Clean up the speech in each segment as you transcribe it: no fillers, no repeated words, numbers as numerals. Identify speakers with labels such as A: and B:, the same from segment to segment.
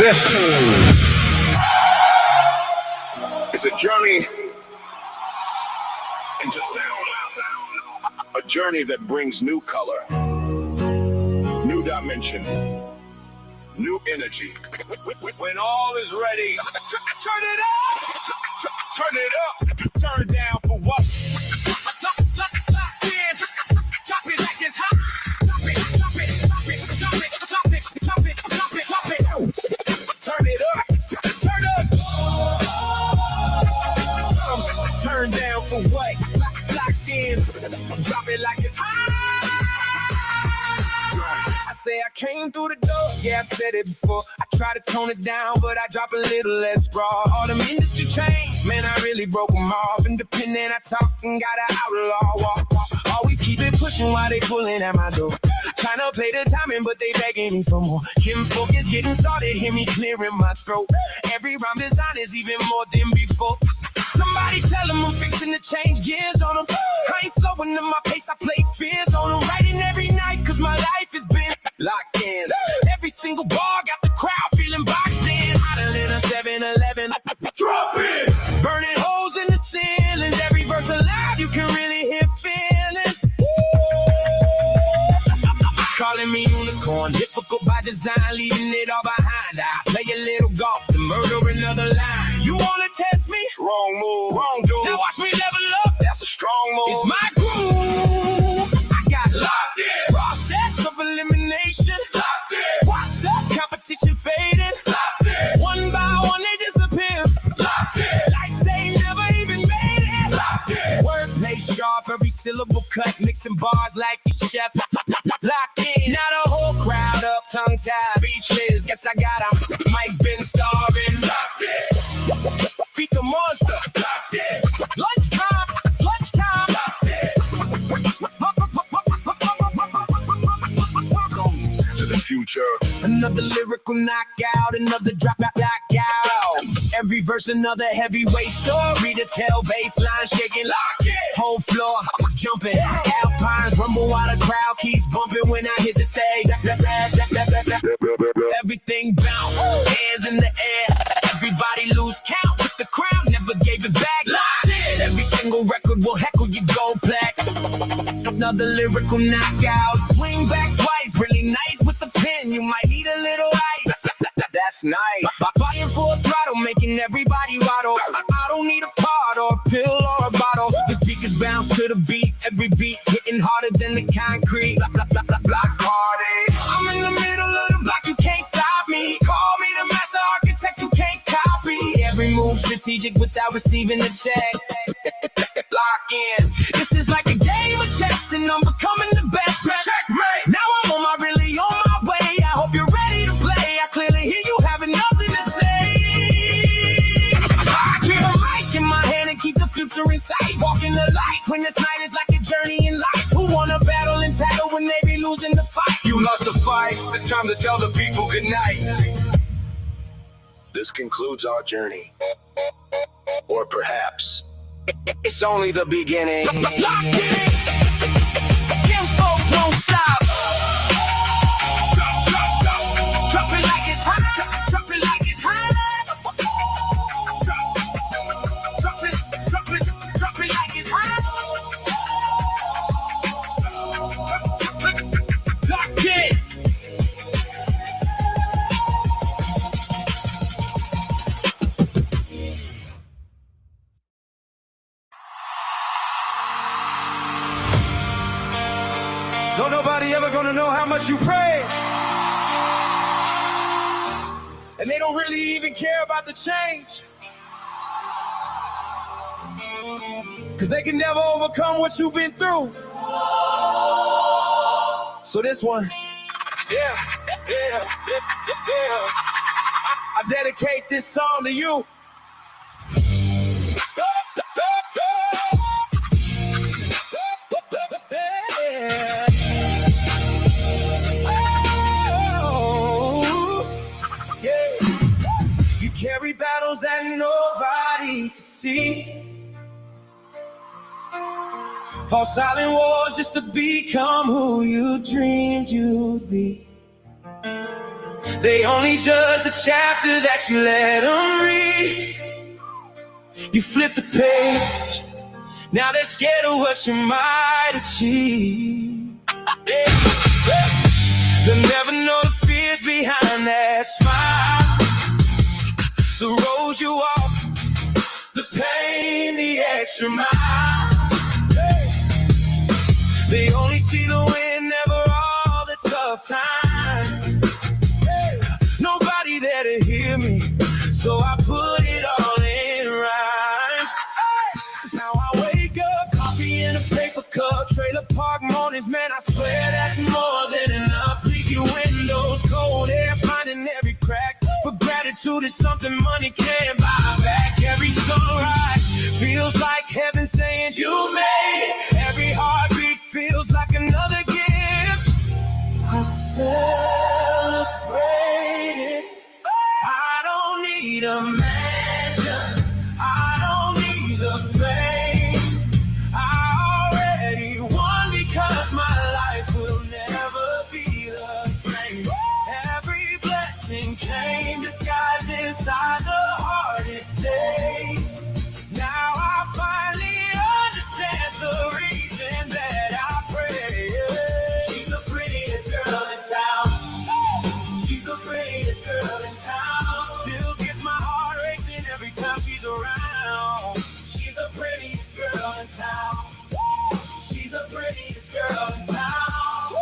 A: This is a journey into sound. A journey that brings new color, new dimension, new energy. When all is ready, turn it up, turn it up, turn down for what? Drop it like it's hot. Drop it, drop it, drop it, drop it, drop it, drop it, drop it, drop it. Turn it up, turn up. Turn down for what? Locked in. Drop it like it's hot. I say I came through the door, yeah, I said it before. I try to tone it down, but I drop a little less raw. All them industry chains, man, I really broke them off. Independent, I talk and got an outlaw walk. Always keep it pushing while they pulling at my door. Tryna play the timing, but they begging me for more. Kim focus getting started, hear me clearing my throat. Every rhyme design is even more than before. Somebody tell them I'm fixing to change gears on them. I ain't slowing to my pace, I place fears on them. Writing every night, cause my life has been locked in. Every single bar got the crowd feeling boxed in. Hotter than a 7-Eleven. Drop it! Burning holes in the ceilings. Every verse alive, you can really hear feelings. Calling me unicorn, difficult by design, leaving it all behind. I play a little golf to murder another line. You wanna test me? Wrong move, wrong dude. Now watch me level up. That's a strong move. It's my groove. I got locked in. Process of elimination. Locked in. Watch the competition fading. Locked in. One by one they disappear. Locked in. Like they never even made it. Locked in. Wordplay sharp, every syllable cut, mixing bars like a chef. Locked in. Now the whole crowd up, tongue-tied, speechless. Guess I got 'em. Mike been starving. Locked in. Beat the monster. Locked in. Lunchtime. Lunchtime. Locked in. Welcome to the future. Another lyrical knockout, another drop out. Every verse another heavyweight story to tell. Baseline shaking, lock it. Whole floor jumping. Alpines rumble while the crowd keeps bumping when I hit the stage. Everything bounce, hands in the air. Everybody lose count. Took the crown, never gave it back. Locked in. Every single record will heckle your gold plaque. Another lyrical knockout. Swing back twice, really nice with the pen. You might need a little ice. That's nice. Buying for a throttle, making everybody waddle. I don't need a part or a pill or a bottle. The speakers bounce to the beat. Every beat hitting harder than the concrete. Block party. I'm in the middle of the block, you can't stop me. Call me the master architect, you can't copy. Every move strategic without receiving a check. Lock in. This is like a game of chess, and I'm becoming the best. Checkmate. Now I'm on my really on my way. I hope you're ready to play. I clearly hear you having nothing to say. I keep a mic in my hand and keep the future in sight. Walking the light when this night is like a journey in life. Who wanna battle and tattle when they be losing the fight? You lost the fight. It's time to tell the people good night. This concludes our journey. Or perhaps it's only the beginning. Locked in. Info won't stop. Drop it like it's hot. Drop it like it's hot. Drop it like it's hot. Locked in.
B: Don't nobody ever gonna know how much you pray. And they don't really even care about the change. Cause they can never overcome what you've been through. So this one, yeah. I dedicate this song to you. Carry battles that nobody can see. Fought silent wars just to become who you dreamed you'd be. They only judge the chapter that you let them read. You flip the page, now they're scared of what you might achieve. They'll never know the fears behind that smile, the roads you walk, the pain, the extra miles. They only see the win, never all the tough times. Nobody there to hear me, so I put it all in rhymes. Now I wake up, coffee in a paper cup, trailer park mornings, man, I swear that's more than enough. Leaky windows, cold air, finding every crack. But gratitude is something money can't buy back. Every sunrise feels like heaven saying you made it. Every heartbeat feels like another gift. I celebrate it. I don't need a mansion, I don't need the fame. I already won because my life will never be the same. Every blessing came disguised inside the hardest days. Now I finally understand the reason that I pray. She's the prettiest girl in town. She's the prettiest girl in town. Still gets my heart racing every time she's around. She's the prettiest girl in town. She's the prettiest girl in town.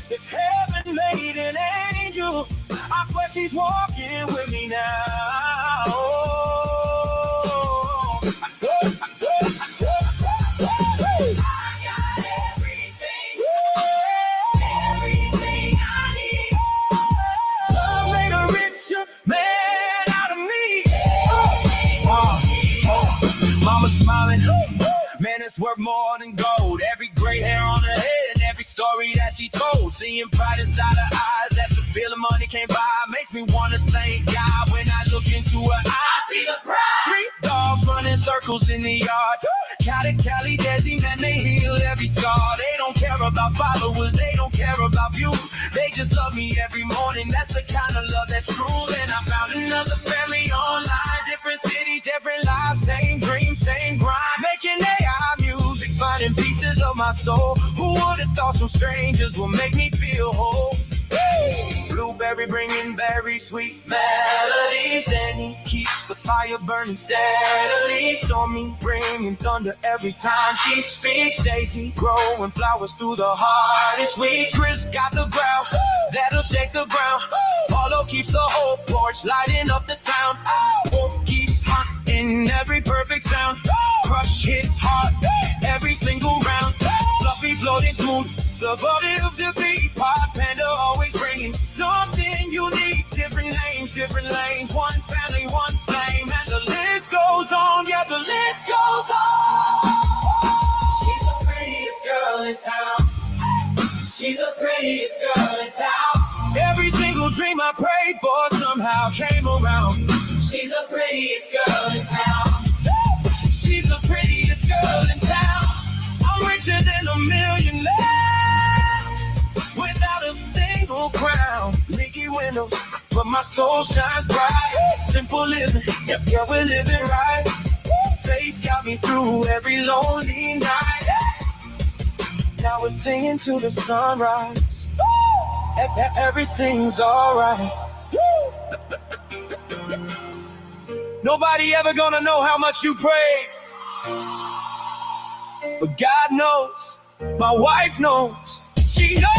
B: If heaven made an angel, I swear she's walking with me now. Love made a richer man out of me. Mama smiling, man, it's worth more than gold. Every gray hair on her head and every story that she told. Seeing pride inside her eyes, that's a feeling money can't buy. Makes me wanna thank God when I look into her eyes. I see the pride. 3 dogs running circles in the yard. Cali, Cali, Desi, man, they heal every scar. They don't care about followers, they don't care about views. They just love me every morning, that's the kind of love that's true. Then I found another family online, different cities, different lives, same dreams, same grind, making AI music, finding pieces of my soul. Who would have thought some strangers will make me feel whole? Blueberry bringing berry sweet melodies, and he keeps the fire burning steadily. Stormy bringing thunder every time she speaks. Daisy growing flowers through the hardest weeks. Chris got the ground that'll shake the ground. Paulo keeps the whole porch lighting up the town. Wolf keeps hunting every perfect sound. Crush hits hard every single round. Fluffy floating smooth, the body of the beat. Pop Panda always bringing something unique. Different names, different lanes. One family, one flame. And the list goes on, yeah, the list goes on. She's the prettiest girl in town. She's the prettiest girl in town. Every single dream I prayed for somehow came around. She's the prettiest girl in town. She's the prettiest girl in town. I'm richer than a millionaire without a single crown. Leaky windows, but my soul shines bright. Simple living, yeah, we're living right. Faith got me through every lonely night. Now we're singing to the sunrise. Everything's alright. Nobody ever gonna know how much you prayed, but God knows, my wife knows, she knows.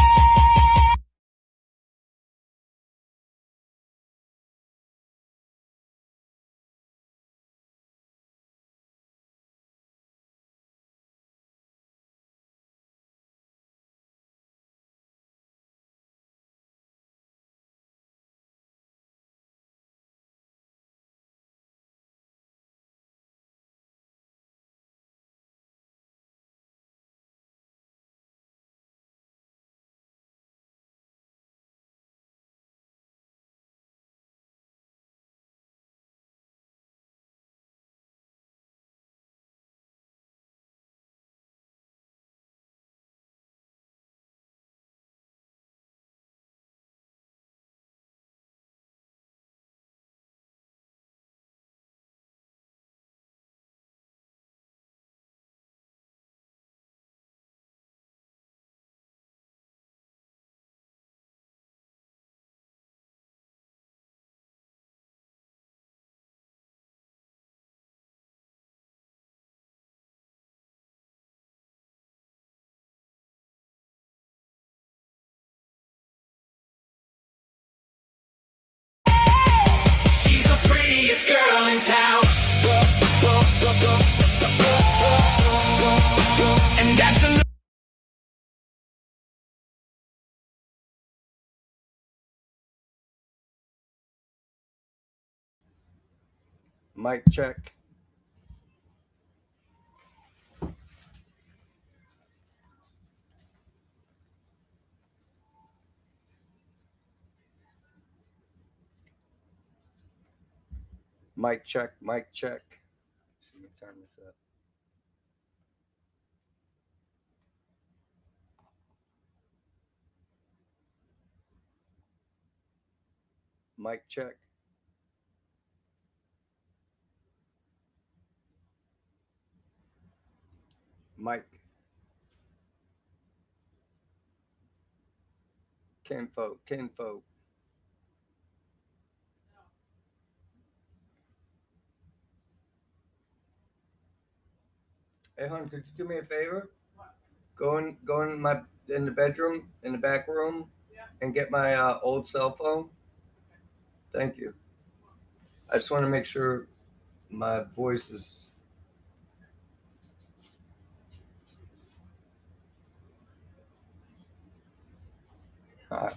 C: Mic check. Mic check, mic check. Let me turn this up. Mic check. Mic. Kinfolk. Hey, hon, could you do me a favor?
D: What?
C: Go in the bedroom, in the back room, and get my old cell phone. Thank you. I just want to make sure my voice is.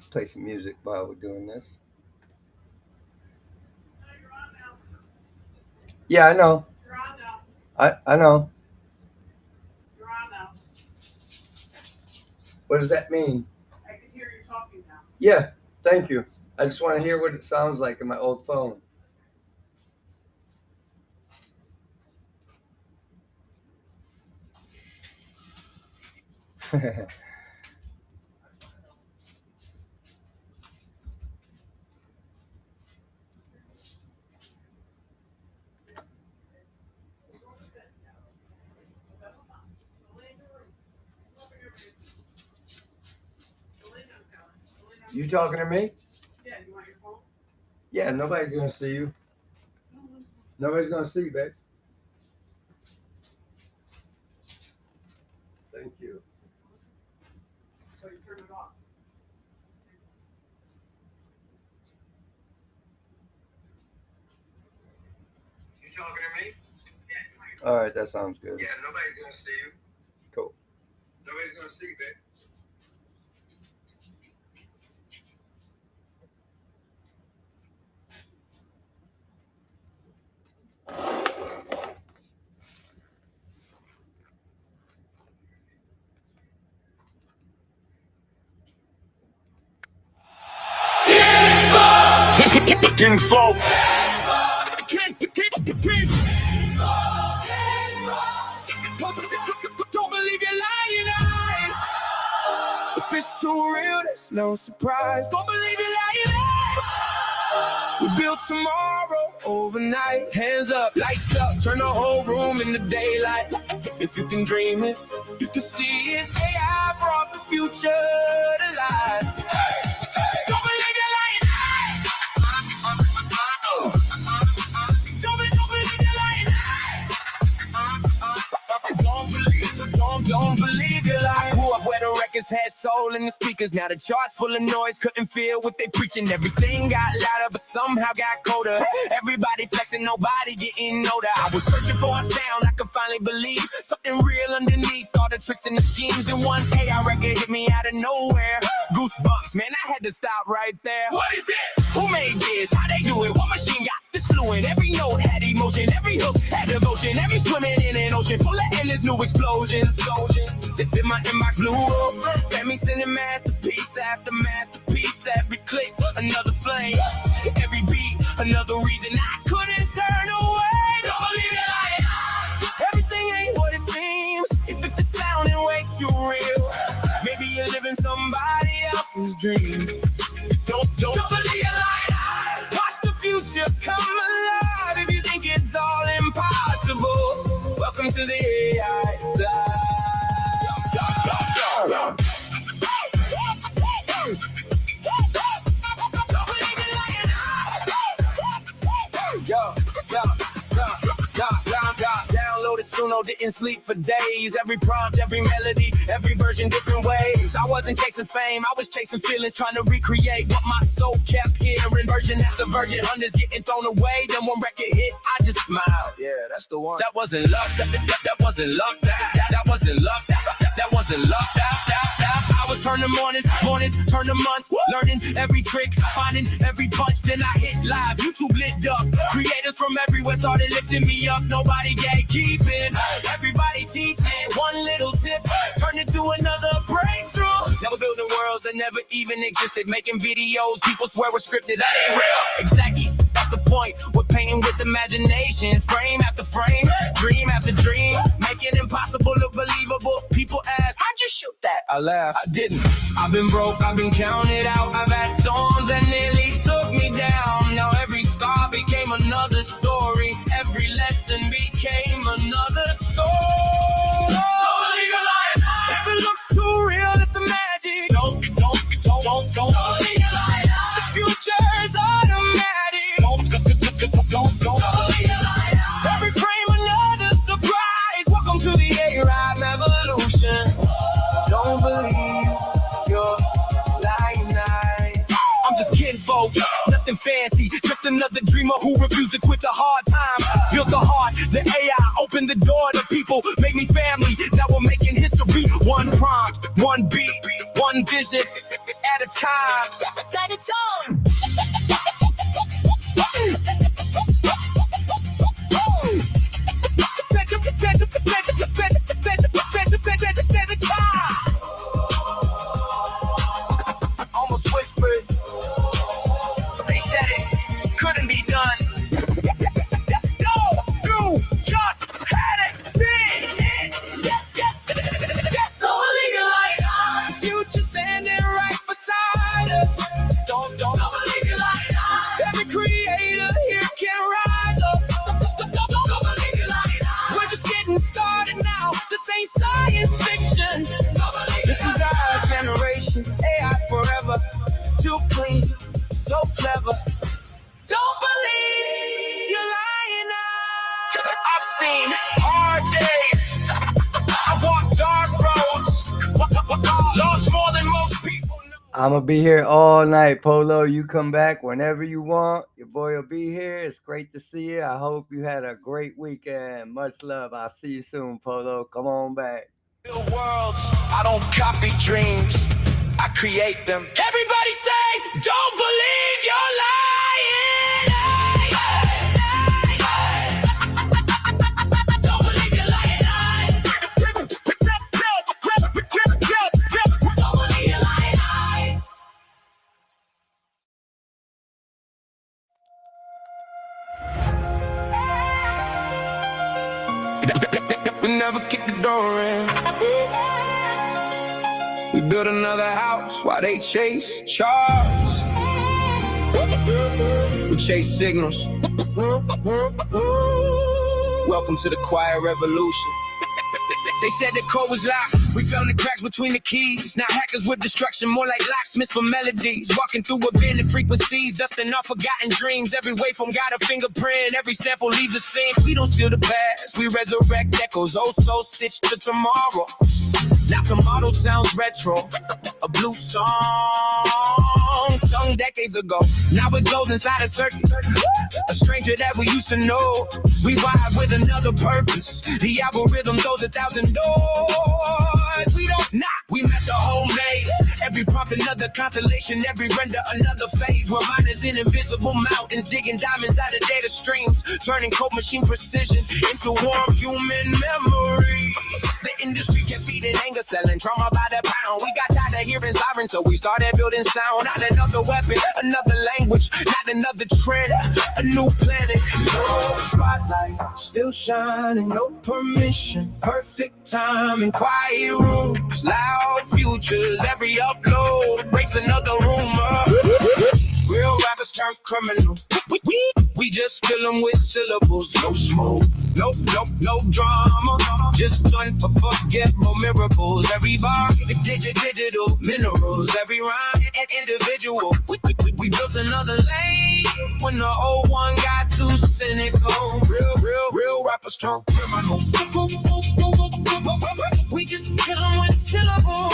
C: Play some music while we're doing this.
D: No, you're on now.
C: Yeah, I know.
D: You're on now.
C: I know.
D: You're on now.
C: What does that mean?
D: I can hear you talking now.
C: Yeah, thank you. I just want to hear what it sounds like in my old phone. You talking to me?
D: Yeah, you want your phone?
C: Yeah, nobody's gonna see you. Nobody's gonna see you, babe. Thank you.
D: So you turn it off.
C: You talking to me?
D: Yeah, you want your
C: All right, that sounds good.
B: Yeah, nobody's gonna see you.
C: Cool.
B: Nobody's gonna see you, babe. Kinfolk. Don't believe your lying eyes. If it's too real, there's no surprise. Don't believe your lying eyes. We built tomorrow overnight. Hands up, lights up, turn the whole room into daylight. If you can dream it, you can see it. AI brought the future to life. Don't believe your lying eyes. Don't believe your lying eyes. Don't believe your lies. Grew up where the records had soul in the speakers. Now the charts full of noise, couldn't feel what they preaching. Everything got louder, but somehow got colder. Everybody flexing, nobody getting older. I was searching for a sound I could finally believe. Something real underneath all the tricks and the schemes. And one day I record hit me out of nowhere. Goosebumps, man, I had to stop right there. What is this? Who made this? How they do it? What machine got this fluent? Every note had emotion, every hook had devotion. Every swimming in an ocean full of endless new explosions. Then my inbox blew up. Got me sending masterpiece after masterpiece. Every click, another flame. Every beat, another reason I couldn't turn away. Don't believe it, lying. Everything ain't what it seems. If the sound ain't way too real, maybe you're living somebody else's dream. Don't believe it, lying. Watch the future come alive. If you think it's all impossible, welcome to the AI side. Downloaded Suno, didn't sleep for days. Every prompt, every melody, every version, different ways. I wasn't chasing fame, I was chasing feelings, trying to recreate what my soul kept hearing. Version after version, hundreds getting thrown away. Then one record hit, I just smiled. Yeah, that's the one. That wasn't luck, that wasn't luck, that wasn't luck, that wasn't luck, I was turn to mornings, turn to months. Learning every trick, finding every punch. Then I hit live, YouTube lit up. Creators from everywhere started lifting me up. Nobody gatekeeping, everybody teaching. One little tip turned into another breakthrough. Never building worlds that never even existed. Making videos people swear were scripted. That ain't real. Exactly, that's the point. We're painting with imagination, frame after frame, dream after dream, making impossible look believable. People ask, how'd you shoot that? I laugh. I didn't. I've been broke, I've been counted out. I've had storms that nearly took me down. Now every scar became another story. Every lesson became another soul. Don't believe you're lying. If it looks too real, it's the magic. Don't believe you're lying. The future's automatic. Don't believe you're lying. Every frame another surprise. Welcome to the A-Ride evolution. Don't believe you're lying eyes. I'm just kidding, folks. Nothing fancy. Just another dreamer who refused to quit the hard times. Built the heart, the AI opened the door to people. Made me family. Now we're making history. One prompt, one beat, one vision at a time. At a time. Almost whispered. They said it couldn't be done. No, you just had it. See it. Don't believe you're lying. Future standing right beside us. Don't believe you're lying. Every creator here can rise up. Don't believe you're lying. We're just getting started now. This ain't science fiction. This is our generation. AI forever. Too clean, so clever. Don't believe you're lying now. I've seen hard days. I walked dark roads. Lost more than most people know.
C: I'm gonna be here all night, Polo. You come back whenever you want. Your boy will be here. It's great to see you. I hope you had a great weekend. Much love. I'll see you soon, Polo. Come on back.
B: Build worlds, I don't copy dreams, I create them. Everybody say, don't believe you're lying. Don't believe you're lying. Don't believe you're lying. We never kick the door in. We built another house while they chase Charles. We chase signals. Welcome to the quiet revolution. They said the code was locked. We found the cracks between the keys. Now hackers with destruction, more like locksmiths for melodies. Walking through abandoned frequencies, dusting off forgotten dreams. Every waveform got a fingerprint, every sample leaves a scene. We don't steal the past, we resurrect echoes. Oh, so stitched to tomorrow. Now tomorrow sounds retro. A blue song sung decades ago. Now it goes inside a circuit. A stranger that we used to know. We vibe with another purpose. The algorithm throws 1,000 doors. We don't knock. We met the whole maze. Every prompt another constellation. Every render another phase. We're miners in invisible mountains. Digging diamonds out of data streams. Turning code machine precision into warm human memories. The industry kept feeding anger, selling trauma by the pound. We got tired of hearing sirens, so we started building sound. Not another weapon, another language, not another trend, a new planet. No spotlight, still shining, no permission. Perfect time in quiet rooms, loud futures. Every upload breaks another rumor. Real rappers turn criminal. We just kill them with syllables. No smoke, no drama. Just unforgettable miracles. Every bar, digital minerals. Every rhyme, individual. We built another lane when the old one got too cynical. Real rappers turn criminal. We just kill them with syllables.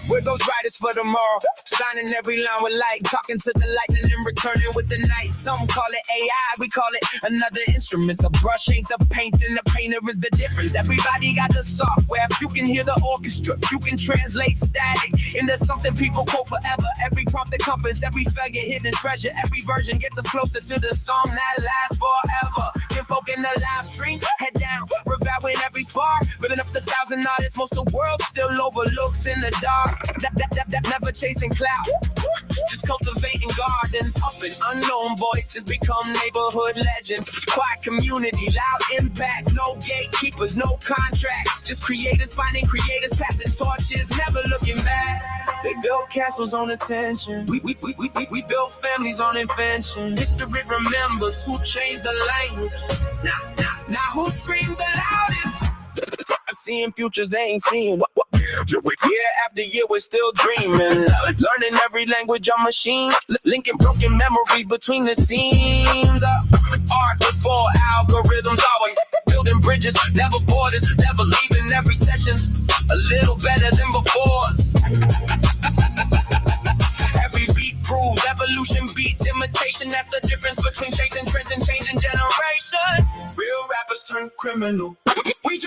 B: We're ghostwriters for tomorrow. Signing every line with light, talking to the lightning and returning with the night. Some call it AI, we call it another instrument. The brush ain't the paint and the painter is the difference. Everybody got the software. If you can hear the orchestra, you can translate static into something people quote forever. Every prompt that compass, every failure hidden treasure. Every version gets us closer to the song that lasts forever. Kinfolk in the live stream, head down, reviving every spark. Filling up the 1,000 artists, most of the world still overlooks in the dark. Never chasing clout, just cultivating gardens. Often unknown voices become neighborhood legends. Quiet community, loud impact, no gatekeepers, no contracts. Just creators finding creators, passing torches, never looking back. They built castles on attention. We built families on invention. History remembers who changed the language. Now who screamed the loudest? I'm seeing futures they ain't seeing. Year after year we're still dreaming. Learning every language on machines. Linking broken memories between the seams. Art before algorithms, always building bridges, never borders, never leaving every session a little better than before. Every beat proves evolution beats imitation. That's the difference between chasing trends and changing generations. Real rappers turn criminal. We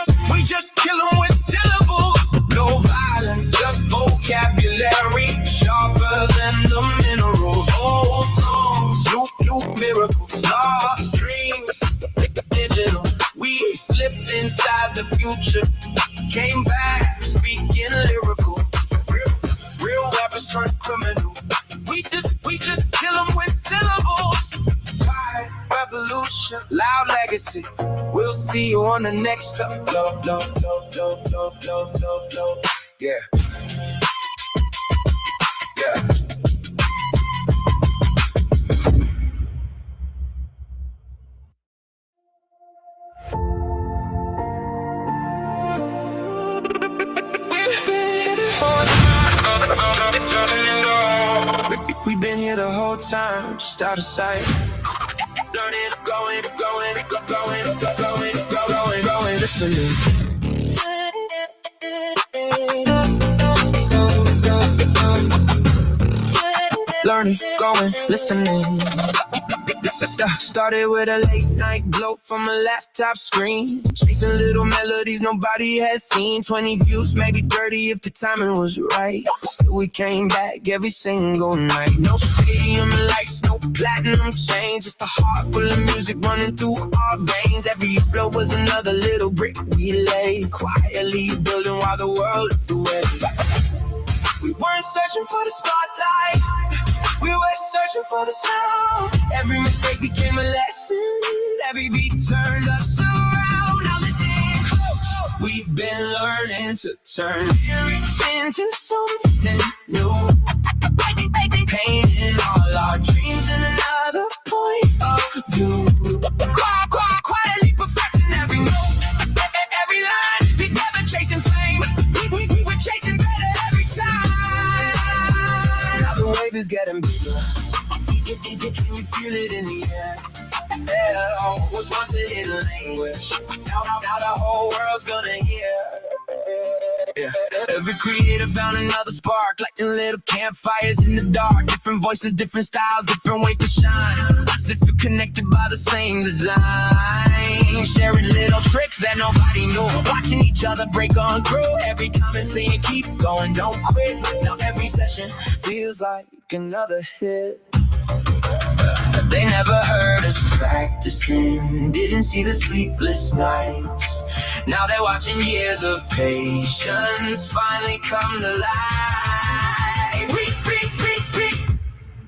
B: just kill them with syllables. No violence, just vocabulary. Sharper than the minerals. Old songs, new miracles. Lost dreams, digital. We slipped inside the future. Came back, speaking lyrical. Real rappers turn criminal. We just kill them with syllables. Pride, revolution, loud legacy. We'll see you on the next step. Yeah. Yeah. We've been here the whole time, just out of sight. Learning, going, listening. Learning, going, listening. Started with a late night glow from a laptop screen. Chasing little melodies nobody has seen. 20 views, maybe 30 if the timing was right. Still we came back every single night. No stadium lights, no platinum chains. Just a heart full of music running through our veins. Every blow was another little brick we laid. Quietly building while the world looked away. We weren't searching for the spotlight. We were searching for the sound. Every mistake became a lesson. Every beat turned us around. Now listen close. We've been learning to turn lyrics into something new. Painting all our dreams in another point of view. Quietly perfecting every note, every line. We never chasing fame. We were chasing better every time. Now the wave is getting bigger. Can you feel it in the air? Yeah, was once a hidden language. Now the whole world's gonna hear. Yeah. Every creator found another spark, lighting little campfires in the dark. Different voices, different styles, different ways to shine. Still connected by the same design. Sharing little tricks that nobody knew. Watching each other break on through. Every comment saying keep going, don't quit. Now every session feels like another hit. They never heard us practicing, didn't see the sleepless nights. Now they're watching years of patience finally come to life.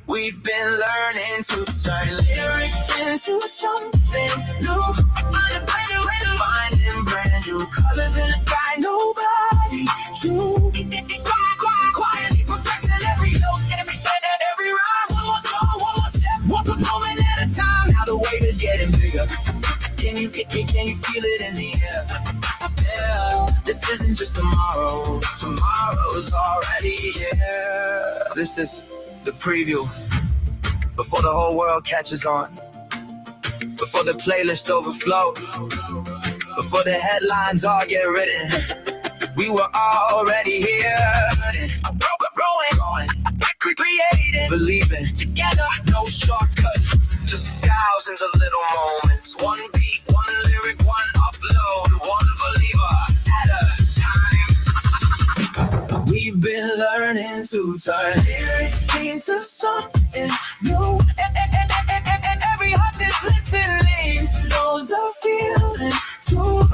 B: We've been learning to turn lyrics into something new. Finding brand new colors in the sky, nobody drew. Quietly perfecting every note, every rhyme. One more song, one more step, one moment at a time. Now the wave is getting bigger. Can you feel it in the air? Yeah, this isn't just tomorrow. Tomorrow's already here. This is the preview before the whole world catches on, before the playlist overflow, before the headlines all get written. We were already here. I broke creating, believing together, no shortcuts, just thousands of little moments. One beat, one lyric, one upload, one believer at a time. We've been learning to turn lyrics into something new, and every heart that's listening knows the feeling too.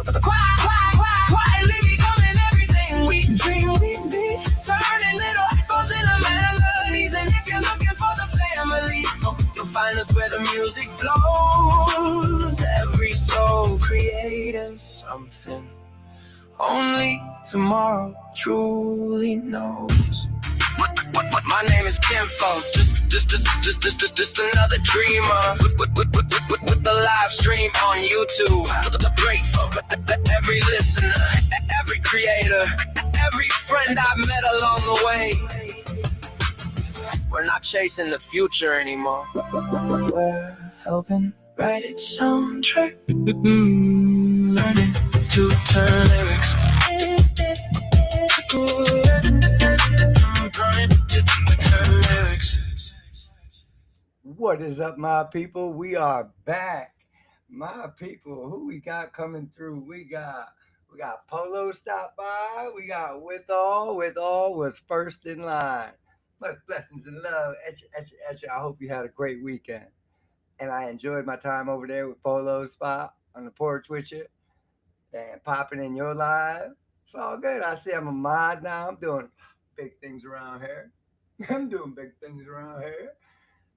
B: Quietly becoming everything we dream we'd be, turning little echoes into melodies. And if you're looking for the family, you'll find us where the music flows. Every soul creating something only tomorrow truly knows. My name is Kinfolk, just another dreamer with the live stream on YouTube. Grateful for every listener, every creator, every friend I've met along the way. We're not chasing the future anymore. We're helping write its soundtrack, learning to turn lyrics.
C: What is up, my people? We are back. My people, who we got coming through? We got Polo stop by. We got With All was first in line. Much blessings and love. Etcha. I hope you had a great weekend. And I enjoyed my time over there with Polo spot on the porch with you and popping in your live. It's all good. I see I'm a mod now. I'm doing big things around here.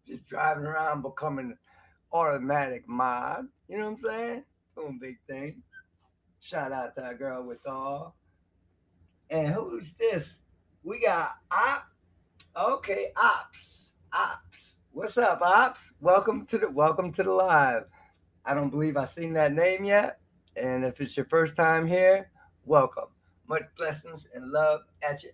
C: Just driving around, becoming automatic mod. You know what I'm saying? Doing big things. Shout out to our girl With All. And who's this? We got Op. Okay, Ops. What's up, Ops? Welcome to the live. I don't believe I've seen that name yet. And if it's your first time here, welcome. Much blessings and love at you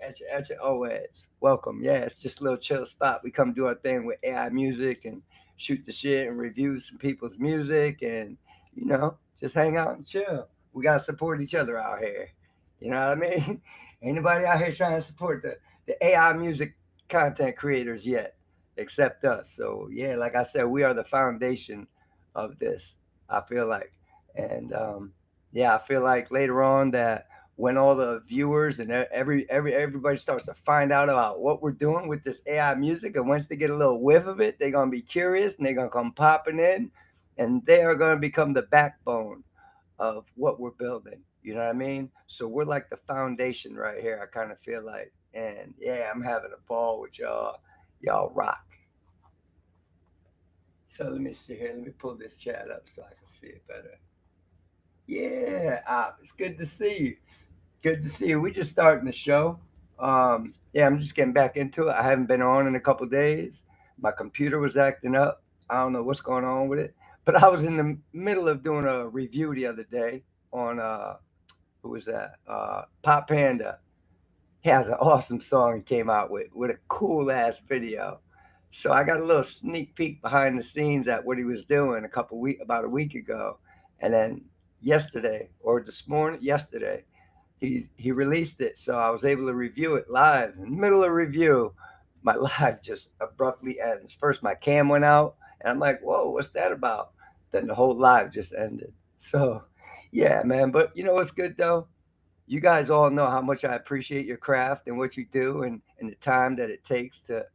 C: always. Welcome. Yeah, it's just a little chill spot. We come do our thing with AI music and shoot the shit and review some people's music and, just hang out and chill. We got to support each other out here. You know what I mean? Ain't nobody out here trying to support the AI music content creators yet, except us. So, yeah, like I said, we are the foundation of this, I feel like. And, I feel like later on that when all the viewers and everybody starts to find out about what we're doing with this AI music, and once they get a little whiff of it, they're going to be curious and they're going to come popping in, and they are going to become the backbone of what we're building. You know what I mean? So we're like the foundation right here, I kind of feel like. And yeah, I'm having a ball with y'all. Y'all rock. So let me see here. Let me pull this chat up so I can see it better. Yeah, it's good to see you. Good to see you. We just starting the show. I'm just getting back into it. I haven't been on in a couple days. My computer was acting up. I don't know what's going on with it. But I was in the middle of doing a review the other day on who was that? Pop Panda. He has an awesome song he came out with a cool ass video. So I got a little sneak peek behind the scenes at what he was doing about a week ago. And then yesterday, he released it. So I was able to review it live. In the middle of review, my live just abruptly ends. First, my cam went out, and I'm like, whoa, what's that about? Then the whole live just ended. So, yeah, man. But you know what's good, though? You guys all know how much I appreciate your craft and what you do and the time that it takes to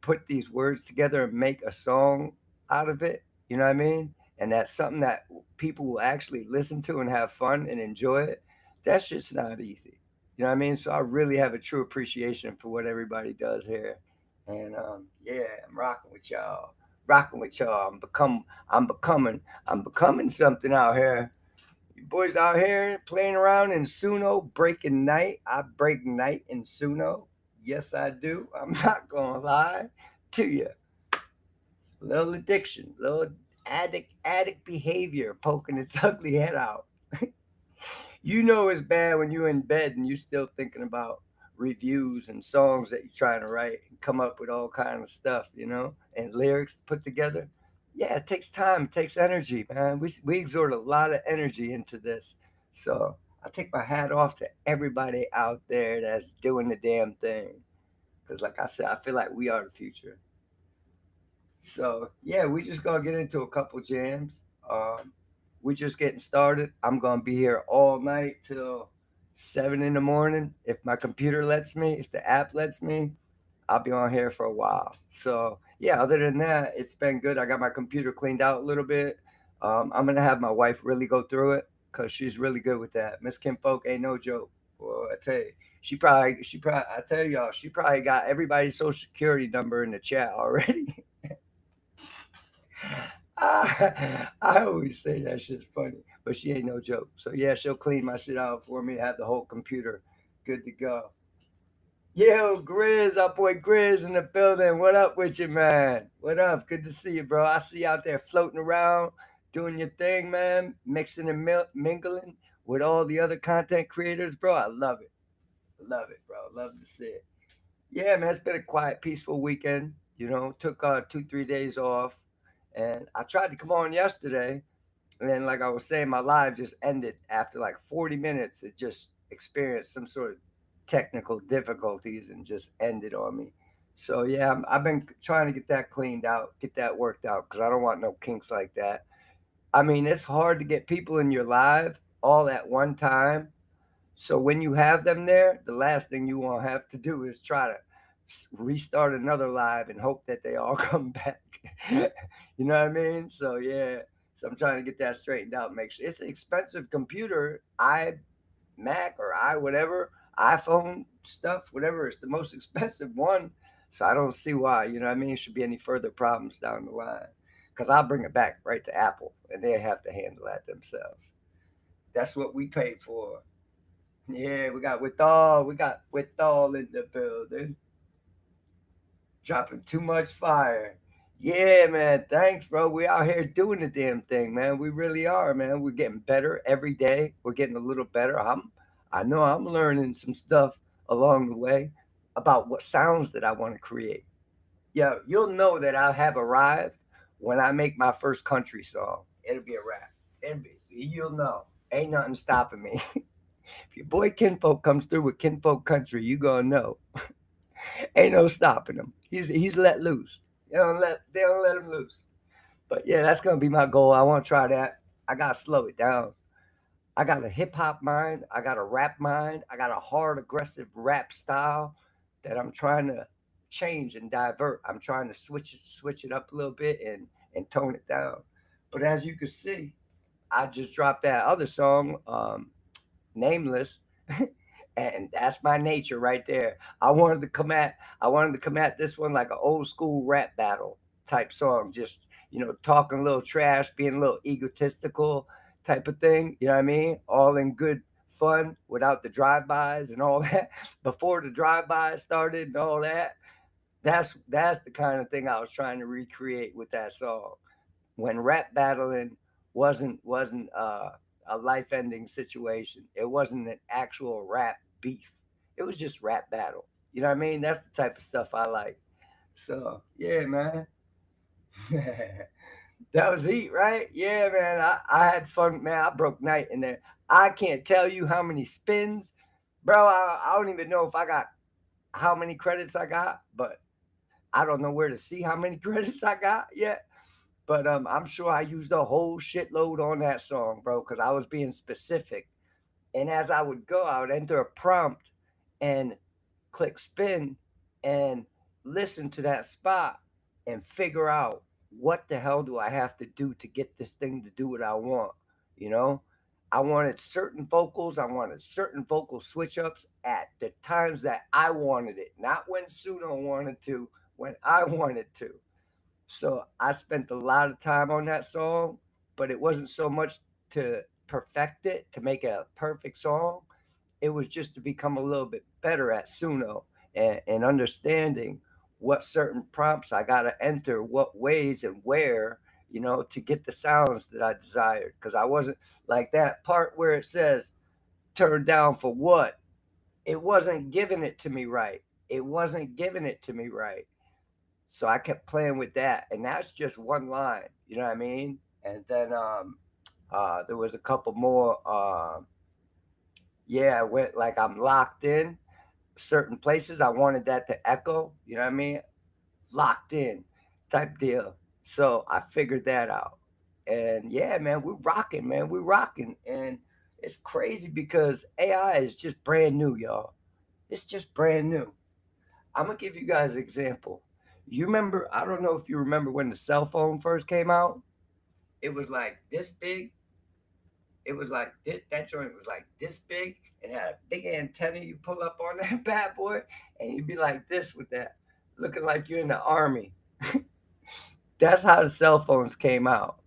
C: put these words together and make a song out of it. You know what I mean? And that's something that people will actually listen to and have fun and enjoy it. That shit's not easy. You know what I mean? So I really have a true appreciation for what everybody does here. And I'm rocking with y'all. I'm becoming something out here. You boys out here playing around in Suno, breaking night. I break night in Suno. Yes, I do. I'm not gonna lie to you. It's a little addiction, little addict behavior poking its ugly head out. You know it's bad when you're in bed and you're still thinking about reviews and songs that you're trying to write and come up with all kind of stuff, and lyrics to put together. Yeah, it takes time. It takes energy, man. We exert a lot of energy into this. So I take my hat off to everybody out there that's doing the damn thing. Because, like I said, I feel like we are the future. So, yeah, we just going to get into a couple jams. We just getting started. I'm going to be here all night till 7 in the morning. If my computer lets me, if the app lets me, I'll be on here for a while. So, yeah, other than that, it's been good. I got my computer cleaned out a little bit. I'm going to have my wife really go through it because she's really good with that. Miss Kim Folk ain't no joke. Well, I tell you, I tell y'all, she probably got everybody's social security number in the chat already. I always say that shit's funny, but she ain't no joke. So yeah, she'll clean my shit out for me, have the whole computer good to go. Yo, Grizz, our boy Grizz in the building. What up with you, man? What up? Good to see you, bro. I see you out there floating around, doing your thing, man, mixing and mingling with all the other content creators, bro. I love it. Love it, bro. Love to see it. Yeah, man, it's been a quiet, peaceful weekend. Took 2, 3 days off, and I tried to come on yesterday, and then, like I was saying, my live just ended after like 40 minutes. It just experienced some sort of technical difficulties and just ended on me. So yeah, I've been trying to get that cleaned out, get that worked out, because I don't want no kinks like that. I mean, it's hard to get people in your live all at one time, so when you have them there, the last thing you want to have to do is try to restart another live and hope that they all come back. You know what I mean? So yeah, so I'm trying to get that straightened out. Make sure it's an expensive computer, iMac or whatever, iPhone stuff, whatever. It's the most expensive one. So I don't see why. You know what I mean? Should be any further problems down the line. Because I'll bring it back right to Apple, and they have to handle that themselves. That's what we paid for. Yeah, we got Withal in the building, dropping too much fire. Yeah, man, thanks, bro. We out here doing the damn thing, man. We really are, man. We're getting better every day. We're getting a little better. I know I'm learning some stuff along the way about what sounds that I want to create. Yeah, you'll know that I have arrived when I make my first country song. It'll be a wrap. You'll know. Ain't nothing stopping me. If your boy Kinfolk comes through with Kinfolk Country, you gonna know. Ain't no stopping him. He's let loose. They don't let him loose. But yeah, that's gonna be my goal. I want to try that. I gotta slow it down. I got a hip hop mind. I got a rap mind. I got a hard, aggressive rap style that I'm trying to change and divert. I'm trying to switch it up a little bit and tone it down. But as you can see, I just dropped that other song, Nameless, and that's my nature right there. I wanted to come at this one like an old school rap battle type song, just talking a little trash, being a little egotistical type of thing. You know what I mean? All in good fun without the drive-bys and all that. Before the drive-bys started and all that. That's the kind of thing I was trying to recreate with that song. When rap battling wasn't a life ending situation. It wasn't an actual rap beef. It was just rap battle. You know what I mean? That's the type of stuff I like. So yeah, man. That was heat, right? Yeah, man. I had fun, man. I broke night in there. I can't tell you how many spins, bro. I don't even know if I got how many credits I got, but I don't know where to see how many credits I got yet. But I'm sure I used a whole shitload on that song, bro, because I was being specific. And as I would go, I would enter a prompt and click spin and listen to that spot and figure out what the hell do I have to do to get this thing to do what I want. You know, I wanted certain vocals, I wanted certain vocal switch ups at the times that I wanted it, not when Suno wanted to, when I wanted to. So I spent a lot of time on that song, but it wasn't so much to perfect it, to make a perfect song. It was just to become a little bit better at Suno and understanding what certain prompts I got to enter, what ways and where, to get the sounds that I desired. Because I wasn't like that part where it says turn down for what? It wasn't giving it to me right. It wasn't giving it to me right. So I kept playing with that, and that's just one line, you know what I mean? And then there was a couple more. Yeah, I went like I'm locked in. certain places. I wanted that to echo, you know what I mean? Locked in type deal. So I figured that out. And yeah, man, we're rocking, man. We're rocking. And it's crazy because AI is just brand new, y'all. It's just brand new. I'm gonna give you guys an example. You remember, I don't know if you remember when the cell phone first came out. It was like this big. It was like that joint was like this big and had a big antenna you pull up on that bad boy, and you'd be like this with that, looking like you're in the army. That's how the cell phones came out.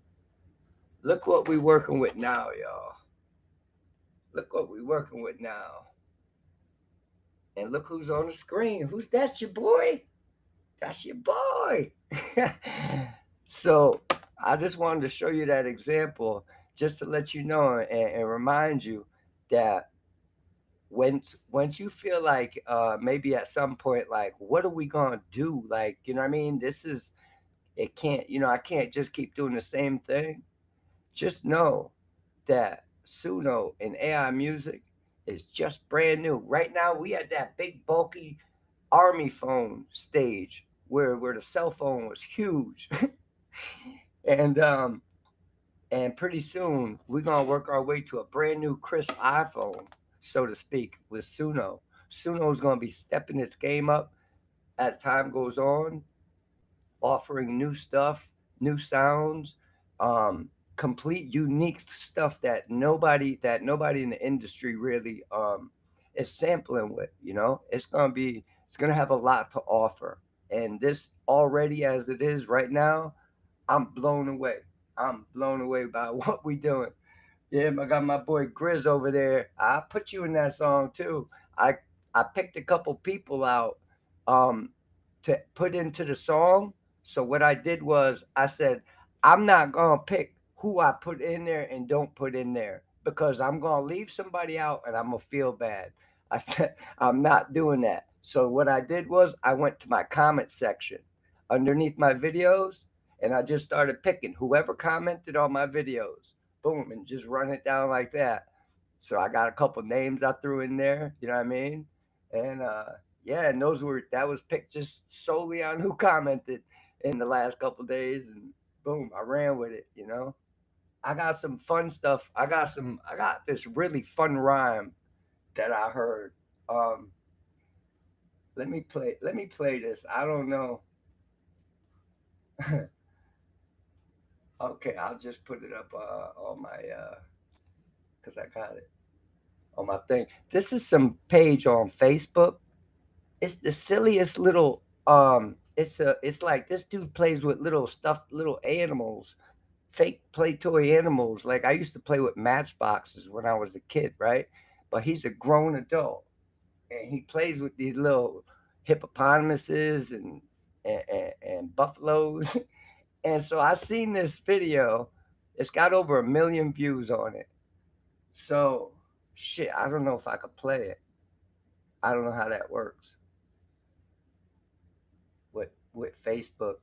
C: Look what we working with now, y'all. Look what we working with now. And look who's on the screen. Who's that, your boy? That's your boy. So I just wanted to show you that example just to let you know and remind you that once you feel like maybe at some point, like, what are we gonna do? Like, you know what I mean? This is it can't, I can't just keep doing the same thing. Just know that Suno and AI music is just brand new. Right now, we had that big bulky army phone stage where the cell phone was huge. and and pretty soon we're gonna work our way to a brand new crisp iPhone, so to speak, with Suno. Suno is gonna be stepping its game up as time goes on, offering new stuff, new sounds, complete unique stuff that nobody in the industry really is sampling with. It's gonna have a lot to offer. And this already as it is right now, I'm blown away. I'm blown away by what we doing. Yeah, I got my boy Grizz over there. I put you in that song too. I picked a couple people out um to put into the song. So what I did was I said, I'm not gonna pick who I put in there and don't put in there because I'm gonna leave somebody out and I'm gonna feel bad. I said I'm not doing that. So what I did was I went to my comment section underneath my videos and I just started picking whoever commented on my videos, boom, and just run it down like that. So I got a couple names I threw in there, you know what I mean? And yeah, and that was picked just solely on who commented in the last couple days, and boom, I ran with it. I got some fun stuff. I got this really fun rhyme that I heard. Um let me play this. I don't know. Okay, I'll just put it up on my because I got it on my thing. This is some page on Facebook. It's the silliest little it's like this dude plays with little stuffed little animals, fake play toy animals. Like I used to play with matchboxes when I was a kid, right? But he's a grown adult and he plays with these little hippopotamuses and buffaloes. And so I seen this video. It's got over 1 million views on it. So shit, I don't know if I could play it. I don't know how that works with Facebook.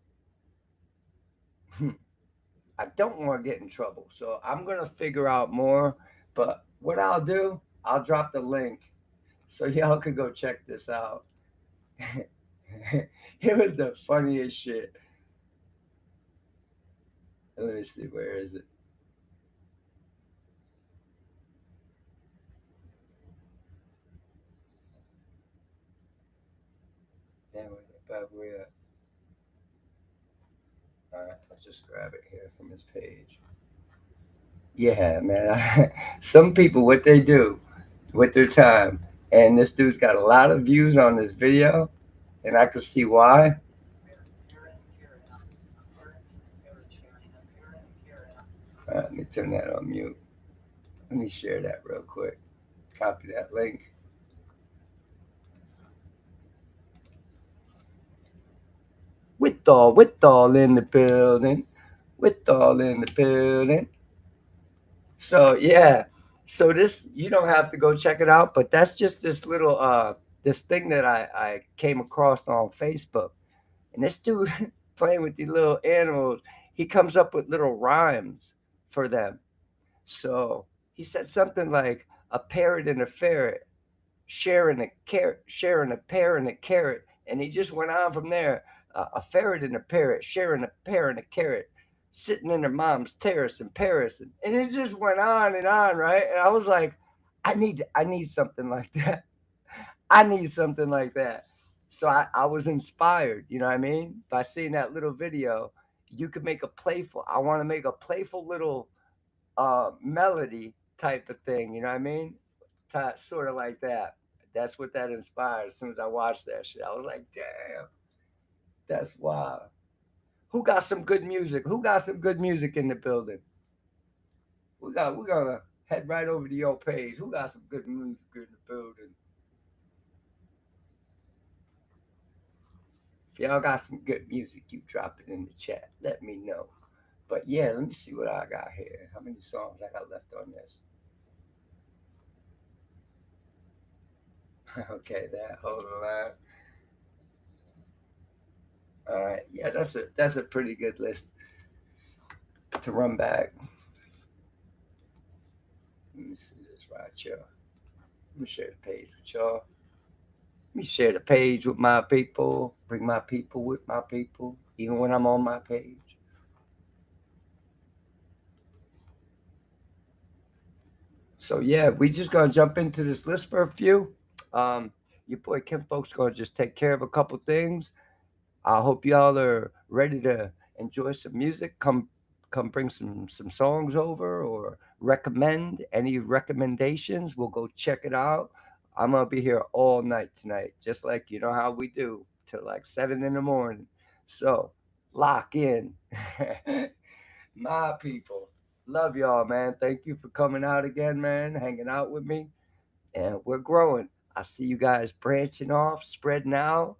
C: I don't want to get in trouble. So I'm gonna figure out more. But what I'll do, I'll drop the link so y'all can go check this out. It was the funniest shit. Let me see, where is it? Damn, where's that bad boy at? All right, let's just grab it here from his page. Yeah, man. Some people, what they do with their time, and this dude's got a lot of views on this video, and I can see why. Let me turn that on mute. Let me share that real quick. Copy that link. With all in the building. With all in the building. So yeah. So this, you don't have to go check it out, but that's just this little this thing that I came across on Facebook. And this dude playing with these little animals, he comes up with little rhymes for them. So he said something like a parrot and a ferret. sharing a carrot, sharing a pear and a carrot, and he just went on from there. A ferret and a parrot sharing a pear and a carrot, sitting in their mom's terrace in Paris, and it just went on, right? And I was like, I need something like that. I need something like that. So I was inspired, you know what I mean? By seeing that little video, you could make a playful, I want to make a playful little melody type of thing, you know what I mean? Sort of like that. That's what that inspired. As soon as I watched that shit, I was like, damn, that's wild. Who got some good music? Who got some good music in the building? We're gonna head right over to your page. Who got some good music in the building? If y'all got some good music, you drop it in the chat. Let me know. But yeah, let me see what I got here. How many songs I got left on this? Okay, that hold on. All right, yeah, that's a pretty good list to run back. Let me see this right here. Let me share the page with y'all. Let me share the page with my people. Bring my people with my people, even when I'm on my page. So yeah, we just gonna jump into this list for a few. Your boy Kim Folk's gonna just take care of a couple things. I hope y'all are ready to enjoy some music. Come bring some songs over or recommend any recommendations. We'll go check it out. I'm gonna be here all night tonight, just like you know how we do, till like 7 in the morning. So lock in. My people. Love y'all, man. Thank you for coming out again, man, hanging out with me. And we're growing. I see you guys branching off, spreading out.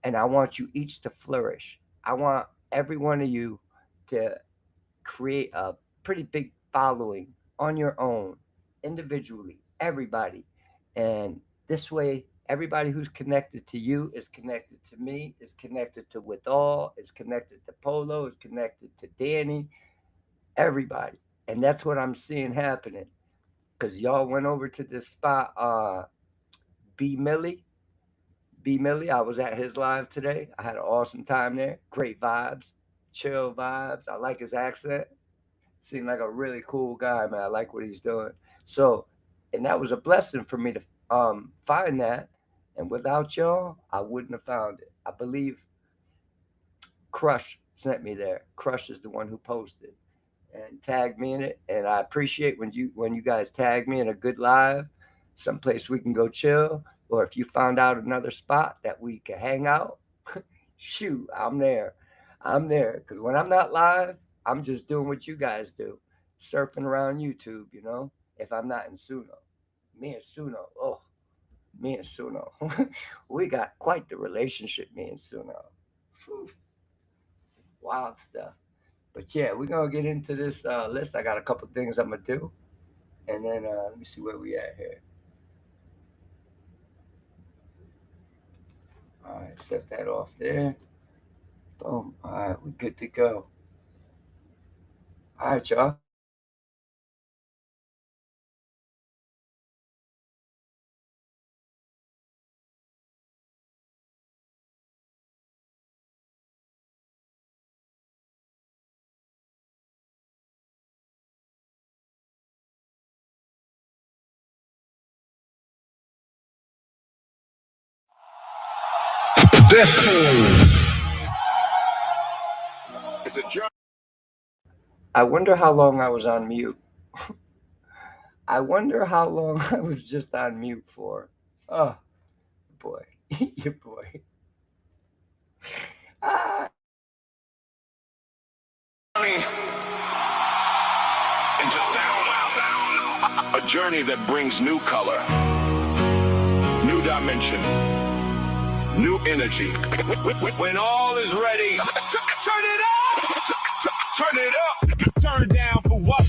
C: And I want you each to flourish. I want every one of you to create a pretty big following on your own, individually, everybody. And this way, everybody who's connected to you is connected to me, is connected to Withal, is connected to Polo, is connected to Danny, everybody. And that's what I'm seeing happening. Because y'all went over to this spot, B Millie. I was at his live today. I had an awesome time there. Great vibes, chill vibes. I like his accent. Seemed like a really cool guy, man. I like what he's doing. So, and that was a blessing for me to find that. And without y'all, I wouldn't have found it. I believe Crush sent me there. Crush is the one who posted and tagged me in it. And I appreciate when you guys tag me in a good live, someplace we can go chill. Or if you found out another spot that we can hang out, shoot, I'm there. Because when I'm not live, I'm just doing what you guys do, surfing around YouTube, you know, if I'm not in Suno. Me and Suno. We got quite the relationship, me and Suno. Whew. Wild stuff. But yeah, we're going to get into this list. I got a couple things I'm going to do. And then let me see where we at here. All right, set that off there. Boom. All right, we're good to go. All right, y'all.
B: This is a journey.
C: I wonder how long I was on mute. I wonder how long I was just on mute for. Oh, boy. Your boy.
B: Into sound. A journey that brings new color, new dimension, new energy. When all is ready, turn it up. Turn it up. Turn down for what?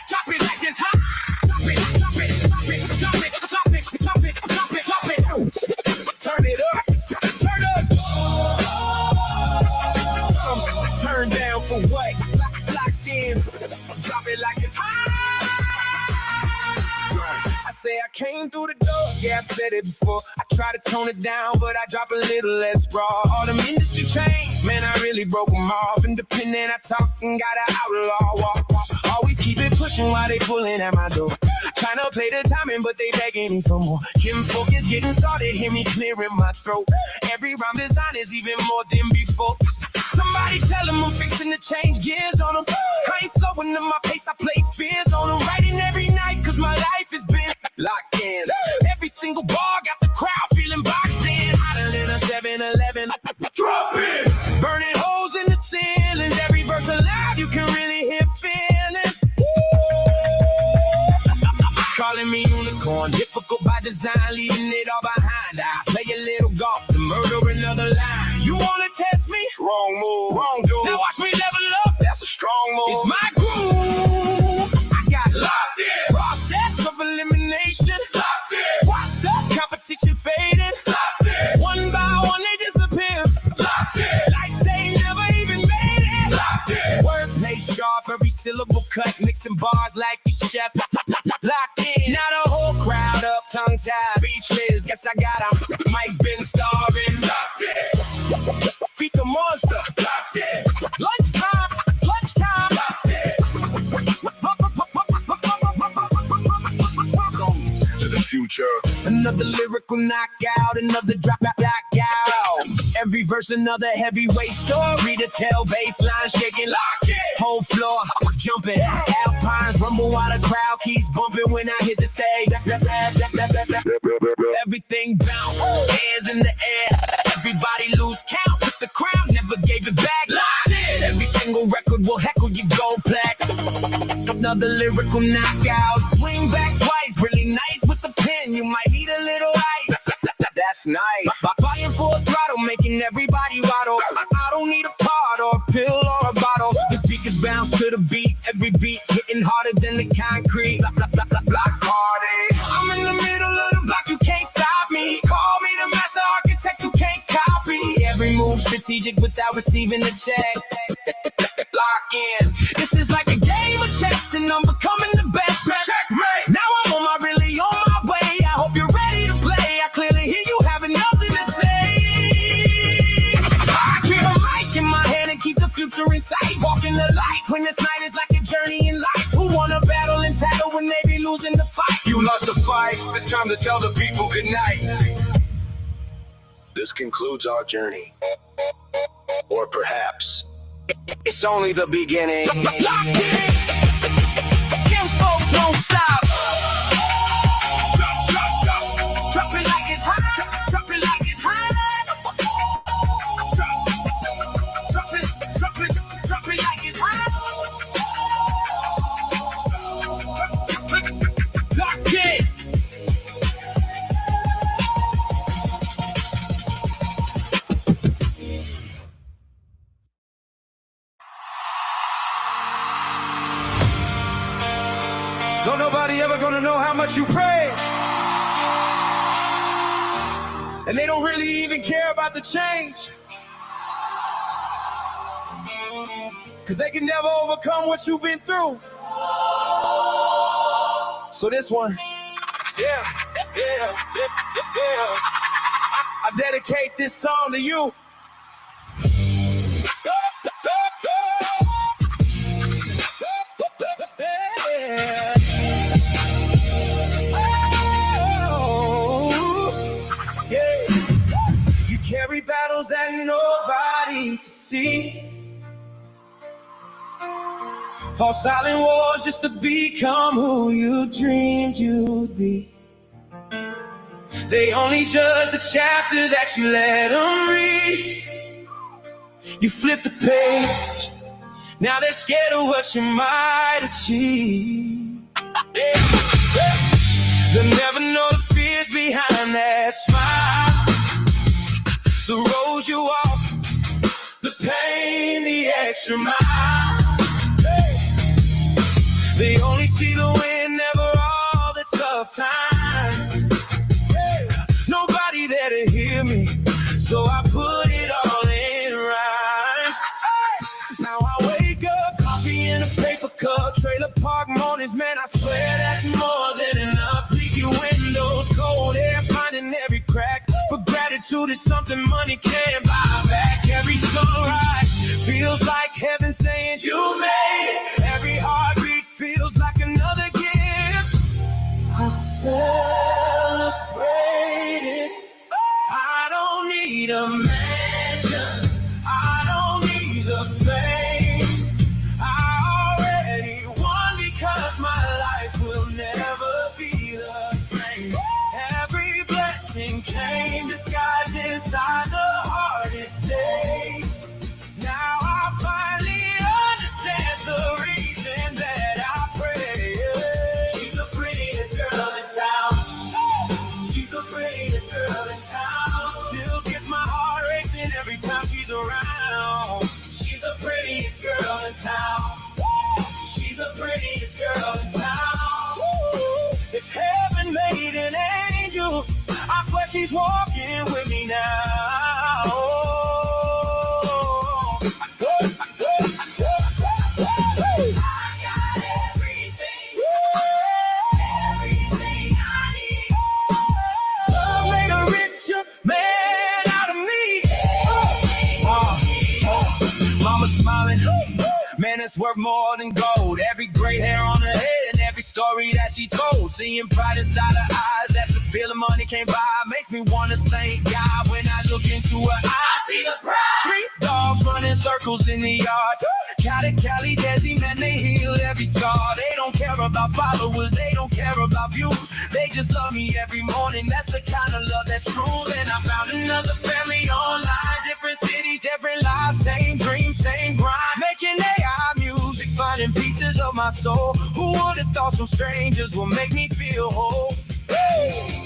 B: Drop it like it's hot. Drop it. Turn it up. Turn up. Turn down for what? Locked in. Drop it like it's hot. Yeah, I said it before. I try to tone it down, but I drop a little less raw. All them industry chains, man, I really broke them off. Independent, I talk and got an outlaw walk. Always keep it pushing while they pulling at my door. Trying to play the timing, but they begging me for more. Kim focus getting started, hear me clearing my throat. Every rhyme design is even more than before. Somebody tell them I'm fixing to change gears on them. I ain't slowing to my pace, I place fears on them. Writing every night, cause my life has been locked in. Every single bar got the crowd feeling boxed in. Hotter than a 7-Eleven. Drop it! Burning holes in the ceilings. Every verse alive, you can really hear feelings. Calling me unicorn, difficult by design, leaving it all behind. I play a little golf to murder another line. You wanna test me?
E: Wrong move, wrong dude.
B: Now watch me level up.
E: That's a strong move.
B: It's my groove. I got locked in. Process of elimination. Locked in. Watch the competition fading. Locked in. One by one they disappear. Locked in. Like they never even made it. Locked in. Wordplay sharp, every syllable cut, mixing bars like a chef. Locked in. Now the whole crowd up, tongue tied, speechless. Guess I got 'em. Mike been starving. Locked in. Beat the monster. Locked in. Lunchtime. Lunchtime. Locked in.
E: Welcome to the future.
B: Another lyrical knockout, another drop out. Every verse another heavyweight story to tell. Baseline shaking, lock it. Whole floor jumping. Alpines rumble while the crowd keeps bumping when I hit the stage. Everything bounce, hands in the air. Everybody lose count with the crowd, never gave it back. Locked in. Every single record will heckle your gold plaque. Another lyrical knockout. Swing back twice, really nice with the pen. You might need a little ice.
E: That's nice.
B: Buying full throttle, making everybody waddle. I don't need a pot or a pill or a bottle. The speakers bounce to the beat. Every beat hitting harder than the concrete. Block party. I'm in the middle of the block, you can't stop me. Call me the master architect, you can't copy. Every move strategic without receiving a check. Lock in. This is like a game of chess, and I'm becoming the best. Checkmate. Now I'm on my really on my way. I hope you're ready to play. I clearly hear you having nothing to say. I keep a mic in my hand and keep the future in sight. Walking the light when this night is like a journey in life. Who wanna battle and tackle when they be losing the fight?
E: You lost the fight. It's time to tell the people good night. This concludes our journey. Or perhaps
B: It's only the beginning. Locked in. Kim folk won't stop. Drop it like it's hot. Drop it like it's hot. Drop it like it's hot. Locked in.
F: Don't nobody ever gonna know how much you pray. And they don't really even care about the change. Cause they can never overcome what you've been through. So this one, yeah. I dedicate this song to you. Carry battles that nobody can see. Fought silent wars just to become who you dreamed you'd be. They only judge the chapter that you let them read. You flip the page, now they're scared of what you might achieve. They'll never know the fears behind that smile. The roads you walk, the pain, the extra miles. They only see the win, never all the tough times. Nobody there to hear me, so I put it all in rhymes. Now I wake up, coffee in a paper cup, trailer park mornings, man, I swear that's more than enough. Leaky windows, cold air gratitude is something money can't buy back. Every sunrise feels like heaven saying you made it. Every heartbeat feels like another gift. I celebrate it. I don't need a mansion. I don't need the fame. I already won because my life will never be the same. Every blessing came disguised inside the hardest days. Now I finally understand the reason that I pray. She's the prettiest girl in town. She's the prettiest girl in town. Still gets my heart racing every time she's around. She's the prettiest girl in town. She's the prettiest girl in town. If heaven made an angel, I swear she's walking with me now. Love made a richer man out of me. Mama smiling, man, it's worth more than gold. Every gray hair on her head and every story that she told. Seeing pride inside her eyes, that's the feeling money can't buy. Makes me wanna thank God when I look into her eyes. I see the pride. 3 dogs running circles in the yard. Cali, Cali, Desi, man, they heal every scar. They don't care about followers, they don't care about views. They just love me every morning. That's the kind of love that's true. And I found another family online. Different cities, different lives, same dreams, same grind. Making AI music, finding pieces of my soul. Who would have thought some strangers will make me feel whole?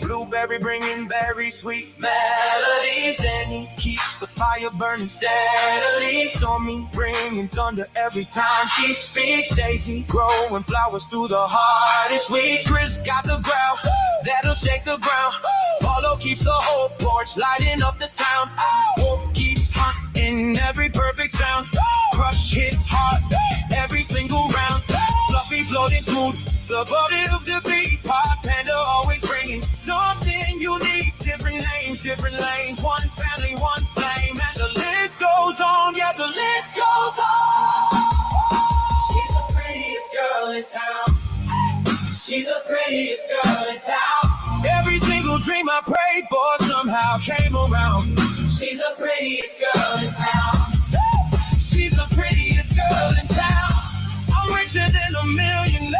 F: Blueberry bringing berry sweet melodies, and he keeps the fire burning steadily. Stormy bringing thunder every time she speaks. Daisy growing flowers through the hardest weeks. Chris got the ground that'll shake the ground. Paulo keeps the whole porch lighting up the town. Wolf keeps hunting every perfect sound. Crush hits hard every single round. Fluffy floating smooth, the body of the beat. Pop Panda always bringing something unique. Different names, different lanes. One family, one flame. And the list goes on, yeah, the list goes on. She's the prettiest girl in town. She's the prettiest girl in town. Every single dream I prayed for somehow came around. She's the prettiest girl in town. She's the prettiest girl in town. I'm richer than a millionaire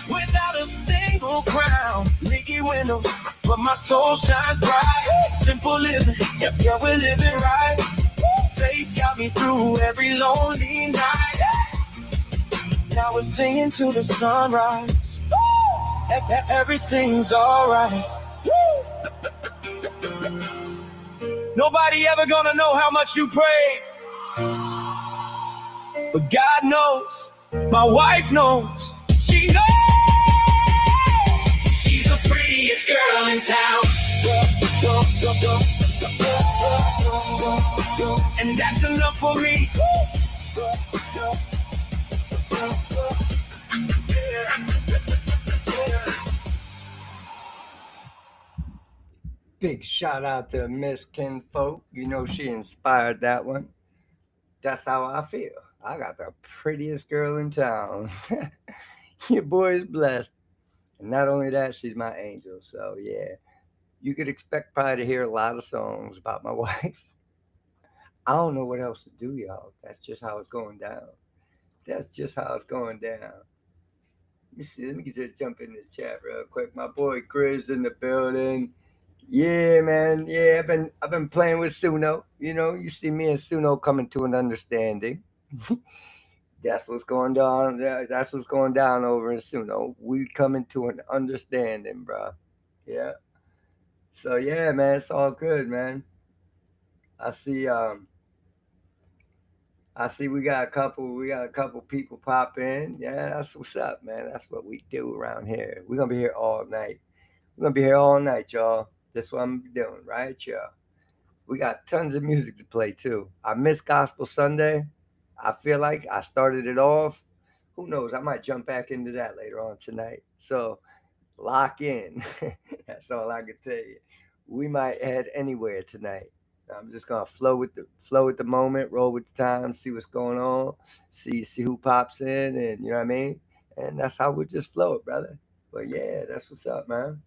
F: without a single crown. Leaky windows, but my soul shines bright. Simple living, yeah, we're living right. Faith got me through every lonely night. Now we're singing to the sunrise. Everything's alright. Nobody ever gonna know how much you prayed, but God knows. My wife knows. She knows. She's the prettiest girl in town. And that's enough for me.
C: Big shout out to Miss Kinfolk. You know she inspired that one. That's how I feel. I got the prettiest girl in town. Your boy is blessed. And not only that, she's my angel. So yeah, you could expect probably to hear a lot of songs about my wife. I don't know what else to do, y'all. That's just how it's going down. That's just how it's going down. Let me see. Let me just jump in the chat real quick. My boy Grizz in the building. Yeah, man. Yeah, I've been playing with Suno. You know, you see me and Suno coming to an understanding. That's what's going down. That's what's going down over in Suno. We coming to an understanding, bro. Yeah. So yeah, man, it's all good, man. I see we got a couple people pop in. Yeah, that's what's up, man. That's what we do around here. We're gonna be here all night. We're gonna be here all night, y'all. That's what I'm doing, right, y'all? We got tons of music to play too. I missed Gospel Sunday. I feel like I started it off. Who knows? I might jump back into that later on tonight. So lock in. That's all I can tell you. we might head anywhere tonight. I'm just gonna flow with the moment, roll with the time, see what's going on, see who pops in, and you know what I mean. And that's how we just flow it, brother. But yeah, that's what's up, man.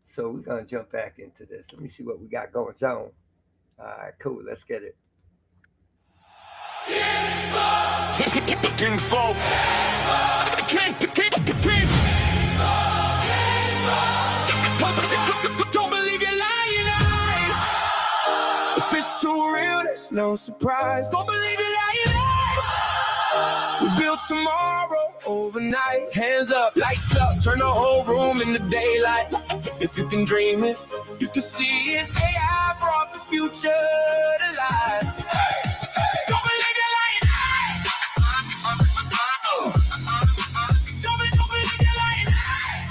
C: So we're gonna jump back into this. Let me see what we got going on. All right, cool. Let's get it.
B: King Folk. Don't believe your lying eyes. If it's too real, there's no surprise. Don't believe your lying eyes. We built tomorrow overnight. Hands up, lights up, turn the whole room into daylight. If you can dream it, you can see it. AI brought the future to life. Don't believe your lying eyes. Don't believe your lying eyes.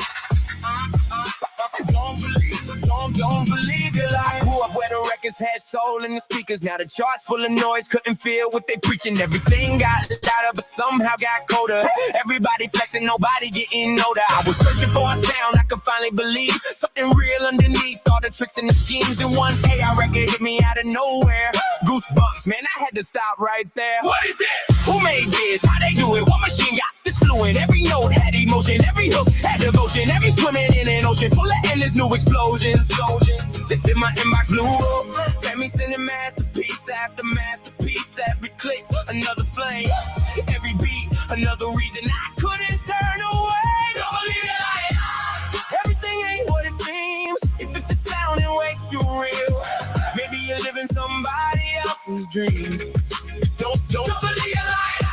B: Don't believe your lies. Grew up where the records had soul in the speakers. Now the charts full of noise, couldn't feel what they preaching. Everything got louder, but somehow got colder. Everybody flexing, nobody getting older. I was searching for a sound I could finally believe. Something real underneath all the tricks and the schemes. And one day I record hit me out of nowhere. Goosebumps, man, I had to stop right there. What is this? Who made this? How they do it? What machine got this fluent? Every note had emotion, every hook had devotion. Every swimming in an ocean full of endless new explosions. Then my inbox blew up. Let me sending masterpiece after masterpiece. Every click, another flame. Every beat, another reason I couldn't turn away. Don't believe your lying. Everything ain't what it seems. If it's sounding way too real, maybe you're living somebody else's dream. Don't believe your lying.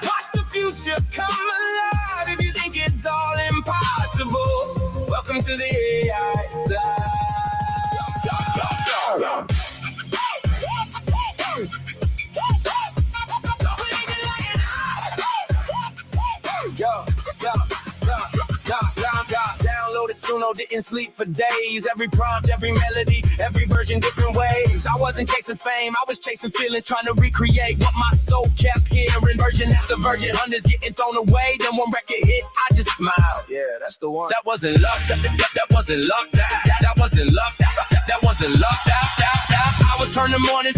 B: Watch the future come alive. If you think it's all impossible, welcome to the AI side. Downloaded Suno, didn't sleep for days. Every prompt, every melody, every version, different ways. I wasn't chasing fame, I was chasing feelings, trying to recreate what my soul kept hearing. Version after version, hundreds getting thrown away. Then one record hit, I just smiled. Yeah, that's the one. That wasn't luck. That wasn't luck. That wasn't luck. That wasn't luck. I was turning mornings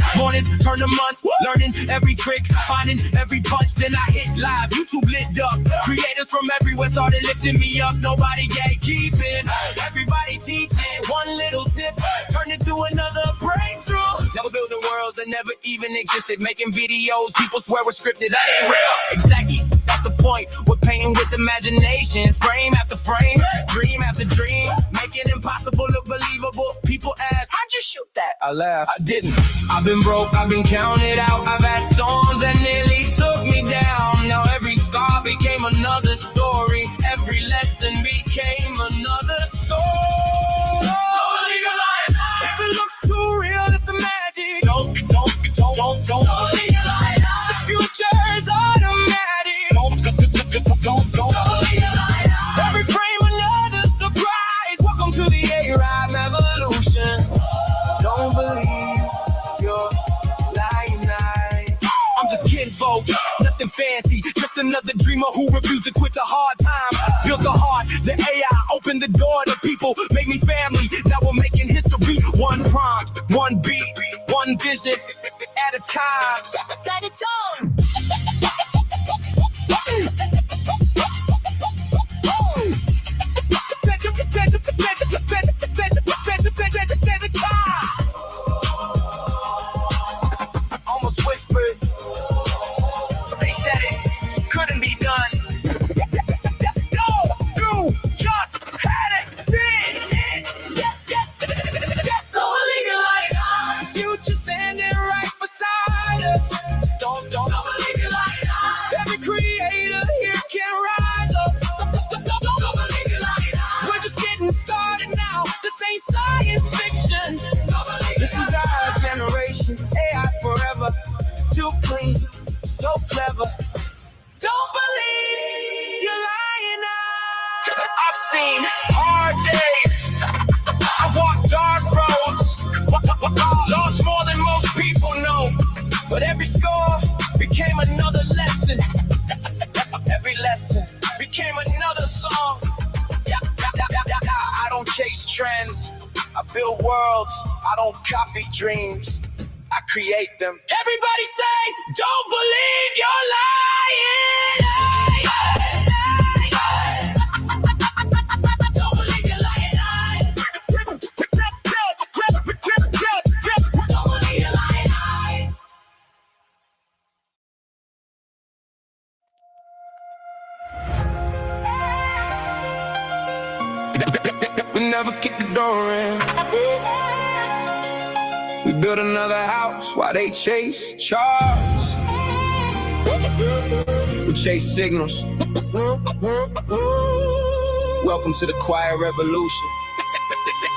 B: turn to months, learning every trick, finding every punch. Then I hit live, YouTube lit up. Creators from everywhere started lifting me up. Nobody gatekeeping, everybody teaching. One little tip turned into another breakthrough. Never building worlds that never even existed. Making videos people swear were scripted. That ain't real. Exactly, that's the point. We're painting with imagination, frame after frame, dream after dream, making impossible look believable. People ask, how'd you shoot that? I laugh. I didn't. I've been broke, I've been counted out. I've had storms that nearly took me down. Now every scar became another story. Every lesson became another soul. Don't believe you're lying. If it looks too real, it's the magic. Don't believe you're lying. The future is automatic. Don't believe you're lying. Every frame another surprise. Welcome to the A-Ride revolution. Don't believe your lying eyes. I'm just King Folk, nothing fancy. Just another dreamer who refused to quit the hard times. Built the heart, the AI opened the door to people. Make me family, now we're making history. One prompt, one beat, one vision at a time. Got it on. Almost whispered, but they said it couldn't be done. No, you just had it. See it. Don't believe you're lying. Future standing right beside us. Don't believe you're lying. Every creator here can rise up. Don't believe you're lying. We're just getting started now. This ain't science fiction. This is our generation. AI forever. Too clean, so clever. Don't believe you're lying now. I've seen hard days. I walked dark roads. Lost more than most people know. But every score became another lesson. Every lesson became another song. I don't chase trends. I build worlds, I don't copy dreams, I create them. Everybody say, don't believe you're lying. Don't believe you're lying eyes. Don't believe you're lying eyes.
F: We never kick the door in. We build another house while they chase charts. We chase signals. Welcome to the quiet revolution.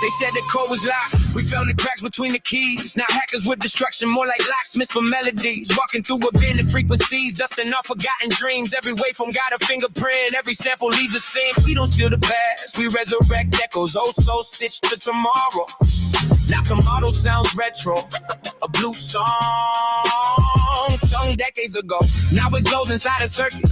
F: They said the code was locked. We found the cracks between the keys. Now hackers with destruction, more like locksmiths for melodies. Walking through abandoned frequencies, dusting off forgotten dreams. Every wave got a fingerprint, every sample leaves a scent. We don't steal the past, we resurrect echoes. Oh, so stitched to tomorrow. Now tomorrow sounds retro. A blue song, sung decades ago. Now it glows inside a circuit.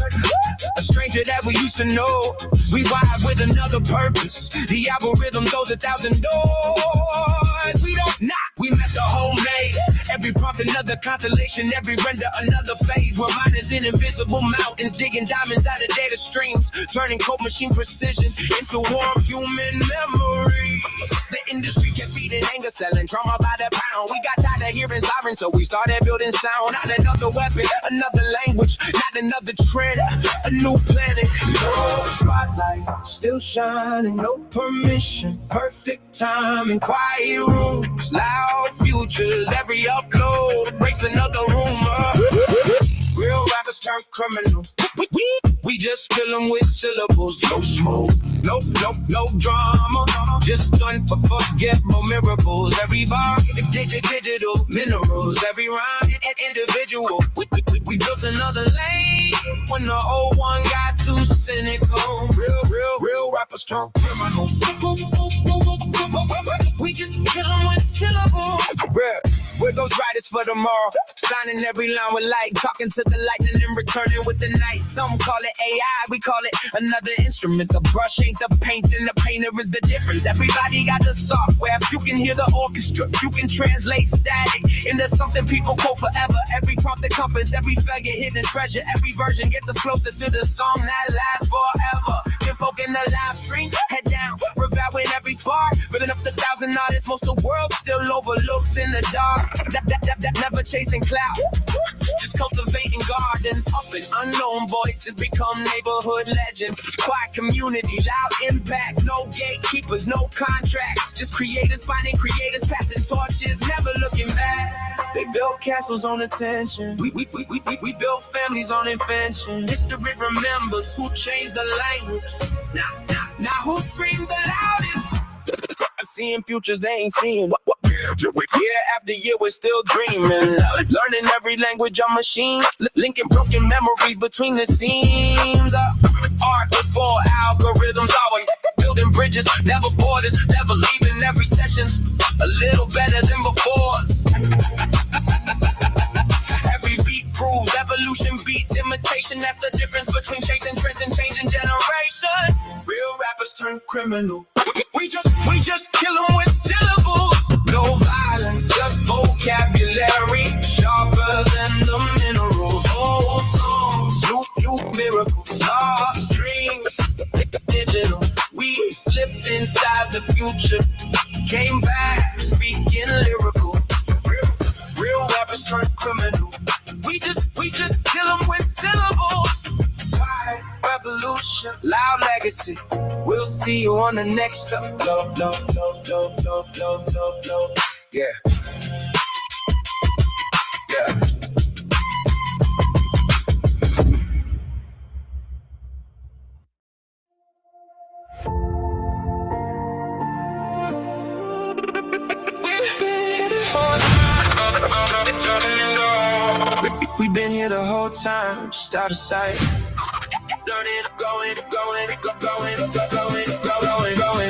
F: A stranger that we used to know. We wired with another purpose. The algorithm goes 1,000 doors. We don't knock, we met the whole maze. Every prompt another constellation, every render another phase. We're miners in invisible mountains, digging diamonds out of data streams, turning code machine precision into warm human memory. The industry kept feeding anger, selling trauma by the pound. We got tired of hearing sirens, so we started building sound. Not another weapon, another language, not another trend, a new planet. No spotlight, still shining, no permission. Perfect time in quiet rooms, loud futures. Every upload breaks another rumor. Real rappers turn criminal. We just kill them with syllables. No smoke, no drama. Just unforgettable miracles. Every bar, digital minerals. Every rhyme, individual. We built another lane when the old one got too cynical. Real rappers turn criminal. We just kill them with syllables. We're those writers for tomorrow, signing every line with light, talking to the lightning and returning with the night. Some call it AI, we call it another instrument. The brush ain't the paint and the painter is the difference. Everybody got the software, if you can hear the orchestra, you can translate static into something people quote forever. Every prompt that compass, every faggot hidden treasure, every version gets us closer to the song that lasts forever. Folk in the live stream, head down, revowing every spark, filling up the 1,000 artists, most of the world still overlooks in the dark. Never chasing clout, just cultivating gardens. Up and unknown voices become neighborhood legends. Quiet community, loud impact, no gatekeepers, no contracts. Just creators finding creators, passing torches, never looking back. They built castles on attention. We built families on invention. History remembers who changed the language. Now who screamed the loudest? I'm seeing futures they ain't seeing. Year after year we're still dreaming. Learning every language on machine. Linking broken memories between the seams. Art before algorithms, always building bridges, never borders, never leaving every session a little better than before. Every beat proves evolution beats imitation. That's the difference between chasing trends and changing generations. Real rappers turn criminal. We just kill them with syllables. No violence, just vocabulary. Sharper than the minerals. Old songs, new miracles. Lost dreams, digital. We slipped inside the future. Came back, speaking lyrical. Real rappers turn criminal. We just kill them with syllables. Quiet revolution, loud legacy. We'll see you on the next step. Yeah. We've been here the whole time, just out of sight. Learning, going,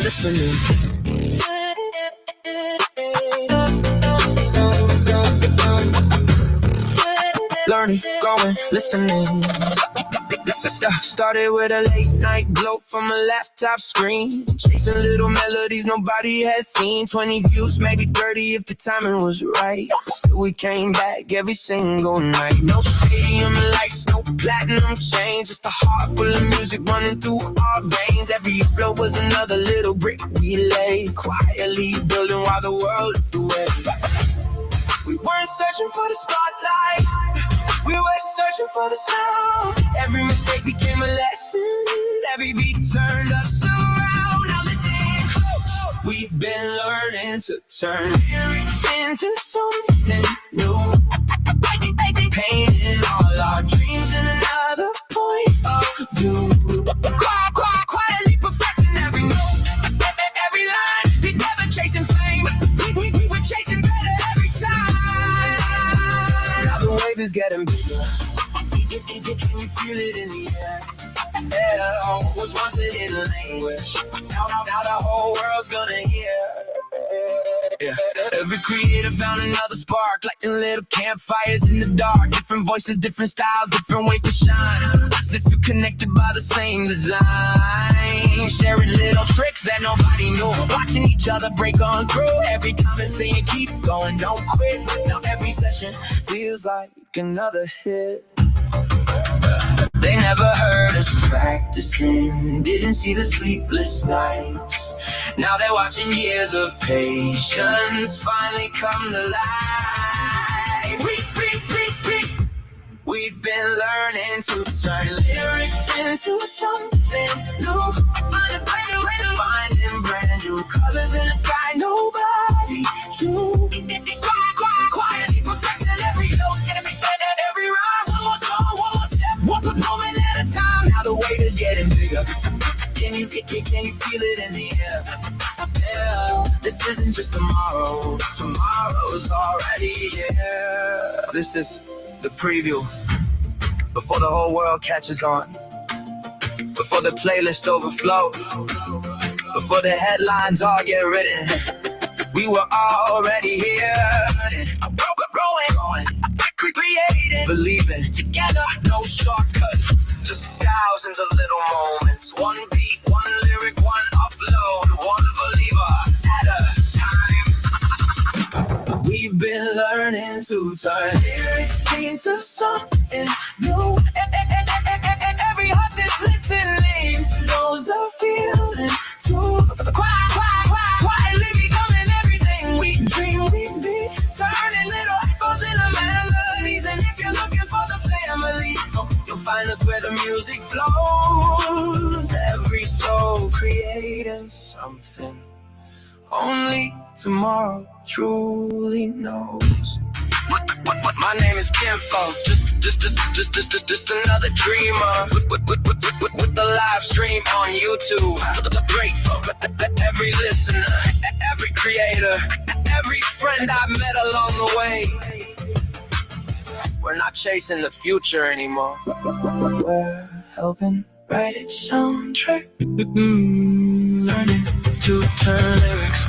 F: listening. Learning, going, listening. Started with a late night glow from a laptop screen, chasing little melodies nobody has seen. 20 views, maybe 30 if the timing was right. Still we came back every single night. No stadium lights, no platinum chains, just a heart full of music running through our veins. Every upload was another little brick we laid, quietly building while the world looked away. We weren't searching for the spotlight, we were searching for the sound. Every mistake became a lesson, every beat turned us around. Now listen close, we've been learning to turn lyrics into something new, painting all our dreams in another point of view. Quietly perfecting every note, every line. We never chasing fame, we were chasing better every time. Now the wave is getting bigger, can you feel it in the air? Yeah, was once a hidden language, now the whole world's gonna hear. Yeah. Every creator found another spark, lighting little campfires in the dark. Different voices, different styles, different ways to shine. Still connected by the same design, sharing little tricks that nobody knew, watching each other break on through. Every comment saying keep going, don't quit. Now every session feels like another hit. They never heard us practicing, didn't see the sleepless nights. Now they're watching years of patience finally come to life. We've been learning to turn lyrics into something new, finding brand new colors in the sky nobody drew. Quietly perfecting every note, every rhyme. One more song, one more step, one moment at a time. Now the wave is getting bigger. Can you feel it in the air? Yeah. This isn't just tomorrow, tomorrow's already here. This is the preview, before the whole world catches on, before the playlist overflow, before the headlines all get written. We were already here, growing, creating, believing, together, no shortcuts, just thousands of little moments. One beat, one lyric, one upload, one believer at a time. We've been learning to turn lyrics into something new. Every heart that's listening knows the feeling too. Quietly becoming everything we dream we'd be. Turning little echoes into melodies. And if you're looking for the family, you'll find us where the music flows. Every soul creating something only tomorrow truly knows. My name is Kinfolk, just another dreamer with the live stream on YouTube. Grateful, every listener, every creator, every friend I've met along the way. We're not chasing the future anymore. We're helping write its soundtrack, learning to turn lyrics.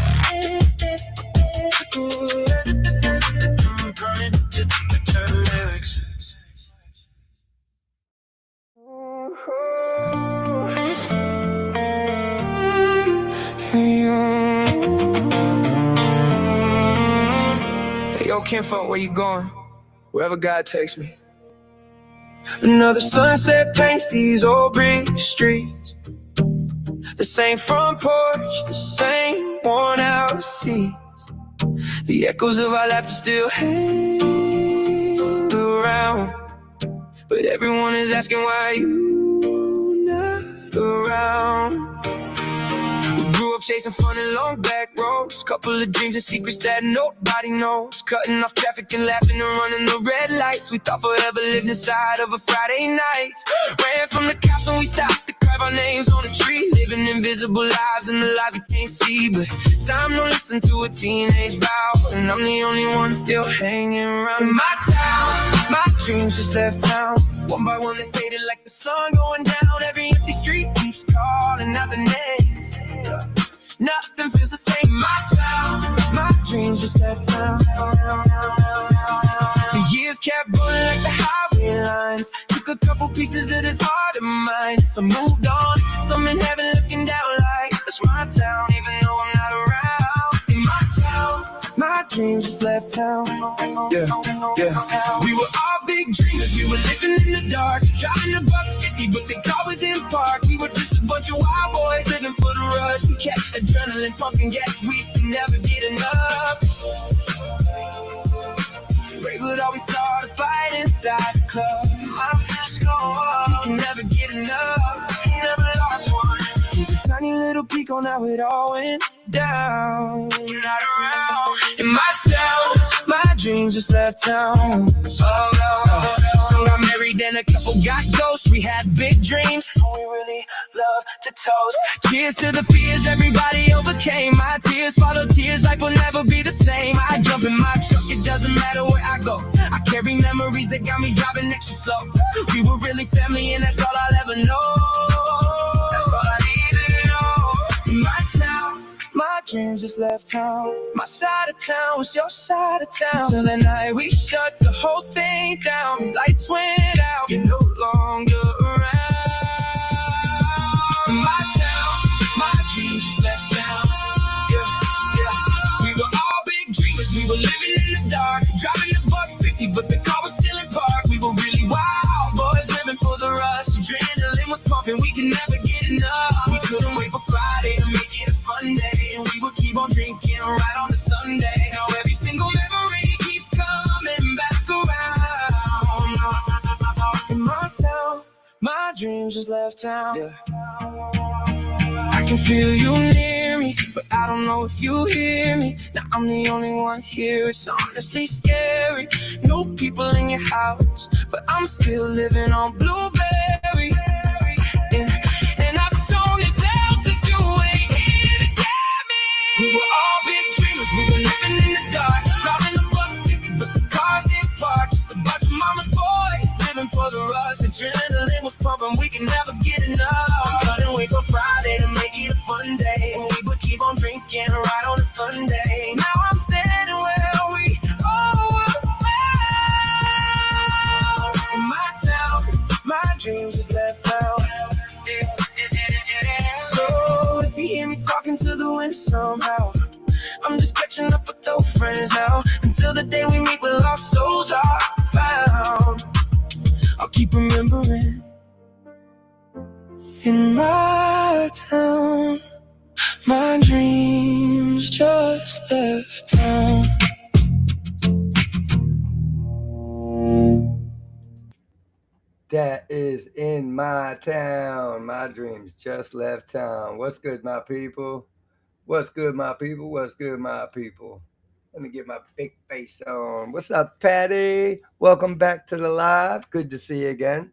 F: Hey, yo, Kinfolk, where you going? Wherever God takes me. Another sunset paints these old brick streets. The same front porch, the same worn out seats. The echoes of our laughter still hang around, but everyone is asking why you not around. We grew up chasing fun in long back roads, couple of dreams and secrets that nobody knows. Cutting off traffic and laughing and running the red lights. We thought forever lived inside of a Friday night. Ran from the cops when we stopped to carve our names on a tree. Living invisible lives and the lives we can't see. But time to listen to a teenage vow, and I'm the only one still hanging around. In my town, my dreams just left town. One by one they faded like the sun going down. Every empty street keeps calling out the names. Nothing feels the same. My town, my dreams just left town. The years kept rolling like the highway lines. Took a couple pieces of this heart mind. So I moved on. Some in heaven looking down like, it's my town, even though I'm not around. In my town, my dreams just left town. Yeah, yeah. We were all big dreamers. We were living in the dark, driving a $150, but the car was in park. We were just a bunch of wild boys living for the rush. We kept adrenaline pumping, yes, we could never get enough. Ray would always start a fight inside the club. My fist go up, he can never get enough. He never lost one. He's a tiny little peak on how it all went down. You're not around. In my town, my dreams just left town. Some got married and a couple got ghosts. We had big dreams, we really love to toast. Cheers to the fears everybody overcame. My tears follow tears, life will never be the same. I jump in my truck, it doesn't matter where I go. I carry memories that got me driving extra slow. We were really family and that's all I'll ever know. That's all I need to know. In my town, my dreams just left town. My side of town was your side of town. Till the night we shut the whole thing down. Lights went out, you're no longer around. In my town, my dreams just left town. Yeah, yeah. We were all big dreamers, we were living in the dark, driving a $150, but the car was still in park. We were really wild boys living for the rush. Adrenaline was pumping, we could never get enough. We couldn't wait for Friday to make it a fun day, and we would keep on drinking right on to Sunday. Now every single memory keeps coming back around. In my town, my dreams just left town. Yeah. I can feel you near me, but I don't know if you hear me. Now I'm the only one here, it's honestly scary. No people in your house, but I'm still living on Blueberry. And I've toned it down since you ain't here to get me. We were all big dreamers, we were living in the dark, driving a $150, but the car's in park. Just a bunch of mama's boys living for the rush. Adrenaline was pumping, we can never get enough. I couldn't wait for Friday to make it a fun day, and we would keep on drinking right on a Sunday. Now I'm standing where we all were found. In my town, my dreams just left town. So if you hear me talking to the wind somehow, I'm just catching up with old friends now. Until the day we meet where lost souls are found, I'll keep remembering. In my town, my dreams just left town.
C: That is In My Town. My dreams just left town. What's good, my people? What's good, my people? What's good, my people? Let me get my big face on. What's up, Patty? Welcome back to the live. Good to see you again.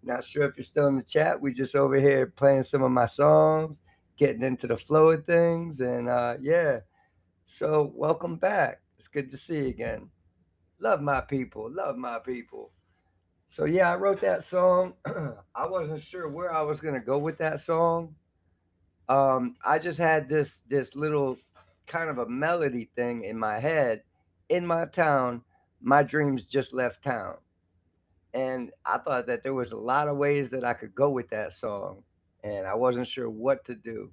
C: Not sure if you're still in the chat. We just over here playing some of my songs, getting into the flow of things, and yeah. So welcome back. It's good to see you again. Love my people. Love my people. So yeah, I wrote that song. I wasn't sure where I was gonna go with that song. I just had this little kind of a melody thing in my head. In my town, my dreams just left town. And I thought that there was a lot of ways that I could go with that song, and I wasn't sure what to do.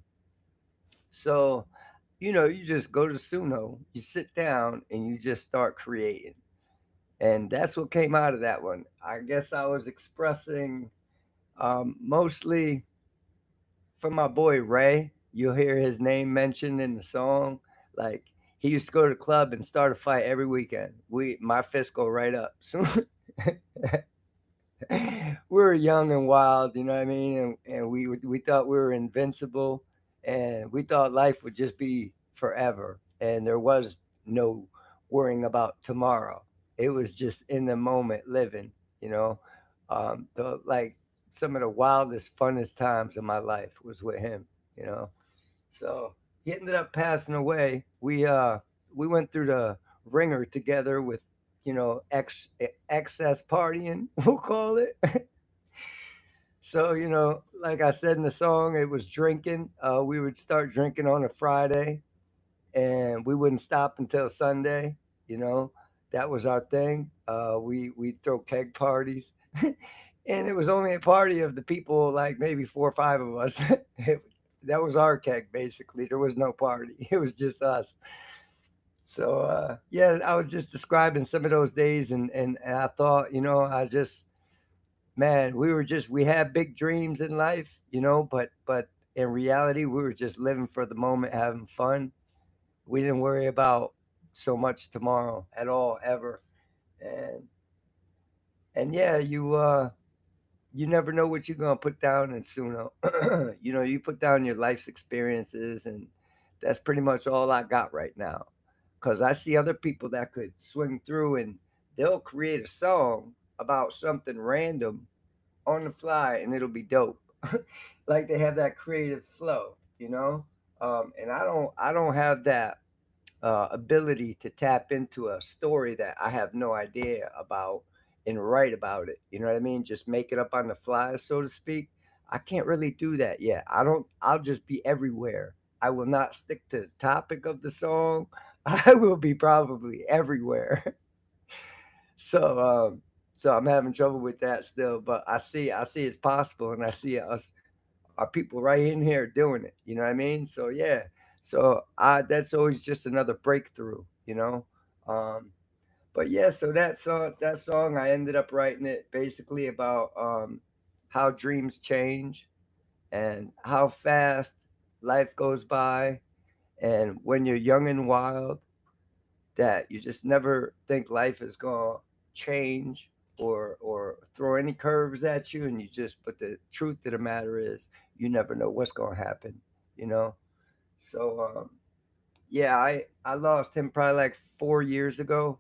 C: So, you just go to Suno, you sit down, and you just start creating. And that's what came out of that one. I guess I was expressing mostly from my boy Ray. You'll hear his name mentioned in the song. Like, he used to go to the club and start a fight every weekend. My fists go right up. So we were young and wild, you know what I mean? And we thought we were invincible, and we thought life would just be forever. And there was no worrying about tomorrow. It was just in the moment living, like some of the wildest, funnest times of my life was with him, So he ended up passing away. We went through the ringer together with, excess partying, we'll call it. So, like I said in the song, it was drinking. We would start drinking on a Friday, and we wouldn't stop until Sunday. That was our thing. We'd throw keg parties. And it was only a party of the people, like maybe 4 or 5 of us. That was our keg, basically. There was no party. It was just us. So yeah, I was just describing some of those days, and I thought, I just, man, we had big dreams in life, but in reality, we were just living for the moment, having fun. We didn't worry about so much tomorrow at all, ever. And yeah, you never know what you're gonna put down, and soon, you put down your life's experiences, and that's pretty much all I got right now. Cause I see other people that could swing through, and they'll create a song about something random on the fly, and it'll be dope. Like they have that creative flow, and I don't have that ability to tap into a story that I have no idea about and write about it. You know what I mean? Just make it up on the fly, so to speak. I can't really do that yet. I don't. I'll just be everywhere. I will not stick to the topic of the song. I will be probably everywhere. So I'm having trouble with that still, but I see it's possible, and I see us are people right in here doing it. You know what I mean? So yeah. So I that's always just another breakthrough. Um, but yeah, so that song I ended up writing it basically about how dreams change and how fast life goes by, and when you're young and wild, that you just never think life is gonna change or throw any curves at you, and but the truth of the matter is you never know what's gonna happen, you know. So yeah, I lost him probably like 4 years ago,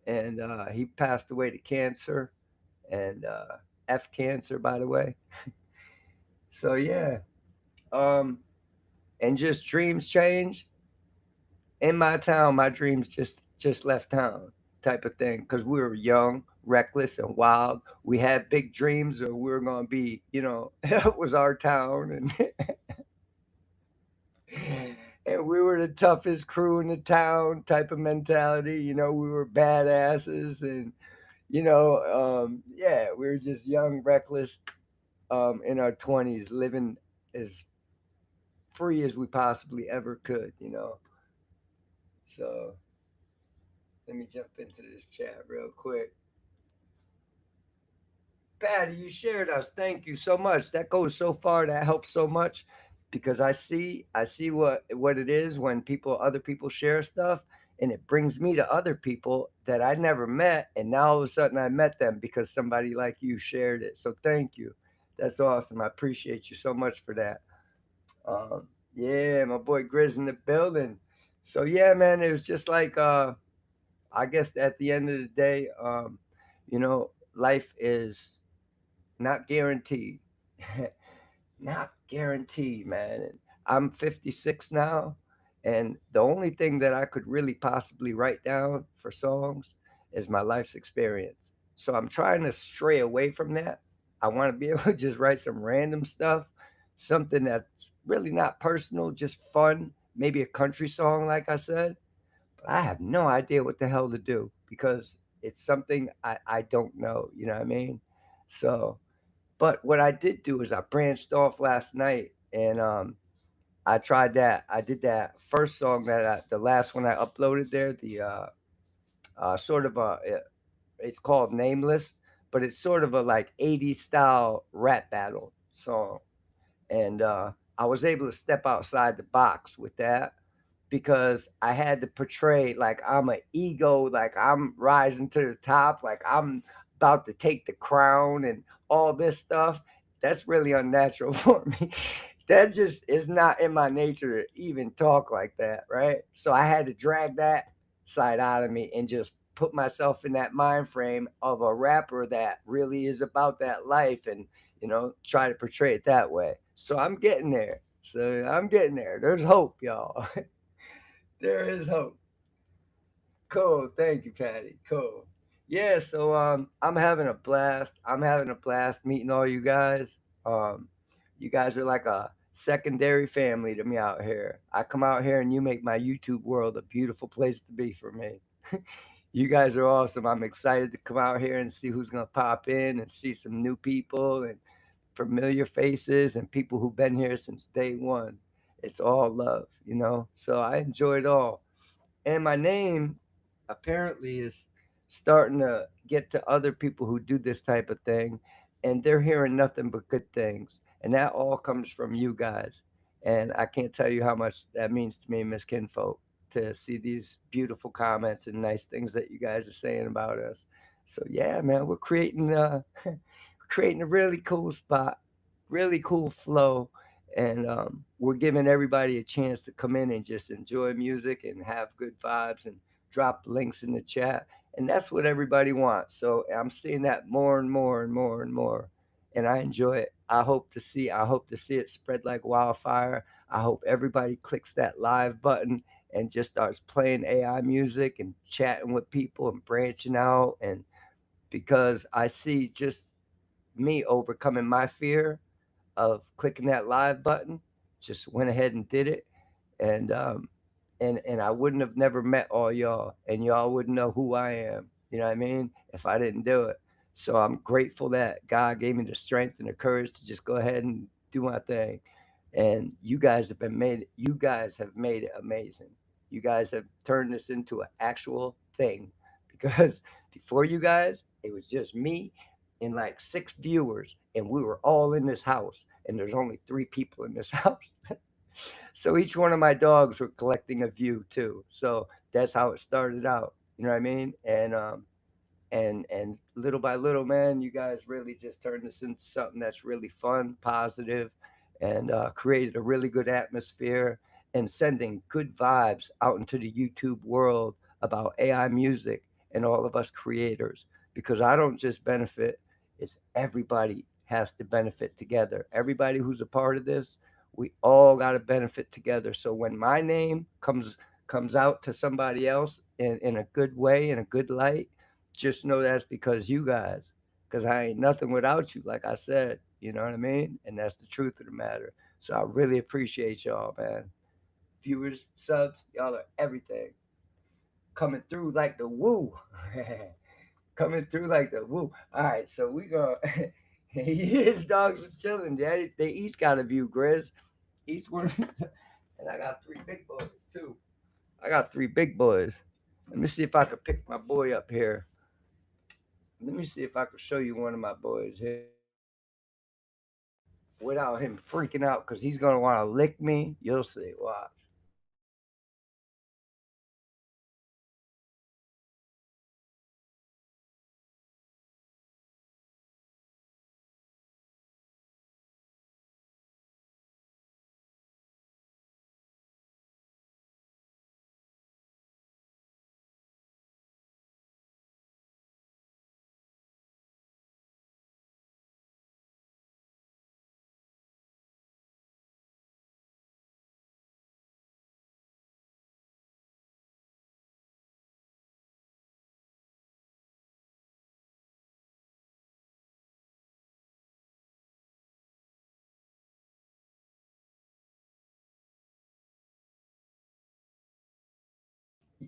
C: and he passed away to cancer, and F cancer, by the way. So yeah, um, and just dreams change. In my town, my dreams just left town, type of thing, because we were young, reckless, and wild. We had big dreams, or we were gonna be, it was our town, and and we were the toughest crew in the town, type of mentality. We were badasses, and yeah, we were just young, reckless, in our 20s, living as free as we possibly ever could. So let me jump into this chat real quick. Patty, you shared us. Thank you so much. That goes so far. That helps so much, because I see what it is when other people share stuff, and it brings me to other people that I never met, and now all of a sudden I met them because somebody like you shared it. So thank you. That's awesome. I appreciate you so much for that. Yeah, my boy Grizz in the building. So yeah, man, it was just like I guess at the end of the day, life is not guaranteed. Not guaranteed, man. And I'm 56 now, and the only thing that I could really possibly write down for songs is my life's experience. So I'm trying to stray away from that. I want to be able to just write some random stuff, something that's really not personal, just fun, maybe a country song, like I said. But I have no idea what the hell to do, because it's something I don't know. You know what I mean? So, but what I did do is I branched off last night, and I tried that. I did that first song the last one I uploaded there, the sort of it's called Nameless, but it's sort of a like 80s style rap battle song. And I was able to step outside the box with that, because I had to portray like I'm an ego, like I'm rising to the top, like I'm about to take the crown and all this stuff. That's really unnatural for me. That just is not in my nature to even talk like that, right? So I had to drag that side out of me and just put myself in that mind frame of a rapper that really is about that life, and try to portray it that way. So I'm getting there. So I'm getting there. There's hope, y'all. There is hope. Cool. Thank you, Patty. Cool. Yeah, so I'm having a blast. I'm having a blast meeting all you guys. Um you guys are like a secondary family to me out here. I come out here and you make my YouTube world a beautiful place to be for me. You guys are awesome. I'm excited to come out here and see who's gonna pop in and see some new people and familiar faces and people who've been here since day one. It's all love, you know. So I enjoy it all. And my name apparently is starting to get to other people who do this type of thing, and they're hearing nothing but good things. And that all comes from you guys. And I can't tell you how much that means to me, Miss Kinfolk, to see these beautiful comments and nice things that you guys are saying about us. So yeah, man, we're creating creating a really cool spot, really cool flow, and we're giving everybody a chance to come in and just enjoy music and have good vibes and drop links in the chat, and that's what everybody wants. So I'm seeing that more and more and more and more, and I enjoy it. I hope to see it spread like wildfire. I hope everybody clicks that live button and just starts playing AI music and chatting with people and branching out, and because I see just me overcoming my fear of clicking that live button, just went ahead and did it, and and I wouldn't have never met all y'all, and y'all wouldn't know who I am. You know what I mean? If I didn't do it. So I'm grateful that God gave me the strength and the courage to just go ahead and do my thing. And you guys have been made. You guys have made it amazing. You guys have turned this into an actual thing, because before you guys, it was just me and like 6 viewers, and we were all in this house, and there's only 3 people in this house. So each one of my dogs were collecting a view too. So that's how it started out. You know what I mean? And little by little, man, you guys really just turned this into something that's really fun, positive, and created a really good atmosphere and sending good vibes out into the YouTube world about AI music and all of us creators. Because I don't just benefit; it's everybody has to benefit together. Everybody who's a part of this, we all got to benefit together. So when my name comes out to somebody else in a good way, in a good light, just know that's because you guys, because I ain't nothing without you, like I said. You know what I mean? And that's the truth of the matter. So I really appreciate y'all, man. Viewers, subs, y'all are everything. Coming through like the woo. Coming through like the woo. All right, so we go. His dogs is chilling. They each got a view, Grizz. Each one. And I got 3 big boys too. I got 3 big boys. Let me see if I can pick my boy up here. Let me see if I can show you one of my boys here without him freaking out, because he's gonna want to lick me. You'll see. Watch.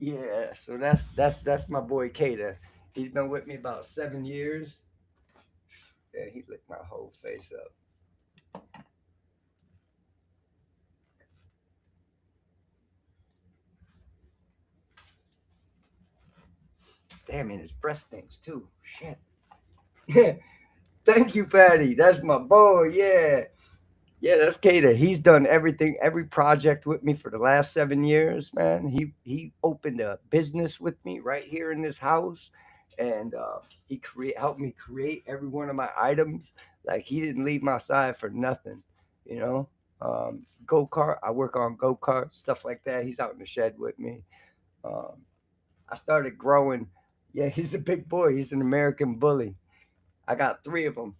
C: Yeah, so that's my boy Kater. He's been with me about 7 years. Yeah, he licked my whole face up. Damn, and his breast stinks too. Shit. Thank you, Patty. That's my boy. Yeah. Yeah, that's Kater. He's done everything, every project with me for the last 7 years, man. He opened a business with me right here in this house, and he helped me create every one of my items. Like, he didn't leave my side for nothing, you know. Go kart, I work on go kart stuff like that. He's out in the shed with me. Um, I started growing. Yeah, he's a big boy. He's an American bully. I got 3 of them,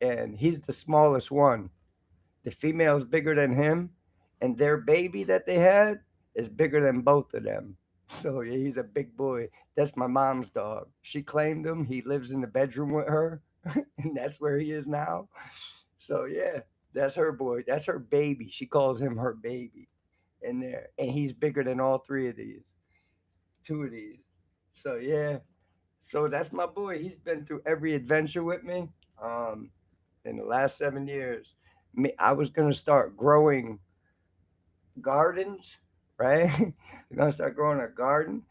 C: and he's the smallest one. The female's bigger than him, and their baby that they had is bigger than both of them. So yeah, he's a big boy. That's my mom's dog. She claimed him. He lives in the bedroom with her, and that's where he is now. So yeah, that's her boy. That's her baby. She calls him her baby in there, and he's bigger than all 3 of these. 2 of these. So yeah, so that's my boy. He's been through every adventure with me. In the last 7 years, I was gonna start growing gardens, right? We're gonna start growing a garden,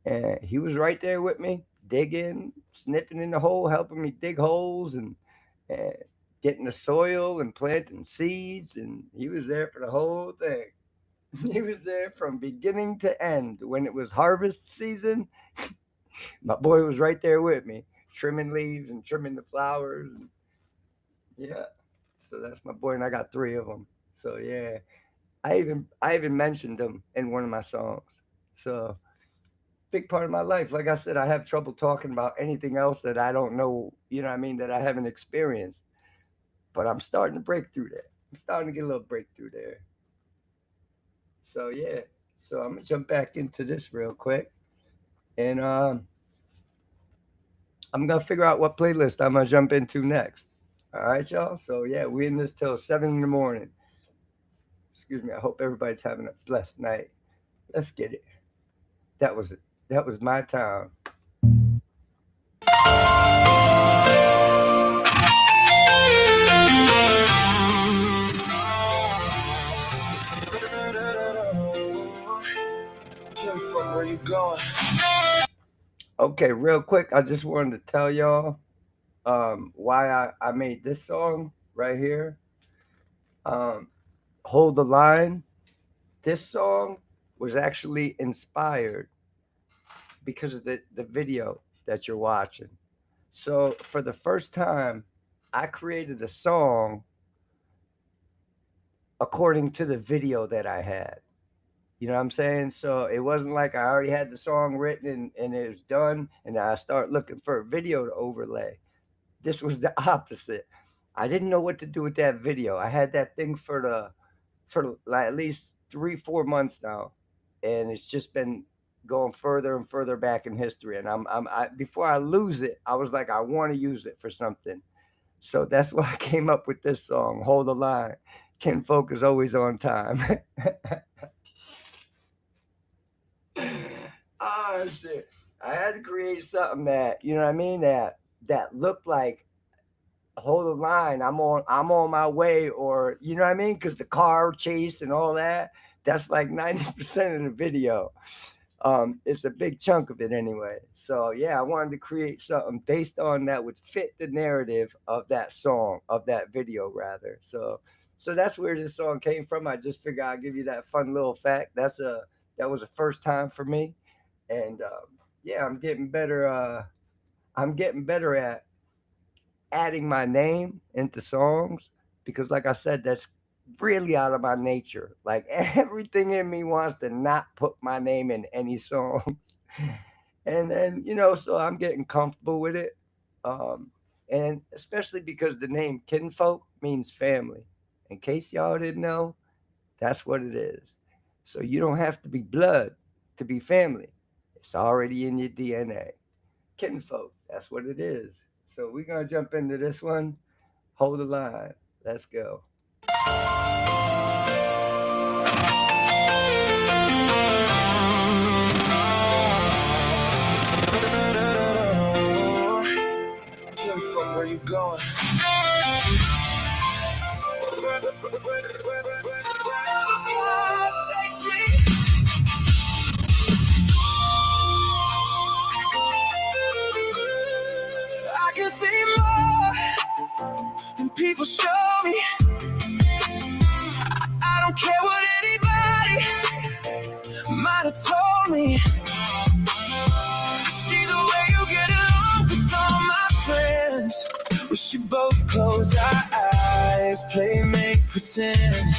C: and he was right there with me, digging, sniffing in the hole, helping me dig holes, and getting the soil and planting seeds, and he was there for the whole thing. He was there from beginning to end. When it was harvest season, my boy was right there with me, trimming leaves and trimming the flowers. And yeah, so that's my boy, and I got three of them. So yeah, I even mentioned them in one of my songs. So big part of my life. Like I said, I have trouble talking about anything else that I don't know. You know what I mean? That I haven't experienced. But I'm starting to break through there. I'm starting to get a little breakthrough there. So yeah. So I'm gonna jump back into this real quick, and I'm gonna figure out what playlist I'm gonna jump into next. All right, y'all. So yeah, we in this till 7 in the morning. Excuse me. I hope everybody's having a blessed night. Let's get it. That was it. That was my time.
F: Where you going?
C: Okay, real quick, I just wanted to tell y'all why I made this song right here. Hold the Line. This song was actually inspired because of the video that you're watching. So for the first time, I created a song according to the video that I had. You know what I'm saying? So it wasn't like I already had the song written and it was done, and I start looking for a video to overlay. This was the opposite. I didn't know what to do with that video. I had that thing for like at least 3-4 months now, and it's just been going further and further back in history. And before I lose it, I was like, I want to use it for something. So that's why I came up with this song, Hold the Line. Ken Folk is always on time. Oh shit. I had to create something that, you know what I mean, that looked like hold the line. I'm on my way, or you know what I mean? Because the car chase and all that, that's like 90% of the video. It's a big chunk of it anyway. So yeah, I wanted to create something based on that would fit the narrative of that song, of that video rather. So that's where this song came from. I just figured I'd give you that fun little fact. That was a first time for me. And yeah, I'm getting better. I'm getting better at adding my name into songs because, like I said, that's really out of my nature. Like everything in me wants to not put my name in any songs. And then, so I'm getting comfortable with it. And especially because the name Kinfolk means family. In case y'all didn't know, that's what it is. So you don't have to be blood to be family. It's already in your DNA. Kinfolk, that's what it is. So we're going to jump into this one. Hold the line. Let's go.
F: Kinfolk, where you going? I can see more than people show me. I don't care what anybody might have told me. See the way you get along with all my friends. We should both close our eyes, play, make, pretend.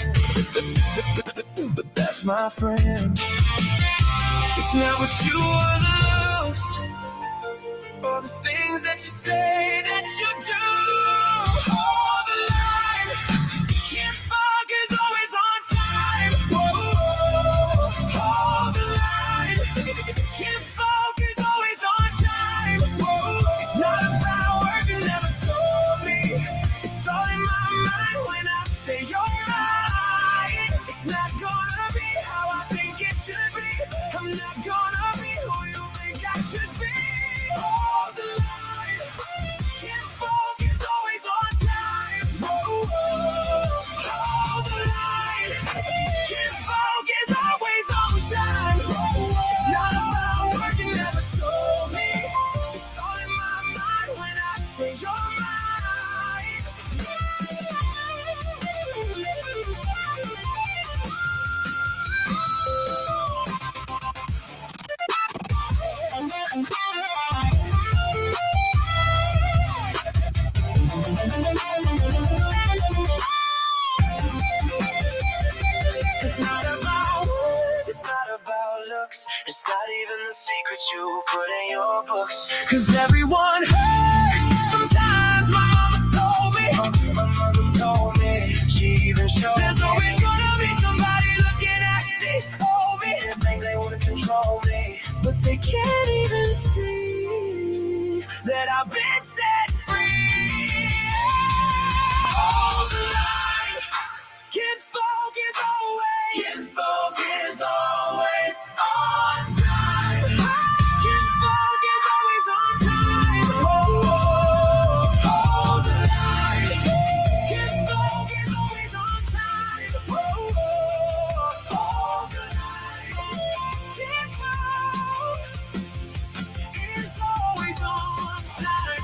F: But that's my friend. It's not what you or the looks, or the things that you say that you do. Hold the line. Kinfolk is always on time. Whoa, hold the line. Kinfolk is always on time. Whoa, it's not about words you never told me. It's all in my mind when I say you're mine. It's not gonna be how I think it should be. I'm not gonna be who you think I should be. looks. It's not even the secrets you put in your books. Cause everyone hurts sometimes. My mama told me. My mama told me. She even showed me. There's always gonna be somebody looking at me. Oh, me. And think they wanna control me. But they can't even see that I've been set free. Hold the line. Kinfolk is always on time. Kinfolk is always on time. Oh, hold the line. Kinfolk is always on time. Oh, hold the line. Kinfolk is always on time.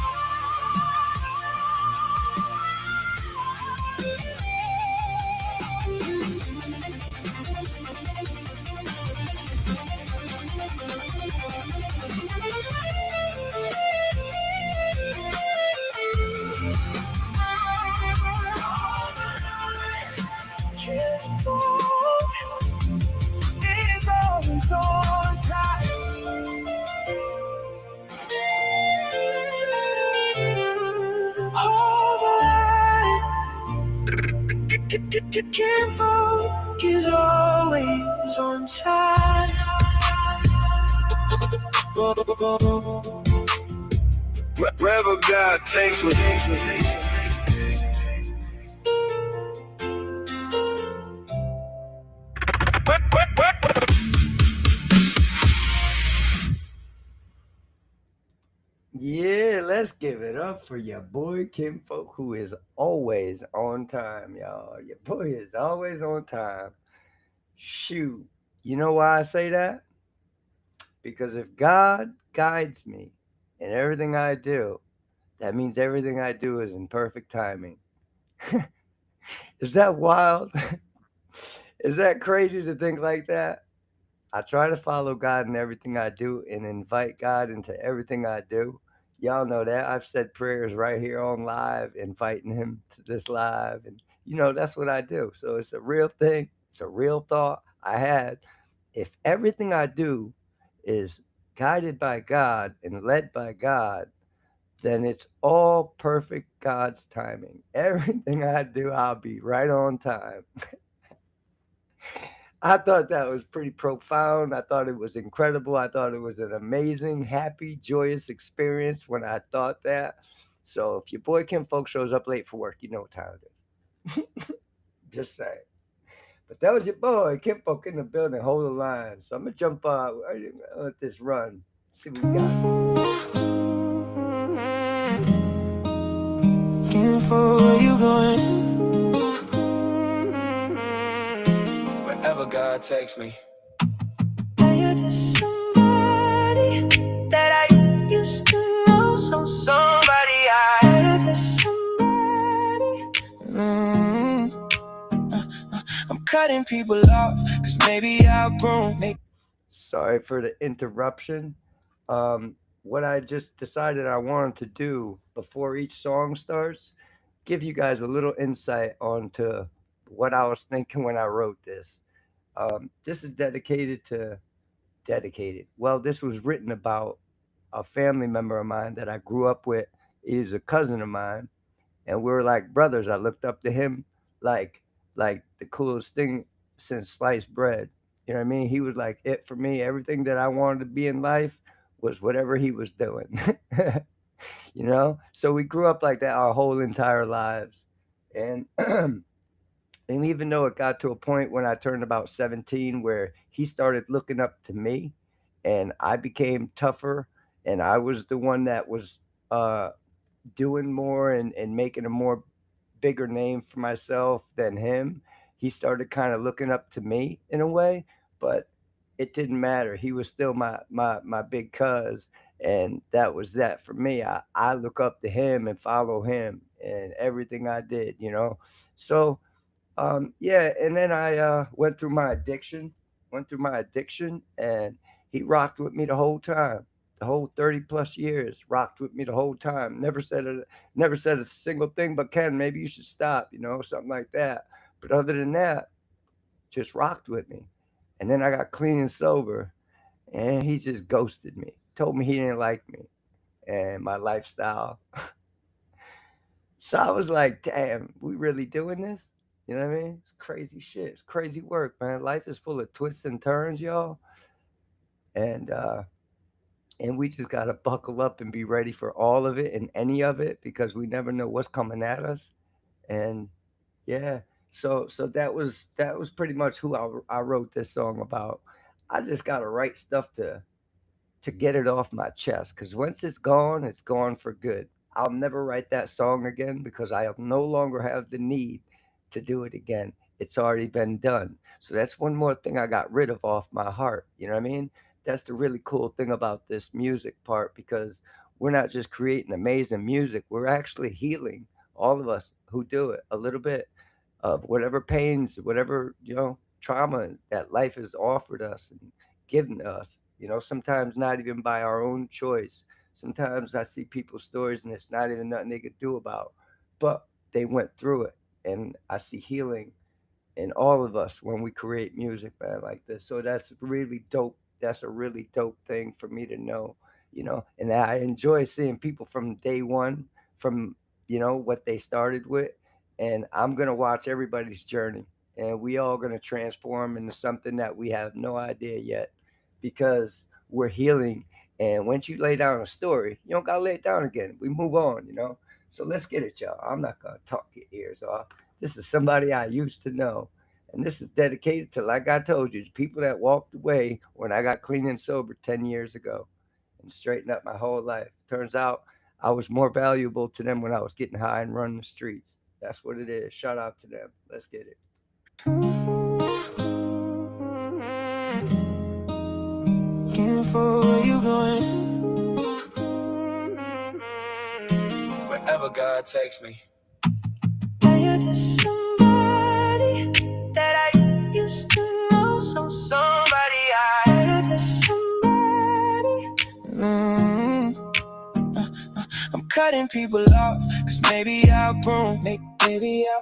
F: Is always on time. Hold the line. Kinfolk is always on time.
B: Wherever God takes me.
C: Yeah, let's give it up for your boy Kinfolk, who is always on time, y'all. Your boy is always on time. Shoot. You know why I say that? Because if God guides me in everything I do, that means everything I do is in perfect timing. Is that wild? Is that crazy to think like that? I try to follow God in everything I do and invite God into everything I do. Y'all know that. I've said prayers right here on live, inviting him to this live. And, that's what I do. So it's a real thing. It's a real thought I had. If everything I do is guided by God and led by God, then it's all perfect God's timing. Everything I do, I'll be right on time. I thought that was pretty profound. I thought it was incredible. I thought it was an amazing, happy, joyous experience when I thought that. So if your boy Kinfolk shows up late for work, you know what time it is. Just saying. But that was your boy Kinfolk in the building. Hold the line. So I'm gonna jump up. Let this run. See what we got.
F: Kinfolk, where you going? Wherever God takes me. You're just somebody that I used to know. So somebody you're just somebody. I'm cutting people off, cause maybe I've grown.
C: Sorry for the interruption. What I just decided I wanted to do before each song starts, give you guys a little insight onto what I was thinking when I wrote this. This is Well, this was written about a family member of mine that I grew up with. He's a cousin of mine, and we were like brothers. I looked up to him like the coolest thing since sliced bread. You know what I mean? He was like it for me. Everything that I wanted to be in life was whatever he was doing. So we grew up like that our whole entire lives. And and even though it got to a point when I turned about 17 where he started looking up to me and I became tougher and I was the one that was doing more and making a more bigger name for myself than him, he started kind of looking up to me in a way, but it didn't matter. He was still my big cuz, and that was that for me. I look up to him and follow him in everything I did. So yeah, and then I went through my addiction, and he rocked with me the whole time. The whole 30 plus years rocked with me the whole time. Never said a single thing but Ken, maybe you should stop, something like that. But other than that, just rocked with me. And then I got clean and sober. and he just ghosted me. Told me he didn't like me and my lifestyle. So I was like, damn, we really doing this? You know what I mean? It's crazy shit. It's crazy work, man. Life is full of twists and turns, y'all. And we just gotta buckle up and be ready for all of it and any of it because we never know what's coming at us. And yeah, so that was pretty much who I wrote this song about. I just gotta write stuff to get it off my chest because once it's gone for good. I'll never write that song again because I no longer have the need to do it again. It's already been done. So that's one more thing I got rid of off my heart. You know what I mean? That's the really cool thing about this music part because we're not just creating amazing music, we're actually healing all of us who do it a little bit of whatever pains, whatever, trauma that life has offered us and given us. Sometimes not even by our own choice. Sometimes I see people's stories and it's not even nothing they could do about, but they went through it. And I see healing in all of us when we create music, man, like this. So that's really dope. That's a really dope thing for me to know. And I enjoy seeing people from day one, from, what they started with. And I'm going to watch everybody's journey. And we all going to transform into something that we have no idea yet because we're healing. And once you lay down a story, you don't got to lay it down again. We move on. So let's get it, y'all. I'm not going to talk your ears off. This is somebody I used to know. And this is dedicated to, like I told you, the people that walked away when I got clean and sober 10 years ago and straightened up my whole life. Turns out I was more valuable to them when I was getting high and running the streets. That's what it is. Shout out to them. Let's get it.
F: For where you going? Wherever God takes me.
G: You're just somebody that I used to know. So somebody you're just somebody.
F: I'm cutting people off, cause maybe I've grown. Maybe I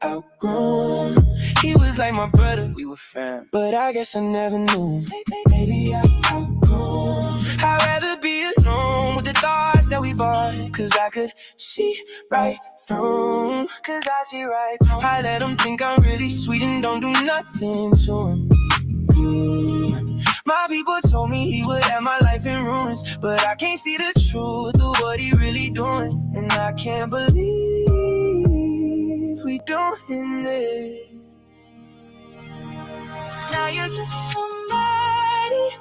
F: outgrown. He was like my brother, we were fam, but I guess I never knew. Maybe I outgrown. I'd rather be alone with the thoughts that we bought, cause I could see right through.
G: Cause I see right through.
F: I let them think I'm really sweet and don't do nothing to him. My people told me he would have my life in ruins, but I can't see the truth of what he really doing. And I can't believe we doing this.
G: Now you're just somebody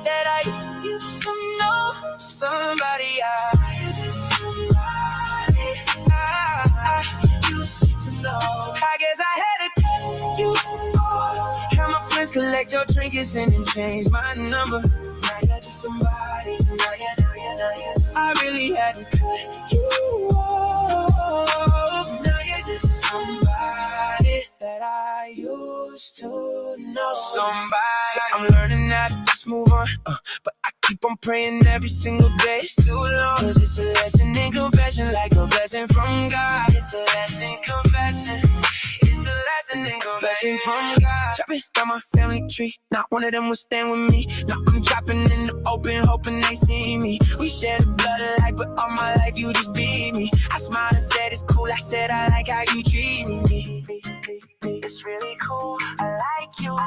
G: that I used to know.
F: Somebody you're just somebody I used to know. I guess I had to cut you off. Have my friends collect your trinkets and then change my number. Now you're just somebody. Now you're. I really had to cut you off. Now you're just somebody that I used to know. Somebody. I'm learning how to just move on, but I keep on praying every single day. It's too long, cause it's a lesson in confession, like a blessing from God. It's a lesson confession. It's a lesson in confession from God. Chopping down my family tree, not one of them will stand with me. Now I'm dropping in the open, hoping they see me. We share the blood of life, but all my life you just beat me. I smiled and said it's cool, I said I like how you treat me.
G: It's really cool, I like you. I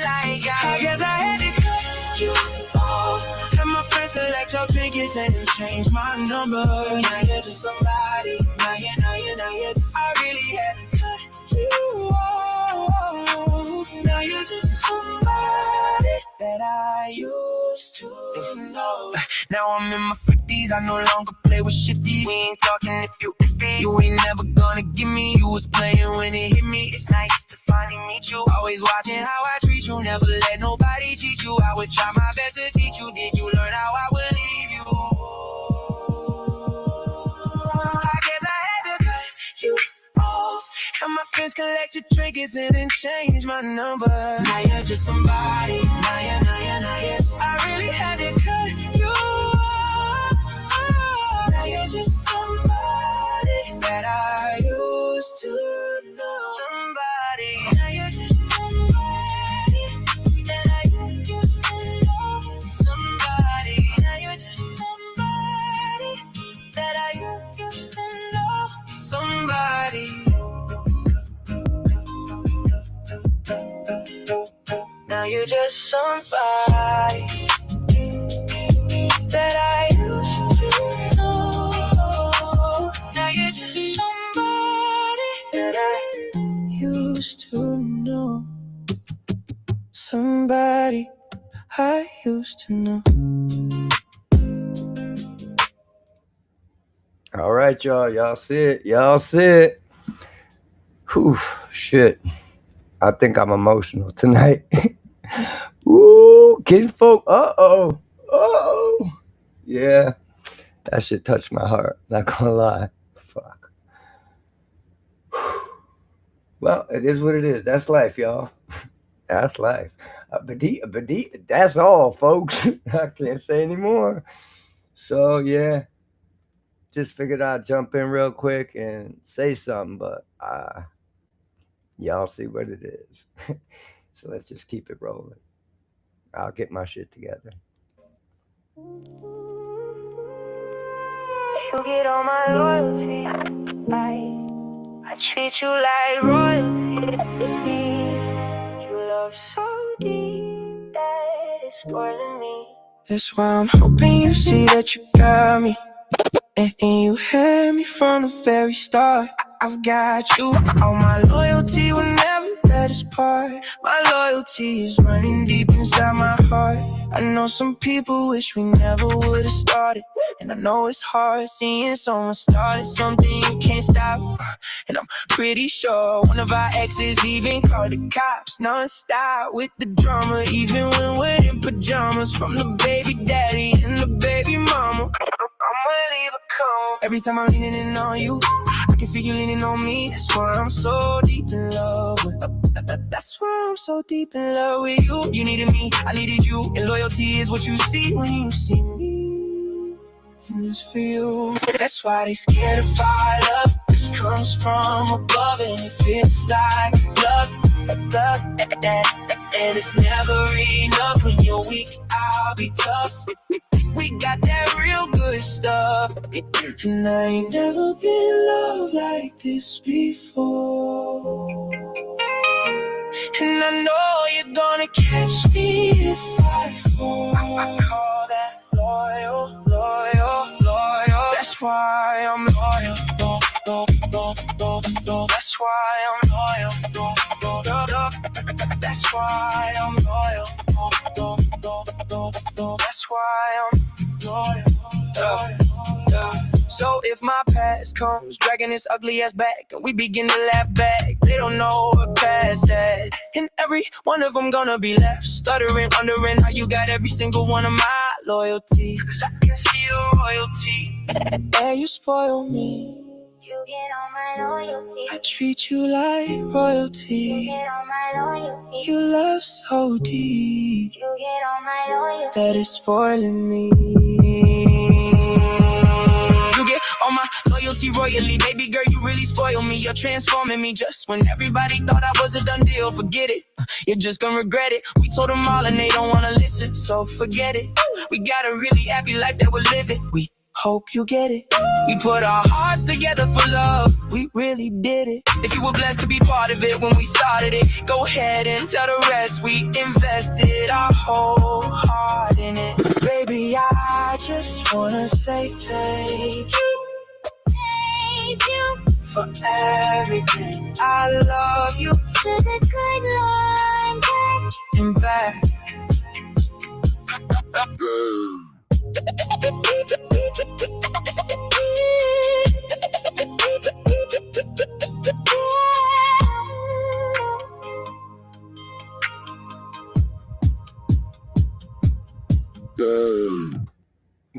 G: like you.
F: I guess I had to cut you off. Have my friends collect your trinkets and then change my number. Now you're just somebody. Now you're just. I really had to cut you off. Now you're just somebody that I used to know. Now I'm in my 50s, I no longer play with shifties. We ain't talking if you ain't never gonna give me. You was playing when it hit me. It's nice to finally meet you. Always watching how I treat you. Never let nobody cheat you. I would try my best to teach you. Did you learn how I would leave you? I guess I had to cut you off. And my friends collect your trinkets and then change my number. Now you're just somebody. Now you're. I really had to cut you off. Now you're just somebody that I used to know.
G: Somebody. Now you're just somebody that I used
F: somebody that I used to know.
G: Now you're just somebody
F: That I used to know. Somebody I used to know.
C: All right, y'all. Y'all see it. Y'all see it. Whew, shit. I think I'm emotional tonight. Ooh, kinfolk. Uh-oh. Uh-oh. Yeah. That shit touched my heart. Not gonna lie. Fuck. Well, it is what it is. That's life, y'all. That's life. That's all, folks. I can't say anymore. So, yeah. Just figured I'd jump in real quick and say something, but y'all see what it is. So let's just keep it rolling. I'll get my shit together.
G: You get all my loyalty. I treat you like royalty. You love so deep that it's spoiling me.
F: That's why I'm hoping you see that you got me. And you had me from the very start. I've got you. All my loyalty will never let us part. My loyalty is running deep inside my heart. I know some people wish we never would have started. And I know it's hard seeing someone started something you can't stop. And I'm pretty sure one of our exes even called the cops non-stop with the drama. Even when we're in pajamas, from the baby daddy and the baby mama. I'ma leave a cone. Every time I'm leaning in on you, I can feel you leaning on me. That's why I'm so deep in love with. That's why I'm so deep in love with you. You needed me, I needed you, and loyalty is what you see when you see me. And it's for you. That's why they scared of our love. This comes from above, and it feels like love, and it's never enough. When you're weak, I'll be tough. We got that real good stuff. And I ain't never been loved like this before. And I know you're gonna catch me if I fall. I call that loyal, loyal, loyal. That's why I'm loyal. That's why I'm loyal. That's why I'm loyal. That's why I'm loyal. So if my past comes dragging its ugly ass back, and we begin to laugh back, they don't know we're past that. And every one of them gonna be left stuttering, wondering how you got every single one of my loyalty. 'Cause I can see your royalty, and you spoil me.
G: You get all my loyalty.
F: I treat you like royalty.
G: You get all my loyalty.
F: You love so deep
G: You get all my loyalty.
F: that it's spoiling me. You get all my loyalty royally. Baby girl, you really spoil me. You're transforming me. Just when everybody thought I was a done deal, forget it. You're just gonna regret it. We told them all and they don't wanna listen, so forget it. We got a really happy life that we're living. We hope you get it. We put our hearts together for love. We really did it. If you were blessed to be part of it when we started it, go ahead and tell the rest. We invested our whole heart in it. Baby, I just wanna say thank you.
G: Thank you
F: For everything, I love you
G: to the good Lord.
F: and back.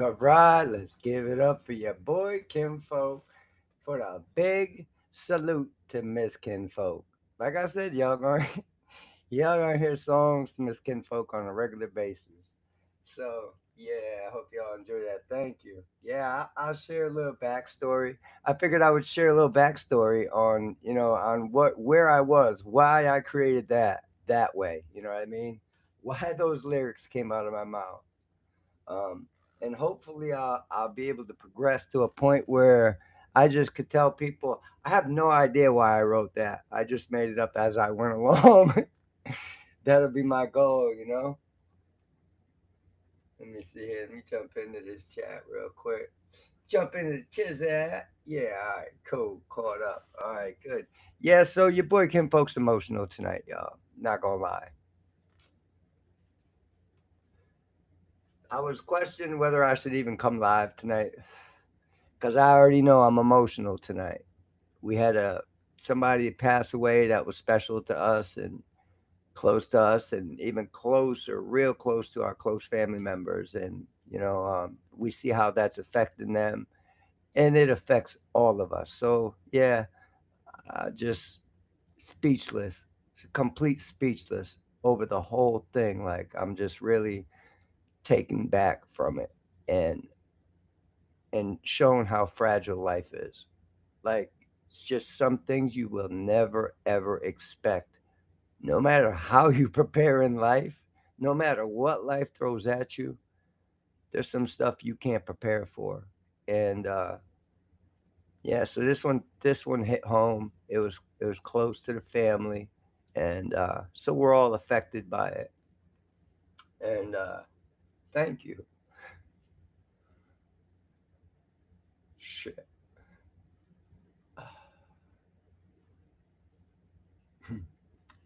C: All right, let's give it up for your boy Kinfolk for the big salute to Miss Kinfolk. Like I said, y'all gonna hear songs to Miss Kinfolk on a regular basis. So yeah, I hope y'all enjoy that. Thank you. Yeah, I'll share a little backstory. I figured I would share a little backstory on on where I was, why I created that way. You know what I mean? Why those lyrics came out of my mouth. And hopefully I'll be able to progress to a point where I just could tell people I have no idea why I wrote that. I just made it up as I went along. That'll be my goal, you know. But yeah, Let me see here. Let me jump into this chat real quick. Jump into the chat. Yeah, all right, cool. Caught up. All right, good. Yeah, so your boy Kim Folks emotional tonight, y'all. Not gonna lie. I was questioning whether I should even come live tonight because I already know I'm emotional tonight. We had somebody pass away that was special to us and close to us, and even closer, real close to our close family members. And we see how that's affecting them, and it affects all of us. So yeah, just speechless, complete speechless over the whole thing. Like I'm just really taken back from it, and shown how fragile life is. Like it's just some things you will never ever expect. No matter how you prepare in life, no matter what life throws at you, there's some stuff you can't prepare for. And yeah, so this one hit home. It was close to the family, and so we're all affected by it. And thank you. Shit.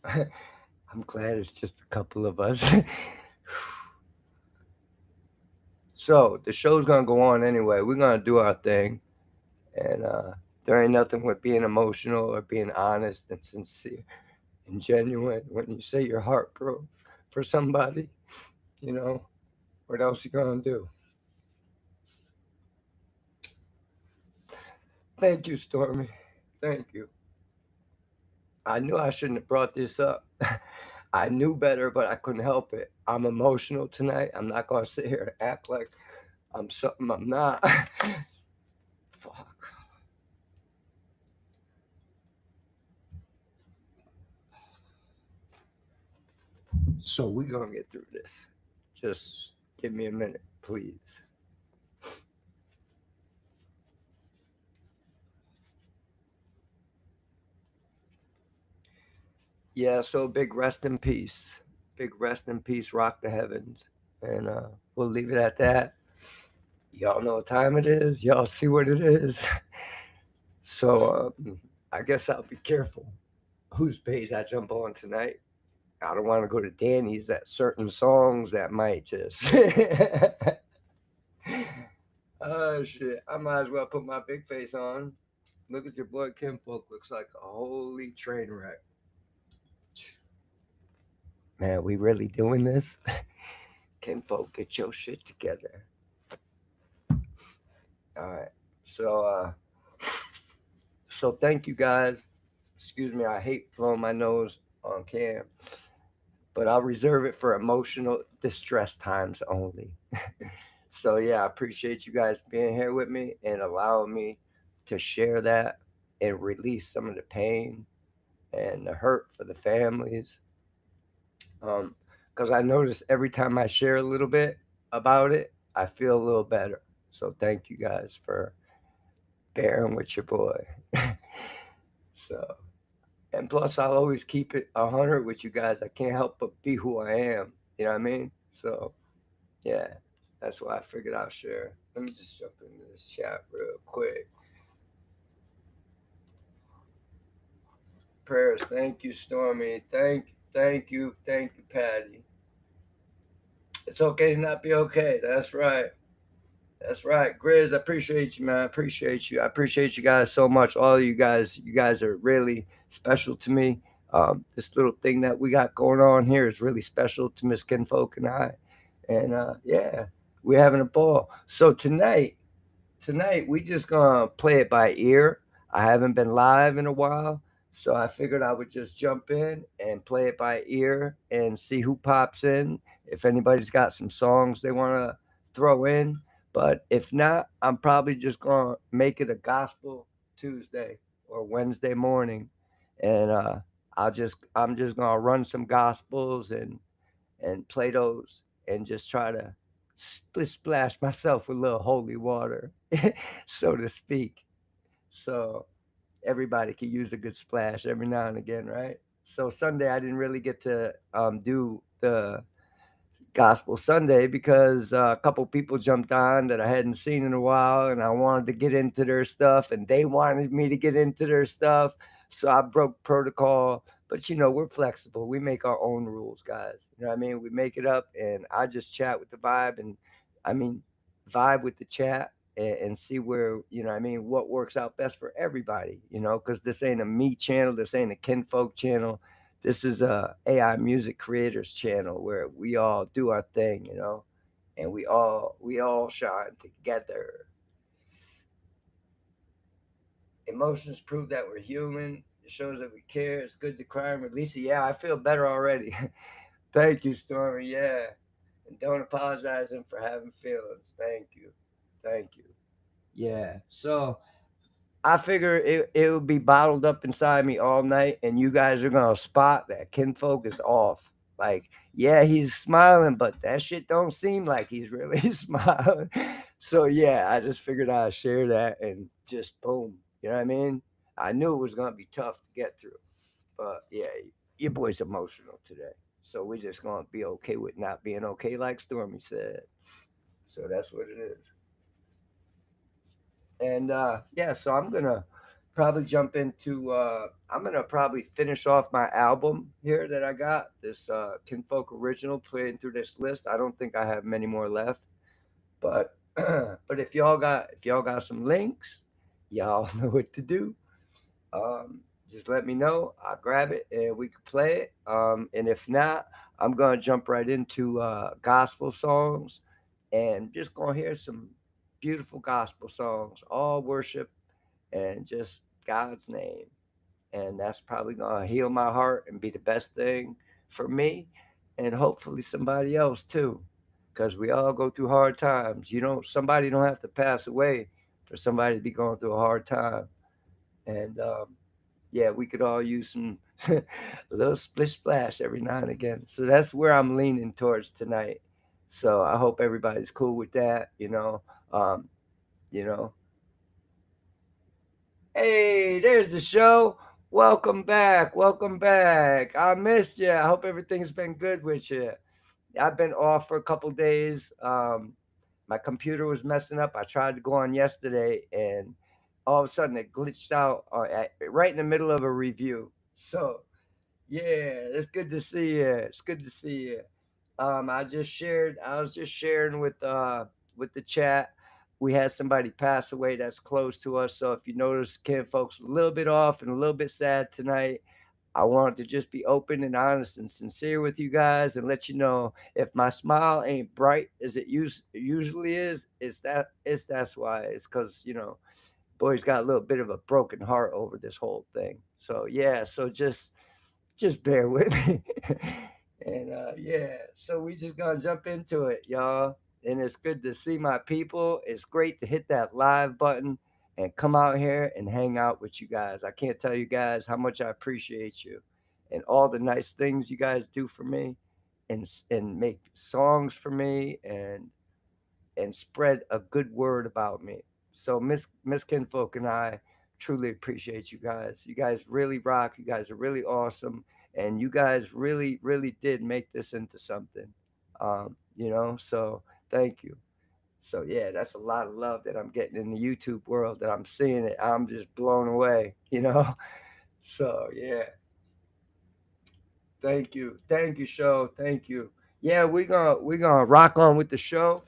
C: I'm glad it's just a couple of us. So the show's gonna go on anyway. We're gonna do our thing, and there ain't nothing with being emotional or being honest and sincere and genuine when you say your heart broke for somebody. What else you gonna do? Thank you, Stormy. Thank you. I knew I shouldn't have brought this up. I knew better, but I couldn't help it. I'm emotional tonight. I'm not gonna sit here and act like I'm something I'm not. Fuck. So we're gonna get through this. Just give me a minute, please. Yeah, so big rest in peace. Big rest in peace, rock the heavens. And we'll leave it at that. Y'all know what time it is. Y'all see what it is. So I guess I'll be careful whose page I jump on tonight. I don't want to go to Danny's at certain songs that might just oh shit. I might as well put my big face on. Look at your boy Kim Folk, looks like a holy train wreck. Man, we really doing this? Kim Folk, get your shit together. Alright. So thank you guys. Excuse me, I hate blowing my nose on cam, but I'll reserve it for emotional distress times only. So yeah, I appreciate you guys being here with me and allowing me to share that and release some of the pain and the hurt for the families. Because I notice every time I share a little bit about it, I feel a little better. So thank you guys for bearing with your boy. So, and plus I'll always keep it 100 with you guys. I can't help but be who I am. You know what I mean? So yeah, that's why I figured I'll share. Let me just jump into this chat real quick. Prayers. Thank you, Stormy. Thank you, Patty. It's okay to not be okay. That's right. That's right. Grizz, I appreciate you, man. I appreciate you. I appreciate you guys so much. All of you guys are really special to me. This little thing that we got going on here is really special to Miss Kinfolk and I. And yeah, we're having a ball. So tonight we just gonna play it by ear. I haven't been live in a while, so I figured I would just jump in and play it by ear and see who pops in. If anybody's got some songs they want to throw in, but if not, I'm probably just gonna make it a gospel Tuesday or Wednesday morning, and I'm just gonna run some gospels and play those and just try to splash myself with a little holy water, so to speak. So everybody can use a good splash every now and again, right? So Sunday I didn't really get to do the Gospel Sunday because a couple people jumped on that I hadn't seen in a while, and I wanted to get into their stuff, and they wanted me to get into their stuff. So I broke protocol. But we're flexible. We make our own rules, guys. You know what I mean? We make it up, and I just chat with the vibe, and vibe with the chat and see where what works out best for everybody. Because this ain't a me channel. This ain't a Kinfolk channel. This is a AI music creators channel where we all do our thing, and we all shine together. Emotions prove that we're human. It shows that we care. It's good to cry and release it. Yeah, I feel better already. Thank you, Stormy. Yeah. And don't apologize him for having feelings. Thank you. Thank you. Yeah. So I figure it would be bottled up inside me all night, and you guys are going to spot that Kinfolk is off. Like, yeah, he's smiling, but that shit don't seem like he's really smiling. So, yeah, I just figured I'd share that and just boom. You know what I mean? I knew it was going to be tough to get through. But, yeah, your boy's emotional today. So we're just going to be okay with not being okay, like Stormy said. So that's what it is. And, so I'm going to probably jump into, I'm going to probably finish off my album here that I got. This Kinfolk original, playing through this list. I don't think I have many more left. But but if y'all got some links, y'all know what to do. Just let me know. I'll grab it and we can play it. And if not, I'm gonna jump right into gospel songs and just gonna hear some beautiful gospel songs, all worship and just God's name. And that's probably gonna heal my heart and be the best thing for me and hopefully somebody else too. Because we all go through hard times. Somebody don't have to pass away for somebody to be going through a hard time. And yeah, we could all use some a little splish splash every now and again. So that's where I'm leaning towards tonight. So I hope everybody's cool with that. Hey, there's the show. Welcome back. Welcome back. I missed you. I hope everything's been good with you. I've been off for a couple days. My computer was messing up. I tried to go on yesterday, and all of a sudden it glitched out right in the middle of a review. So, yeah, it's good to see you. It's good to see you. I was just sharing with the chat. We had somebody pass away that's close to us. So if you notice, Kinfolk's a little bit off and a little bit sad tonight. I wanted to just be open and honest and sincere with you guys and let you know if my smile ain't bright as it usually is, that's why. It's because, boy's got a little bit of a broken heart over this whole thing. So yeah, so just bear with me. And so we just gonna jump into it, y'all. And it's good to see my people. It's great to hit that live button and come out here and hang out with you guys. I can't tell you guys how much I appreciate you and all the nice things you guys do for me and make songs for me and spread a good word about me. So Miss Kinfolk and I truly appreciate you guys. You guys really rock. You guys are really awesome. And you guys really, really did make this into something. So thank you. So yeah, that's a lot of love that I'm getting in the YouTube world that I'm seeing it. I'm just blown away, So yeah. Thank you. Thank you, show. Thank you. Yeah, we're gonna rock on with the show.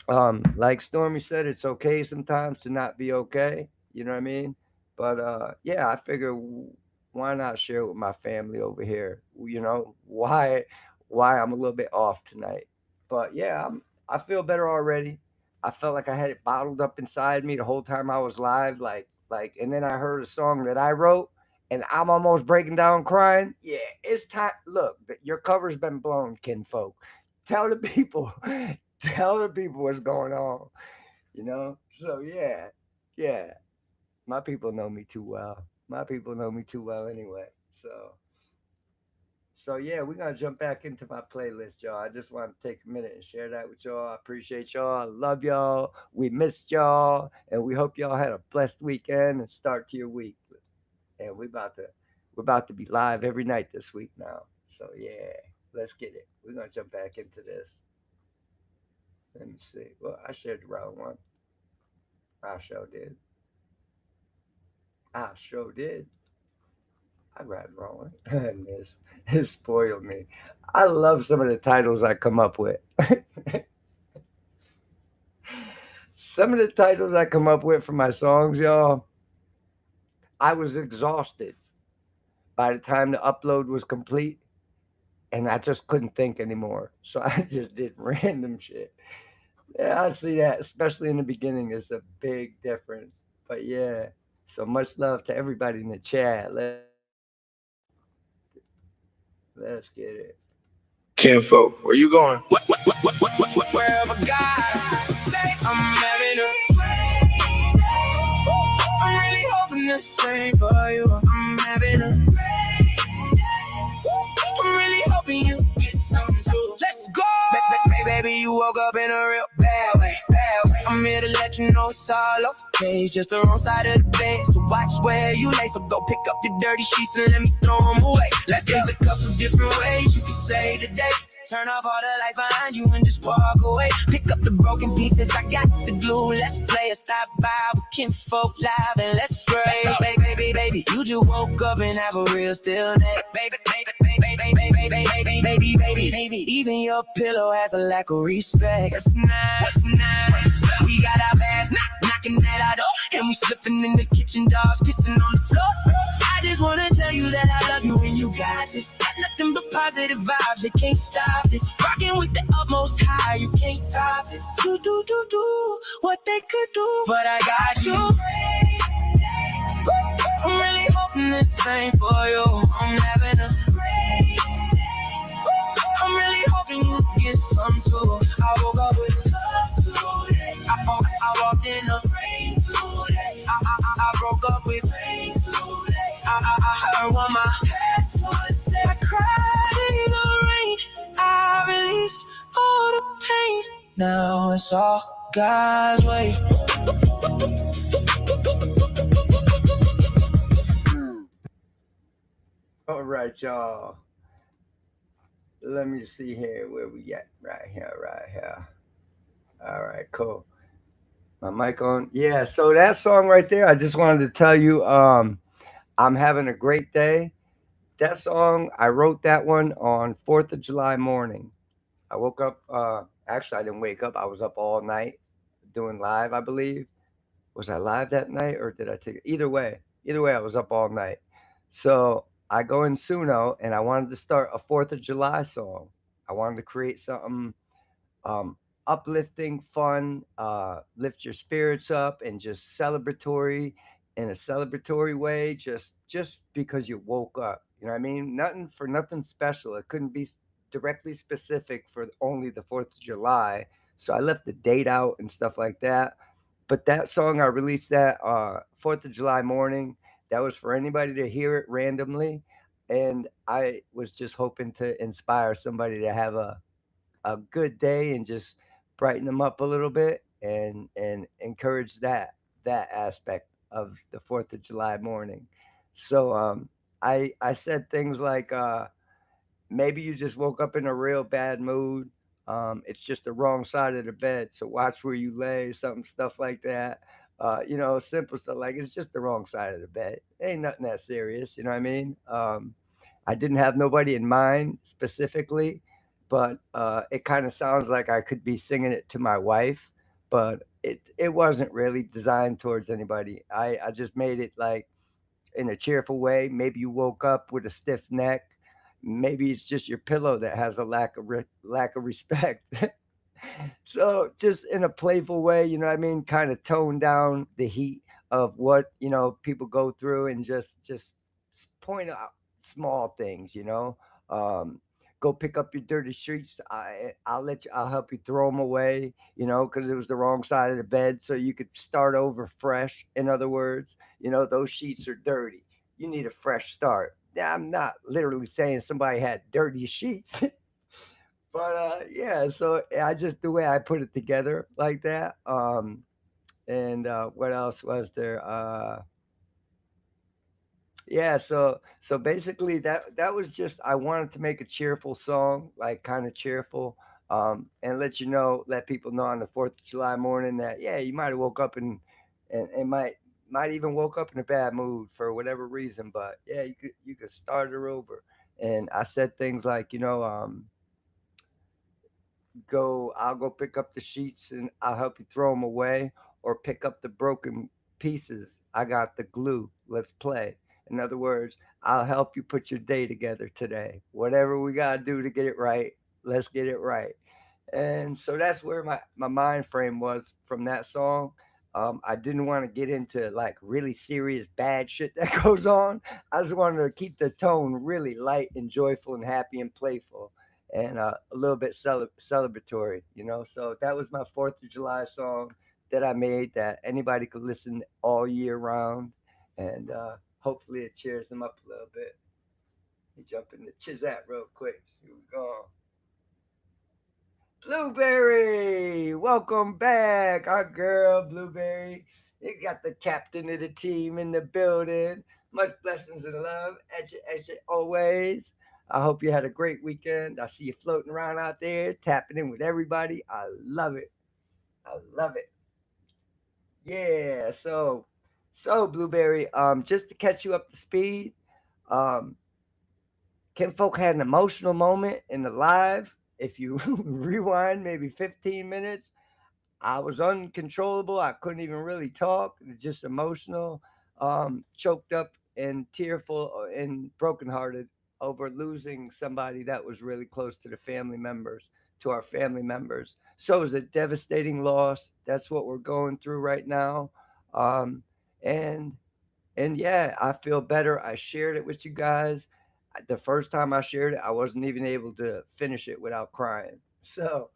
C: Like Stormy said, it's okay sometimes to not be okay. You know what I mean? But yeah, I figure why not share it with my family over here? Why I'm a little bit off tonight. But yeah, I feel better already. I felt like I had it bottled up inside me the whole time I was live, and then I heard a song that I wrote and I'm almost breaking down crying. Yeah, it's time. Look, your cover's been blown, Kinfolk. Tell the people what's going on, So yeah, my people know me too well. Anyway. So yeah, we're gonna jump back into my playlist, y'all. I just want to take a minute and share that with y'all. I appreciate y'all. I love y'all. We missed y'all, and we hope y'all had a blessed weekend and start to your week. And we're about to be live every night this week now. So yeah, Let's get it. We're gonna jump back into this. Let me see. Well, I shared the wrong one. I sure did. I sure did. I grabbed the wrong one. And this it spoiled me. I love some of the titles I come up with. Some of the titles I come up with for my songs, y'all, I was exhausted by the time the upload was complete, and I just couldn't think anymore. So I just did random shit. Yeah, I see that, especially in the beginning. It's a big difference. But yeah, so much love to everybody in the chat. Let's get it.
F: Kinfolk, where you going?
B: Wherever God takes, I'm having a I'm really hoping the same for you. I'm having a I'm really hoping you get some too. Let's go! Baby, you woke up in a real bad way. I'm here to let you know it's all okay. It's just the wrong side of the bed, so watch where you lay. So go pick up your dirty sheets and let me throw them away. Let's get a couple different ways you can say today. Turn off all the lights behind you and just walk away. Pick up the broken pieces, I got the glue. Let's play a stop by with Kinfolk Live and let's pray. Baby, you just woke up and have a real still neck. Baby, even your pillow has a lack of respect. That's nice. We got our bags knocking at our door, and we slipping in the kitchen, dogs kissing on the floor. I just wanna tell you that I love you and you got this. Got nothing but positive vibes, they can't stop this. Rocking with the utmost high, you can't top this. Do what they could do, but I got you. I'm really hoping the same for you. I'm having a I'm really hoping you get some too. I woke up with love today. I walked in the rain today. I broke up with pain today. I heard what my past was say. I cried in the rain. I released all the pain. Now it's all God's way.
C: All right, y'all. Let me see here where we at. Right here. All right, cool. My mic on. Yeah, so that song right there, I just wanted to tell you, I'm having a great day. That song, I wrote that one on 4th of July morning. I woke up, actually, I didn't wake up. I was up all night doing live, I believe. Was I live that night or did I take it? Either way, I was up all night. So I go in Suno and I wanted to start a 4th of July song. I wanted to create something uplifting, fun, lift your spirits up, and just celebratory in a celebratory way, just because you woke up. You know what I mean? Nothing special. It couldn't be directly specific for only the 4th of July. So I left the date out and stuff like that. But that song, I released that 4th of July morning. That was for anybody to hear it randomly. And I was just hoping to inspire somebody to have a good day and just brighten them up a little bit and encourage that aspect of the 4th of July morning. So I said things like maybe you just woke up in a real bad mood. It's just the wrong side of the bed, so watch where you lay, stuff like that. Simple stuff like it's just the wrong side of the bed. Ain't nothing that serious, you know what I mean? I didn't have nobody in mind specifically, but it kind of sounds like I could be singing it to my wife, but it wasn't really designed towards anybody. I just made it like in a cheerful way. Maybe you woke up with a stiff neck. Maybe it's just your pillow that has a lack of respect. So just in a playful way, you know what I mean? Kind of tone down the heat of what, people go through and just point out small things. Go pick up your dirty sheets. I'll help you throw them away, because it was the wrong side of the bed. So you could start over fresh. In other words, those sheets are dirty. You need a fresh start. Yeah, I'm not literally saying somebody had dirty sheets. But yeah, so I just the way I put it together like that. And what else was there? Yeah, so basically that was just I wanted to make a cheerful song, like kind of cheerful, and let people know on the 4th of July morning that yeah, you might have woke up and might even woke up in a bad mood for whatever reason, but yeah, you could start her over. And I said things like, go I'll go pick up the sheets and I'll help you throw them away, or pick up the broken pieces, I got the glue, let's play. In other words, I'll help you put your day together today, whatever we got to do to get it right, let's get it right. And so that's where my mind frame was from that song. I didn't want to get into like really serious bad shit that goes on. I just wanted to keep the tone really light and joyful and happy and playful, and a little bit celebratory, So that was my 4th of July song that I made that anybody could listen all year round, and hopefully it cheers them up a little bit. Let me jump into Chizat real quick. See what's going on. Blueberry, welcome back, our girl Blueberry. You got the captain of the team in the building. Much blessings and love at you always. I hope you had a great weekend. I see you floating around out there, tapping in with everybody. I love it. I love it. Yeah. So Blueberry, just to catch you up to speed, um, Kinfolk had an emotional moment in the live. If you rewind maybe 15 minutes, I was uncontrollable. I couldn't even really talk, just emotional, choked up and tearful and brokenhearted over losing somebody that was really close to the family members, to our family members. So it was a devastating loss. That's what we're going through right now. Um, and and yeah, I feel better. I shared it with you guys. The first time I shared it, I wasn't even able to finish it without crying. So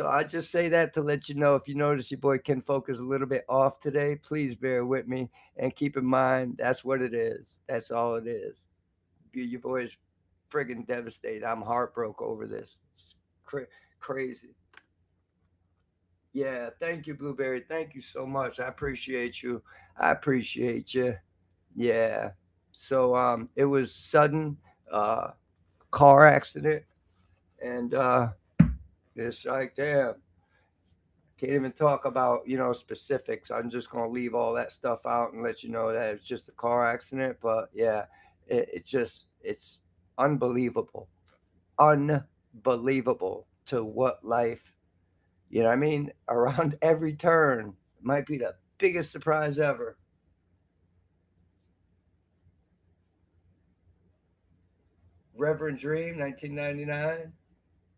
C: I just say that to let you know, if you notice your boy Ken Folk is a little bit off today, please bear with me and keep in mind that's what it is. That's all it is. Your boy is friggin' devastated. I'm heartbroken over this. It's crazy. Yeah, thank you, Blueberry. Thank you so much. I appreciate you. I appreciate you. Yeah. So it was sudden uh car accident, and it's like damn, can't even talk about, specifics. I'm just gonna leave all that stuff out and let you know that it's just a car accident. But yeah, it's unbelievable. Unbelievable to what life, what I mean, around every turn might be the biggest surprise ever. Reverend Dream, 1999.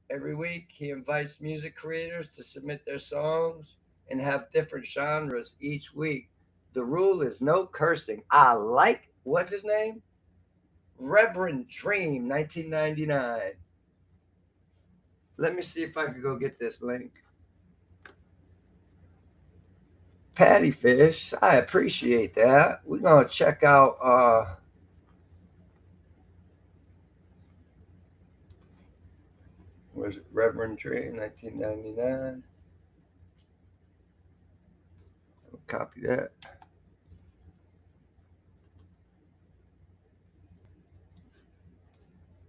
C: Every week, he invites music creators to submit their songs and have different genres each week. The rule is no cursing. I like, what's his name? Reverend Dream, 1999. Let me see if I can go get this link. Patty Fish, I appreciate that. We're going to check out was it Reverend Dream, 1999. I'll copy that.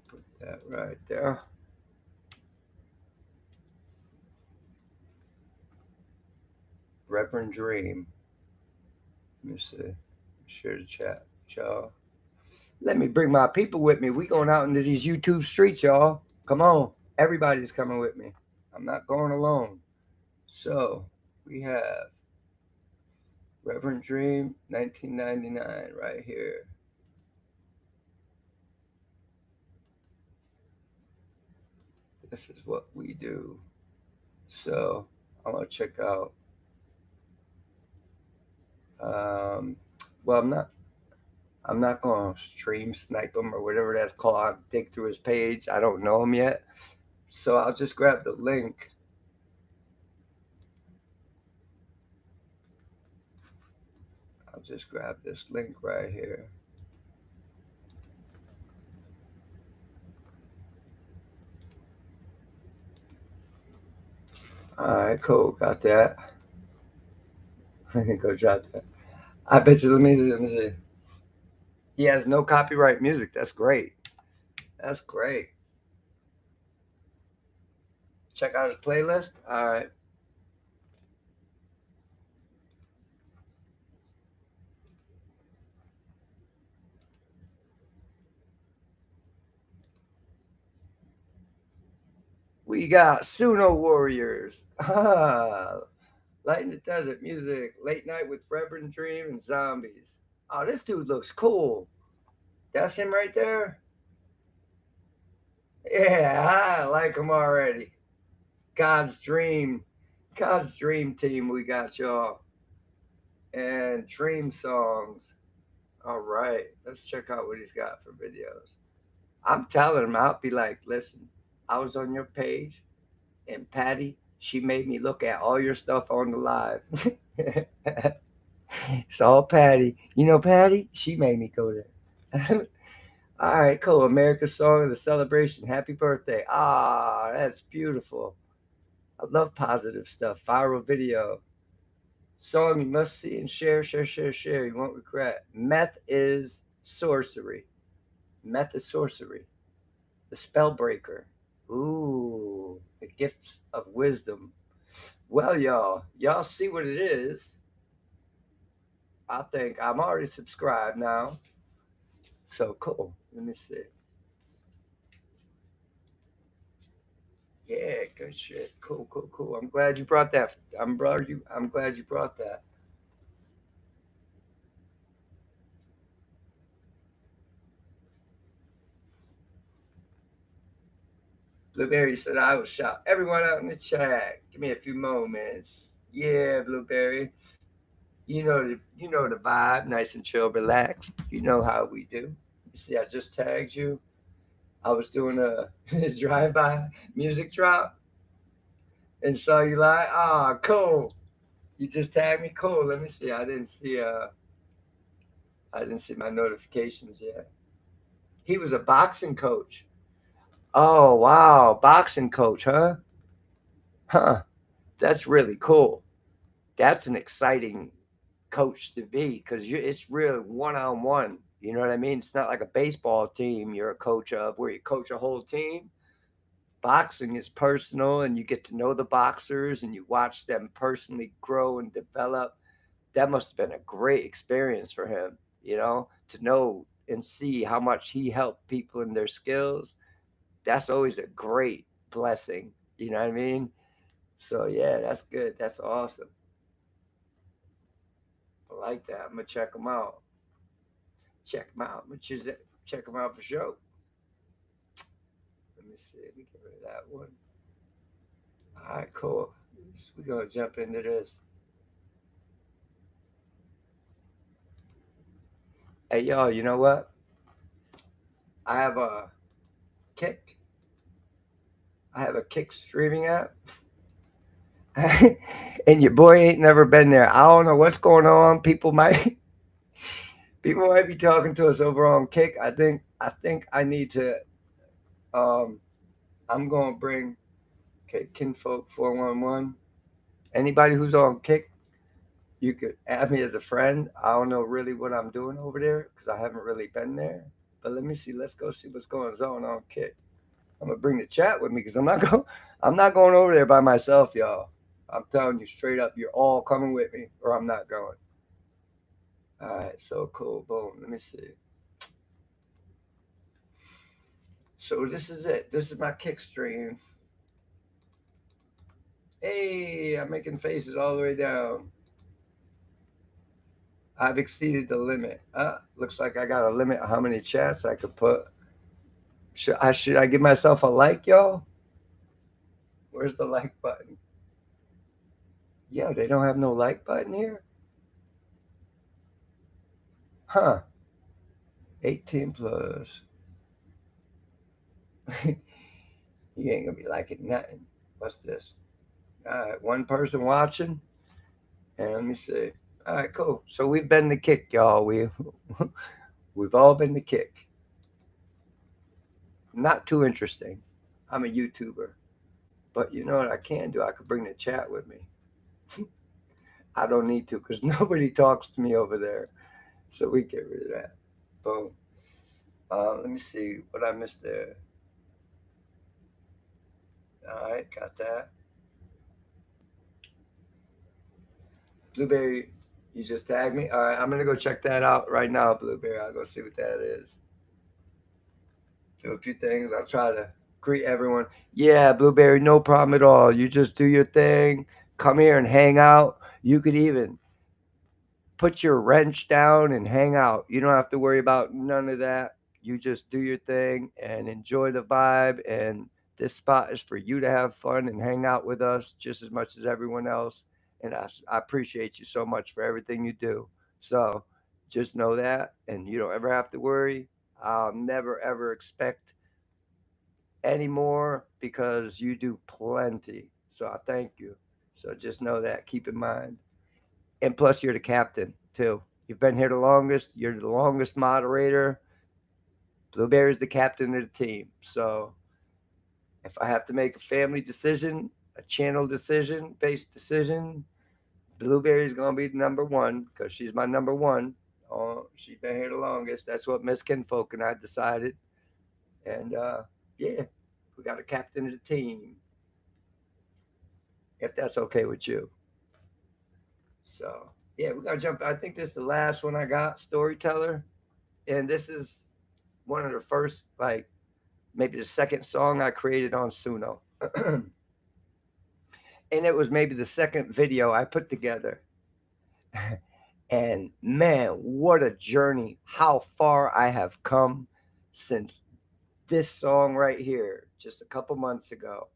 C: Put that right there. Reverend Dream. Let me see. Share the chat, y'all. Let me bring my people with me. We going out into these YouTube streets, y'all. Come on. Everybody's coming with me. I'm not going alone. So we have Reverend Dream, 1999, right here. This is what we do. So I'm gonna check out. Well, I'm not gonna stream snipe him or whatever that's called. I'll dig through his page. I don't know him yet, so I'll just grab the link. I'll just grab this link right here. All right, cool. Got that. I can go drop that. I bet you. Let me see. He has no copyright music. That's great. That's great. Check out his playlist. All right. We got Suno Warriors. Light in the Desert music. Late Night with Reverend Dream and Zombies. Oh, this dude looks cool. That's him right there? Yeah, I like him already. God's Dream Team, we got y'all. And Dream Songs. All right, let's check out what he's got for videos. I'm telling him, I'll be like, listen, I was on your page, and Patty, she made me look at all your stuff on the live. It's all Patty. You know Patty? She made me go there. All right, cool. America's Song of the Celebration. Happy birthday. Ah, that's beautiful. I love positive stuff. Viral video. Song you must see and share. You won't regret. Meth is sorcery. Meth is sorcery. The Spellbreaker. Ooh, the gifts of wisdom. Well, y'all see what it is. I think I'm already subscribed now. So cool. Let me see. Yeah, good shit. Cool. I'm glad you brought that. I'm glad you brought that. Blueberry said I will shout everyone out in the chat. Give me a few moments. Yeah, Blueberry. You know the vibe, nice and chill, relaxed. You know how we do. You see, I just tagged you. I was doing a drive-by music drop and saw you live. Ah, cool. You just tagged me. Cool. Let me see. I didn't see my notifications yet. He was a boxing coach. Oh, wow. Boxing coach, huh? Huh. That's really cool. That's an exciting coach to be because it's really one-on-one. You know what I mean? It's not like a baseball team you're a coach of where you coach a whole team. Boxing is personal, and you get to know the boxers and you watch them personally grow and develop. That must have been a great experience for him, to know and see how much he helped people in their skills. That's always a great blessing. You know what I mean? So, yeah, that's good. That's awesome. I like that. I'm going to check them out. Check them out. I'm going to check them out for sure. Let me see. Let me get rid of that one. All right, cool. We're going to jump into this. Hey, y'all, you know what? I have a Kick. I have a Kick streaming app. And your boy ain't never been there. I don't know what's going on. People might be talking to us over on Kick. I think I need to I'm going to bring Kinfolk 411. Anybody who's on Kick, you could add me as a friend. I don't know really what I'm doing over there because I haven't really been there. But let me see. Let's go see what's going on Kick. I'm gonna bring the chat with me because I'm not going over there by myself, y'all. I'm telling you straight up, you're all coming with me, or I'm not going. All right, so cool. Boom. Let me see. So this is it. This is my Kick stream. Hey, I'm making faces all the way down. I've exceeded the limit. Looks like I got a limit on how many chats I could put. Should I give myself a like, y'all? Where's the like button? Yeah, they don't have no like button here? Huh. 18 plus. You ain't gonna be liking nothing. What's this? All right, one person watching. And let me see. All right, cool. So we've been the Kick, y'all. We've all been the Kick. Not too interesting. I'm a YouTuber. But you know what I can do? I could bring the chat with me. I don't need to because nobody talks to me over there. So we get rid of that. Boom. Let me see what I missed there. All right, got that. Blueberry, you just tagged me. All right, I'm gonna go check that out right now, Blueberry. I'll go see what that is. Do a few things. I'll try to greet everyone. Yeah, Blueberry, no problem at all. You just do your thing. Come here and hang out. You could even put your wrench down and hang out. You don't have to worry about none of that. You just do your thing and enjoy the vibe. And this spot is for you to have fun and hang out with us just as much as everyone else. And I appreciate you so much for everything you do. So just know that. And you don't ever have to worry. I'll never, ever expect any more because you do plenty. So I thank you. So just know that. Keep in mind. And plus, you're the captain too. You've been here the longest. You're the longest moderator. Blueberry's the captain of the team. So if I have to make a family decision, a channel decision, based decision, Blueberry's gonna be the number one because she's my number one. Oh, she's been here the longest. That's what Miss Kinfolk and I decided. And yeah, we got a captain of the team. If that's okay with you. So yeah, we're gonna jump. I think this is the last one I got, Storyteller. And this is one of the first, like maybe the second song I created on Suno. And it was maybe the second video I put together. And man, what a journey. How far I have come since this song right here, just a couple months ago.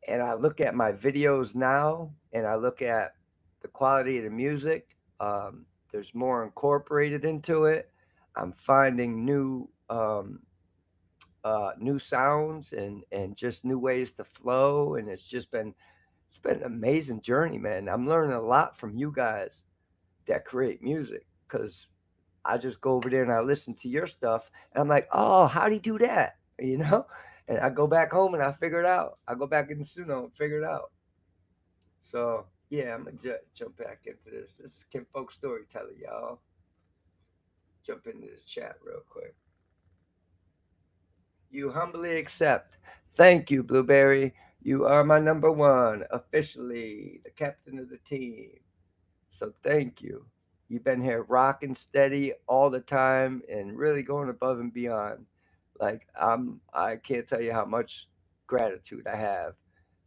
C: And I look at my videos now and I look at the quality of the music. There's more incorporated into it. I'm finding new sounds and just new ways to flow. And it's been an amazing journey, man. I'm learning a lot from you guys that create music because I just go over there and I listen to your stuff and I'm like, oh, how do you do that? You know? And I go back home and I figure it out. I go back in Suno and figure it out. So yeah, I'm gonna jump back into this. This is Kinfolk Storyteller, y'all. Jump into this chat real quick. You humbly accept. Thank you, Blueberry. You are my number one, officially the captain of the team. So thank you. You've been here rocking steady all the time and really going above and beyond. Like I can't tell you how much gratitude I have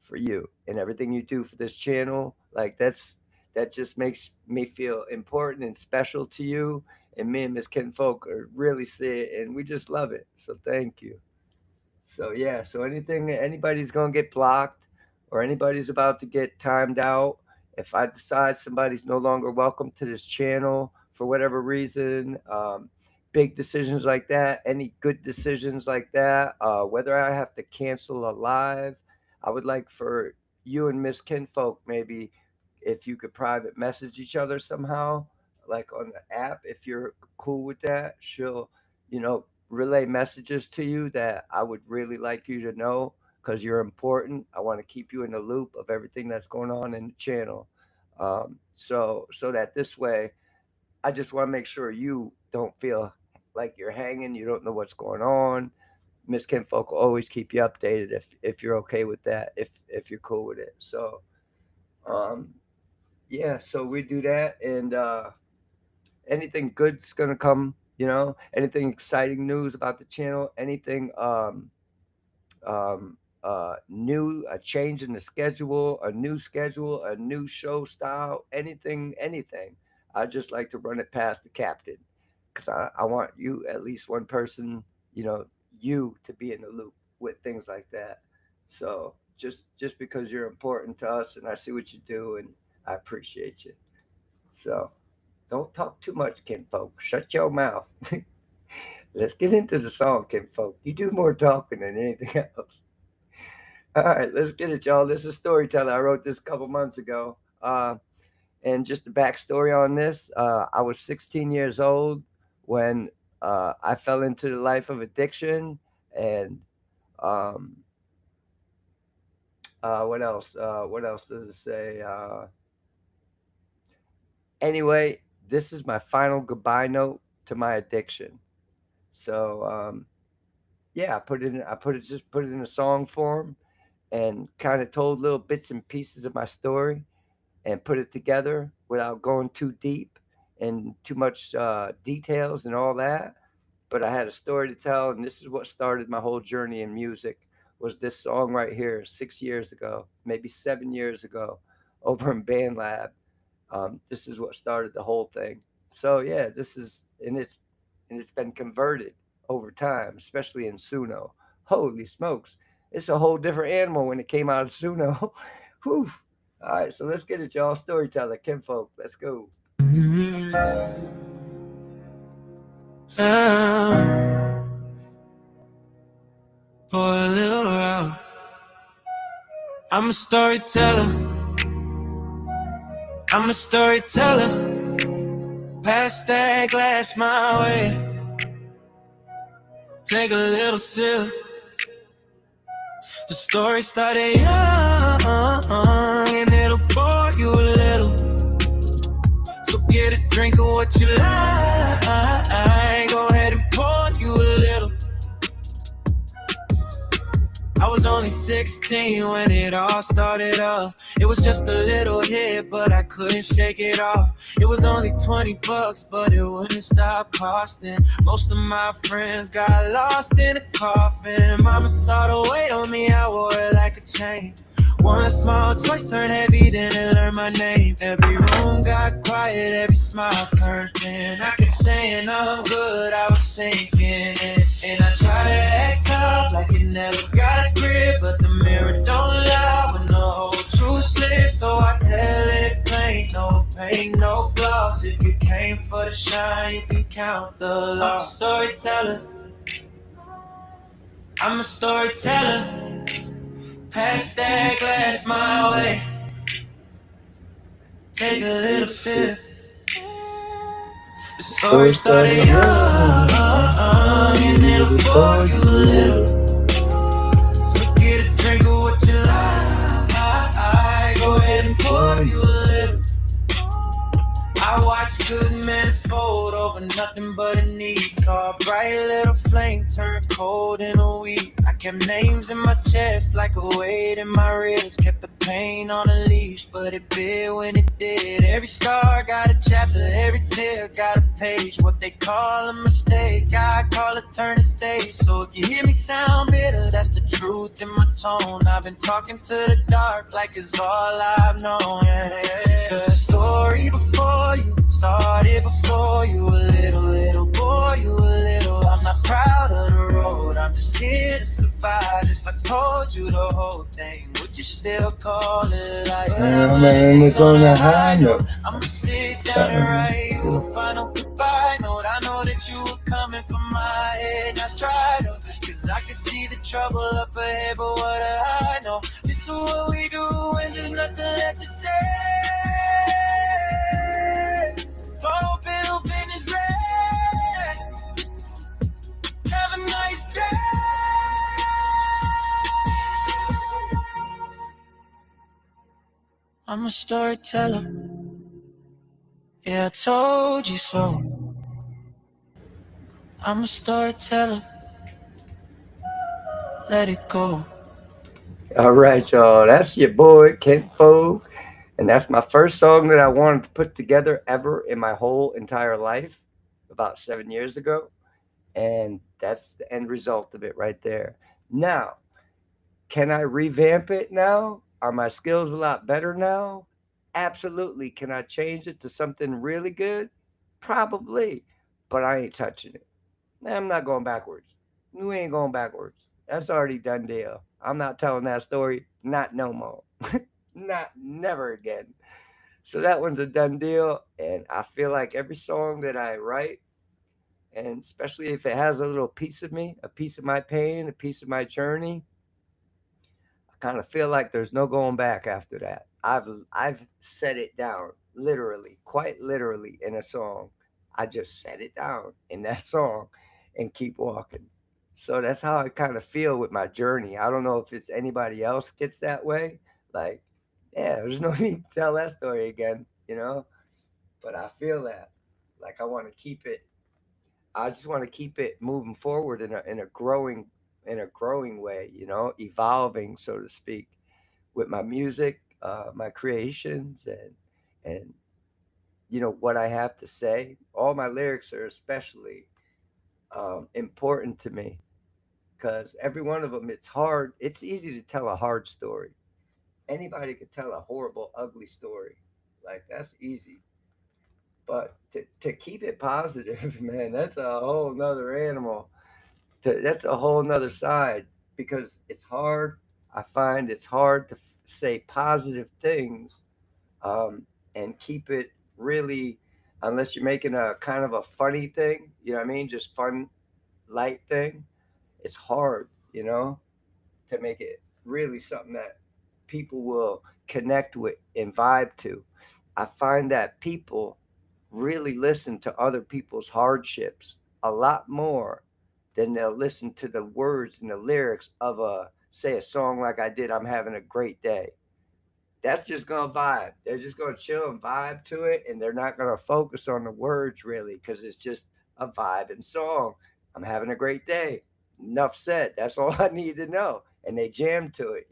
C: for you and everything you do for this channel. Like that just makes me feel important and special to you. And me and Miss Kinfolk are really see it and we just love it. So thank you. So yeah, so anybody's gonna get blocked or anybody's about to get timed out, if I decide somebody's no longer welcome to this channel for whatever reason, big decisions like that, any good decisions like that, whether I have to cancel a live, I would like for you and Miss Kinfolk maybe if you could private message each other somehow, like on the app, if you're cool with that, she'll, relay messages to you that I would really like you to know because you're important. I want to keep you in the loop of everything that's going on in the channel. So that this way, I just want to make sure you don't feel like you're hanging. You don't know what's going on. Miss Kinfolk will always keep you updated if you're okay with that. If you're cool with it. So, yeah. So we do that, and anything good's gonna come. Anything exciting news about the channel, anything new, a change in the schedule, a new show style, anything. I just like to run it past the captain because I want you, at least one person, you to be in the loop with things like that. So just because you're important to us and I see what you do and I appreciate you. So don't talk too much, Kinfolk. Shut your mouth. Let's get into the song, Kinfolk. You do more talking than anything else. All right, let's get it, y'all. This is Storyteller. I wrote this a couple months ago. And just the backstory on this, I was 16 years old when I fell into the life of addiction. And what else? What else does it say? Anyway, this is my final goodbye note to my addiction. So yeah, just put it in a song form, and kind of told little bits and pieces of my story, and put it together without going too deep and too much details and all that. But I had a story to tell, and this is what started my whole journey in music. Was this song right here 6 years ago, maybe 7 years ago, over in BandLab. This is what started the whole thing. So yeah, this is and it's been converted over time, especially in Suno. Holy smokes, it's a whole different animal when it came out of Suno. Whew. All right, so let's get it, y'all. Storyteller, Kinfolk, let's go.
F: For a little while, I'm a storyteller. I'm a storyteller. Pass that glass my way. Take a little sip. The story started young, and it'll bore you a little. So get a drink of what you like. Go ahead and pour you a little. I was only 16 when it all started off. It was just a little hit, but I couldn't shake it off. It was only $20, but it wouldn't stop costing. Most of my friends got lost in a coffin. Mama saw the weight on me, I wore it like a chain. One small choice turned heavy, then it learned my name. Every room got quiet, every smile turned thin. I kept saying I'm good, I was sinking. And I try to act tough like it never got a grip, but the mirror don't lie when the whole truth slips. So I tell it plain, no pain, no gloss. If you came for the shine, you can count the loss. Storyteller, I'm a storyteller. Pass that glass my way. Take a little sip. The story started young, and it'll bore you a little. So get a drink of what you like. Go ahead and pour you a little. I watched good men fold over nothing but a need. Saw a bright little flame turn cold in a week. I kept names in my chest like a weight in my ribs. Kept the pain on a leash, but it bit when it did. Every scar got a chapter, every tear got a page. What they call a mistake, I call it turn the stage. So if you hear me sound bitter, that's the truth in my tone. I've been talking to the dark like it's all I've known. Cause the story before you started before you. A little boy, you a little. I'm not proud of the road, I'm just here to survive. If I told you the whole thing, would you still call it like
C: Man, it's on a high note.
F: I'ma sit down and write you a final goodbye note. I know that you were coming from my head, now try to. Cause I can see the trouble up ahead, but what do I know? This is what we do when there's nothing left to say. Hope it'll finish red. Have a nice day. I'm a storyteller. Yeah, I told you so. I'm a storyteller. Let it go.
C: All right, y'all. That's your boy, Kinfolk. And that's my first song that I wanted to put together ever in my whole entire life about 7 years ago. And that's the end result of it right there. Now, can I revamp it now? Are my skills a lot better now? Absolutely. Can I change it to something really good? Probably. But I ain't touching it. I'm not going backwards. We ain't going backwards. That's already done deal. I'm not telling that story. Not no more. Not never again. So that one's a done deal. And I feel like every song that I write, and especially if it has a little piece of me, a piece of my pain, a piece of my journey, I kind of feel like there's no going back after that. I've set it down, literally, quite literally, in a song. I just set it down in that song and keep walking. So that's how I kind of feel with my journey. I don't know if it's anybody else gets that way. Like, yeah, there's no need to tell that story again, you know? But I feel that. Like, I want to keep it I just want to keep it moving forward in a growing way, evolving, so to speak, with my music, my creations, and what I have to say. All my lyrics are especially important to me because every one of them, it's hard. It's easy to tell a hard story. Anybody could tell a horrible, ugly story. Like, that's easy. But to keep it positive, man, that's a whole nother animal. That's a whole nother side because it's hard. I find it's hard to say positive things and keep it really, unless you're making a kind of a funny thing, you know what I mean? Just fun, light thing. It's hard, to make it really something that people will connect with and vibe to. I find that people really listen to other people's hardships a lot more than they'll listen to the words and the lyrics of a song like I did, I'm having a great day. That's just gonna vibe. They're just gonna chill and vibe to it, and they're not gonna focus on the words really, because it's just a vibe and song. I'm having a great day. Enough said. That's all I need to know. And they jam to it.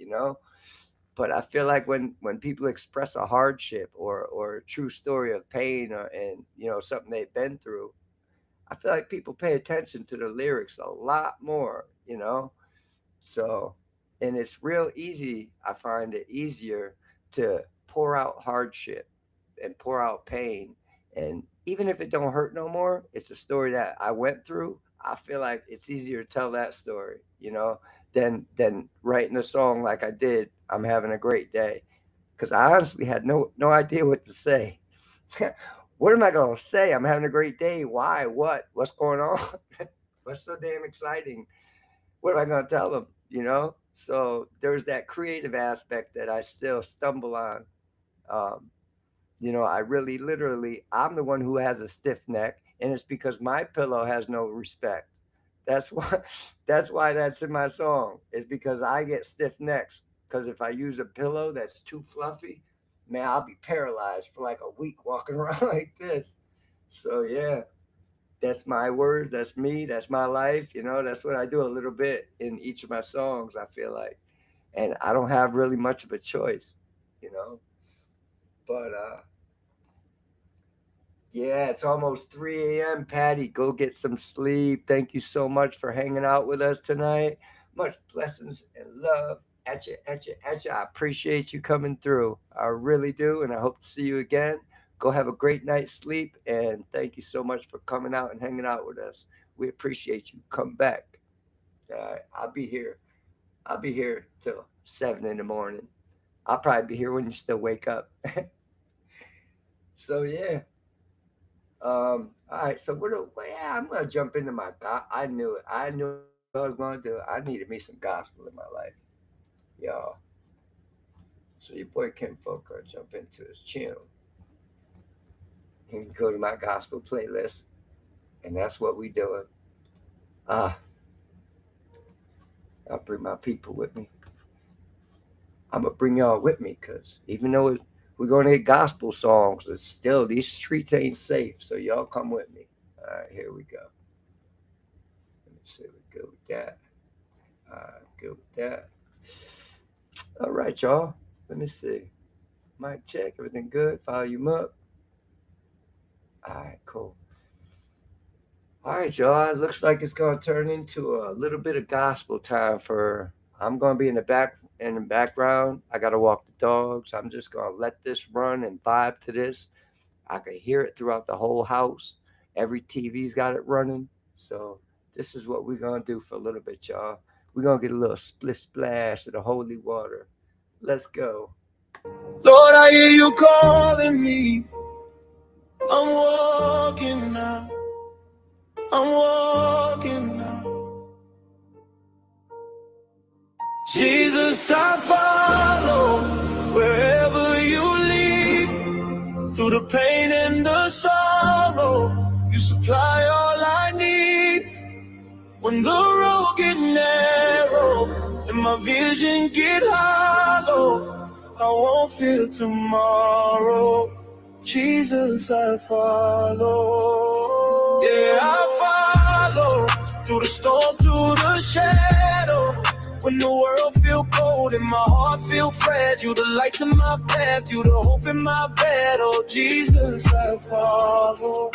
C: But I feel like when people express a hardship or a true story of pain and something they've been through, I feel like people pay attention to the lyrics a lot more. So, and it's real easy. I find it easier to pour out hardship and pour out pain. And even if it don't hurt no more, it's a story that I went through. I feel like it's easier to tell that story, than writing a song like I did, I'm having a great day. Because I honestly had no idea what to say. What am I gonna say? I'm having a great day. Why? What? What's going on? What's so damn exciting? What am I gonna tell them? So there's that creative aspect that I still stumble on. Um, I really literally I'm the one who has a stiff neck, and it's because my pillow has no respect. That's why that's in my song. It's because I get stiff necks. Because if I use a pillow that's too fluffy, man, I'll be paralyzed for like a week walking around like this. So yeah, that's my words, that's me, that's my life. That's what I do a little bit in each of my songs, I feel like. And I don't have really much of a choice. But yeah, it's almost 3 a.m. Patty, go get some sleep. Thank you so much for hanging out with us tonight. Much blessings and love at you, at you, at you. I appreciate you coming through. I really do, and I hope to see you again. Go have a great night's sleep, and thank you so much for coming out and hanging out with us. We appreciate you. Come back. All right, I'll be here. I'll be here till 7 in the morning. I'll probably be here when you still wake up. So yeah. All right. So I'm gonna jump into my God. I knew it. I knew what I was gonna do. I needed me some gospel in my life, y'all. So your boy Kim Folk gonna jump into his channel. He can go to my gospel playlist, and that's what we doing. I'll bring my people with me. I'm gonna bring y'all with me, because even though we're gonna hit gospel songs, it's still, these streets ain't safe. So y'all come with me. All right, here we go. Let me see, we go with that. Go with that. All right, y'all. Let me see. Mic check. Everything good? Volume up. All right, cool. All right, y'all. It looks like it's gonna turn into a little bit of gospel time for. I'm gonna be in the background. I gotta walk the dogs. I'm just gonna let this run and vibe to this. I can hear it throughout the whole house. Every TV's got it running. So this is what we're gonna do for a little bit, y'all. We're gonna get a little split splash of the holy water. Let's go.
F: Lord, I hear you calling me. I'm walking now. I'm walking now. Jesus, I follow wherever you lead. Through the pain and the sorrow, you supply all I need. When the road get narrow and my vision get hollow, I won't fear tomorrow. Jesus, I follow. Yeah, I follow. through the storm, through the shadow. When the world feel cold and my heart feel fragile, the light to my path, you the hope in my battle. Jesus, I follow.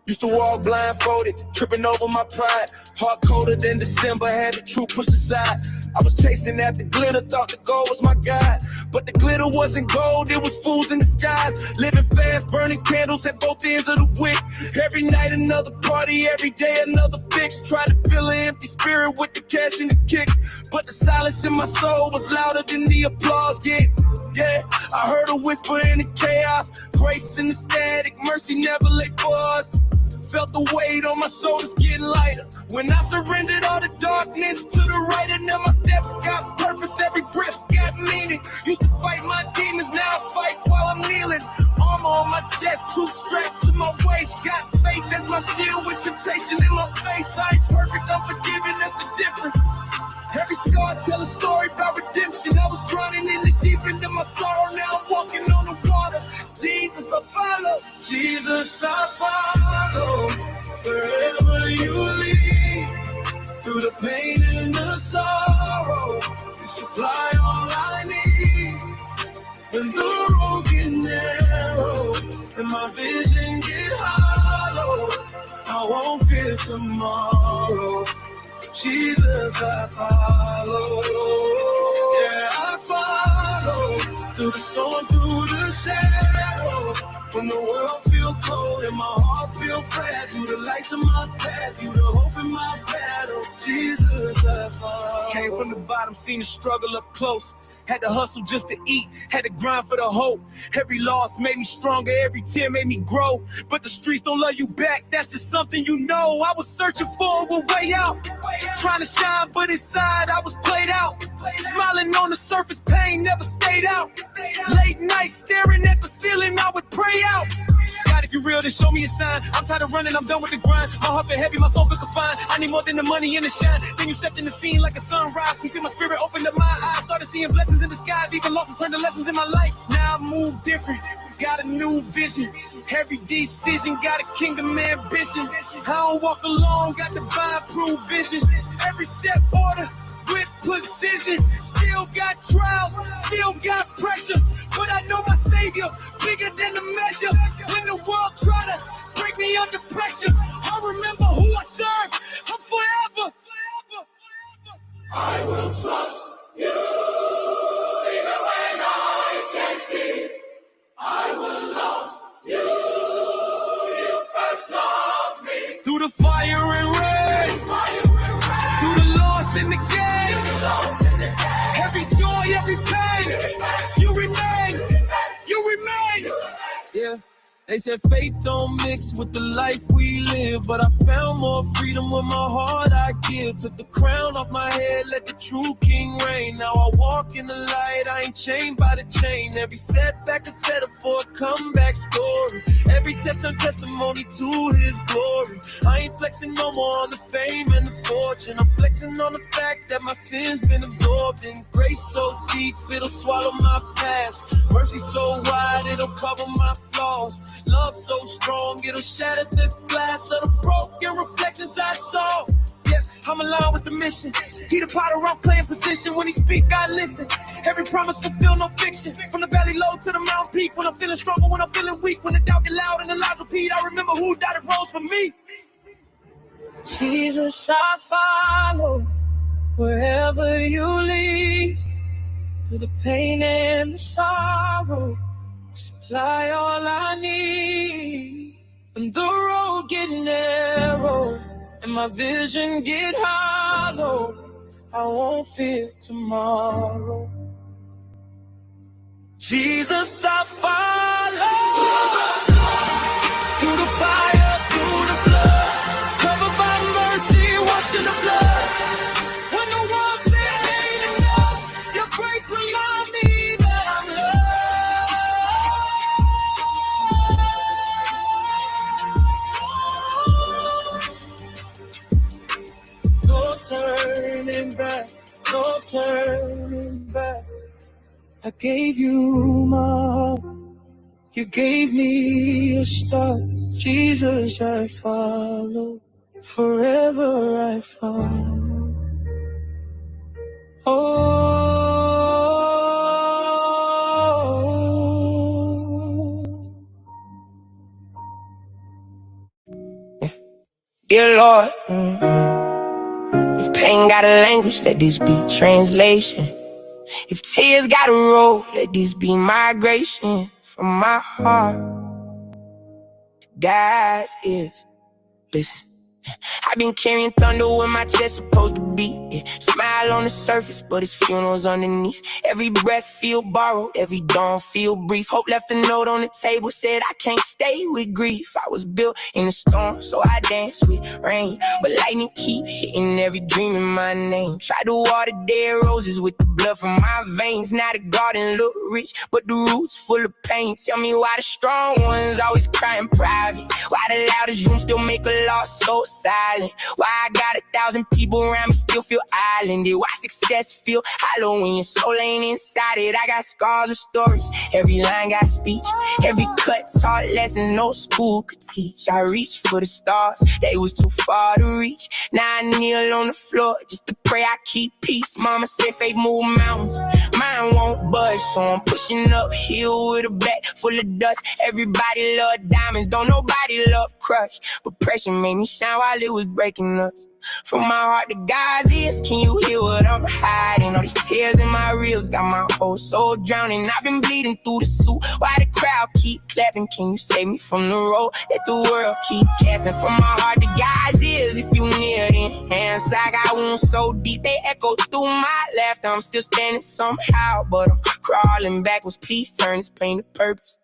F: Used to walk blindfolded, tripping over my pride. Heart colder than December, had the truth pushed aside. I was chasing after glitter, thought the gold was my guide. But the glitter wasn't gold, it was fools in disguise. Living fast, burning candles at both ends of the wick. Every night another party, every day another fix. Tried to fill an empty spirit with the cash and the kicks. But the silence in my soul was louder than the applause. Yeah, I heard a whisper in the chaos. Grace in the static, mercy never late for us. Felt the weight on my shoulders get lighter when I surrendered all the darkness to the right, and now my steps got purpose, every breath got meaning. Used to fight my demons, now I fight while I'm kneeling. Armor on my chest, truth strapped to my waist. Got faith as my shield with temptation in my face. I ain't perfect, I'm forgiven, that's the difference. Every scar tell a story about redemption. I was drowning in the deep end of my sorrow, now I'm walking on the water. Jesus, I follow. Jesus, I follow. Wherever you lead, through the pain and the sorrow, you supply all I need. When the road get narrow and my vision get hollow, I won't fear tomorrow. Jesus, I follow. Yeah, I follow. Through the storm, through the shadow. When the world feel cold and my heart feel fragile, the lights in my path, you the hope in my battle. Jesus, I follow. Came from the bottom, seen the struggle up close. Had to hustle just to eat, had to grind for the hope. Every loss made me stronger, every tear made me grow. But the streets don't love you back, that's just something you know. I was searching for a way out, trying to shine, but inside I was played out. Smiling on the surface, pain never stayed out. Late night staring at the ceiling, I would pray out. God, if you real, then show me a sign. I'm tired of running, I'm done with the grind. My heart feel heavy, my soul feel confined. I need more than the money and the shine. Then you stepped in the scene like a sunrise. You see my spirit opened up my eyes. Started seeing blessings in the skies. Even losses turned to lessons in my life. Now I move different. Got a new vision. Every decision got a kingdom ambition. I don't walk alone, got divine provision. Every step order with precision. Still got trials, still got pressure. But I know my Savior, bigger than the measure. When the world try to break me under pressure, I remember who I serve. I'm forever.
B: I will trust you even when I can't see. I will love you. You first loved me.
F: Through the fire and rain, through the loss and the gain, every joy, every pain, you remain. Yeah. They said faith don't mix with the life we live, but I found more freedom with my heart I give. Took the crown off my head, let the true king reign. Now I walk in the light, I ain't chained by the chain. Every setback is set up for a comeback story. Every test and testimony to his glory. I ain't flexing no more on the fame and the fortune. I'm flexing on the fact that my sins been absorbed in grace so deep, it'll swallow my past. Mercy so wide, it'll cover my flaws. Love so strong, it'll shatter the glass of the broken reflections I saw. Yeah, I'm aligned with the mission. He the potter, I'm playing position. When he speak, I listen. Every promise fulfill, no fiction. From the valley low to the mountain peak. When I'm feeling stronger, when I'm feeling weak. When the doubt get loud and the lies repeat, I remember who died and rose for me.
G: Jesus, I follow wherever you lead. Through the pain and the sorrow, supply all I need. When the road get narrow and my vision get hollow, I won't fear tomorrow.
F: Jesus, I follow. Through the fire, through the flood, covered by mercy, washed in the blood. When the world said ain't enough, your grace remind me that I'm loved. No turning back, no turning back. I gave you my heart, you gave me a start. Jesus, I follow. forever I fall. Oh, dear Lord, if pain got a language, let this be translation. If tears got a road, let this be migration from my heart to God's ears. Listen. I've been carrying thunder when my chest supposed to beat. Yeah. Smile on the surface, but it's funerals underneath. Every breath feel borrowed, every dawn feel brief. Hope left a note on the table, said I can't stay with grief. I was built in a storm, so I dance with rain. But lightning keep hitting every dream in my name. Try to water dead roses with the blood from my veins. Now the garden look rich, but the roots full of pain. Tell me why the strong ones always cry in private. Why the loudest rooms still make a loss so silent? Why I got 1,000 people around me still feel islanded? Why success feel hollow when your soul ain't inside it? I got scars with stories, every line got speech. Every cut taught lessons no school could teach. I reached for the stars, they was too far to reach. Now I kneel on the floor just to pray I keep peace. Mama said faith move mountains, mine won't budge. So I'm pushing uphill with a bag full of dust. Everybody love diamonds, don't nobody love crush. But pressure made me shine while it was breaking us. From my heart to God's ears, can you hear what I'm hiding? All these tears in my ribs got my whole soul drowning. I've been bleeding through the suit, why the crowd keep clapping? Can you save me from the road that the world keep casting? From my heart to God's ears, if you near then hands, I got wounds so deep they echo through my laughter. I'm still standing somehow, but I'm crawling backwards. Please turn this pain to purpose.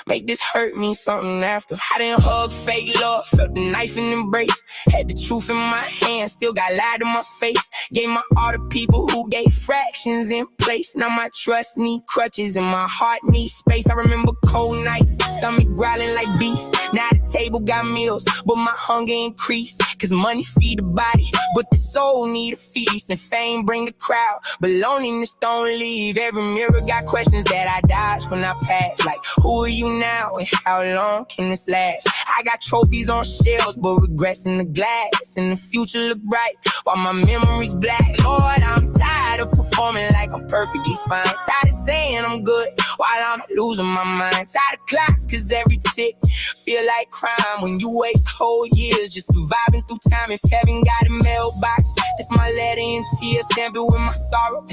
F: Make this hurt mean something after. I didn't hug fake love, felt the knife in the embrace. Had the truth in my hand, still got lied in my face. Gave my all to people who gave fractions in place. Now my trust need crutches and my heart needs space. I remember cold nights, stomach growling like beasts. Now the table got meals, but my hunger increased. Cause money feed the body, but the soul need a feast. And fame bring the crowd, but loneliness don't leave. Every mirror got questions that I dodge when I pass. Like, who are you now and how long can this last? I got trophies on shelves, but regrets in the glass. And the future look bright while my memories black. Lord, I'm tired of performing like I'm perfectly fine. Tired of saying I'm good while I'm losing my mind. Tired of clocks, cause every tick feel like crime. When you waste whole years just surviving through time. If heaven got a mailbox, it's my letter in tears, stamp it with my sorrow.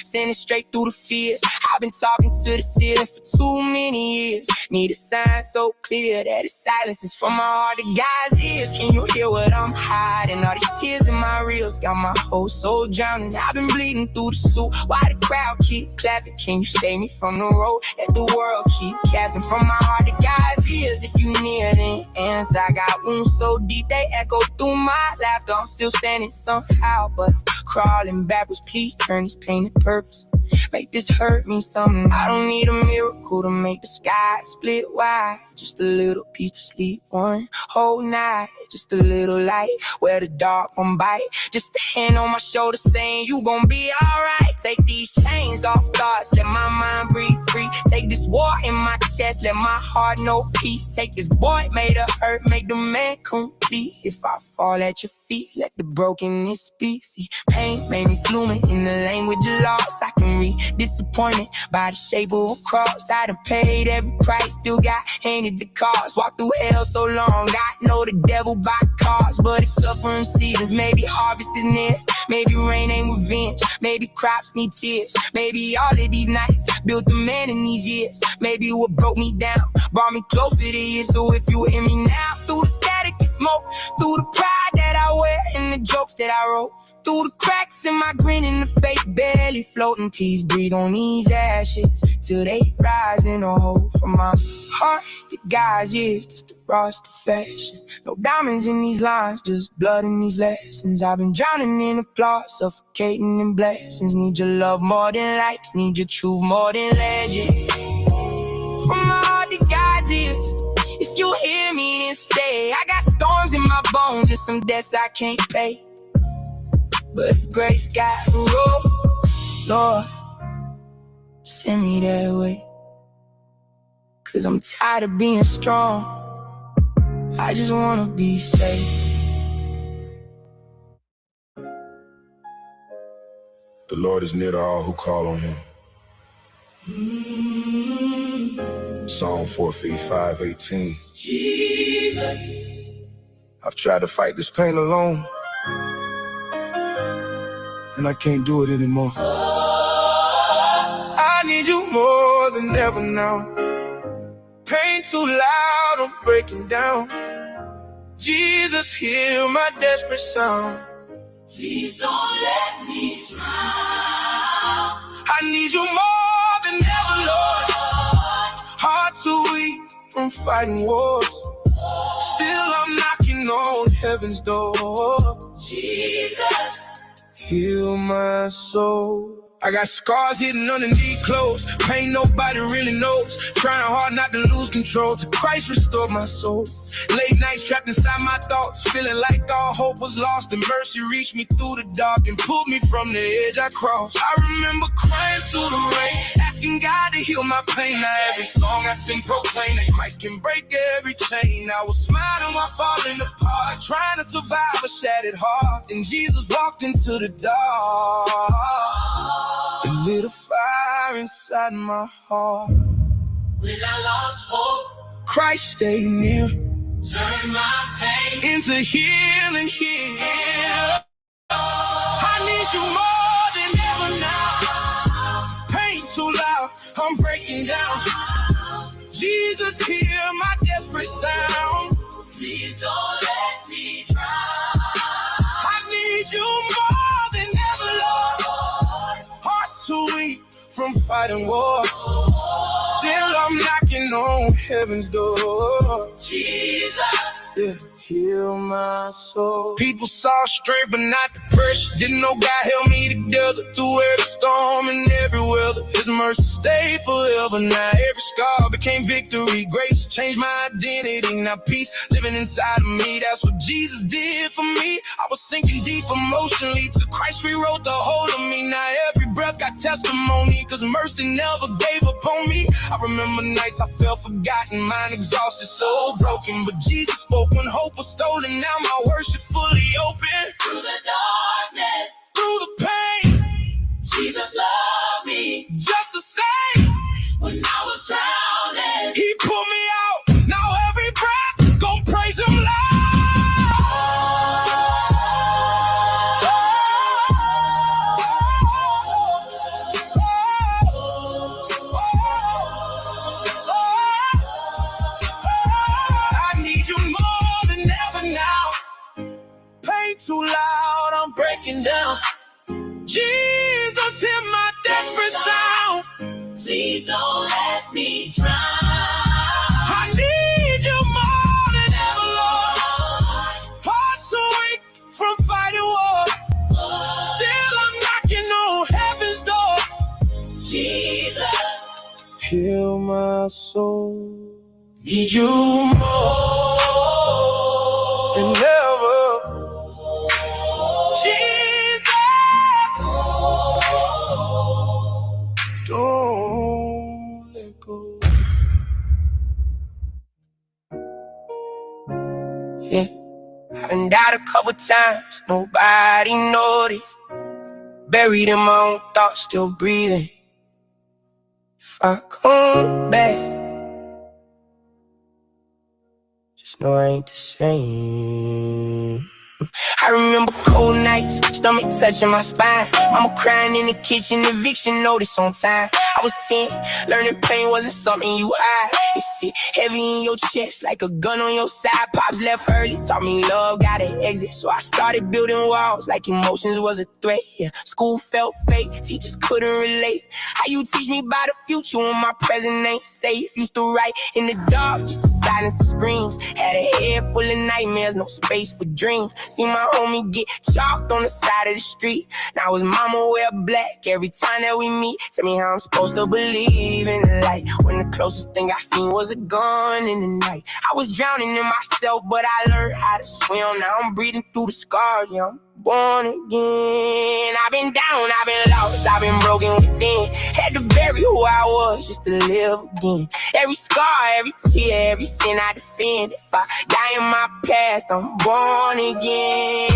F: Send it straight through the fears. I've been talking to the ceiling for too many years. Need a sign so clear that the silence is from my heart to God's ears. Can you hear what I'm hiding? All these tears in my reels got my whole soul drowning. I've been bleeding through the suit, why the crowd keep clapping? Can you save me from the road that the world keep casting? From my heart to God's ears, if you near then answer. I got wounds so deep they echo through my laughter. I'm still standing somehow, but I'm crawling backwards. Please turn this pain to purpose. Make this hurt mean something. I don't need a miracle to make the sky split wide. Just a little piece to sleep one whole night. Just a little light where the dark won't bite. Just a hand on my shoulder saying you gon' be alright. Take these chains off thoughts, let my mind breathe free. Take this war in my chest, let my heart know peace. Take this boy made of hurt, make the man complete. If I fall at your feet, let the brokenness speak. See, pain made me fluent in the language of loss. I can read disappointment by the shape of a cross. I done paid every price, still got handed the cards. Walked through hell so long, I know the devil by cars. But if suffering seasons, maybe harvest is near. Maybe rain ain't revenge, maybe crops need tears. Maybe all of these nights built a man in these years. Maybe what broke me down brought me closer to you. So if you hear me now, through the static and smoke, through the pride that I wear and the jokes that I wrote, through the cracks in my grin and the fake belly floating, please breathe on these ashes till they rise in a hole. From my heart to God's ears, just the rawest of fashion. No diamonds in these lines, just blood in these lessons. I've been drowning in applause, suffocating in blessings. Need your love more than likes, need your truth more than legends. From my heart to God's ears, if you hear me then stay. I got storms in my bones and some debts I can't pay. But if grace got a road, Lord, send me that way. Cause I'm tired of being strong, I just wanna be safe. The Lord is near to all who call on him. Psalm 45:18. Jesus. I've tried to fight this pain alone, and I can't do it anymore. I need you more than ever now. Pain too loud, I'm breaking down. Jesus, hear my desperate sound. Please don't let me drown. I need you more than ever, Lord. Heart too weak from fighting wars. Still I'm knocking on heaven's door. Jesus, heal my soul. I got scars hidden underneath clothes. Pain nobody really knows. Trying hard not to lose control. To Christ restore my soul. Late nights trapped inside my thoughts. Feeling like all hope was lost. And mercy reached me through the dark and pulled me from the edge I crossed. I remember crying through the rain, asking God to heal my pain. Now every song I sing proclaim that Christ can break every chain. I was smiling while falling apart, trying to survive a shattered heart. And Jesus walked into the dark and lit a fire inside my heart. When I lost hope, Christ stayed near. Turn my pain into healing here. I need you more than ever now. Pain too loud, I'm breaking down. Jesus, hear my desperate sound. Please don't let me drown. I need you more than ever, Lord. Heart too weak from fighting wars. Still I'm knocking on heaven's door. Jesus, yeah, heal my soul. People saw strength but not the pressure. Didn't know God held me together through every storm and every weather. His mercy stayed forever. Now every scar became victory. Grace changed my identity. Now peace living inside of me. That's what Jesus did for me. I was sinking deep emotionally till Christ rewrote the whole of me. Now every breath got testimony, cause mercy never gave up on me. I remember nights I felt forgotten, mind exhausted, soul broken, but Jesus spoke when hope was stolen. Now my worship fully open. Through the darkness, through the pain, Jesus loved me just the same. When I was drowning, he pulled me out. Now every breath gon' praise him loud. Too loud, I'm breaking down. Jesus, hear my desperate sound. Please don't let me drown. I need you more than ever, Lord. Heart too weak from fighting wars. Still I'm knocking on heaven's door. Jesus, heal my soul. Need you more than ever. Jesus, don't let go. Yeah, I've been died a couple times, nobody noticed. Buried in my own thoughts, still breathing. If I come back, just know I ain't the same. I remember cold nights, stomach touching my spine. Mama crying in the kitchen, eviction notice on time. I was 10, learning pain wasn't something you hide. It sit heavy in your chest like a gun on your side. Pops left early, taught me love got an exit. So I started building walls like emotions was a threat. Yeah, school felt fake, teachers couldn't relate. How you teach me about the future when my present ain't safe? Used to write in the dark just to silence the screams. Had a head full of nightmares, no space for dreams. See my homie get chalked on the side of the street. Now his mama wear black every time that we meet. Tell me how I'm supposed to believe in the light when the closest thing I seen was a gun in the night. I was drowning in myself, but I learned how to swim. Now I'm breathing through the scars, yeah, I'm born again. I've been down, I've been lost, I've been broken within. Had to bury who I was just to live again. Every scar, every tear, every sin I defend. If I die in my past, I'm born again.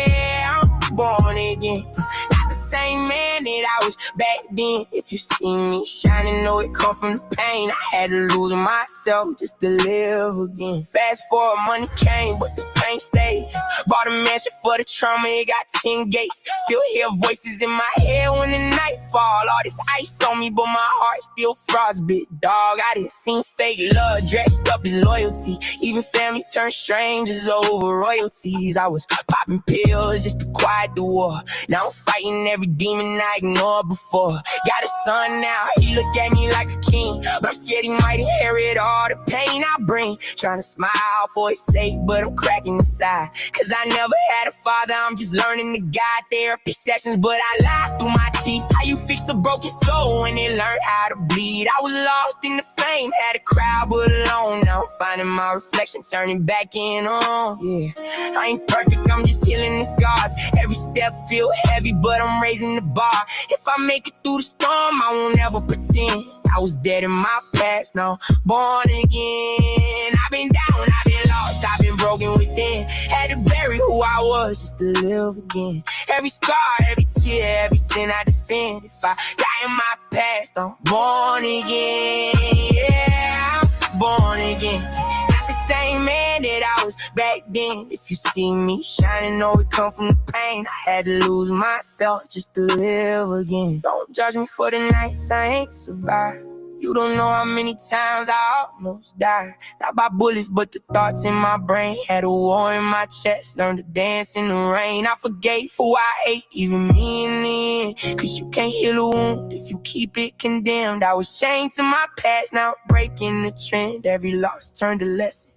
F: Yeah, I'm born again. Not the
A: same man that I was back then. If you see me shining, know it come from the pain. I had to lose myself just to live again. Fast forward, money came, but the pain stayed. Bought a mansion for the trauma, it got 10 gates. Still hear voices in my head when the night fall. All this ice on me, but my heart still frostbit, dog. I didn't see fake love dressed up as loyalty. Even family turned strangers over royalties. I was popping pills just to quiet the war. Now I'm fighting every demon I ignored before. Got a son now, he look at me like a king, but I'm scared he might inherit all the pain I bring. Trying to smile for his sake, but I'm cracking inside. Cause I never had a father, I'm just learning to guide therapy sessions. But I lied through my teeth. How you fix a broken soul when they learn how to bleed? I was lost in the fame, had a crowd but alone. Now I'm finding my reflection, turning back in on. Yeah, I ain't perfect, I'm just healing the scars. Every step feel heavy, but I'm raising the bar. If I make it through the storm, I won't ever pretend I was dead in my past, no, born again. I've been down, I've been lost, I've been broken within. Had to bury who I was just to live again. Every scar, every tear, every sin I defend. If I die in my past, I'm born again. Yeah, I'm born again. Not the same man that I was back then. If you see me shining, know it come from the pain. I had to lose myself just to live again. Don't judge me for the nights I ain't survived. You don't know how many times I almost died. Not by bullets, but the thoughts in my brain. Had a war in my chest, learned to dance in the rain. I forgave who I hate, even me in the end. Cause you can't heal a wound if you keep it condemned. I was chained to my past, now breaking the trend. Every loss turned a lesson.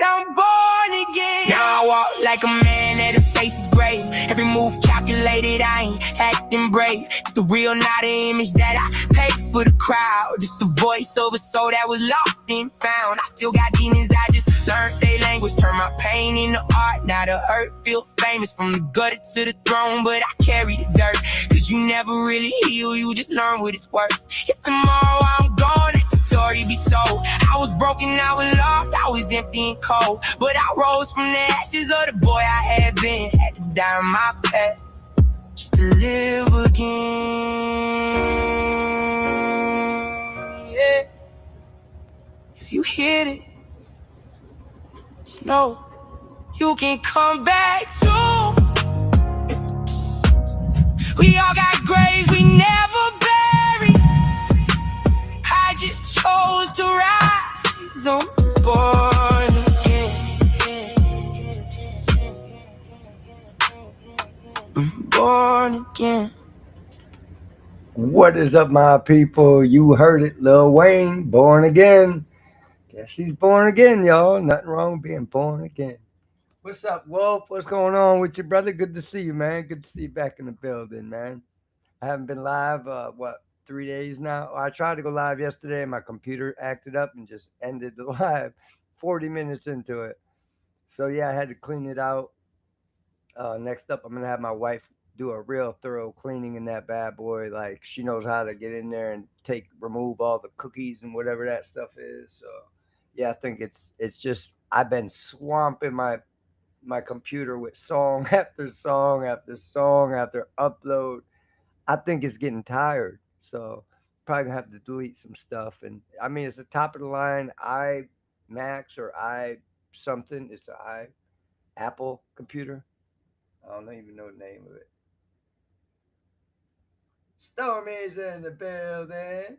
A: Now I'm born again. Now I walk like a man that his face is grave. Every move calculated, I ain't acting brave. It's the real, not an image that I paid for the crowd. Just the voice of a soul that was lost and found. I still got demons, I just learned their language. Turn my pain into art, now the hurt feel famous. From the gutter to the throne, but I carry the dirt. Cause you never really heal, you just learn what it's worth. If tomorrow I'm gone, let the story be told. I was broken, I was lost, I was empty and cold. But I rose from the ashes of the boy I had been. Had to die in my past just to live again. Yeah. If you hear this, just know you can come back too. We all got graves we never buried. I just chose to rise on born again. I'm born again.
C: What is up, my people? You heard it, Lil Wayne, born again. Guess he's born again, y'all. Nothing wrong with being born again. What's up, Wolf? What's going on with you, brother? Good to see you, man. Good to see you back in the building, man. I haven't been live, 3 days now? I tried to go live yesterday and my computer acted up and just ended the live 40 minutes into it. So, yeah, I had to clean it out. Next up, I'm going to have my wife do a real thorough cleaning in that bad boy. Like, she knows how to get in there and remove all the cookies and whatever that stuff is. So, yeah, I think it's just, I've been swamping my computer with song after song after song after upload. I think it's getting tired, so probably gonna have to delete some stuff. And I mean, it's the top of the line iMacs or something. It's an Apple computer. I don't even know the name of it. Stormy's in the building.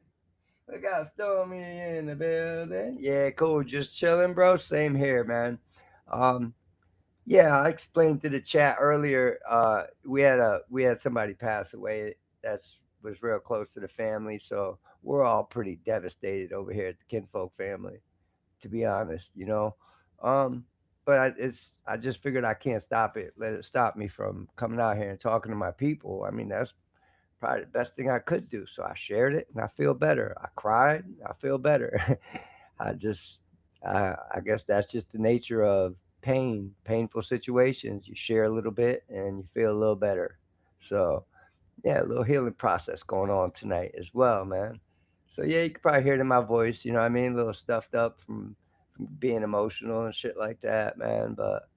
C: We got Stormy in the building. Yeah, cool. Just chilling, bro. Same here, man. Yeah, I explained to the chat earlier. We had somebody pass away that was real close to the family, so we're all pretty devastated over here at the Kinfolk family, to be honest. But I just figured I can't stop it. Let it stop me from coming out here and talking to my people. I mean, that's probably the best thing I could do. So I shared it, and I feel better. I cried, I feel better. I guess that's just the nature of painful situations. You share a little bit and you feel a little better. So yeah, a little healing process going on tonight as well, man. So yeah, you can probably hear it in my voice, you know what I mean? A little stuffed up from being emotional and shit like that, man. But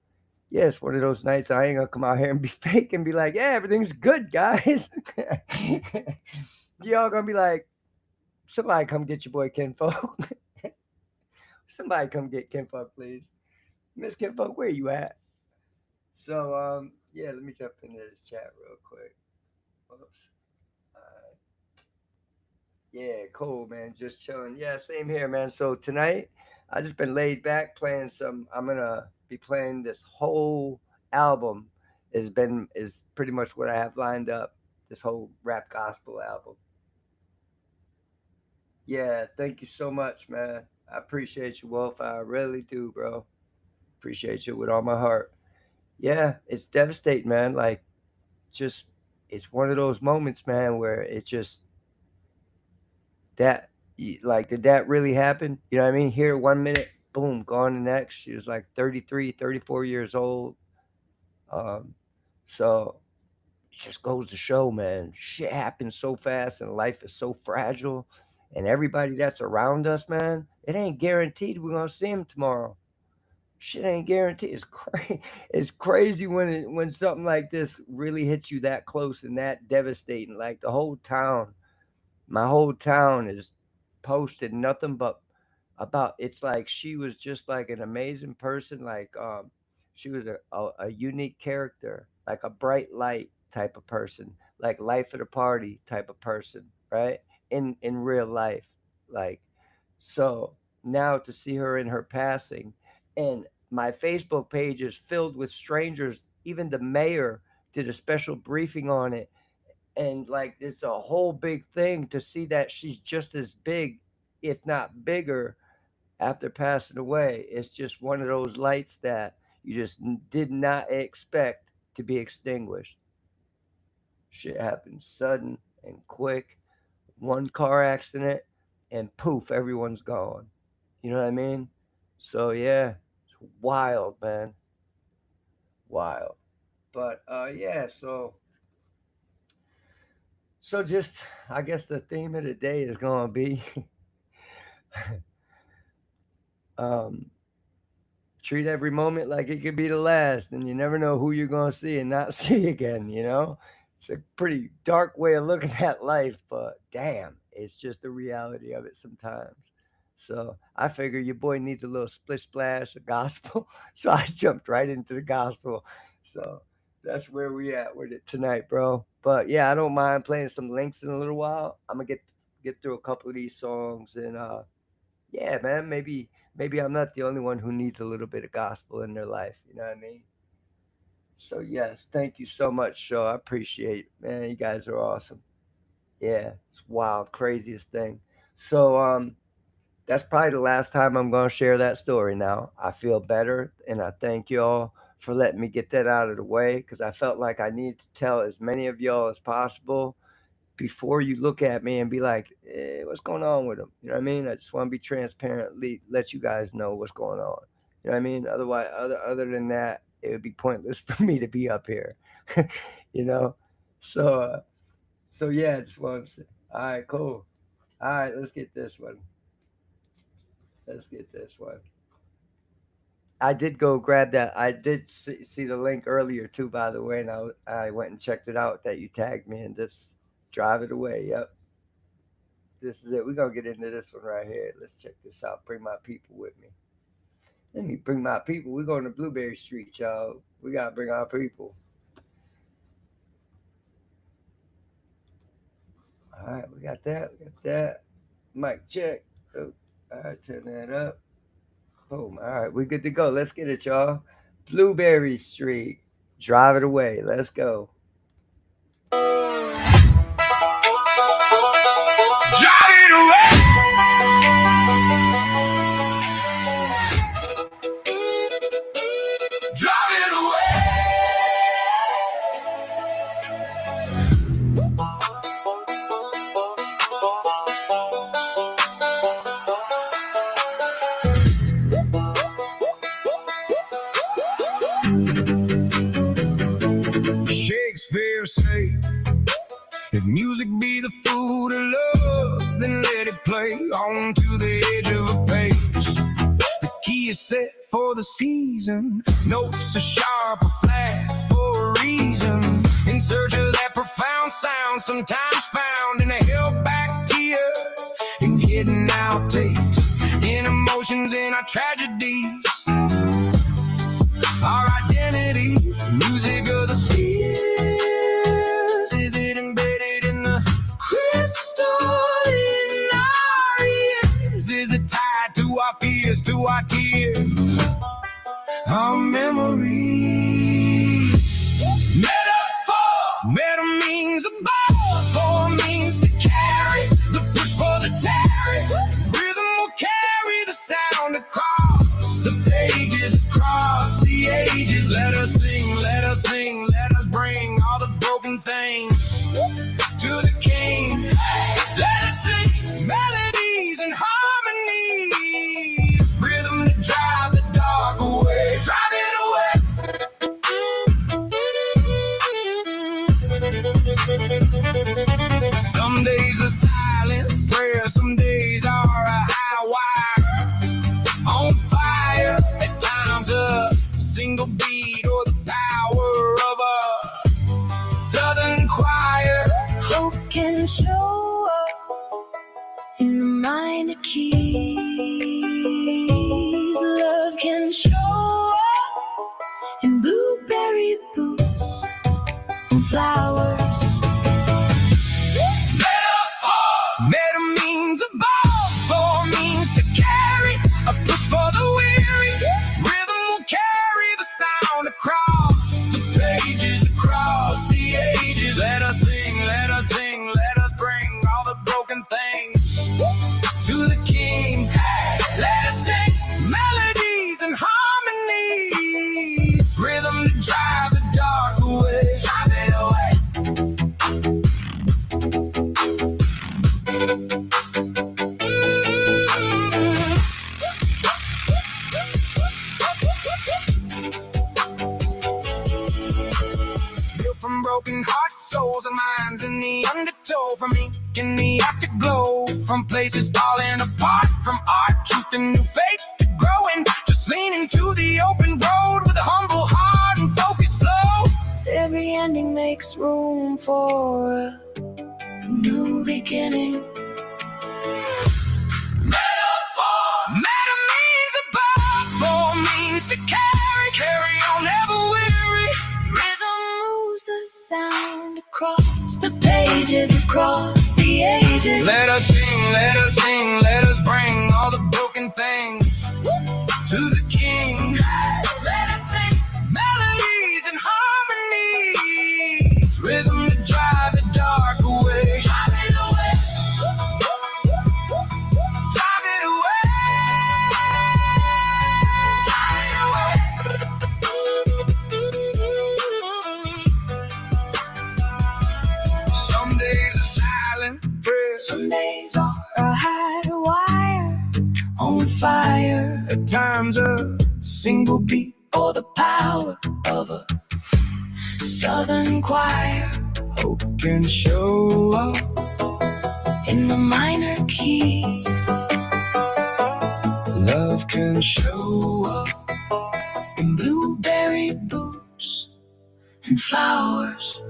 C: yeah, it's one of those nights I ain't gonna come out here and be fake and be like, yeah, everything's good, guys. Y'all gonna be like, somebody come get your boy Kinfolk. Somebody come get Kinfolk, please. Miss Kinfolk, where you at? So, yeah, let me jump into this chat real quick. Oops. Yeah, cool, man. Just chilling. Yeah, same here, man. So tonight, I just been laid back playing some. I'm gonna be playing this whole album. Is pretty much what I have lined up. This whole rap gospel album. Yeah, thank you so much, man. I appreciate you, Wolf. I really do, bro. Appreciate you with all my heart. Yeah, it's devastating, man. Like, just it's one of those moments, man, where it just that like did that really happen? You know what I mean? Here 1 minute, boom, gone the next. She was like 33, 34 years old. So it just goes to show, man, shit happens so fast and life is so fragile. And everybody that's around us, man, it ain't guaranteed we're gonna see them tomorrow. Shit ain't guaranteed. It's crazy. It's crazy when something like this really hits you that close and that devastating. Like the whole town, my whole town is posted nothing but about. It's like she was just like an amazing person. Like she was a unique character, like a bright light type of person, like life of the party type of person, right? In real life, like so now to see her in her passing, and my Facebook page is filled with strangers. Even the mayor did a special briefing on it, and like it's a whole big thing to see that she's just as big, if not bigger, after passing away. It's just one of those lights that you just did not expect to be extinguished. Shit happens sudden and quick. One car accident and poof, everyone's gone. You know what I mean? So yeah, it's wild, man. Wild. But yeah, so just I guess the theme of the day is gonna be treat every moment like it could be the last, and you never know who you're gonna see and not see again, you know? It's a pretty dark way of looking at life, but damn, it's just the reality of it sometimes. So I figure your boy needs a little splish splash of gospel. So I jumped right into the gospel. So that's where we at with it tonight, bro. But yeah, I don't mind playing some links in a little while. I'm gonna get through a couple of these songs, and yeah, man, maybe I'm not the only one who needs a little bit of gospel in their life. You know what I mean? So yes, thank you so much, Shaw. I appreciate it, man. You guys are awesome. Yeah, it's wild, craziest thing. So that's probably the last time I'm gonna share that story now. I feel better, and I thank y'all for letting me get that out of the way, because I felt like I needed to tell as many of y'all as possible before you look at me and be like, what's going on with him? You know what I mean? I just want to be transparently let you guys know what's going on. You know what I mean? Otherwise, other than that, it would be pointless for me to be up here. You know? So yeah, I just want to say, all right, cool. All right, let's get this one. I did go grab that. I did see the link earlier too, by the way, and I went and checked it out that you tagged me in this. Drive It Away. Yep. This is it. We're going to get into this one right here. Let's check this out. Bring my people with me. Let me bring my people. We're going to Blueberry Street, y'all. We got to bring our people. All right. We got that. Mic check. Oh, all right. Turn that up. Boom. All right. We're good to go. Let's get it, y'all. Blueberry Street. Drive It Away. Let's go.
F: Drive it away. Drive it away. Shakespeare say, if music be the food of love, then let it play on to the edge of a page. The key is set
B: for the season. Notes are sharp or flat for a reason. In search of that profound sound, sometimes found in a held back tear, in hidden outtakes, in emotions, in our tragedies, our identity, music of the spheres. Is it embedded in the crystal in our ears? Is it tied to our fears, to our tears, our memories? Metaphor, meta means above, for means to carry, the push for the tarry. Rhythm will carry the sound across the pages, across the ages. Let us sing, let us sing, let us bring all the broken things to the King. Let us sing melodies and harmonies, rhythm to drive the dark away, drive it away. Some days are silent prayer, some days are a high wire, on fire. At times a single beat or the power of a southern choir.
G: Hope can show up in the minor keys. Love can show up in blueberry boots and flowers.
B: Meta means above, for means to carry, a push for the weary. Rhythm will carry the sound across the pages, across the ages. Let us sing, let us sing, let us bring all the broken things to the King. Let us sing melodies and harmonies, rhythm to drive the dark away, drive it away. Built from broken hearts, souls and minds in the undertow, from ink in the afterglow, from places falling apart, from art, truth and new faith to growing, just leaning to the open road with a humble heart and focused flow.
G: Every ending makes room for a new beginning.
B: Meta means above, for means to carry, carry on, never weary.
G: Rhythm moves the sound across the pages, across the ages.
B: Let us sing, let us sing, let us bring all the broken things to the King. Let us sing melodies and harmonies, rhythm to drive the dark away, drive it away, drive it away, drive it away. Some days are silent prayer,
G: Some days are a high wire, on fire,
B: at times a single beat.
G: or the power of a southern choir.
B: Hope can show up
G: In the minor keys,
B: love can show up.
G: in blueberry boots and flowers.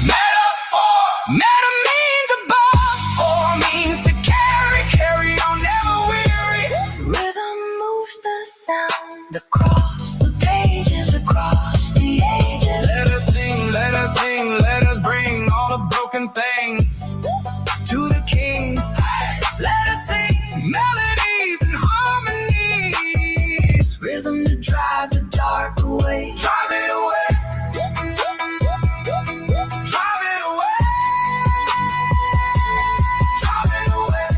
B: Metaphor, meta means above, for means to carry, carry on, never weary.
G: Rhythm moves the sound across the pages, across the ages.
B: Let us sing, let us sing, let us bring all the broken things to the King. Let us sing melodies and harmonies,
G: Rhythm to drive the dark away.
B: drive it away, drive it away, drive it away.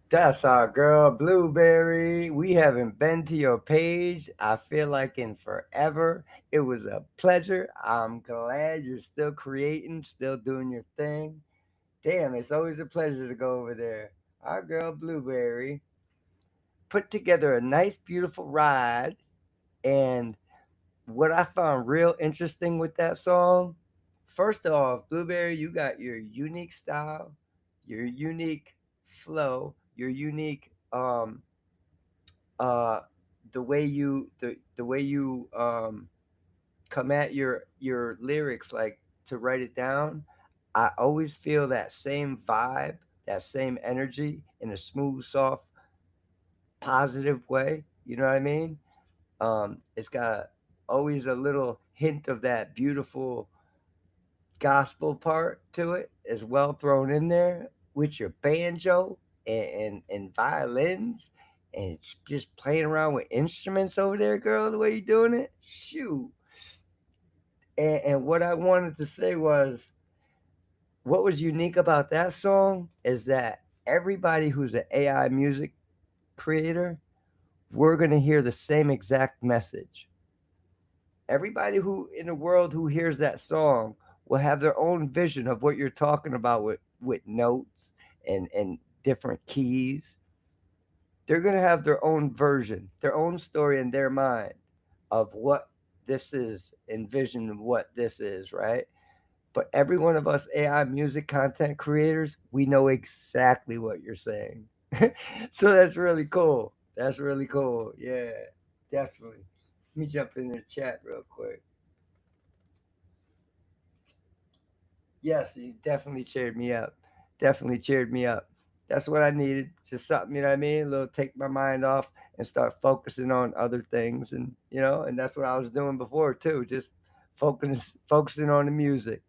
C: That's our girl Blueberry. We haven't been to your page, I feel like, in forever. It was a pleasure. I'm glad you're still creating, still doing your thing. Damn, it's always a pleasure to go over there. Our girl Blueberry put together a nice, beautiful ride, and what I found real interesting with that song, first off, Blueberry, you got your unique style, your unique flow, your unique uh the way you come at your lyrics, like to write it down. I always feel that same vibe, that same energy in a smooth, soft, positive way. You know what I mean? It's got always a little hint of that beautiful gospel part to it as well, thrown in there with your banjo and violins, and it's just playing around with instruments over there, girl, the way you're doing it. Shoot. And what I wanted to say was, what was unique about that song is that everybody who's an AI music creator, we're going to hear the same exact message. Everybody who in the world who hears that song will have their own vision of what you're talking about with notes and different keys. They're going to have their own version, their own story in their mind of what this is, envision what this is, right? But every one of us AI music content creators, we know exactly what you're saying. So that's really cool. That's really cool. Yeah, definitely. Let me jump in the chat real quick. Yes, you definitely cheered me up. Definitely cheered me up. That's what I needed. Just something, you know what I mean? A little take my mind off and start focusing on other things. And, and that's what I was doing before too. Just focusing on the music.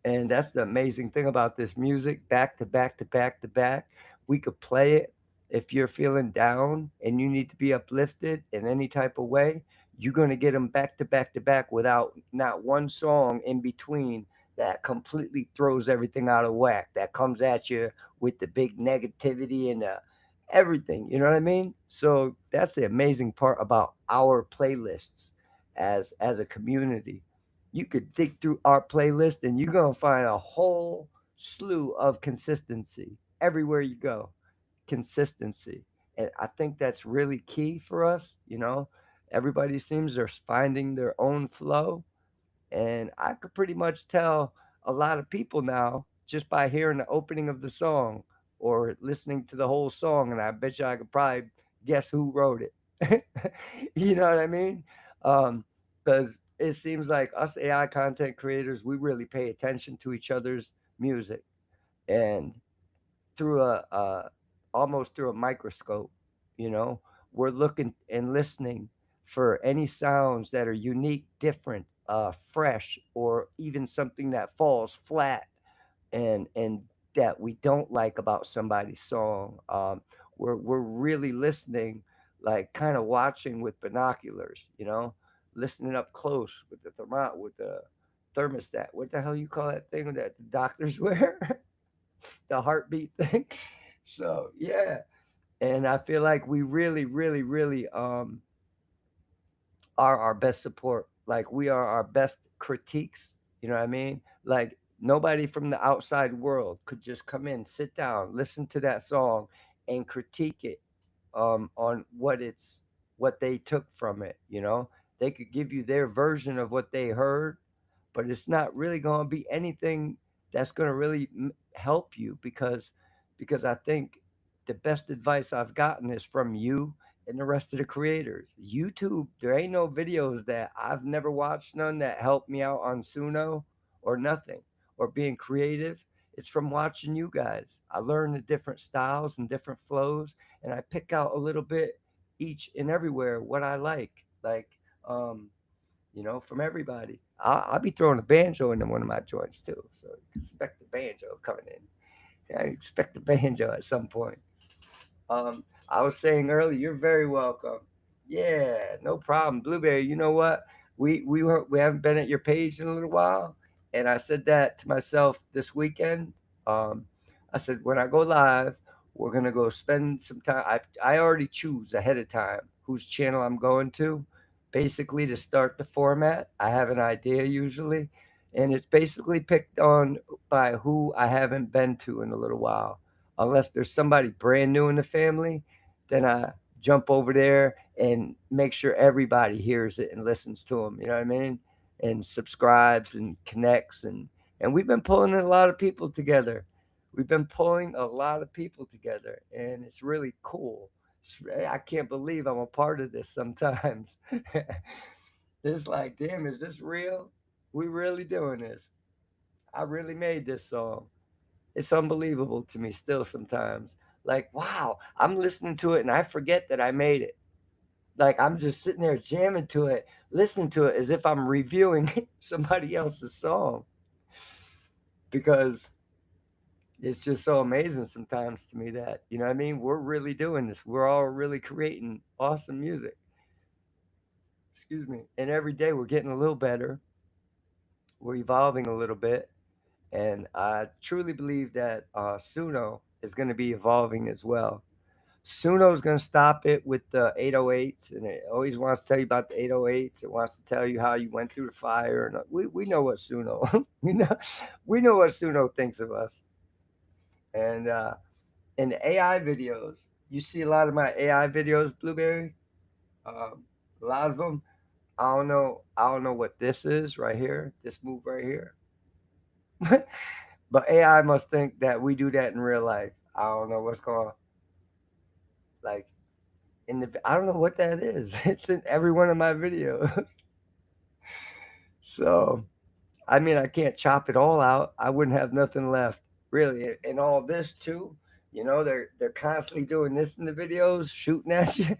C: And that's the amazing thing about this music, back to back to back to back. We could play it if you're feeling down and you need to be uplifted in any type of way. You're going to get them back to back to back without not one song in between that completely throws everything out of whack, that comes at you with the big negativity and everything. You know what I mean? So that's the amazing part about our playlists as a community. You could dig through our playlist and you're going to find a whole slew of consistency everywhere you go. Consistency. And I think that's really key for us. Everybody seems they're finding their own flow. And I could pretty much tell a lot of people now just by hearing the opening of the song or listening to the whole song. And I bet you I could probably guess who wrote it. You know what I mean? Because it seems like us AI content creators, we really pay attention to each other's music, and through almost through a microscope, you know, we're looking and listening for any sounds that are unique, different, fresh, or even something that falls flat and that we don't like about somebody's song. We're really listening, like kind of watching with binoculars, listening up close with the thermostat. What the hell you call that thing that the doctors wear? The heartbeat thing. So yeah, and I feel like we really, really, really are our best support. Like we are our best critiques. You know what I mean? Like nobody from the outside world could just come in, sit down, listen to that song, and critique it on what they took from it. They could give you their version of what they heard, but it's not really going to be anything that's going to really help you because I think the best advice I've gotten is from you and the rest of the creators. YouTube, there ain't no videos that I've never watched, none that helped me out on Suno or nothing or being creative. It's from watching you guys. I learn the different styles and different flows, and I pick out a little bit each and everywhere what I like, from everybody. I'll be throwing a banjo into one of my joints too, so expect the banjo coming in. I expect the banjo at some point. I was saying earlier, you're very welcome. Yeah, no problem, Blueberry. You know what? We haven't been at your page in a little while, and I said that to myself this weekend. I said when I go live, we're gonna go spend some time. I already choose ahead of time whose channel I'm going to, basically to start the format. I have an idea usually, and it's basically picked on by who I haven't been to in a little while. Unless there's somebody brand new in the family, then I jump over there and make sure everybody hears it and listens to them. You know what I mean? And subscribes and connects, and we've been pulling a lot of people together. We've been pulling a lot of people together, and it's really cool. I can't believe I'm a part of this sometimes. It's like, damn, is this real? We really doing this? I really made this song. It's unbelievable to me still sometimes. Like, wow, I'm listening to it and I forget that I made it. Like, I'm just sitting there jamming to it, listening to it as if I'm reviewing somebody else's song. Because it's just so amazing sometimes to me that, you know what I mean? We're really doing this. We're all really creating awesome music. Excuse me. And every day we're getting a little better. We're evolving a little bit. And I truly believe that Suno is going to be evolving as well. Suno is going to stop it with the 808s, and it always wants to tell you about the 808s. It wants to tell you how you went through the fire. And we know what Suno we know what Suno thinks of us. And in the AI videos, you see a lot of my AI videos, Blueberry. A lot of them. I don't know. I don't know what this is right here. This move right here. But AI must think that we do that in real life. I don't know what's going on. Like I don't know what that is. It's in every one of my videos. So, I mean, I can't chop it all out. I wouldn't have nothing left, really. And all this too, they're constantly doing this in the videos, shooting at you,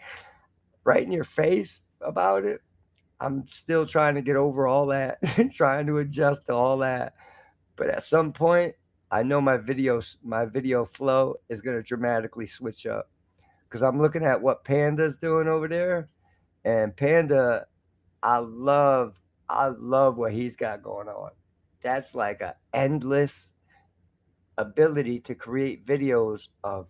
C: right in your face about it. I'm still trying to get over all that, trying to adjust to all that. But at some point, I know my video flow is going to dramatically switch up, because I'm looking at what Panda's doing over there, and Panda, I love what he's got going on. That's like an endless ability to create videos of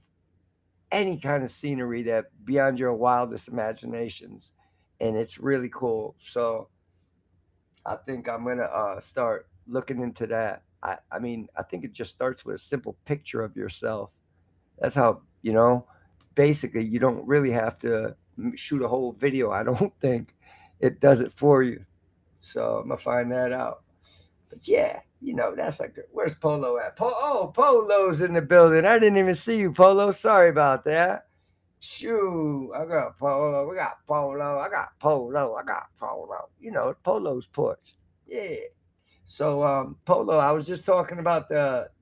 C: any kind of scenery that beyond your wildest imaginations, and it's really cool. So I think I'm gonna start looking into that. I mean, I think it just starts with a simple picture of yourself. That's how, basically you don't really have to shoot a whole video. I don't think it does it for you. So I'm gonna find that out. But yeah, that's like, where's Polo at? Polo's in the building. I didn't even see you, Polo. Sorry about that. Shoo, I got Polo. We got Polo. I got Polo. I got Polo. Polo's porch. Yeah. So Polo, I was just talking about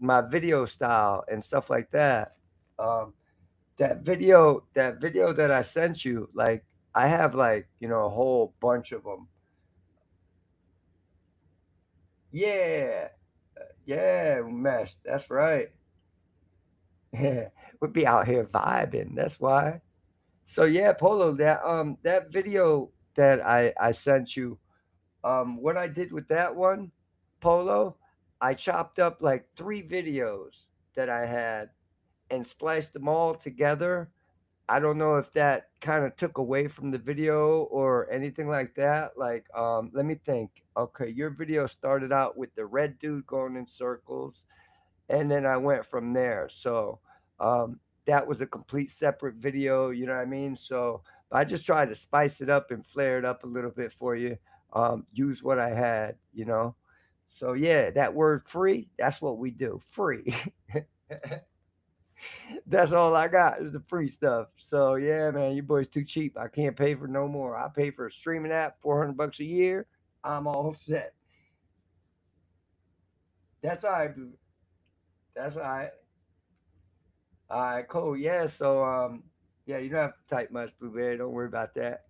C: my video style and stuff like that. That video that I sent you, like, I have, like, a whole bunch of them. Yeah. Yeah, Mesh. That's right. Yeah. We'd be out here vibing. That's why. So yeah, Polo, that video that I sent you, what I did with that one, Polo, I chopped up like 3 videos that I had and spliced them all together. I don't know if that kind of took away from the video or anything like that. Like, let me think. Okay, your video started out with the red dude going in circles, and then I went from there. So, that was a complete separate video. You know what I mean? So I just tried to spice it up and flare it up a little bit for you. Use what I had. So yeah, that word free, that's what we do. Free. That's all I got is the free stuff. So yeah, man, you boys too cheap. I can't pay for no more. I pay for a streaming app, $400 a year. I'm all set. That's all right, boo. That's all right. All right, cool. Yeah, so yeah, you don't have to type much, Blueberry. Don't worry about that.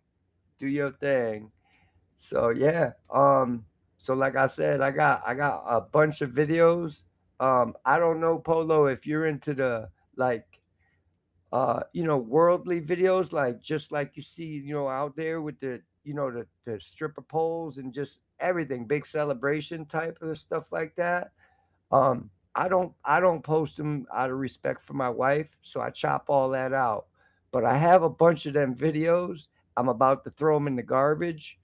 C: Do your thing. So yeah, so like I said, I got a bunch of videos. I don't know, Polo, if you're into the, like, worldly videos, like just like you see, out there with the stripper poles and just everything, big celebration type of stuff like that. I don't post them out of respect for my wife, so I chop all that out. But I have a bunch of them videos. I'm about to throw them in the garbage.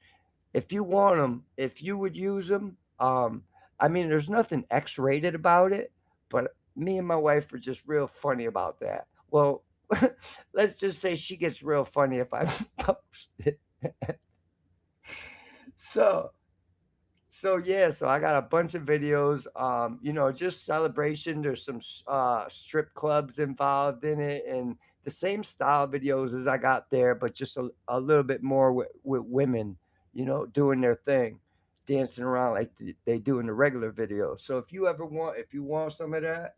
C: If you want them, if you would use them, I mean, there's nothing X-rated about it, but me and my wife are just real funny about that. Well, let's just say she gets real funny if I post it. so yeah, so I got a bunch of videos, just celebration. There's some strip clubs involved in it, and the same style videos as I got there, but just a little bit more with women, doing their thing, dancing around like they do in the regular videos. So if you want some of that,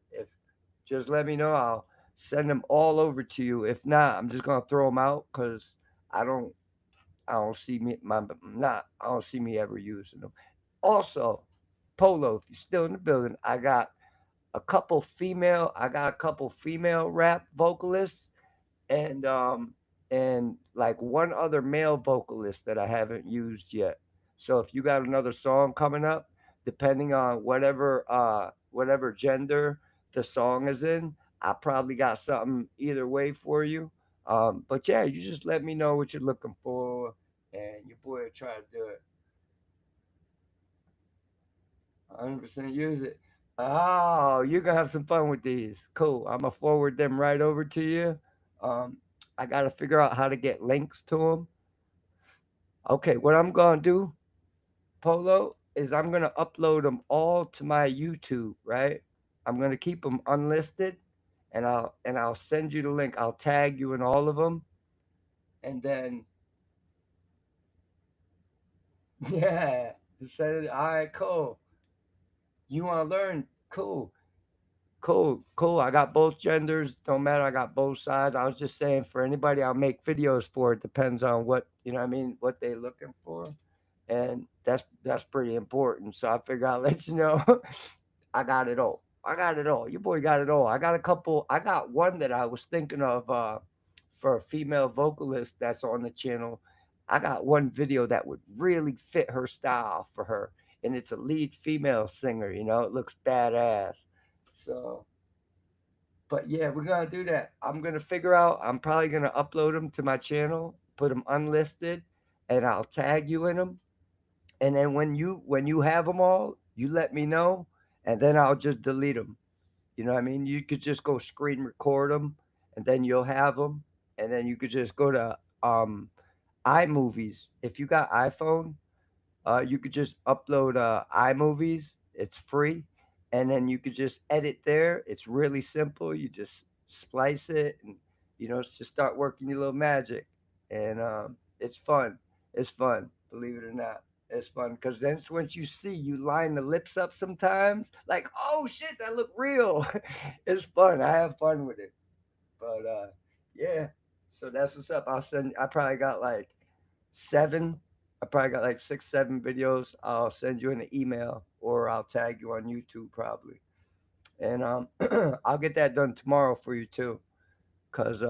C: just let me know. I'll send them all over to you. If not, I'm just gonna throw them out because I don't see me ever using them. Also, Polo, if you're still in the building, I got a couple female rap vocalists and like one other male vocalist that I haven't used yet. So if you got another song coming up, depending on whatever gender the song is in, I probably got something either way for you. But yeah, you just let me know what you're looking for, and your boy will try to do it. 100% use it. Oh, you're gonna have some fun with these. Cool. I'm gonna forward them right over to you. I gotta figure out how to get links to them. Okay, what I'm gonna do, Polo, is I'm gonna upload them all to my YouTube. Right? I'm gonna keep them unlisted, and I'll send you the link. I'll tag you in all of them, and then yeah, send it. All right, cool. You want to learn? Cool. I got both genders. Don't matter. I got both sides. I was just saying for anybody I'll make videos for, it depends on what, what they looking for. And that's pretty important. So I figure I'll let you know. I got it all. Your boy got it all. I got one that I was thinking of for a female vocalist that's on the channel. I got one video that would really fit her style for her. And it's a lead female singer, it looks badass. So, but yeah, we're going to do that. I'm probably going to upload them to my channel, put them unlisted, and I'll tag you in them. And then when you have them all, you let me know, and then I'll just delete them. You know what I mean? You could just go screen record them, and then you'll have them. And then you could just go to iMovies. If you got iPhone, you could just upload iMovies. It's free. And then you could just edit there. It's really simple. You just splice it and, just start working your little magic. And it's fun. It's fun, believe it or not. It's fun because then once you line the lips up sometimes, like, oh, shit, that look real. It's fun. I have fun with it. But, yeah. So that's what's up. I probably got like 7. I probably got like 6, 7 videos. I'll send you an email or I'll tag you on YouTube probably. And I'll get that done tomorrow for you too. Cause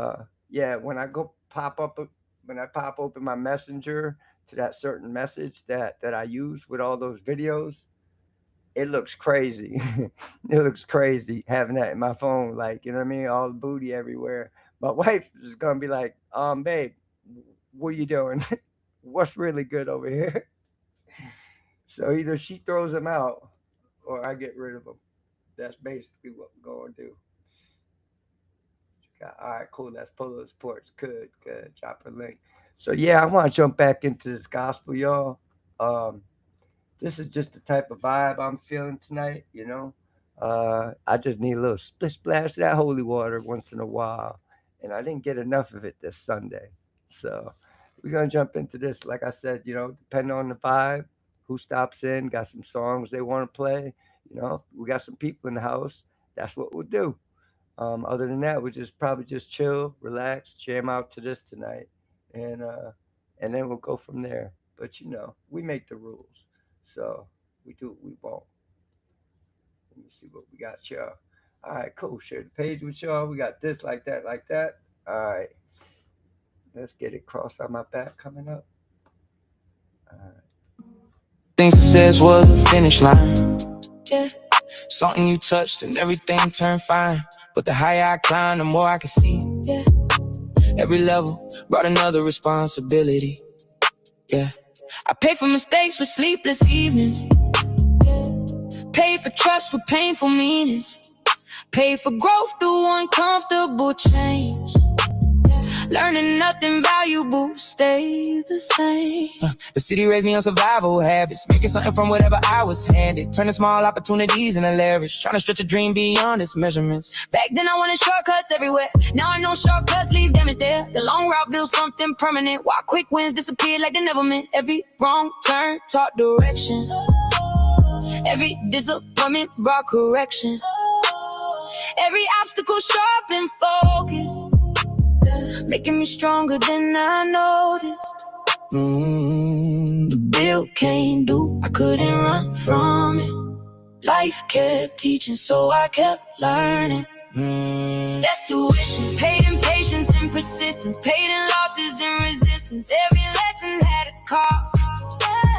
C: when I pop open my messenger to that certain message that I use with all those videos, it looks crazy. It looks crazy having that in my phone, like, you know what I mean? All the booty everywhere. My wife is gonna be like, babe, what are you doing? What's really good over here? So either she throws them out or I get rid of them. That's basically what we're going to do. All right, cool. That's Polo Sports. Good. Drop a link. So yeah, I want to jump back into this gospel, y'all. This is just the type of vibe I'm feeling tonight, I just need a little splash of that holy water once in a while. And I didn't get enough of it this Sunday. So we're going to jump into this. Like I said, depending on the vibe, who stops in, got some songs they want to play. We got some people in the house. That's what we'll do. Other than that, we'll probably just chill, relax, jam out to this tonight. And then we'll go from there. But, we make the rules. So we do what we want. Let me see what we got, y'all. All right, cool. Share the page with y'all. We got this, like that. All right. Let's get it crossed on my back coming up. All right.
F: Think success was a finish line. Yeah. Something you touched and everything turned fine. But the higher I climb, the more I can see. Yeah. Every level brought another responsibility. Yeah. I pay for mistakes with sleepless evenings. Yeah. Pay for trust with painful meanings. Pay for growth through uncomfortable change.
G: Learning nothing valuable stays the same.
F: The city raised me on survival habits, making something from whatever I was handed, turning small opportunities into leverage, trying to stretch a dream beyond its measurements.
G: Back then I wanted shortcuts everywhere. Now I know shortcuts leave damage there. The long route builds something permanent, while quick wins disappear like they never meant. Every wrong turn taught direction. Every disappointment brought correction. Every obstacle sharpened focus, making me stronger than I noticed. The bill came due, I couldn't run from it. Life kept teaching, so I kept learning. That's tuition, paid in patience and persistence, paid in losses and resistance. Every lesson had a cost.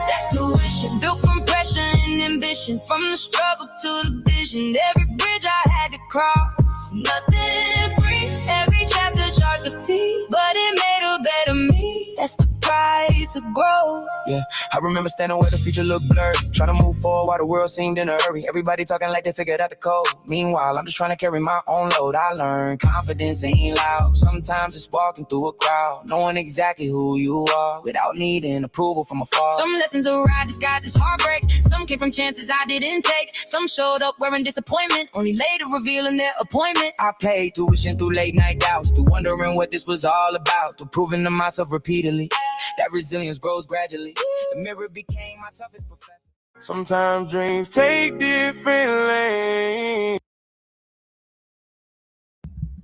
G: That's tuition, built from pressure and ambition, from the struggle to the vision. Every bridge I had to cross, nothing free. Every chapter charged a fee, but it made a better me. That's the price of growth.
F: Yeah, I remember standing where the future looked blurry, trying to move forward while the world seemed in a hurry. Everybody talking like they figured out the code. Meanwhile, I'm just trying to carry my own load. I learned confidence ain't loud. Sometimes it's walking through a crowd, knowing exactly who you are without needing approval from afar.
G: Some lessons are ride disguised as heartbreak. Some came from chances I didn't take. Some showed up wearing disappointment, only later revealing their appointment.
F: I paid tuition through late night doubts, through wondering what this was all about, through proving to myself repeatedly that resilience grows gradually. The mirror became my toughest professor.
B: Sometimes dreams take different lanes.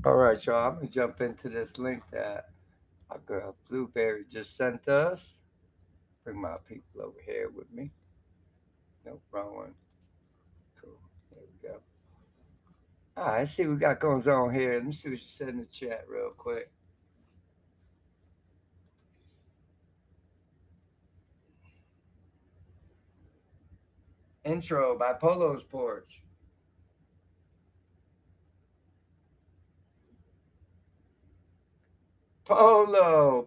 C: All right, y'all. I'm gonna jump into this link that our girl Blueberry just sent us. Bring my people over here with me. No, wrong one. Cool. There we go. All right, let's see what we got going on here. Let me see what she said in the chat real quick. Intro by Polo's Porch. Polo,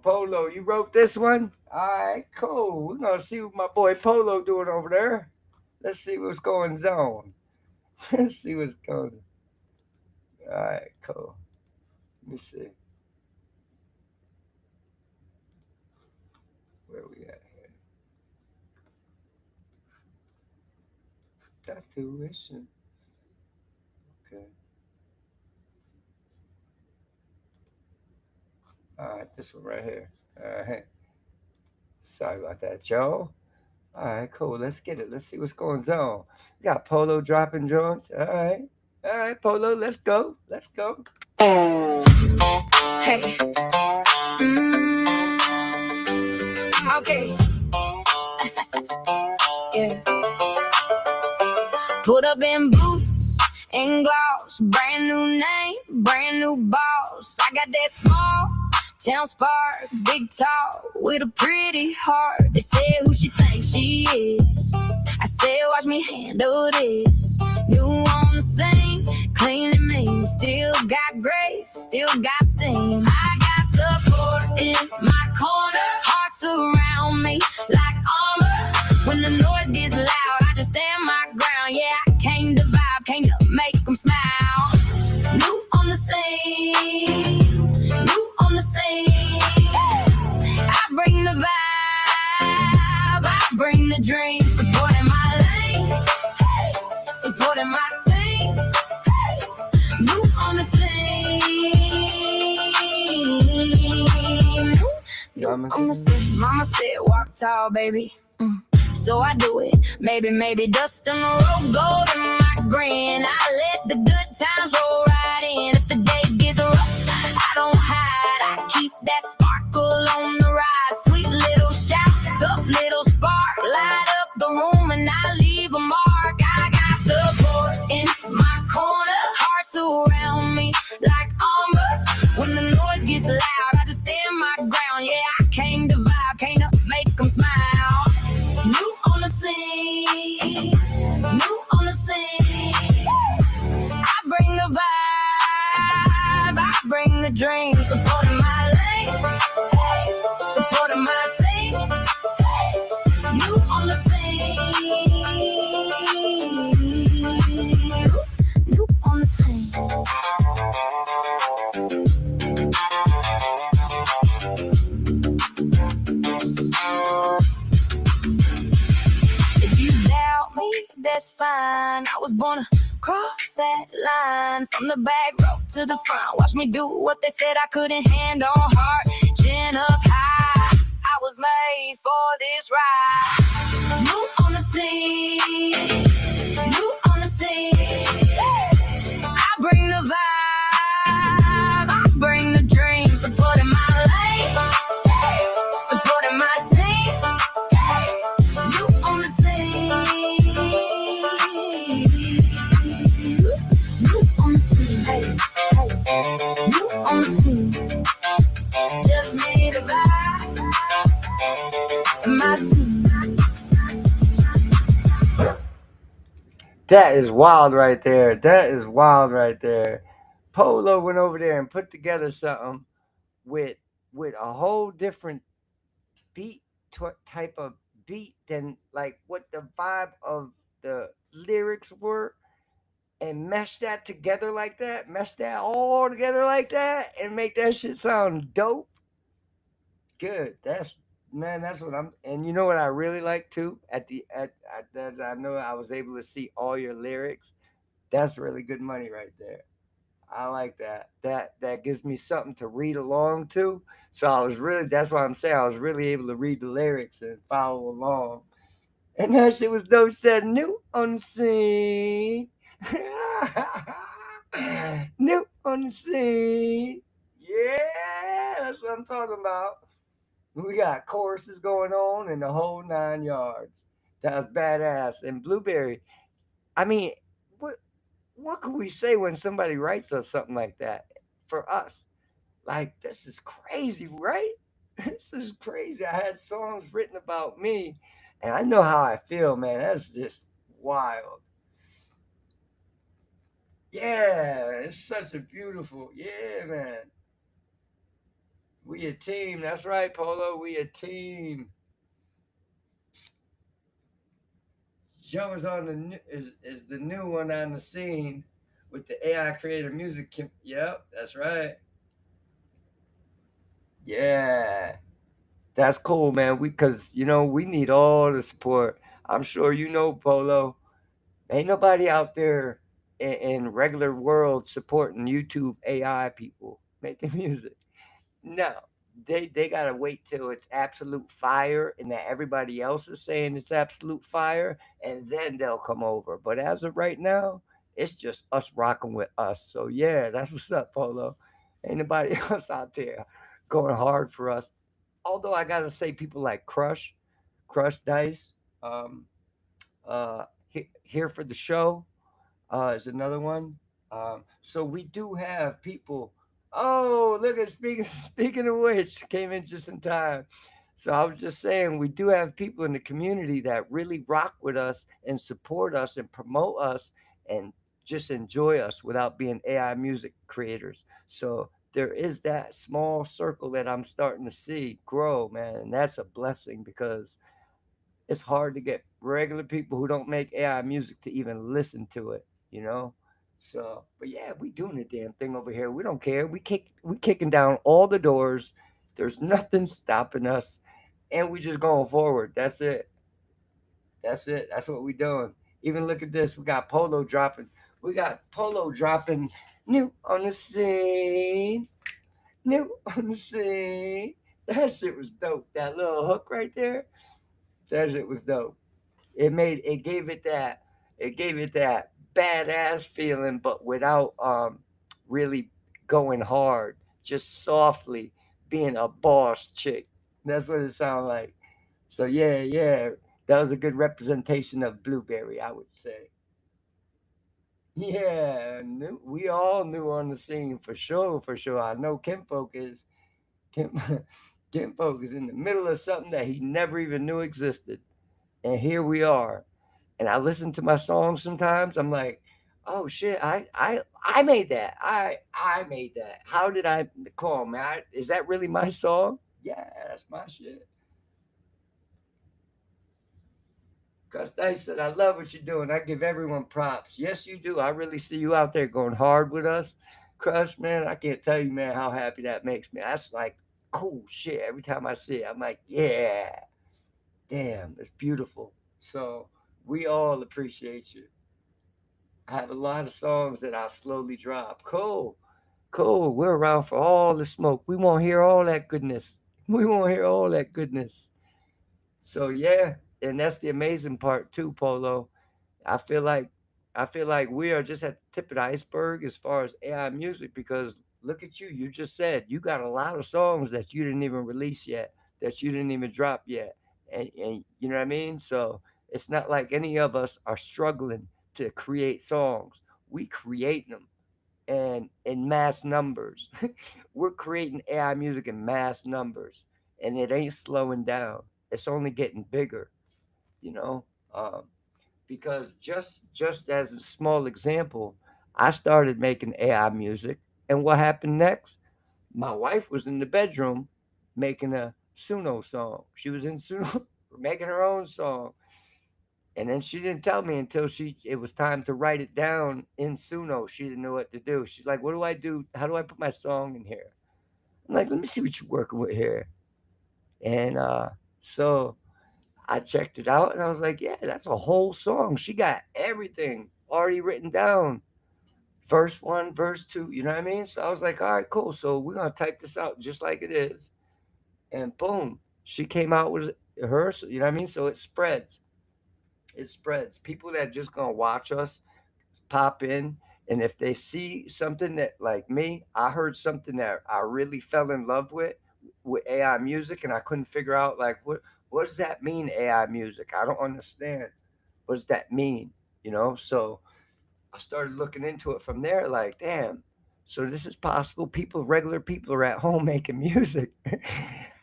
C: you wrote this one? All right, cool. We're going to see what my boy Polo doing over there. Let's see what's going on. Let's see what's going on. All right, cool. Let me see. Where we at here? That's tuition. Okay. All right, this one right here. All right. Sorry about that, Joe. All right, cool. Let's get it. Let's see what's going on. We got Polo dropping joints. All right, Polo. Let's go. Let's go.
G: Hey. Okay. Yeah. Put up in boots and gloss, brand new name, brand new boss. I got that small town spark, big talk with a pretty heart. They say who she thinks she is. I said watch me handle this. New on the scene, clean and mean, still got grace, still got steam. I got support in my corner, hearts around me like armor. When the noise gets loud, I just stand my ground. Yeah, I came to vibe, came to make them smile. New on the scene, new on the scene. I bring the vibe, I bring the dream. Supporting my lane, supporting my team. New on the scene, new on the scene. Mama said walk tall, baby. So I do it. Maybe dust in the road, gold in my grin. I let the good times roll right in. If the day gets rough, I don't hide. I keep that sparkle on the ride. Sweet little shout, tough little spark. Light up the room and I leave a mark. I got support in my corner, hearts around me like armor. When the noise gets loud, I just stand my ground. Yeah, I came to vibe, came to make them smile. New on the scene, new on the scene. I bring the vibe, I bring the dream. Supporting my lane, supporting my team. New on the scene, new on the scene. that's fine. I was born to cross that line. From the back row to the front. Watch me do what they said I couldn't. Hand on heart, chin up high. I was made for this ride. New on the scene. New on the scene. I bring the vibe. I bring the dream. Supporting my life. Supporting my team. New on the scene. New on the scene. Hey, hey. New on the scene. Just me, the vibe, and my team.
C: That is wild right there. That is wild right there. Polo went over there and put together something with a whole different beat type of beat than like what the vibe of the lyrics were, and mesh that together like that, mesh that all together like that, and make that shit sound dope. Good. That's what I'm. And you know what I really like too. As I know I was able to see all your lyrics. That's really good money right there. I like that. That gives me something to read along to. So that's why I'm saying I was really able to read the lyrics and follow along. And that shit was dope. Said new on the scene. New on the scene. Yeah, that's what I'm talking about. We got choruses going on and the whole 9 yards. That was badass. And Blueberry, I mean, what can we say when somebody writes us something like that for us? Like, this is crazy, right? This is crazy. I had songs written about me, and I know how I feel, man. That's just wild. Yeah, it's such a beautiful, yeah, man. We a team. That's right, Polo. We a team. Joe is on is the new one on the scene with the AI creator music. Yep, that's right. Yeah, that's cool, man. Because we need all the support. I'm sure Polo. Ain't nobody out there in regular world supporting YouTube AI people making music. No, they gotta wait till it's absolute fire and that everybody else is saying it's absolute fire, and then they'll come over. But as of right now, it's just us rocking with us. So yeah, that's what's up, Polo. Ain't nobody else out there going hard for us. Although I gotta say, people like Crush Dice, um, here for the show, is another one. So we do have people. Oh, look at speaking of which, came in just in time. So I was just saying, we do have people in the community that really rock with us and support us and promote us and just enjoy us without being AI music creators. So there is that small circle that I'm starting to see grow, man, and that's a blessing because it's hard to get regular people who don't make AI music to even listen to it, you know? So, but yeah, we doing the damn thing over here. We don't care. We kicking down all the doors. There's nothing stopping us, and we just going forward. That's it. That's it. That's what we doing. Even look at this. We got Polo dropping. We got Polo dropping new on the scene. New on the scene. That shit was dope. That little hook right there. That shit was dope. It gave it that badass feeling, but without really going hard, just softly being a boss chick. That's what it sounded like. So yeah, that was a good representation of Blueberry, I would say. Yeah, we all knew on the scene for sure, for sure. I know Kinfolk is Kim, Kinfolk is in the middle of something that he never even knew existed, and here we are. And I listen to my songs sometimes. I'm like, oh shit, I made that. I made that. How did I call man? Is that really my song? Yeah, that's my shit. Cause I said, I love what you're doing. I give everyone props. Yes, you do. I really see you out there going hard with us. Crush, man, I can't tell you, man, how happy that makes me. That's like cool shit. Every time I see it, I'm like, yeah, damn, it's beautiful. So We all appreciate you. I have a lot of songs that I'll slowly drop. Cool. Cool. We're around for all the smoke. We won't hear all that goodness. We won't hear all that goodness. So yeah, and that's the amazing part too, Polo. I feel like I feel like we are just at the tip of the iceberg as far as AI music because look at you. You just said you got a lot of songs that you didn't even release yet, that you didn't even drop yet. And you know what I mean? So it's not like any of us are struggling to create songs. We create them and in mass numbers. We're creating AI music in mass numbers and it ain't slowing down. It's only getting bigger, you know? Um, because just as a small example, I started making AI music, and what happened next? My wife was in the bedroom making a Suno song. She was in Suno making her own song, and then she didn't tell me until it was time to write it down in Suno. She didn't know what to do. She's like, "What do I do? How do I put my song in here?" I'm like, "Let me see what you're working with here." And so I checked it out and I was like, yeah, that's a whole song. She got everything already written down. Verse one, verse two, you know what I mean? So I was like, all right, cool. So we're going to type this out just like it is. And boom, she came out with her, you know what I mean? So it spreads. It spreads. People that just going to watch us pop in. And if they see something that, like me, I heard something that I really fell in love with AI music, and I couldn't figure out, like, what does that mean, AI music? I don't understand. What does that mean? You know? So I started looking into it from there, like, damn, so this is possible. Regular people are at home making music.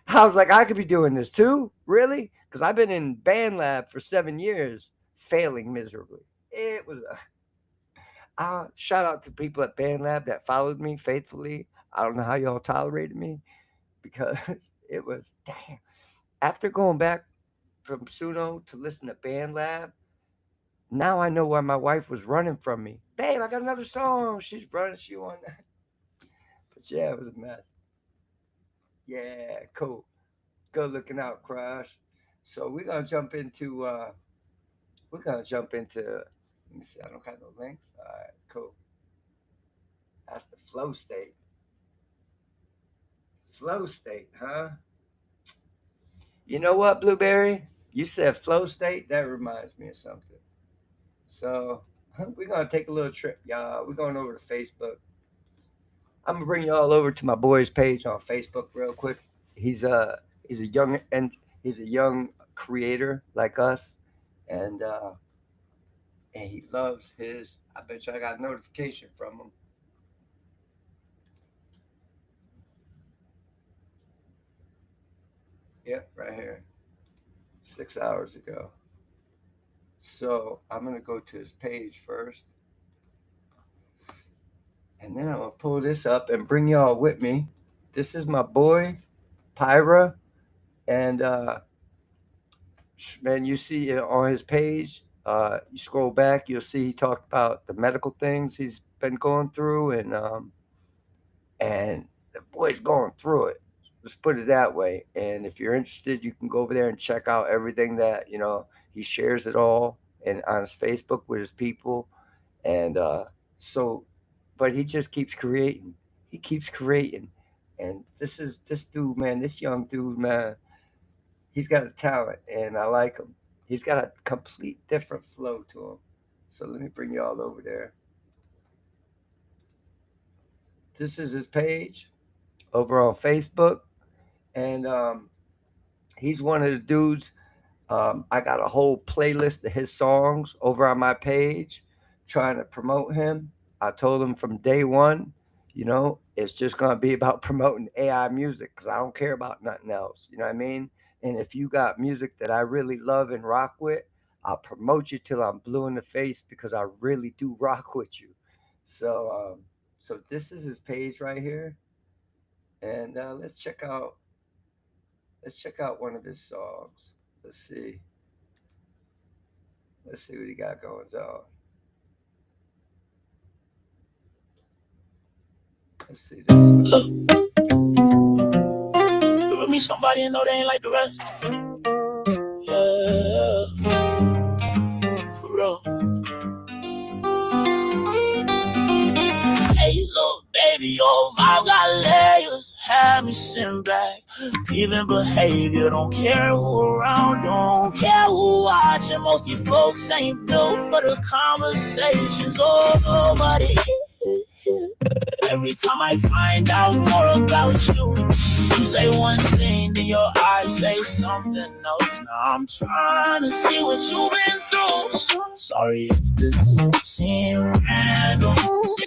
C: I was like, I could be doing this too? Really? Because I've been in band lab for 7 years, failing miserably. It was shout out to people at band lab that followed me faithfully. I don't know how y'all tolerated me because it was damn. After going back from Suno to listen to Band Lab, now I know why my wife was running from me. Babe, I got another song. She's running. She won that. But yeah, it was a mess. Yeah, cool. Good looking out, Crash. So we're gonna jump into let me see, I don't have no links. All right, cool. That's the flow state. Flow state, huh? You know what, Blueberry? You said flow state. That reminds me of something. So we're gonna take a little trip, y'all. We're going over to Facebook. I'm gonna bring y'all over to my boy's page on Facebook real quick. He's a young creator like us, and he loves his. I bet you I got a notification from him. Yep, right here. 6 hours ago. So I'm gonna go to his page first. And then I'm gonna pull this up and bring y'all with me. This is my boy, Pyra. And man, you see it on his page. You scroll back, you'll see he talked about the medical things he's been going through, and the boy's going through it. Let's put it that way. And if you're interested, you can go over there and check out everything that he shares it all and on his Facebook with his people. And but he just keeps creating. He keeps creating. And this dude, man, this young dude, man, he's got a talent, and I like him. He's got a complete different flow to him. So let me bring you all over there. This is his page over on Facebook, and he's one of the dudes. I got a whole playlist of his songs over on my page, trying to promote him. I told him from day one, it's just gonna be about promoting AI music because I don't care about nothing else. You know what I mean? And if you got music that I really love and rock with, I'll promote you till I'm blue in the face because I really do rock with you. So this is his page right here, and let's check out one of his songs. Let's see what he got going on. Let's see this.
H: Look, you with me somebody and know they ain't like the rest. Yeah.
F: me sitting back, peeping behavior. Don't care who around, don't care who watching. Most of you folks ain't built for the conversations. Oh, nobody. Every time I find out more about you, you say one thing, then your eyes say something else. Now I'm trying to see what you've been through. Sorry if this seems random.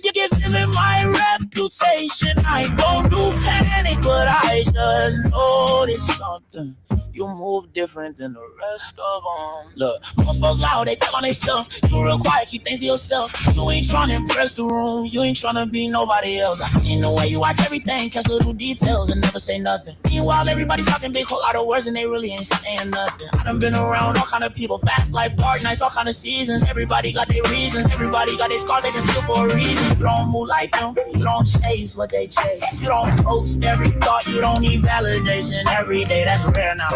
F: You're giving me my reputation. I don't do panic, but I just noticed something. You move different than the rest of them. Look, most folks loud, they tell on themselves. You real quiet, keep things to yourself. You ain't trying to impress the room, you ain't trying to be nobody else. I seen the way you watch everything, catch little details and never say nothing. Meanwhile, everybody talking big, whole lot of words and they really ain't saying nothing. I done been around all kind of people, fast life, dark nights, all kind of seasons. Everybody got their reasons, everybody got their scars, they can steal for a reason. You don't move like them, you don't chase what they chase. You don't post every thought, you don't need validation every day, that's rare now.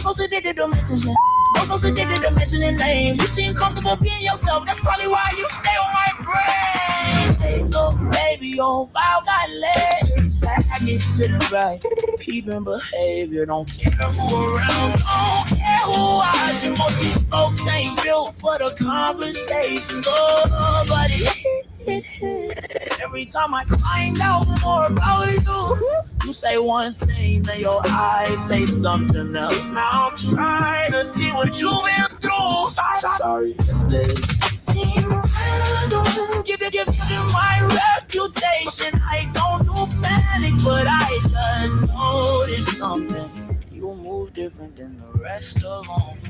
F: Most addicted to mentioning, most addicted to mentioning names. You seem comfortable being yourself, that's probably why you stay on my brain. Hey, look, baby, on file, got legs. Back, I get sitting right, peeping behavior. Don't care who around, don't care who watching. Most of these folks ain't built for the conversation. Oh, buddy. Every time I find out more about you, you say one thing, then your eyes say something else. Now I'm trying to see what you've been through. Sorry if this seems random. Give my reputation. I don't do panic, but I just noticed something. You move different than the rest of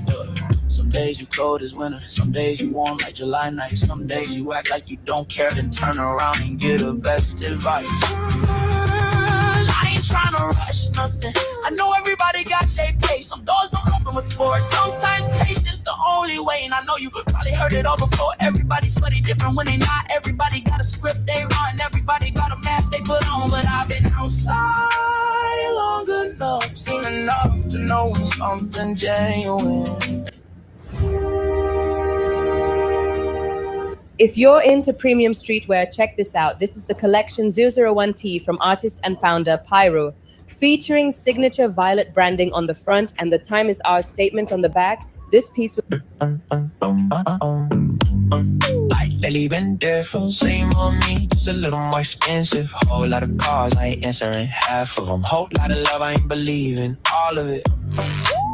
F: them. Some days you cold as winter, some days you warm like July night. Some days you act like you don't care, then turn around and get the best advice. I ain't trying to rush nothing. I know everybody got their pace. Some doors don't open with force. Sometimes patience the only way. And I know you probably heard it all before. Everybody's sweaty different when they not. Everybody got a script they run. Everybody got a mask they put on. But I've been outside long enough, seen enough to know when something genuine.
H: If you're into premium streetwear, check this out. This is the collection 001T from artist and founder Pyro, featuring signature violet branding on the front and the Time Is Ours statement on the back. This piece was
F: like lately been different, same on me, just a little more expensive. Whole lot of cars, I ain't answering half of them. Whole lot of love, I ain't believing all of it.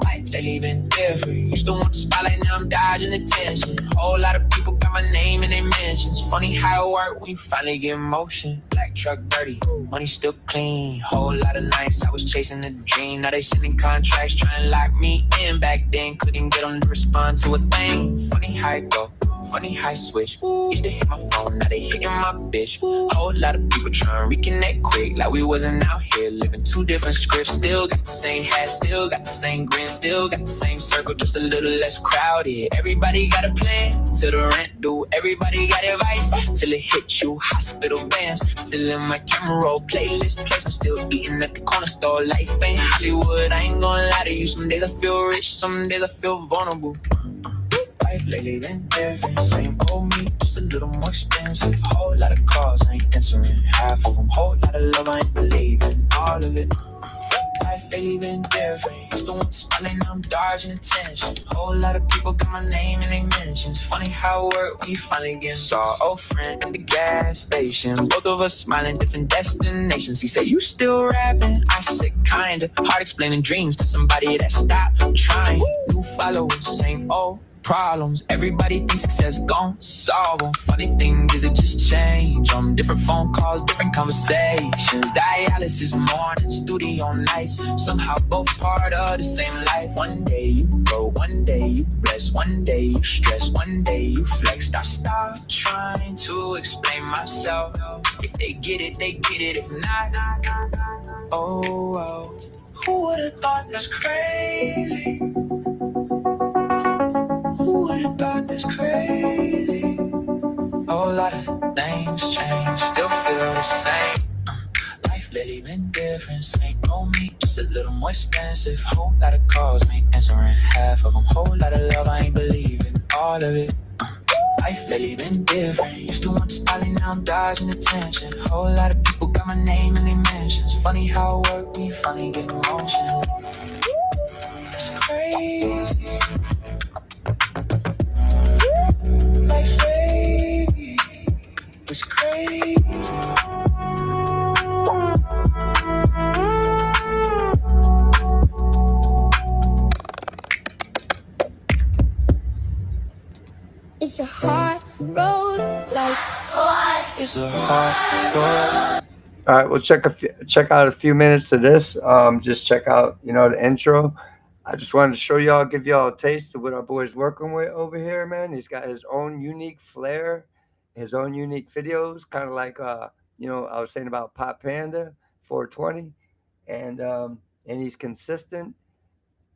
F: Life lately been different. Used to want the spotlight, now I'm dodging attention. Whole lot of people got my name in their mentions. Funny how it work when you finally get motion. Black truck dirty, money still clean. Whole lot of nights I was chasing a dream. Now they sending contracts trying to lock me in. Back then couldn't get them to respond to a thing. Funny how it go, funny how I switch. Used to hit my phone, now they hitting my bitch. Whole lot of people trying to reconnect quick, like we wasn't out here living two different scripts. Still got the same hat, still got the same grin, still got the same circle, just a little less crowded. Everybody got a plan till the rent due. Everybody got advice till it hit you. Hospital bands, still in my camera roll. Playlist plays, I'm still eating at the corner store. Life ain't Hollywood, I ain't gonna lie to you. Some days I feel rich, some days I feel vulnerable. Life lately been different, same old me, just a little more expensive. Whole lot of calls, I ain't answering half of them. Whole lot of love, I ain't believing all of it. Life lately been different, used to want the spotlight, now I'm dodging attention. Whole lot of people got my name in their mentions. Funny how it work when you finally get saw old friend at the gas station. Both of us smiling, different destinations. He said, you still rapping? I said, kinda. Hard explaining dreams to somebody that stopped trying. New followers, same old problems. Everybody thinks success gon' solve them. Funny thing is it just change. Different phone calls, different conversations. Dialysis morning, studio nights. Somehow both part of the same life. One day you grow, one day you bless, one day you stress, one day you flex. I stop trying to explain myself. If they get it, they get it. If not, oh, who would've thought that's crazy? Who would've thought this crazy? A whole lot of things change, still feel the same. Life lately been different, same old me, just a little more expensive. Whole lot of calls, I ain't answering half of them. Whole lot of love, I ain't believing all of it. Life lately been different. Used to want to spotlight, now I'm dodging attention. Whole lot of people got my name in their mentions. Funny how it work, we finally get emotion. It's crazy. Life lately is crazy.
G: It's a hard road life for us.
F: It's a hard road.
C: All right, well, check out a few minutes of this. Just check out, the intro. I just wanted to show y'all, give y'all a taste of what our boy's working with over here, man. He's got his own unique flair, his own unique videos, kind of like, I was saying about Pop Panda 420, and he's consistent,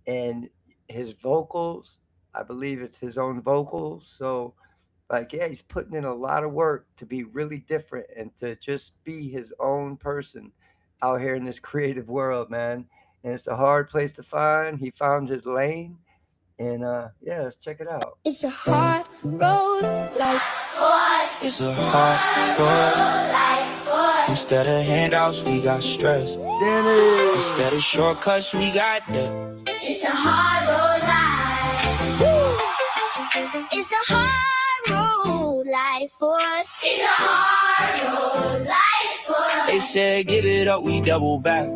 C: and his vocals, I believe it's his own vocals, so. He's putting in a lot of work to be really different and to just be his own person out here in this creative world, man. And it's a hard place to find. He found his lane. And let's check it out.
G: It's a hard road life for us.
F: It's a hard road life for us. Instead of handouts, we got stress.
C: Danny!
F: Instead of shortcuts, we got depth.
G: It's a hard road life. It's a hard road life for us. It's a hard road life for us.
F: They said, give it up, we double back.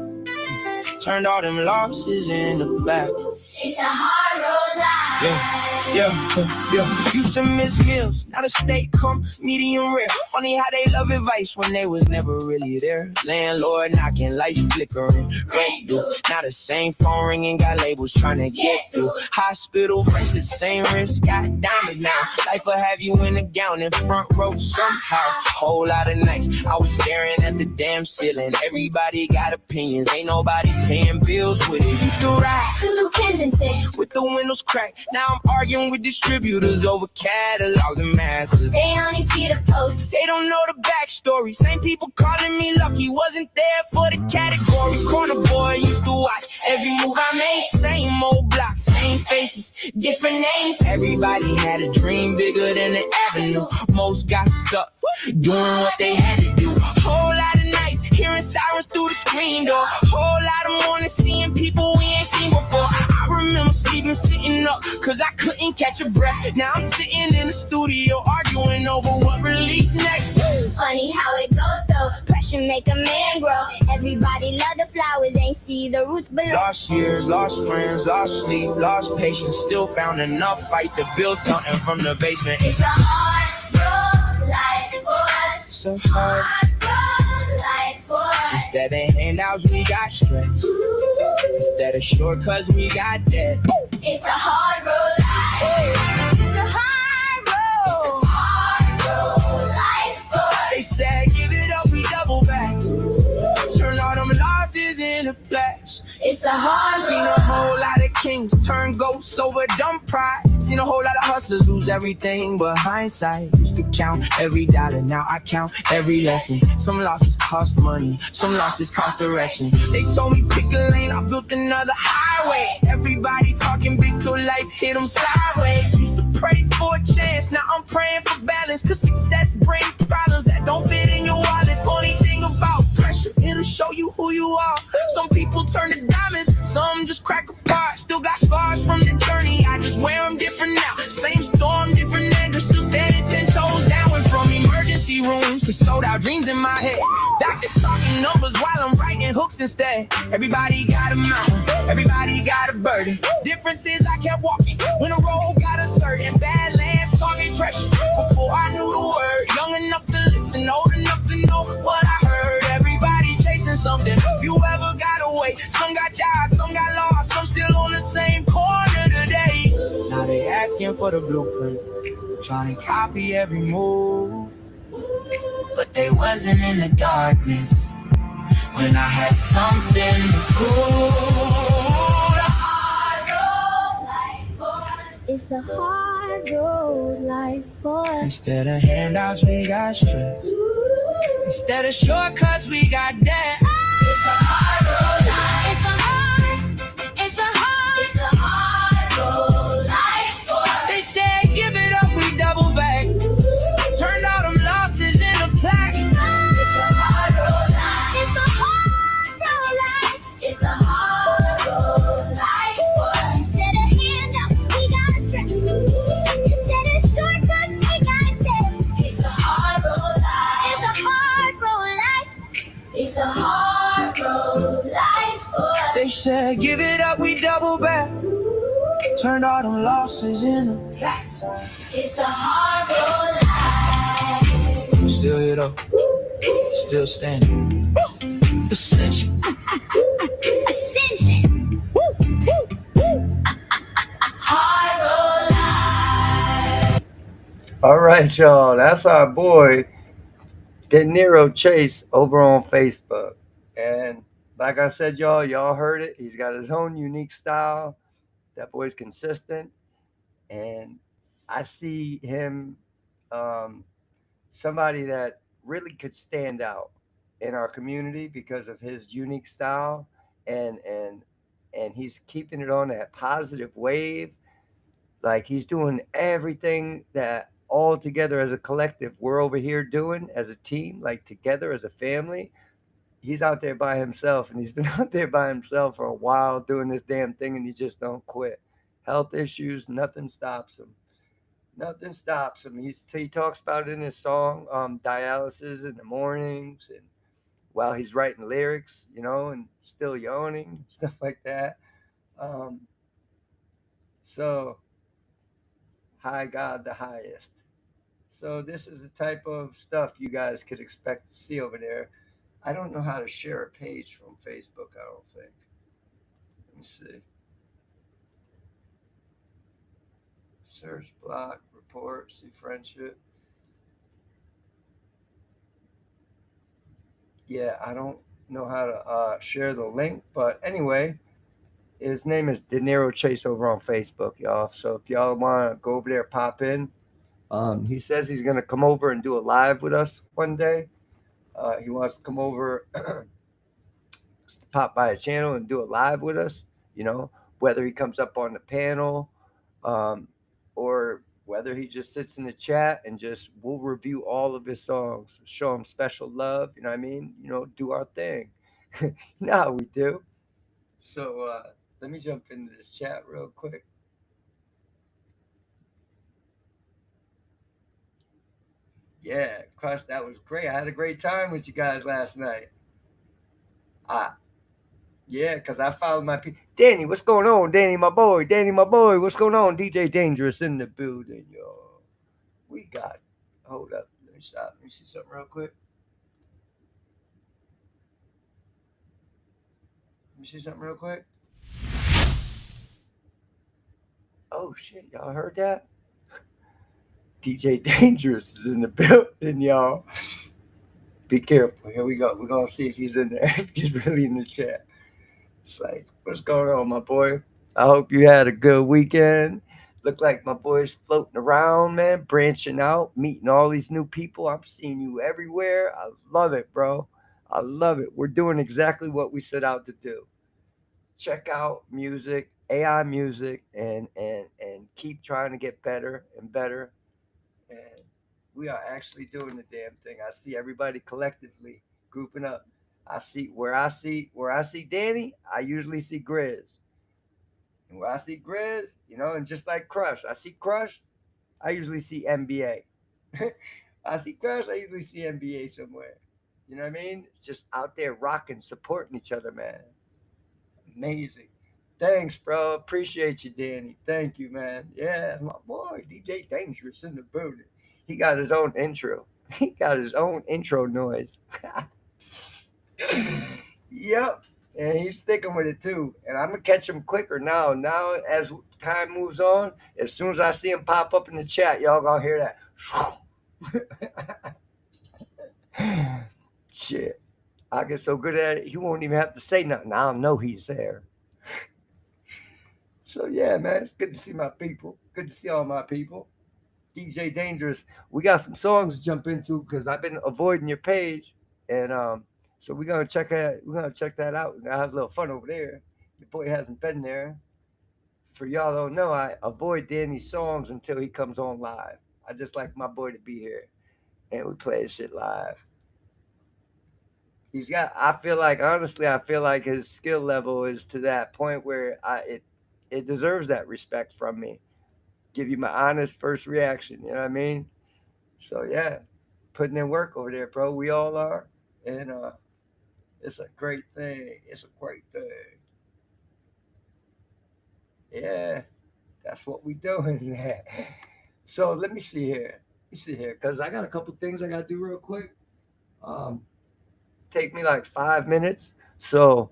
F: Turned all them losses into blacks.
G: It's a hard road life.
F: Yeah. Used to miss meals, now the steak come medium rare. Funny how they love advice when they was never really there. Landlord knocking, lights flickering, rent due. Now the same phone ringing, got labels trying to get through. Hospital bracelets, same wrist, got diamonds now. Life will have you in a gown in front row somehow. Whole lot of nights, I was staring at the damn ceiling. Everybody got opinions, ain't nobody paying bills with it. Used to ride
G: Lou Kensington.
F: with the windows cracked. Now I'm arguing with distributors over catalogs and masters.
G: They only see the posts.
F: They don't know the backstory. Same people calling me lucky, wasn't there for the categories. Corner boy used to watch every move I made. Same old block, same faces, different names. Everybody had a dream bigger than the avenue. Most got stuck doing what they had to do. Whole lot of nights hearing sirens through the screen door. Whole lot of mornings seeing people we ain't seen before. I remember sleeping sitting up cause I couldn't catch a breath. Now I'm sitting in the studio arguing over what release next.
G: Funny how it go though. Pressure make a man grow. Everybody love the flowers, ain't see the roots below.
F: Lost years, lost friends, lost sleep, lost patience. Still found enough fight to build something from the basement.
G: It's a hard road life for us.
F: So hard.
G: Road life for us.
F: Instead of handouts, we got stress. Instead of shortcuts, we got debt.
G: It's a hard road life. It's a hard road life for us.
F: They said, give it up, we double back. Turn all them losses into blacks.
G: It's a hard
F: Seen
G: road.
F: a whole lot of kings turn ghosts over dumb pride. Seen a whole lot of hustlers lose everything but hindsight. Used to count every dollar, now I count every lesson. Some losses cost money, some losses cost direction. They told me pick a lane, I built another highway. Everybody talking big till life hit them sideways. Used to pray for a chance, now I'm praying for balance. Cause success brings problems that don't fit in your wallet. Funny thing about pressure, it'll show you who you are. Some people turn to diamonds, some just crack apart. Still got scars from the journey, I just wear them different now. Same storm, different anger, still standing 10 toes down. Went from emergency rooms to sold out dreams in my head. Doctors talking numbers while I'm writing hooks instead. Everybody got a mountain, everybody got a burden. Difference is I kept walking when the road got uncertain. Badlands talking pressure before I knew the word. Young enough to listen, old enough to know what I heard. Everybody chasing something. You ever got away? Some got jobs, some got lost, some still on the same corner today. Now they asking for the blueprint, trying to copy every move. But they wasn't in the darkness when I had something to prove.
G: It's a hard road life for us.
F: Instead of handouts, we got stress. Instead of shortcuts, we got debt.
G: It's a hard road life. It's a hard road life for us.
F: They said, give it up, we double back. Turned all them losses into plaques.
G: It's a hard road life.
F: Still here though, still standing. Ascension.
G: Ascension. Hard road life.
C: All right, y'all. That's our boy, De Niro Chase, over on Facebook. And like I said, y'all heard it. He's got his own unique style. That boy's consistent. And I see him somebody that really could stand out in our community because of his unique style, and he's keeping it on that positive wave. Like he's doing everything that all together as a collective we're over here doing as a team, like together as a family. He's out there by himself, and he's been out there by himself for a while doing this damn thing, and he just don't quit. Health issues, nothing stops him. Nothing stops him. He talks about it in his song, dialysis in the mornings, and while he's writing lyrics, and still yawning, stuff like that. So, high God, the highest. So this is the type of stuff you guys could expect to see over there. I don't know how to share a page from Facebook, I don't think. Let me see. Search, block, report, see friendship. Yeah, I don't know how to share the link, but anyway, his name is De Niro Chase over on Facebook, y'all. So if y'all want to go over there, pop in. He says he's going to come over and do a live with us one day. He wants to come over, pop by a channel and do a live with us, whether he comes up on the panel, or whether he just sits in the chat and we'll review all of his songs, show him special love, you know what I mean? Do our thing. You know how we do. So let me jump into this chat real quick. Yeah, Crush, that was great. I had a great time with you guys last night. Yeah, because I followed my people. Danny, what's going on? Danny, my boy. What's going on? DJ Dangerous in the building, y'all. We got, hold up. Let me stop. Let me see something real quick. Oh, shit. Y'all heard that? DJ Dangerous is in the building, y'all. Be careful. Here we go. We're going to see if he's in there. If he's really in the chat. It's like, what's going on, my boy? I hope you had a good weekend. Look like my boy's floating around, man, branching out, meeting all these new people. I'm seeing you everywhere. I love it, bro. I love it. We're doing exactly what we set out to do. Check out music, AI music, and keep trying to get better and better. And we are actually doing the damn thing. I see everybody collectively grouping up. I see where I see Danny, I usually see Grizz. And where I see Grizz, and just like Crush, I see Crush, I usually see NBA. I see Crush, I usually see NBA somewhere. You know what I mean? Just out there rocking, supporting each other, man. Amazing. Thanks, bro. Appreciate you, Danny. Thank you, man. Yeah, my boy, DJ Dangerous in the building. He got his own intro. He got his own intro noise. Yep, and he's sticking with it too. And I'm gonna catch him quicker now. Now, as time moves on, as soon as I see him pop up in the chat, y'all gonna hear that. Shit, I get so good at it, he won't even have to say nothing. I'll know he's there. So yeah, man, it's good to see my people. Good to see all my people. DJ Dangerous, we got some songs to jump into because I've been avoiding your page, and so we're gonna check that. We're gonna check that out. We're gonna have a little fun over there. Your boy hasn't been there. For y'all don't know, I avoid Danny's songs until he comes on live. I just like my boy to be here, and we play his shit live. He's got. I feel like his skill level is to that point where it deserves that respect from me. Give you my honest first reaction. You know what I mean? So yeah, putting in work over there, bro. We all are, and it's a great thing. Yeah. That's what we doing there. So let me see here. Because I got a couple things I gotta do real quick. Um, take me like 5 minutes. So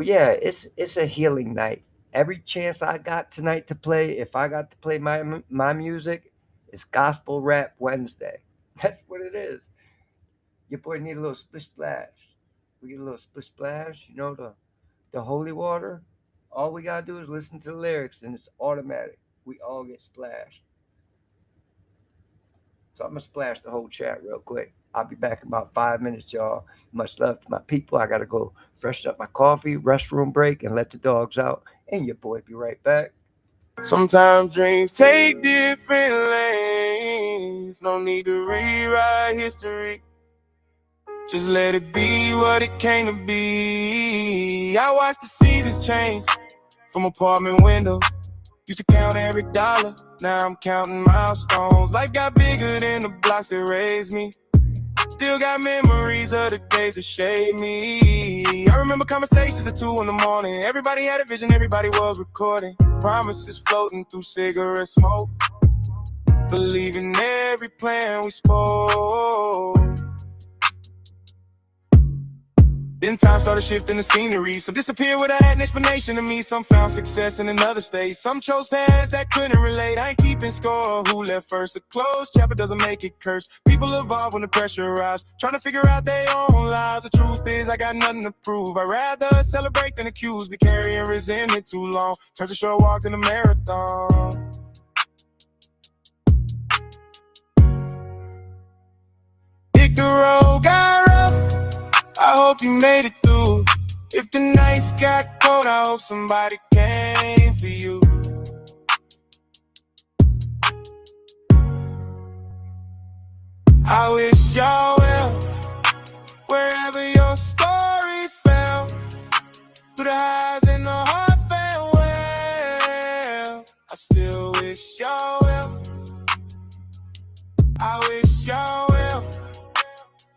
C: yeah, it's a healing night. Every chance I got tonight to play, if I got to play my music, it's Gospel Rap Wednesday. That's what it is. Your boy need a little splish splash. We get a little splish splash, the holy water. All we gotta do is listen to the lyrics and it's automatic. We all get splashed. So I'm gonna splash the whole chat real quick. I'll be back in about 5 minutes, y'all. Much love to my people. I gotta go freshen up my coffee, restroom break, and let the dogs out. And your boy be right back.
F: Sometimes dreams take different lanes. No need to rewrite history. Just let it be what it came to be. I watched the seasons change from apartment windows. Used to count every dollar, now I'm counting milestones. Life got bigger than the blocks that raised me. Still got memories of the days that shaped me. I remember conversations at 2 in the morning. Everybody had a vision, everybody was recording. Promises floating through cigarette smoke. Believing every plan we spoke. Then time started shifting the scenery. Some disappeared without an explanation to me. Some found success in another state. Some chose paths that couldn't relate. I ain't keeping score who left first. A closed chapter doesn't make it cursed. People evolve when the pressure arrives, trying to figure out their own lives. The truth is I got nothing to prove. I'd rather celebrate than accuse. Be carrying resentment too long. Turns a short walk in a marathon. Pick the road, got rough. I hope you made it through. If the nights got cold, I hope somebody came for you. I wish y'all well, wherever your story fell. Through the highs and the hard farewell. I still wish y'all well. I wish y'all well.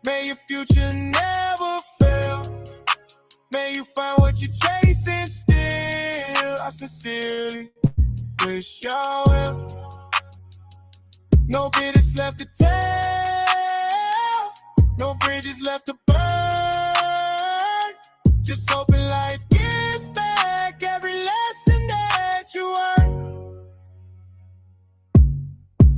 F: May your future never fail. May you find what you're chasing still. I sincerely wish y'all well. No bitters left to tell. No bridges left to burn. Just hoping life gives back every lesson that you earned.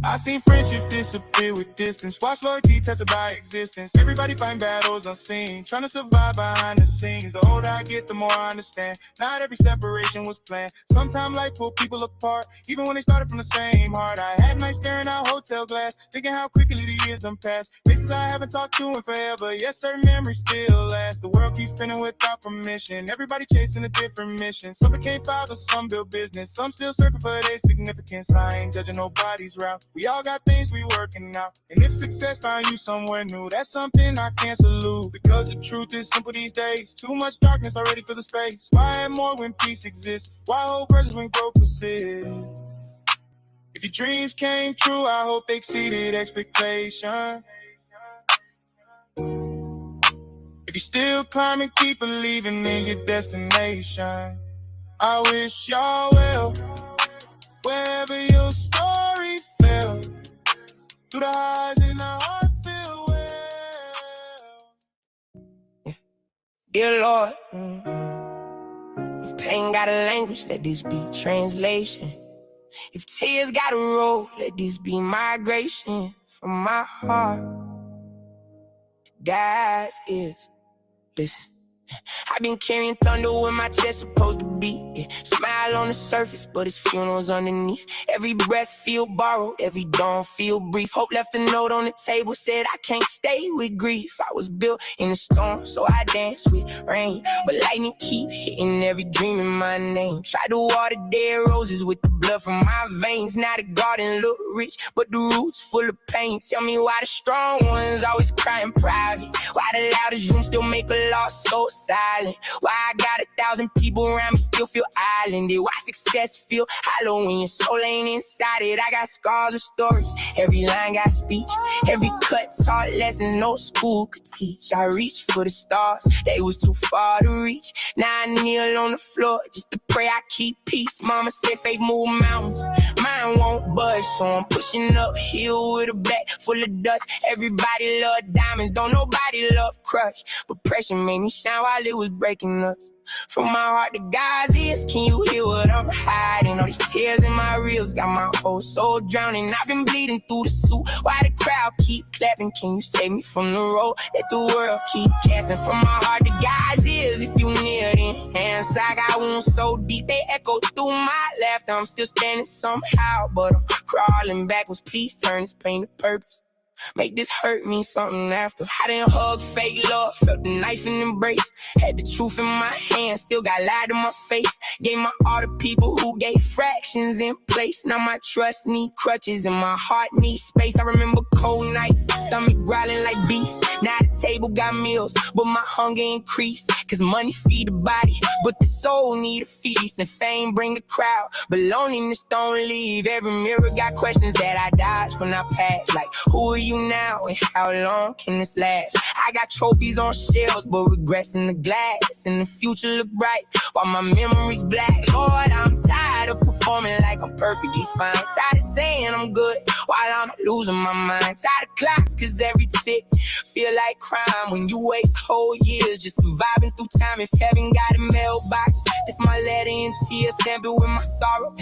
F: I seen friendships disappear with distance. Watch loyalty tested by existence. Everybody fighting battles unseen, trying to survive behind the scenes. The older I get, the more I understand. Not every separation was planned. Sometimes life pulled people apart, even when they started from the same heart. I had nights staring out hotel glass, thinking how quickly the years done passed. Faces I haven't talked to in forever, yet certain memories still last. The world keeps spinning without permission. Everybody chasing a different mission. Some became fathers, some built business. Some still searching for their significance. I ain't judging nobody's route. We all got things we working out. And if success found you somewhere new, that's something I can't salute. Because the truth is simple these days. Too much darkness already fills the space. Why add more when peace exists? Why hold grudges when growth persists? If your dreams came true, I hope they exceeded expectation. If you still climbing, keep believing in your destination. I wish y'all well, wherever your story fell. Through the highs and the heart feel well. Dear Lord, if pain got a language, let this be translation. If tears got a road, let this be migration from my heart to God's ears. Listen. I've been carrying thunder when my chest supposed to beat. Yeah. Smile on the surface, but it's funerals underneath. Every breath feel borrowed, every dawn feel brief. Hope left a note on the table, said I can't stay with grief. I was built in a storm, so I dance with rain. But lightning keep hitting every dream in my name. Try to water dead roses with the blood from my veins. Now the garden look rich, but the roots full of pain. Tell me why the strong ones always crying private. Why the loudest room still make a loss so silent. Why I got 1,000 people around me still feel
A: island. Why success feel hollow when your soul ain't inside it? I got scars with stories. Every line got speech. Every cut taught lessons no school could teach. I reached for the stars. They was too far to reach. Now I kneel on the floor just to pray I keep peace. Mama said faith move mountains. Mine won't budge, so I'm pushing uphill with a bag full of dust. Everybody love diamonds, don't nobody love crush. But pressure made me shine while it was breaking us. From my heart to God's ears, can you hear what I'm hiding? All these tears in my reels got my whole soul drowning. I've been bleeding through the suit. Why the crowd keep clapping? Can you save me from the road that the world keep casting? From my heart to God's ears, if you near then hands, I got wounds so deep they echo through my laughter. I'm still standing somehow, but I'm crawling backwards. Please turn this pain to purpose. Make this hurt mean something after. I didn't hug fake love, felt the knife in embrace. Had the truth in my hand, still got lied in my face. Gave my all to people who gave fractions in place. Now my trust need crutches and my heart needs space. I remember cold nights, stomach growling like beasts. Now the table got meals, but my hunger increased. Cause money feed the body, but the soul need a feast. And fame bring the crowd, but loneliness don't leave. Every mirror got questions that I dodge when I pass. Like, who are you now and how long can this last? I got trophies on shelves, but regrets in the glass. And the future look bright while my memories black. Lord, I'm tired of performing like I'm perfectly fine. Tired of saying I'm good while I'm losing my mind. Tired of clocks, cause every tick feel like crime. When you waste whole years just surviving through time. If heaven got a mailbox, it's my letter and tears. Stamp it with my sorrow,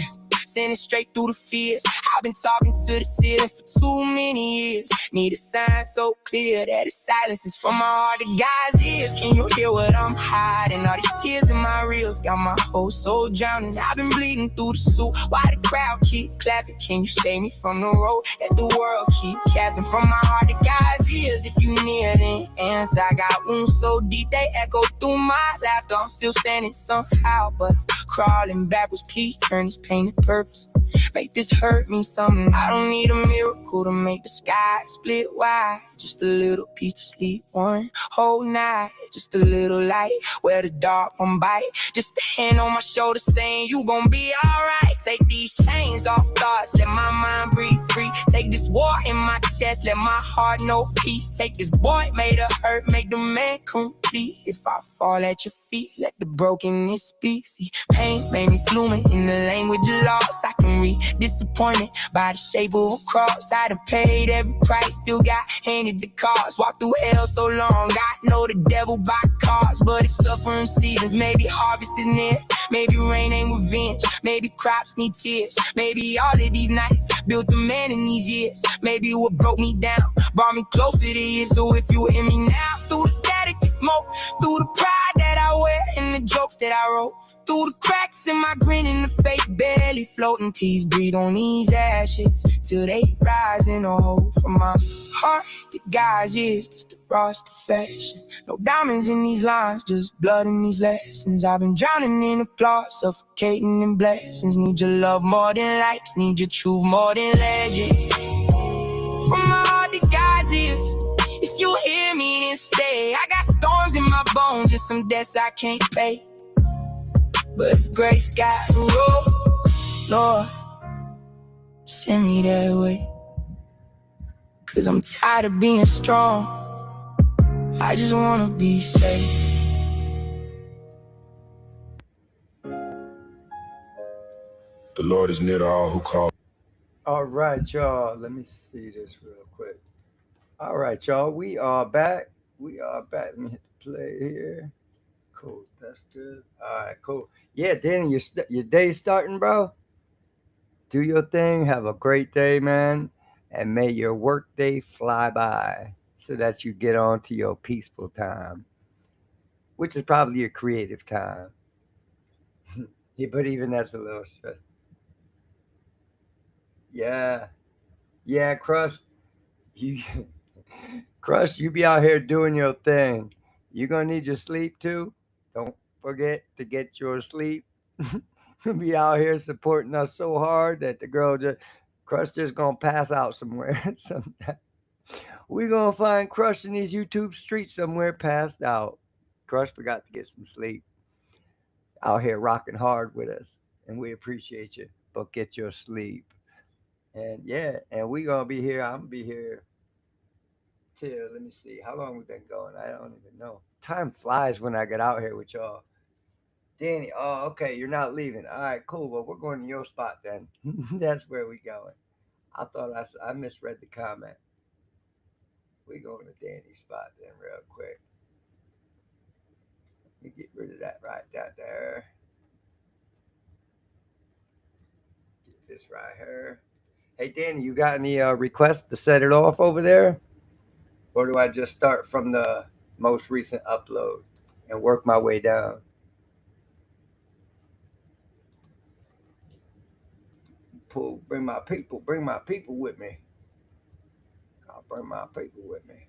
A: send it straight through the fears. I've been talking to the ceiling for too many years. Need a sign so clear that the silence is from my heart to God's ears. Can you hear what I'm hiding? All these tears in my reels got my whole soul drowning. I've been bleeding through the suit. Why the crowd keep clapping? Can you save me from the road that the world keep casting? From my heart to God's ears, if you near then answer. I got wounds so deep they echo through my laughter. I'm still standing somehow, but crawling backwards. Please turn this pain to purpose. Make this hurt mean something. I don't need a miracle to make the sky split wide. Just a little piece to sleep one whole night. Just a little light where the dark won't bite. Just a hand on my shoulder saying you gon' be alright. Take these chains off thoughts, let my mind breathe free. Take this war in my chest, let my heart know peace. Take this boy made of hurt, make the man complete. If I fall at your feet, let the brokenness speak. See, pain made me fluent in the language of loss. I can read disappointment by the shape of a cross. I done paid every price, still got handed the cards. Walked through hell so long, I know the devil by cards. But if suffering seasons, maybe harvest is near. Maybe rain ain't revenge, maybe crops need tears. Maybe all of these nights built a man in these years. Maybe what broke me down brought me closer to you. So if you hear me now, through the static and smoke, through the pride that I wear and the jokes that I wrote, through the cracks in my grin and the fake belly floating, please breathe on these ashes till they rise in a hole. From my heart to God's ears, this the rawest of fashion. No diamonds in these lines, just blood in these lessons. I've been drowning in applause, suffocating in blessings. Need your love more than likes, need your truth more than legends. From my heart to God's ears, if you hear me then stay. I got storms in my bones and some debts I can't pay. But if grace got a road, Lord, send me that way. Cause I'm tired of being strong, I just wanna be safe.
B: The Lord is near to all who call.
C: All right, y'all. Let me see this real quick. All right, y'all. We are back. Let me hit the play here. Cool. That's good. All right, cool. Yeah, Danny, your day's starting, bro. Do your thing. Have a great day, man. And may your work day fly by so that you get on to your peaceful time, which is probably your creative time. Yeah, but even that's a little stressful. Yeah, Crush. Crush, you be out here doing your thing. You're gonna need your sleep too. Don't forget to get your sleep. Be out here supporting us so hard that the girl Crush just gonna pass out somewhere. Sometime. We gonna find Crush in these YouTube streets somewhere passed out. Crush forgot to get some sleep. out here rocking hard with us, and we appreciate you. But get your sleep. And yeah, and we gonna be here. I'm gonna be here till, let me see, how long we been going? I don't even know. Time flies when I get out here with y'all. Danny, oh, okay, you're not leaving. All right, cool. Well, we're going to your spot then. That's where we going. I thought I misread the comment. We going to Danny's spot then real quick. Let me get rid of that right down there. Get this right here. Hey, Danny, you got any requests to set it off over there? Or do I just start from the most recent upload and work my way down? Bring my people with me. I'll bring my people with me.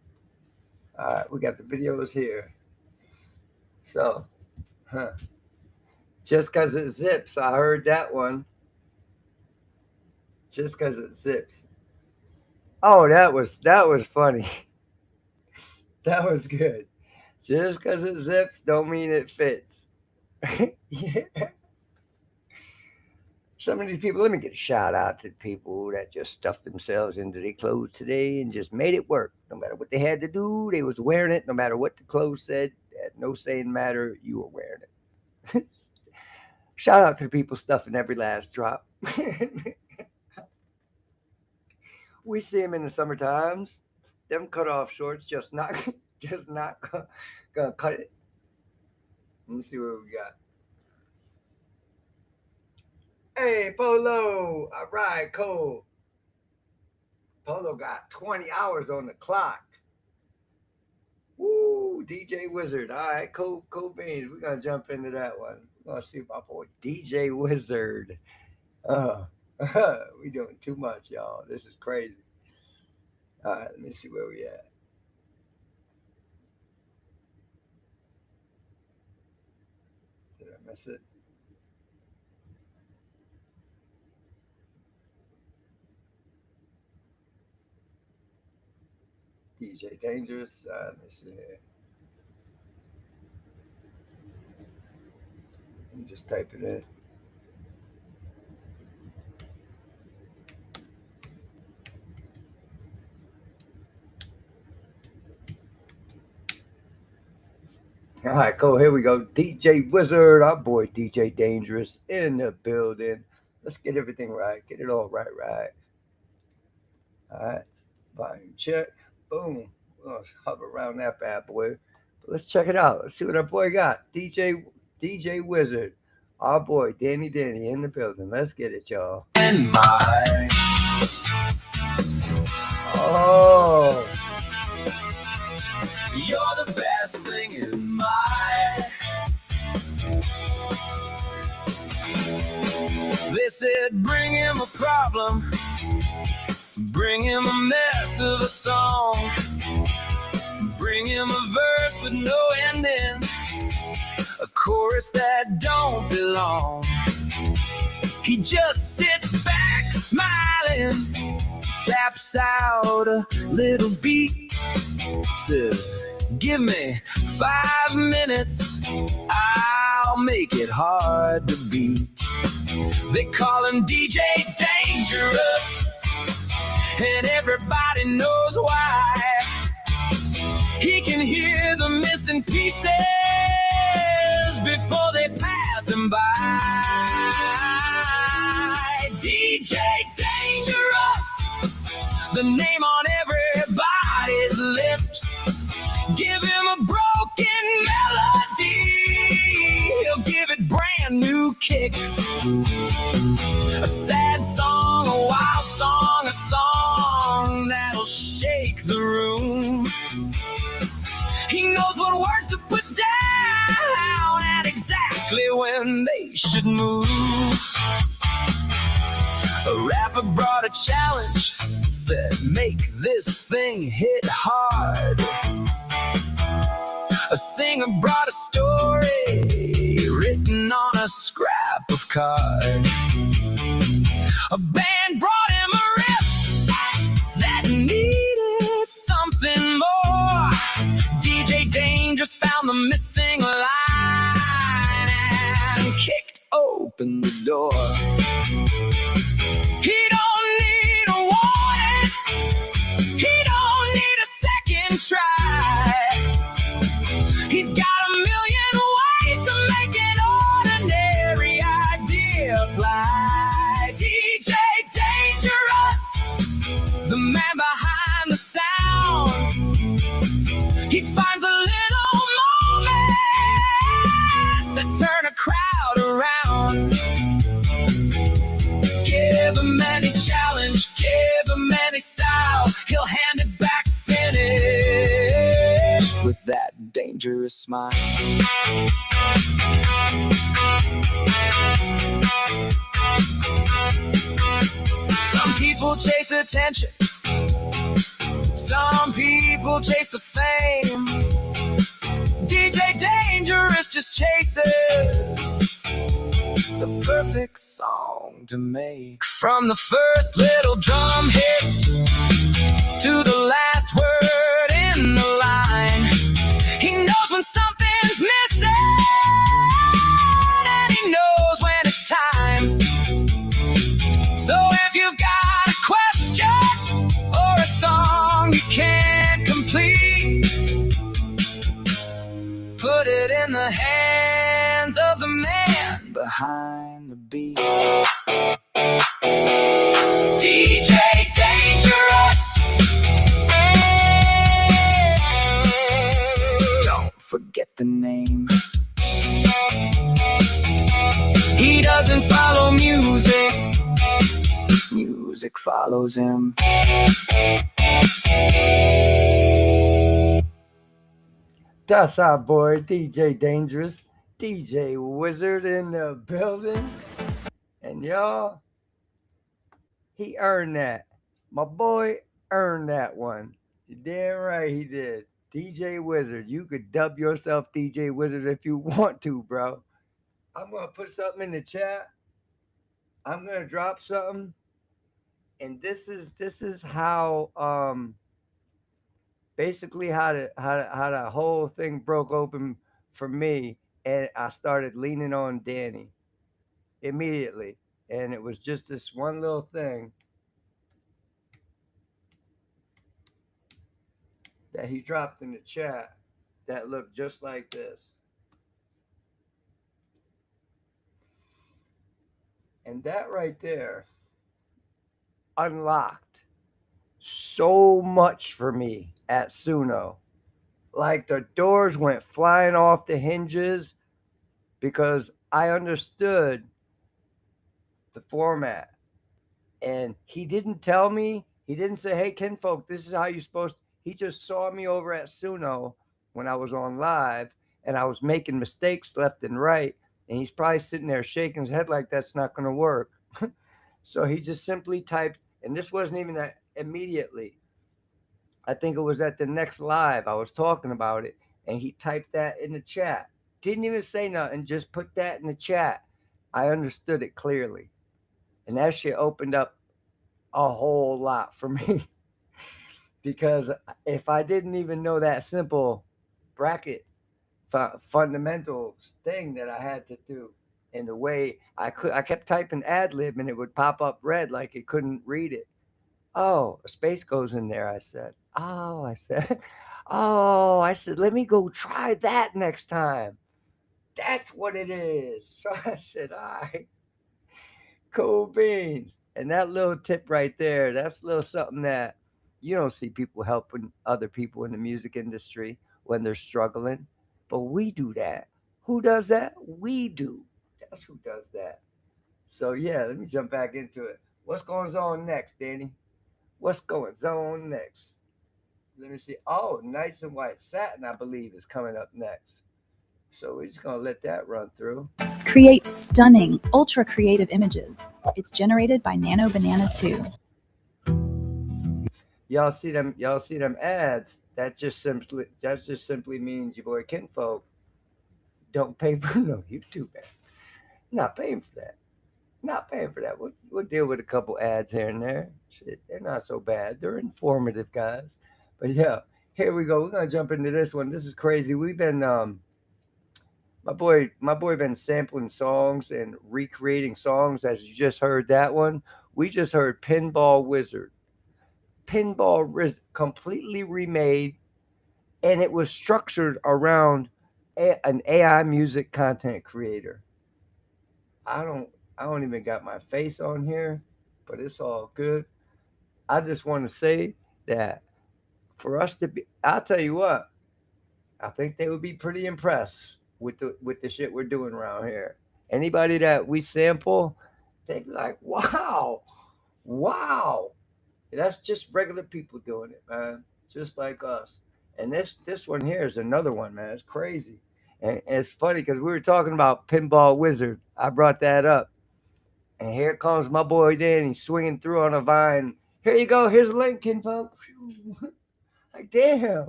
C: All right, we got the videos here. So, just because it zips, I heard that one. Just because it zips. Oh, that was funny. That was good. Just because it zips don't mean it fits. Yeah. Some of these people, let me get a shout out to people that just stuffed themselves into their clothes today and just made it work. No matter what they had to do, they was wearing it. No matter what the clothes said, no saying matter, you were wearing it. Shout out to the people stuffing every last drop. We see them in the summer times. Them cut off shorts just not gonna cut it. Let me see what we got. Hey, Polo. All right, cool. Polo got 20 hours on the clock. Woo, DJ Wizard. All right, cool beans. We're going to jump into that one. We're going to see my boy DJ Wizard. We doing too much, y'all. This is crazy. All right, let me see where we at. Did I miss it? DJ Dangerous. Let me see here. Let me just type it in. All right, cool. Here we go. DJ Wizard, our boy DJ Dangerous in the building. Let's get everything right. Get it all right. All right. Volume check. Boom. We'll hover around that bad boy. But let's check it out. Let's see what our boy got. DJ Wizard. Our boy Danny in the building. Let's get it, y'all.
B: And my.
C: Oh.
B: You're the best thing in my. They said bring him a problem. Bring him a mess of a song. Bring him a verse with no ending. A chorus that don't belong. He just sits back smiling. Taps out a little beat. Says, give me 5 minutes. I'll make it hard to beat. They call him DJ Dangerous. And everybody knows why. He can hear the missing pieces before they pass him by. DJ Dangerous, the name on everybody's lips. Give him a broken melody, he'll give it brand new kicks. A sad song, a wild song, a song that'll shake the room. He knows what words to put down and exactly when they should move. A rapper brought a challenge, said make this thing hit hard. A singer brought a story written on a scrap of card. A band brought him a riff that needed something more. DJ Dangerous found the missing line and door. He don't need a warning. He don't need a second try. He's got a million ways to make an ordinary idea fly. DJ Dangerous, the man behind the sound. He finds a little moments that turn a crowd around. Give him any challenge, give him any style, he'll hand it back finished with that dangerous smile. Some people chase attention, some people chase the fame. DJ Dangerous just chases the perfect song to make. From the first little drum hit to the last word in the line, he knows when something's missing, and he knows when it's time. So if you've got a question or a song you can't complete, put it in the hands of the man behind the beat. DJ Dangerous. Don't forget the name. He doesn't follow music, music follows him.
C: That's our boy, DJ Dangerous, DJ Wizard in the building. And y'all, he earned that. My boy earned that one. You damn right he did. DJ Wizard. You could dub yourself DJ Wizard if you want to, bro. I'm going to put something in the chat. I'm going to drop something. And this is how basically how the whole thing broke open for me, and I started leaning on Danny immediately. And it was just this one little thing that he dropped in the chat that looked just like this. And that right there unlocked so much for me at Suno. Like the doors went flying off the hinges because I understood the format. And he didn't tell me, he didn't say, hey, Kinfolk, this is how you're supposed to. He just saw me over at Suno when I was on live and I was making mistakes left and right. And he's probably sitting there shaking his head like that's not going to work. So he just simply typed, and this wasn't even that immediately. I think it was at the next live. I was talking about it, and he typed that in the chat. Didn't even say nothing, just put that in the chat. I understood it clearly. And that shit opened up a whole lot for me. Because if I didn't even know that simple bracket fundamental thing that I had to do, in the way I kept typing ad lib and it would pop up red like it couldn't read it. Oh, a space goes in there. I said, let me go try that next time. That's what it is. So I said, all right, cool beans. And that little tip right there, that's a little something that you don't see people helping other people in the music industry when they're struggling. But we do that. Who does that? We do. That's who does that. So yeah, let me jump back into it. What's going on next, Danny? What's going on next? Let me see. Oh, Nights in White Satin, I believe, is coming up next. So we're just going to let that run through.
I: Create stunning, ultra creative images. It's generated by Nano Banana 2.
C: Y'all see them ads. That just simply means your boy Kinfolk don't pay for no YouTube ad. Not paying for that. We'll deal with a couple ads here and there. Shit, they're not so bad. They're informative, guys. But yeah, here we go. We're gonna jump into this one. This is crazy. We've been My boy been sampling songs and recreating songs as you just heard that one. We just heard Pinball Wizard. Completely remade, and it was structured around an AI music content creator. I don't even got my face on here, but it's all good. I just want to say that for us to be, I'll tell you what, I think they would be pretty impressed with the shit we're doing around here. Anybody that we sample, they'd be like, wow, wow. That's just regular people doing it, man. Just like us. And this one here is another one, man. It's crazy. And it's funny because we were talking about Pinball Wizard. I brought that up. And here comes my boy Danny swinging through on a vine. Here you go. Here's a link, kinfolk. Like, damn.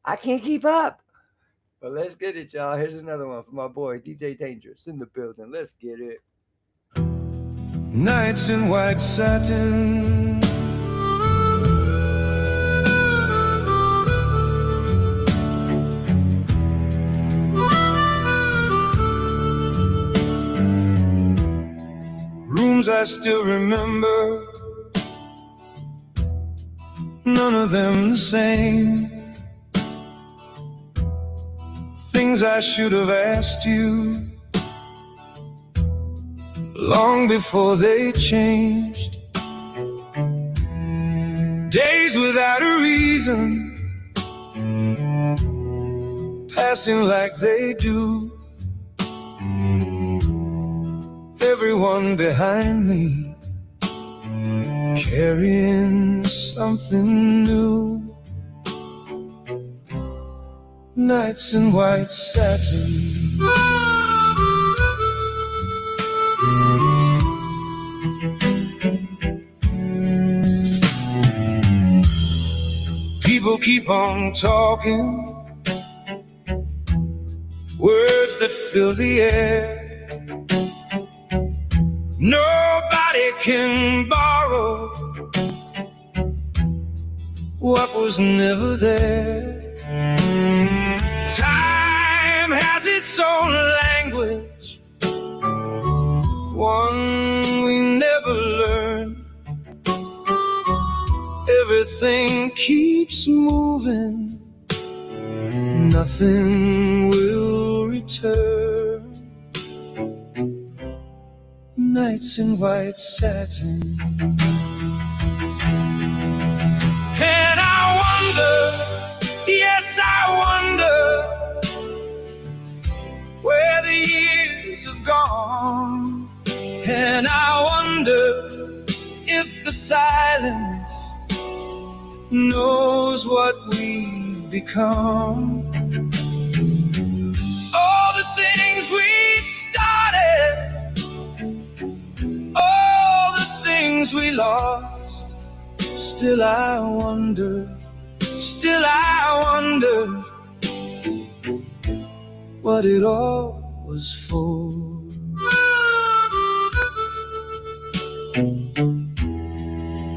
C: I can't keep up. But let's get it, y'all. Here's another one for my boy DJ Dangerous in the building. Let's get it.
F: Nights in white satin, rooms I still remember, none of them the same. Things I should have asked you long before they changed. Days without a reason, passing like they do. Everyone behind me carrying something new. Nights in white satin, people keep on talking, words that fill the air. Nobody can borrow what was never there. Time has its own language, one we never learn. Everything keeps moving, nothing will return. Nights in white satin, and I wonder, yes I wonder, where the years have gone. And I wonder if the silence knows what we've become. All the things we started, all the things we lost, still I wonder what it all was for.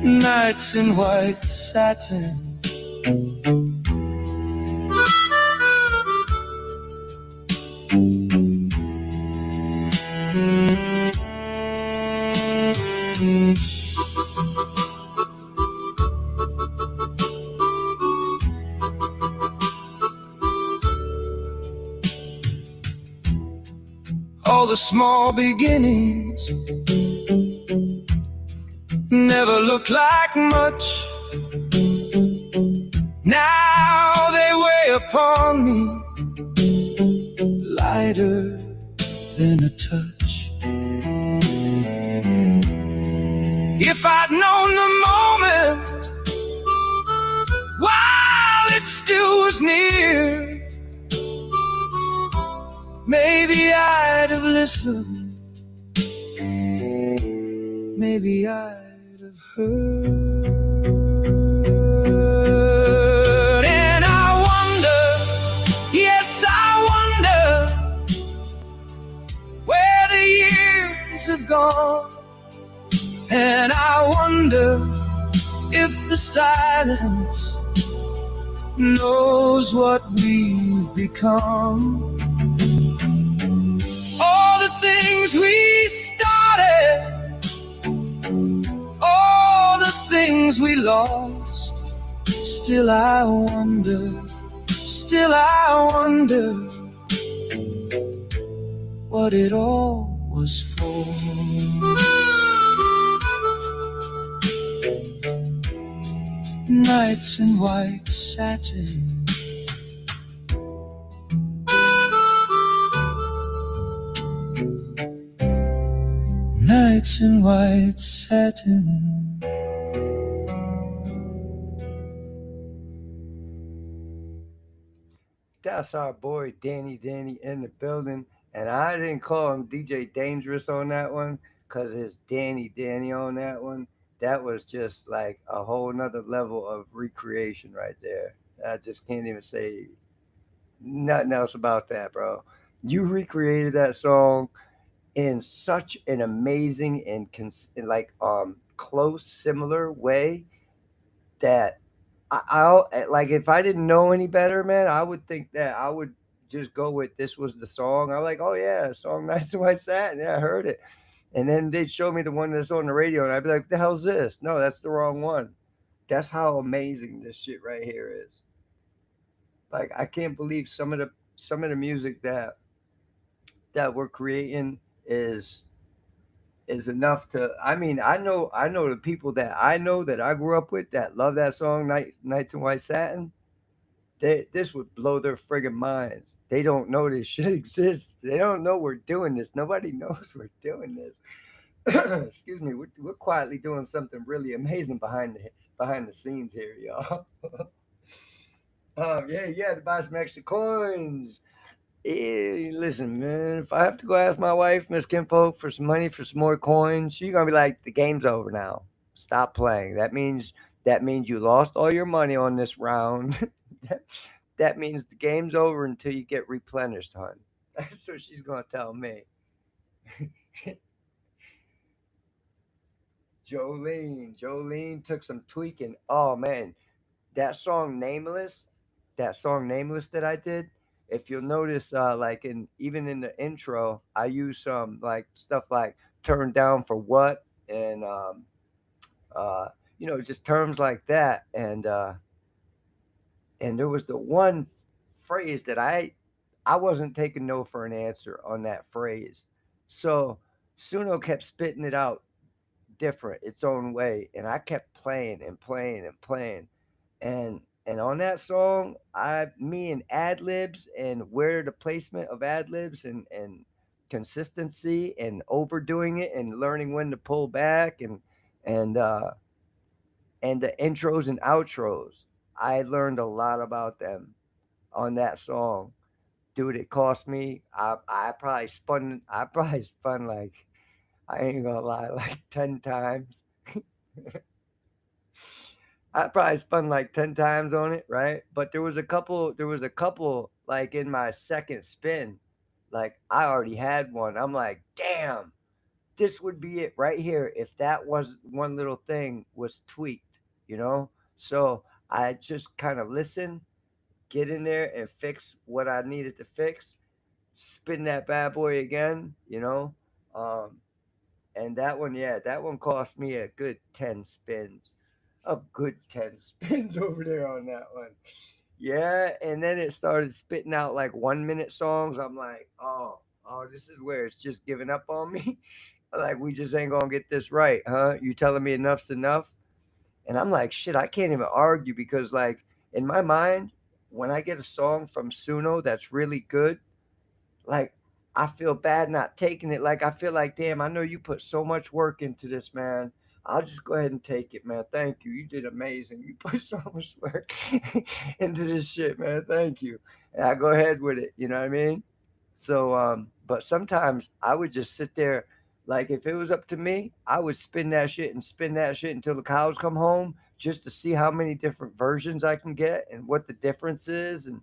F: Nights in white satin, all the small beginnings never looked like much. Now they weigh upon me lighter than a touch. If I'd known the moment while it still was near, maybe I'd have listened, maybe I'd have heard. And I wonder, yes I wonder, where the years have gone. And I wonder if the silence knows what we've become. things we started, all the things we lost. Still I wonder what it all was for. Nights in white satin, nights in white satin.
C: That's our boy Danny in the building. And I didn't call him DJ Dangerous on that one because it's Danny on that one. That was just like a whole nother level of recreation right there. I just can't even say nothing else about that, bro. You recreated that song in such an amazing and close, similar way that I like if I didn't know any better, man, I would think that I would just go with this was the song. I'm like, oh yeah, song Nights in White Satin. Yeah, I heard it. And then they'd show me the one that's on the radio, and I'd be like, the hell's this? No, that's the wrong one. That's how amazing this shit right here is. Like I can't believe some of the music that we're creating is enough to. I mean, I know the people that I know that I grew up with that love that song Nights in White Satin. This would blow their friggin' minds. They don't know this shit exists. They don't know we're doing this. Nobody knows we're doing this. Excuse me. We're quietly doing something really amazing behind the scenes here, y'all. Yeah, you had to buy some extra coins. Hey, listen, man, if I have to go ask my wife, Miss Kinfolk, for some money for some more coins, she's gonna be like, the game's over now. Stop playing. That means you lost all your money on this round. That means the game's over until you get replenished, hon. That's what she's gonna tell me. Jolene took some tweaking. Oh man, that song Nameless that I did. If you'll notice, like even in the intro, I use some like stuff like "turn down for what" and just terms like that. And there was the one phrase that I wasn't taking no for an answer on that phrase, so Suno kept spitting it out different, its own way, and I kept playing and playing and playing, and on that song, me and ad libs and where the placement of ad libs and consistency and overdoing it and learning when to pull back and the intros and outros, I learned a lot about them on that song. Dude, it cost me. I probably spun like, I ain't gonna lie, like 10 times. I probably spun like 10 times on it, right? But there was a couple like in my second spin, like I already had one. I'm like, damn, this would be it right here if that was one little thing was tweaked, you know? So I just kind of listen, get in there and fix what I needed to fix, spin that bad boy again, you know? And that one cost me a good 10 spins. A good 10 spins over there on that one. Yeah, and then it started spitting out like 1-minute songs. I'm like, oh, this is where it's just giving up on me. Like, we just ain't gonna get this right, huh? You telling me enough's enough? And I'm like, shit, I can't even argue because, like, in my mind, when I get a song from Suno that's really good, like, I feel bad not taking it. Like, I feel like, damn, I know you put so much work into this, man. I'll just go ahead and take it, man. Thank you. You did amazing. You put so much work into this shit, man. Thank you. And I go ahead with it. You know what I mean? So, but sometimes I would just sit there. Like if it was up to me, I would spin that shit until the cows come home just to see how many different versions I can get and what the difference is and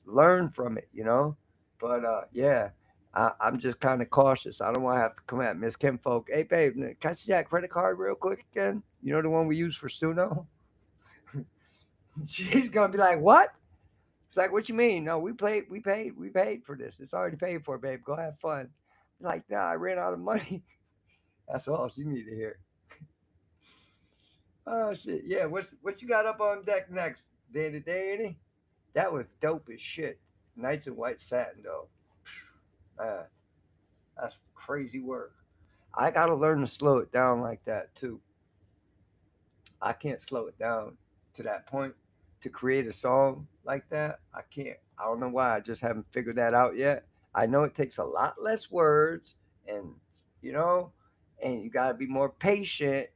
C: learn from it, you know? But yeah. I'm just kind of cautious. I don't want to have to come at Miss Kinfolk. Hey, babe, can I see that credit card real quick again? You know the one we use for Suno? She's gonna be like, "What?" It's like, "What you mean? No, we paid for this. It's already paid for, babe. Go have fun." Like, nah, I ran out of money. That's all she needed to hear. Oh shit, yeah. What you got up on deck next? Day to day, any? That was dope as shit. Nights in White Satin, though. Man, that's crazy work. I gotta learn to slow it down like that too. I can't slow it down to that point to create a song like that. I can't. I don't know why. I just haven't figured that out yet. I know it takes a lot less words, and you know, and you gotta be more patient.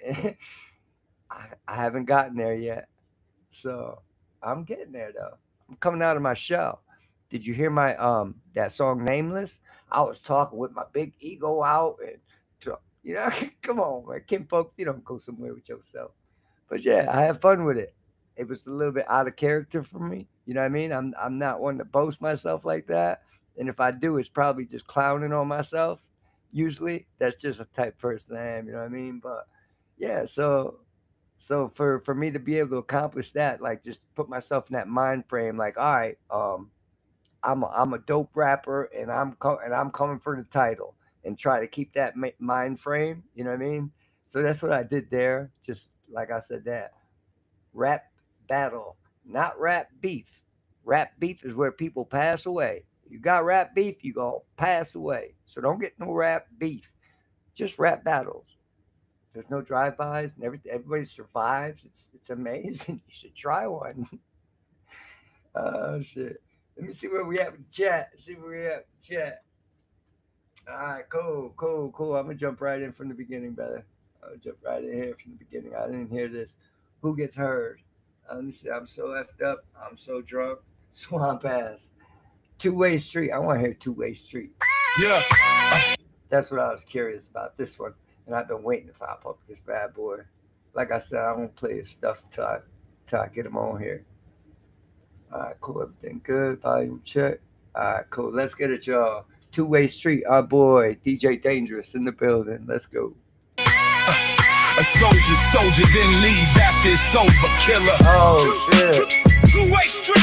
C: I haven't gotten there yet, so I'm getting there though. I'm coming out of my shell. Did you hear my that song Nameless? I was talking with my big ego out and you know, come on, man. Kim Folk, you don't go somewhere with yourself. But yeah, I had fun with it. It was a little bit out of character for me. You know what I mean? I'm not one to boast myself like that. And if I do, it's probably just clowning on myself. Usually, that's just a type of person I am. You know what I mean? But yeah, so for me to be able to accomplish that, like just put myself in that mind frame, like all right, I'm a dope rapper, and I'm coming for the title, and try to keep that mind frame. You know what I mean? So that's what I did there. Just like I said, that rap battle, not rap beef. Rap beef is where people pass away. You got rap beef, you gonna pass away. So don't get no rap beef. Just rap battles. There's no drive-bys, and everybody survives. It's amazing. You should try one. Oh shit. Let me see where we at with the chat. See where we at with the chat. All right, cool. I'm gonna jump right in from the beginning, brother. I'll jump right in here from the beginning. I didn't hear this. Who gets heard? Let me see. I'm so effed up. I'm so drunk. Swamp ass. Two-way street. I want to hear two-way street.
F: Yeah.
C: That's what I was curious about. This one, and I've been waiting to pop up this bad boy. Like I said, I won't play his stuff till I get him on here. All right, cool. Everything good. Volume check. All right, cool. Let's get it, y'all. Two-way street. Our boy DJ Dangerous in the building. Let's go.
F: A soldier, then leave after it's over, killer.
C: Oh shit.
F: Two-way street.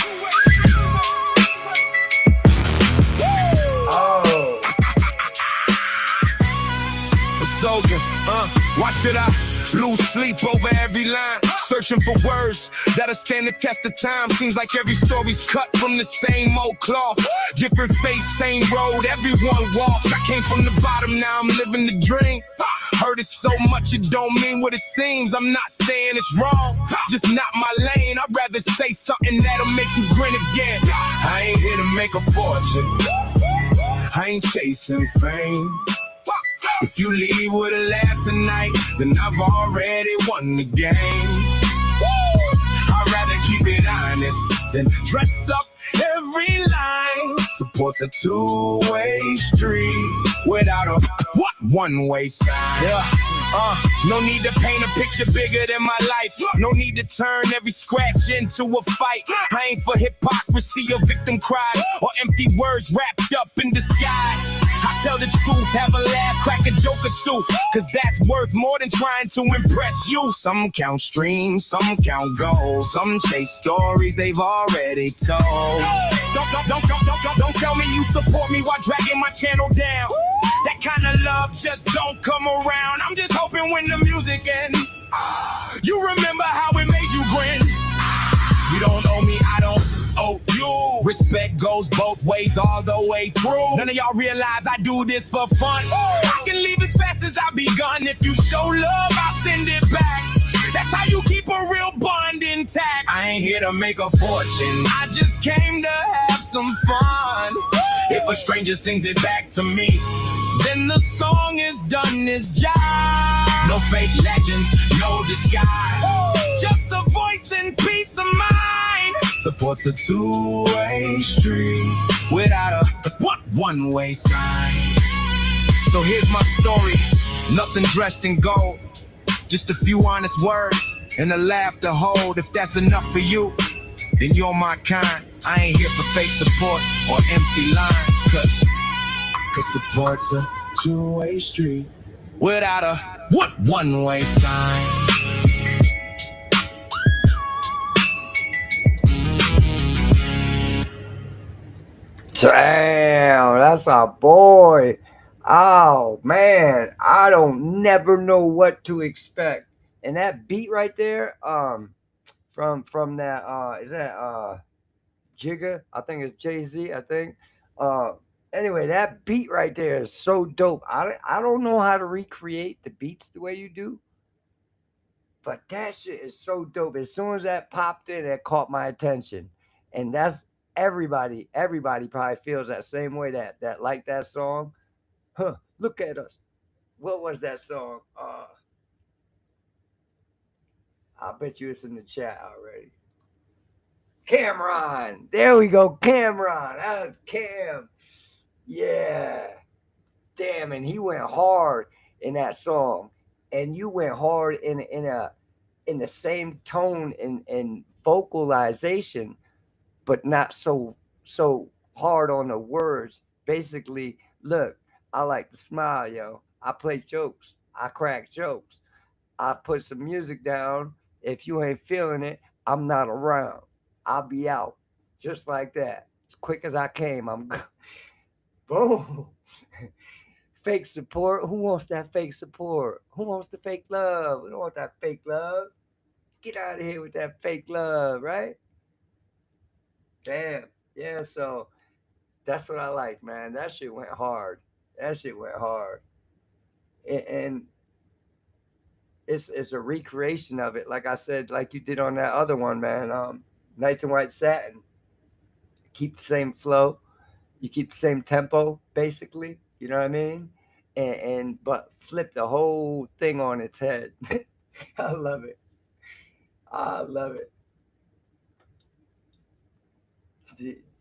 C: Oh.
F: A soldier, why should I lose sleep over every line? Searching for words that'll stand the test of time. Seems like every story's cut from the same old cloth. Different face, same road, everyone walks. I came from the bottom, now I'm living the dream. Heard it so much it don't mean what it seems. I'm not saying it's wrong, just not my lane. I'd rather say something that'll make you grin again. I ain't here to make a fortune, I ain't chasing fame. If you leave with a laugh tonight, then I've already won the game. I'd rather keep it honest than dress up every line. Support's a two-way street without a one-way sign. Yeah. No need to paint a picture bigger than my life. No need to turn every scratch into a fight. I ain't for hypocrisy or victim cries or empty words wrapped up in disguise. I tell the truth, have a laugh, crack a joke or two, cause that's worth more than trying to impress you. Some count streams, some count goals, some chase stories they've already told. Don't tell me you support me while dragging my channel down. That kind of love just don't come around. I'm just hoping when the music ends, you remember how it made you grin. You don't owe me, I don't owe you. Respect goes both ways all the way through. None of y'all realize I do this for fun. I can leave as fast as I begun. If you show love, I'll send it back. That's how you keep a real bond intact. I ain't here to make a fortune, I just came to have some fun. If a stranger sings it back to me, then the song is done its job. No fake legends, no disguise, just a voice and peace of mind. Support's a two-way street without a one-way sign. So here's my story, nothing dressed in gold, just a few honest words and a laugh to hold. If that's enough for you, then you're my kind. I ain't here for fake support or empty lines, cause support's a two-way street without a one-way sign.
C: Damn, that's our boy. Oh man, I don't never know what to expect. And that beat right there, from that is that Jigga? I think it's Jay-Z, I think. Uh anyway, that beat right there is so dope. I don't know how to recreate the beats the way you do, but that shit is so dope. As soon as that popped in, it caught my attention. And that's everybody probably feels that same way that like that song. Huh, look at us. What was that song? I bet you it's in the chat already. Cameron. There we go. Cameron. That was Cam. Yeah. Damn, and he went hard in that song. And you went hard in the same tone and vocalization, but not so hard on the words. Basically, look, I like to smile, yo. I play jokes. I crack jokes. I put some music down. If you ain't feeling it, I'm not around. I'll be out. Just like that. As quick as I came, I'm boom. Fake support. Who wants that fake support? Who wants the fake love? We don't want that fake love. Get out of here with that fake love, right? Damn. Yeah, so that's what I like, man. That shit went hard. That shit went hard. And it's a recreation of it. Like I said, like you did on that other one, man. Nights in White Satin. Keep the same flow. You keep the same tempo, basically. You know what I mean? And but flip the whole thing on its head. I love it. I love it.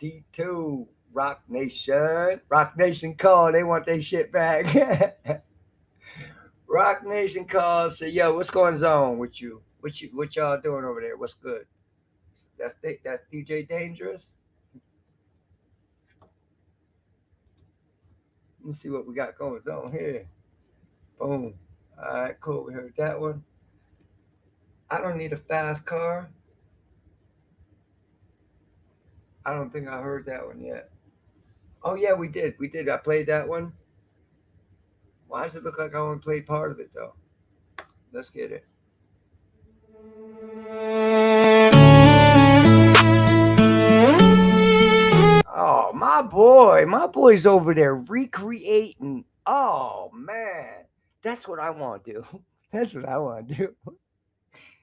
C: D2 Rock Nation call. They want their shit back. Rock Nation calls. Say, yo, what's going on with you? What y'all doing over there? What's good? That's DJ Dangerous. Let me see what we got going on here. Boom. All right, cool. We heard that one. I don't need a fast car. I don't think I heard that one yet. Oh, yeah, we did. I played that one. Why does it look like I only played part of it, though? Let's get it. Oh, my boy's over there recreating. Oh, man. That's what I want to do. That's what I want to do. As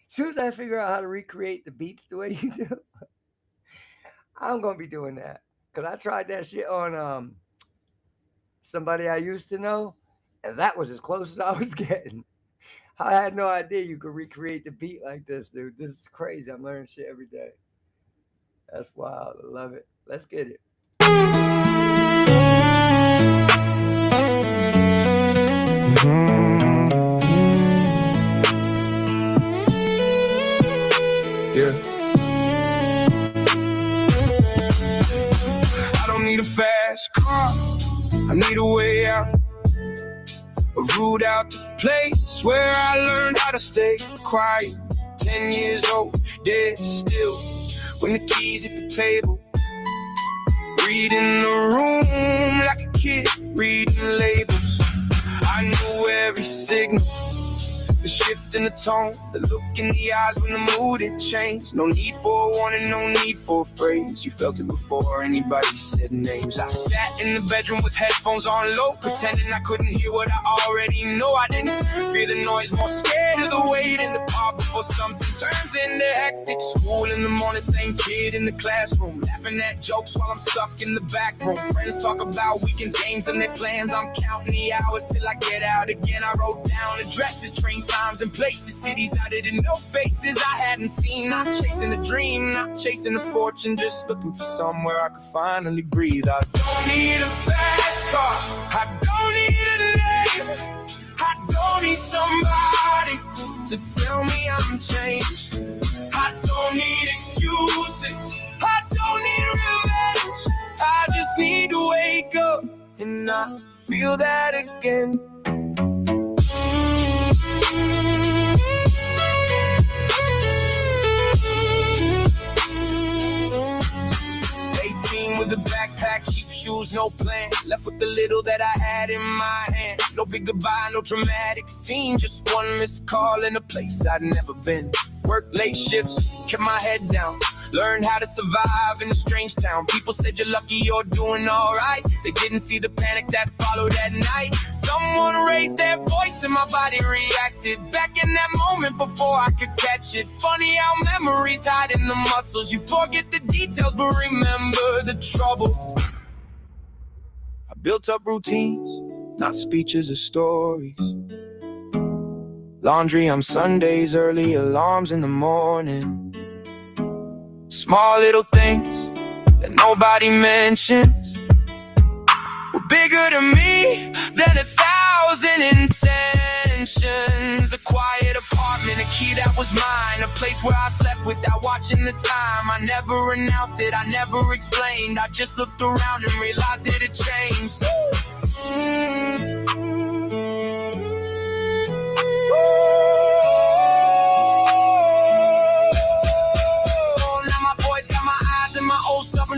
C: soon as I figure out how to recreate the beats the way you do, I'm going to be doing that. Because I tried that shit on somebody I used to know, and that was as close as I was getting. I had no idea you could recreate the beat like this, dude. This is crazy. I'm learning shit every day. That's wild. I love it. Let's get it.
F: Yeah. I don't need a fast car. I need a way out. A route out the place where I learned how to stay quiet. 10 years old, dead still. When the keys hit the table. Reading the room like a kid reading labels. I knew every signal. The shift in the tone, the look in the eyes when the mood had changed. No need for a warning, no need for a phrase. You felt it before anybody said names. I sat in the bedroom with headphones on low, pretending I couldn't hear what I already know. I didn't fear the noise, more scared of the wait in the park before something turns into hectic. School in the morning, same kid in the classroom, laughing at jokes while I'm stuck in the back room. Friends talk about weekends, games, and their plans. I'm counting the hours till I get out again. I wrote down addresses, train times and places, cities I didn't know, faces I hadn't seen. Not chasing a dream, not chasing a fortune, just looking for somewhere I could finally breathe. I don't need a fast car, I don't need a name, I don't need somebody to tell me I'm changed. I don't need excuses, I don't need revenge, I just need to wake up and not feel that again. 18 with a backpack, cheap shoes, no
B: no plan. Left with the little that I had in my hand. No big goodbye, no dramatic scene. Just one missed call in a place I'd never been. Work late shifts, kept my head down. Learned how to survive in a strange town. People said you're lucky you're doing alright. They didn't see the panic that followed that night. Someone raised their voice and my body reacted. Back in that moment before I could catch it. Funny how memories hide in the muscles. You forget the details but remember the trouble. I built up routines, not speeches or stories. Laundry on Sundays, early alarms in the morning. Small little things that nobody mentions were bigger to me than 1,000 intentions. A quiet apartment, a key that was mine, a place where I slept without watching the time. I never announced it, I never explained. I just looked around and realized that it changed.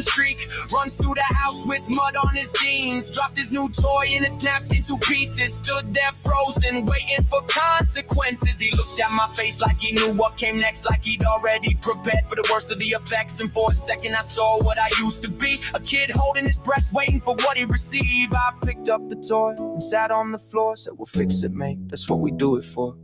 B: Streak runs through the house with mud on his jeans. Dropped his new toy and it snapped into pieces. Stood there frozen, waiting for consequences. He looked at my face like he knew what came next, like he'd already prepared for the worst of the effects. And for a second I saw what I used to be, a kid holding his breath, waiting for what he'd receive. I picked up the toy and sat on the floor. Said, we'll fix it, mate, that's what we do it for.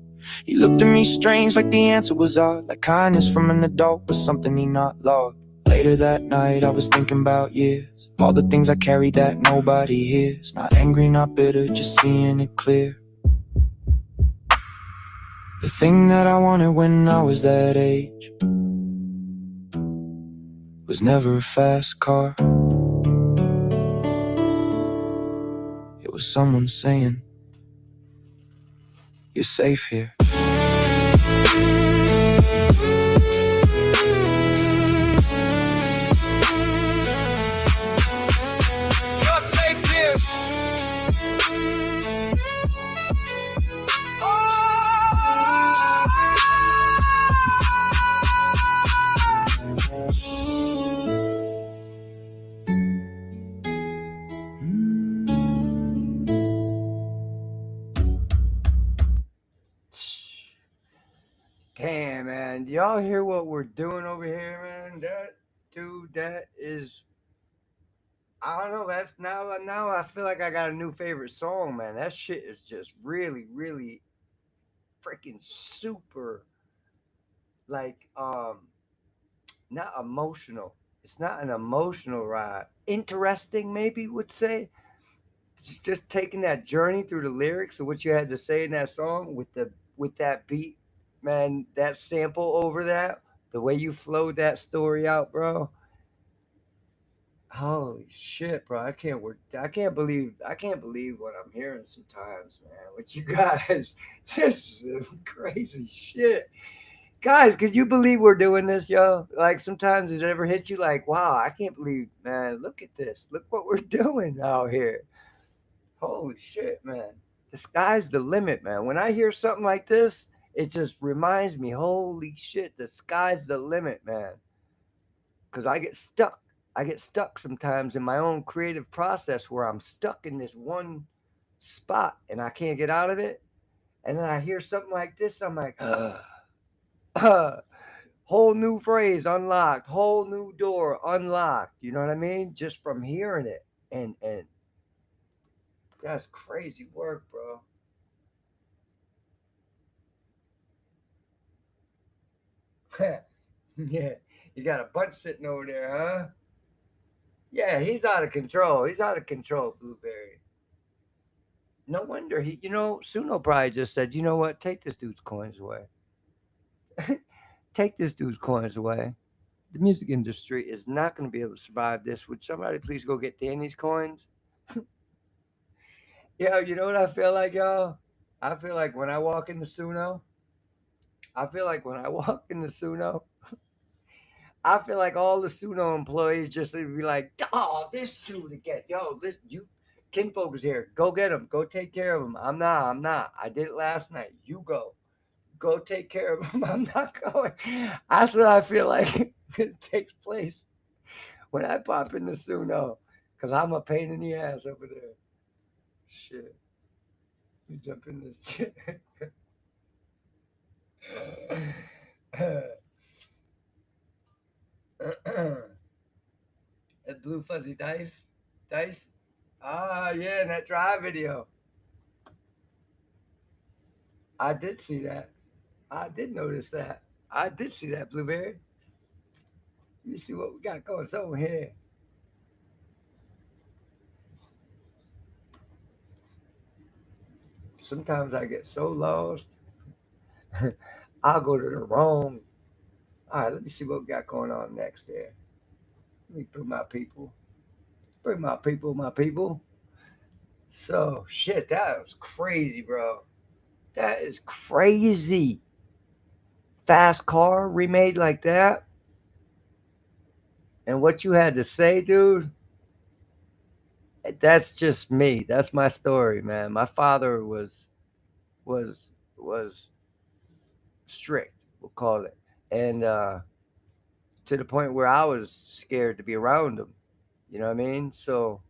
B: He looked at me strange, like the answer was odd, like kindness from an adult was something he not logged. Later that night I was thinking about years, all the things I carry that nobody hears. Not angry, not bitter, just seeing it clear. The thing that I wanted when I was that age was never a fast car. It was someone saying, you're safe here.
C: Damn, man. Y'all hear what we're doing over here, man? That dude, that is, I don't know, that's now I feel like I got a new favorite song, man. That shit is just really, really freaking super, like, not emotional. It's not an emotional ride. Interesting, maybe would say. It's just taking that journey through the lyrics of what you had to say in that song with that beat. Man, that sample over that, the way you flowed that story out, bro. Holy shit, bro. I can't believe what I'm hearing sometimes, man. With you guys. This is crazy shit. Guys, could you believe we're doing this, yo? Like, sometimes it ever hit you like, wow, I can't believe, man, look at this. Look what we're doing out here. Holy shit, man. The sky's the limit, man. When I hear something like this, it just reminds me, holy shit, the sky's the limit, man. Because I get stuck. I get stuck sometimes in my own creative process where I'm stuck in this one spot and I can't get out of it. And then I hear something like this, I'm like, whole new phrase unlocked, whole new door unlocked. You know what I mean? Just from hearing it. And that's crazy work, bro. Yeah, you got a bunch sitting over there, huh? Yeah, he's out of control. He's out of control, Blueberry. No wonder Suno probably just said, you know what? Take this dude's coins away. Take this dude's coins away. The music industry is not going to be able to survive this. Would somebody please go get Danny's coins? Yo, you know what I feel like, y'all? I feel like when I walk into Suno, I feel like all the Suno employees just would be like, oh, this dude again. Yo, Kinfolk is here. Go get him. Go take care of him. I'm not. I did it last night. You go. Go take care of him. I'm not going. That's what I feel like it takes place when I pop into Suno. Because I'm a pain in the ass over there. Shit. You jump in this chair. That blue fuzzy dice. Ah, yeah, in that Drive video. I did see that. I did notice that. I did see that, Blueberry. Let me see what we got going on here. Sometimes I get so lost. I'll go to the wrong. All right, let me see what we got going on next there. Let me put my people. Bring my people. So, shit, that was crazy, bro. That is crazy. Fast Car remade like that. And what you had to say, dude, that's just me. That's my story, man. My father was strict, we'll call it. And to the point where I was scared to be around him. You know what I mean? So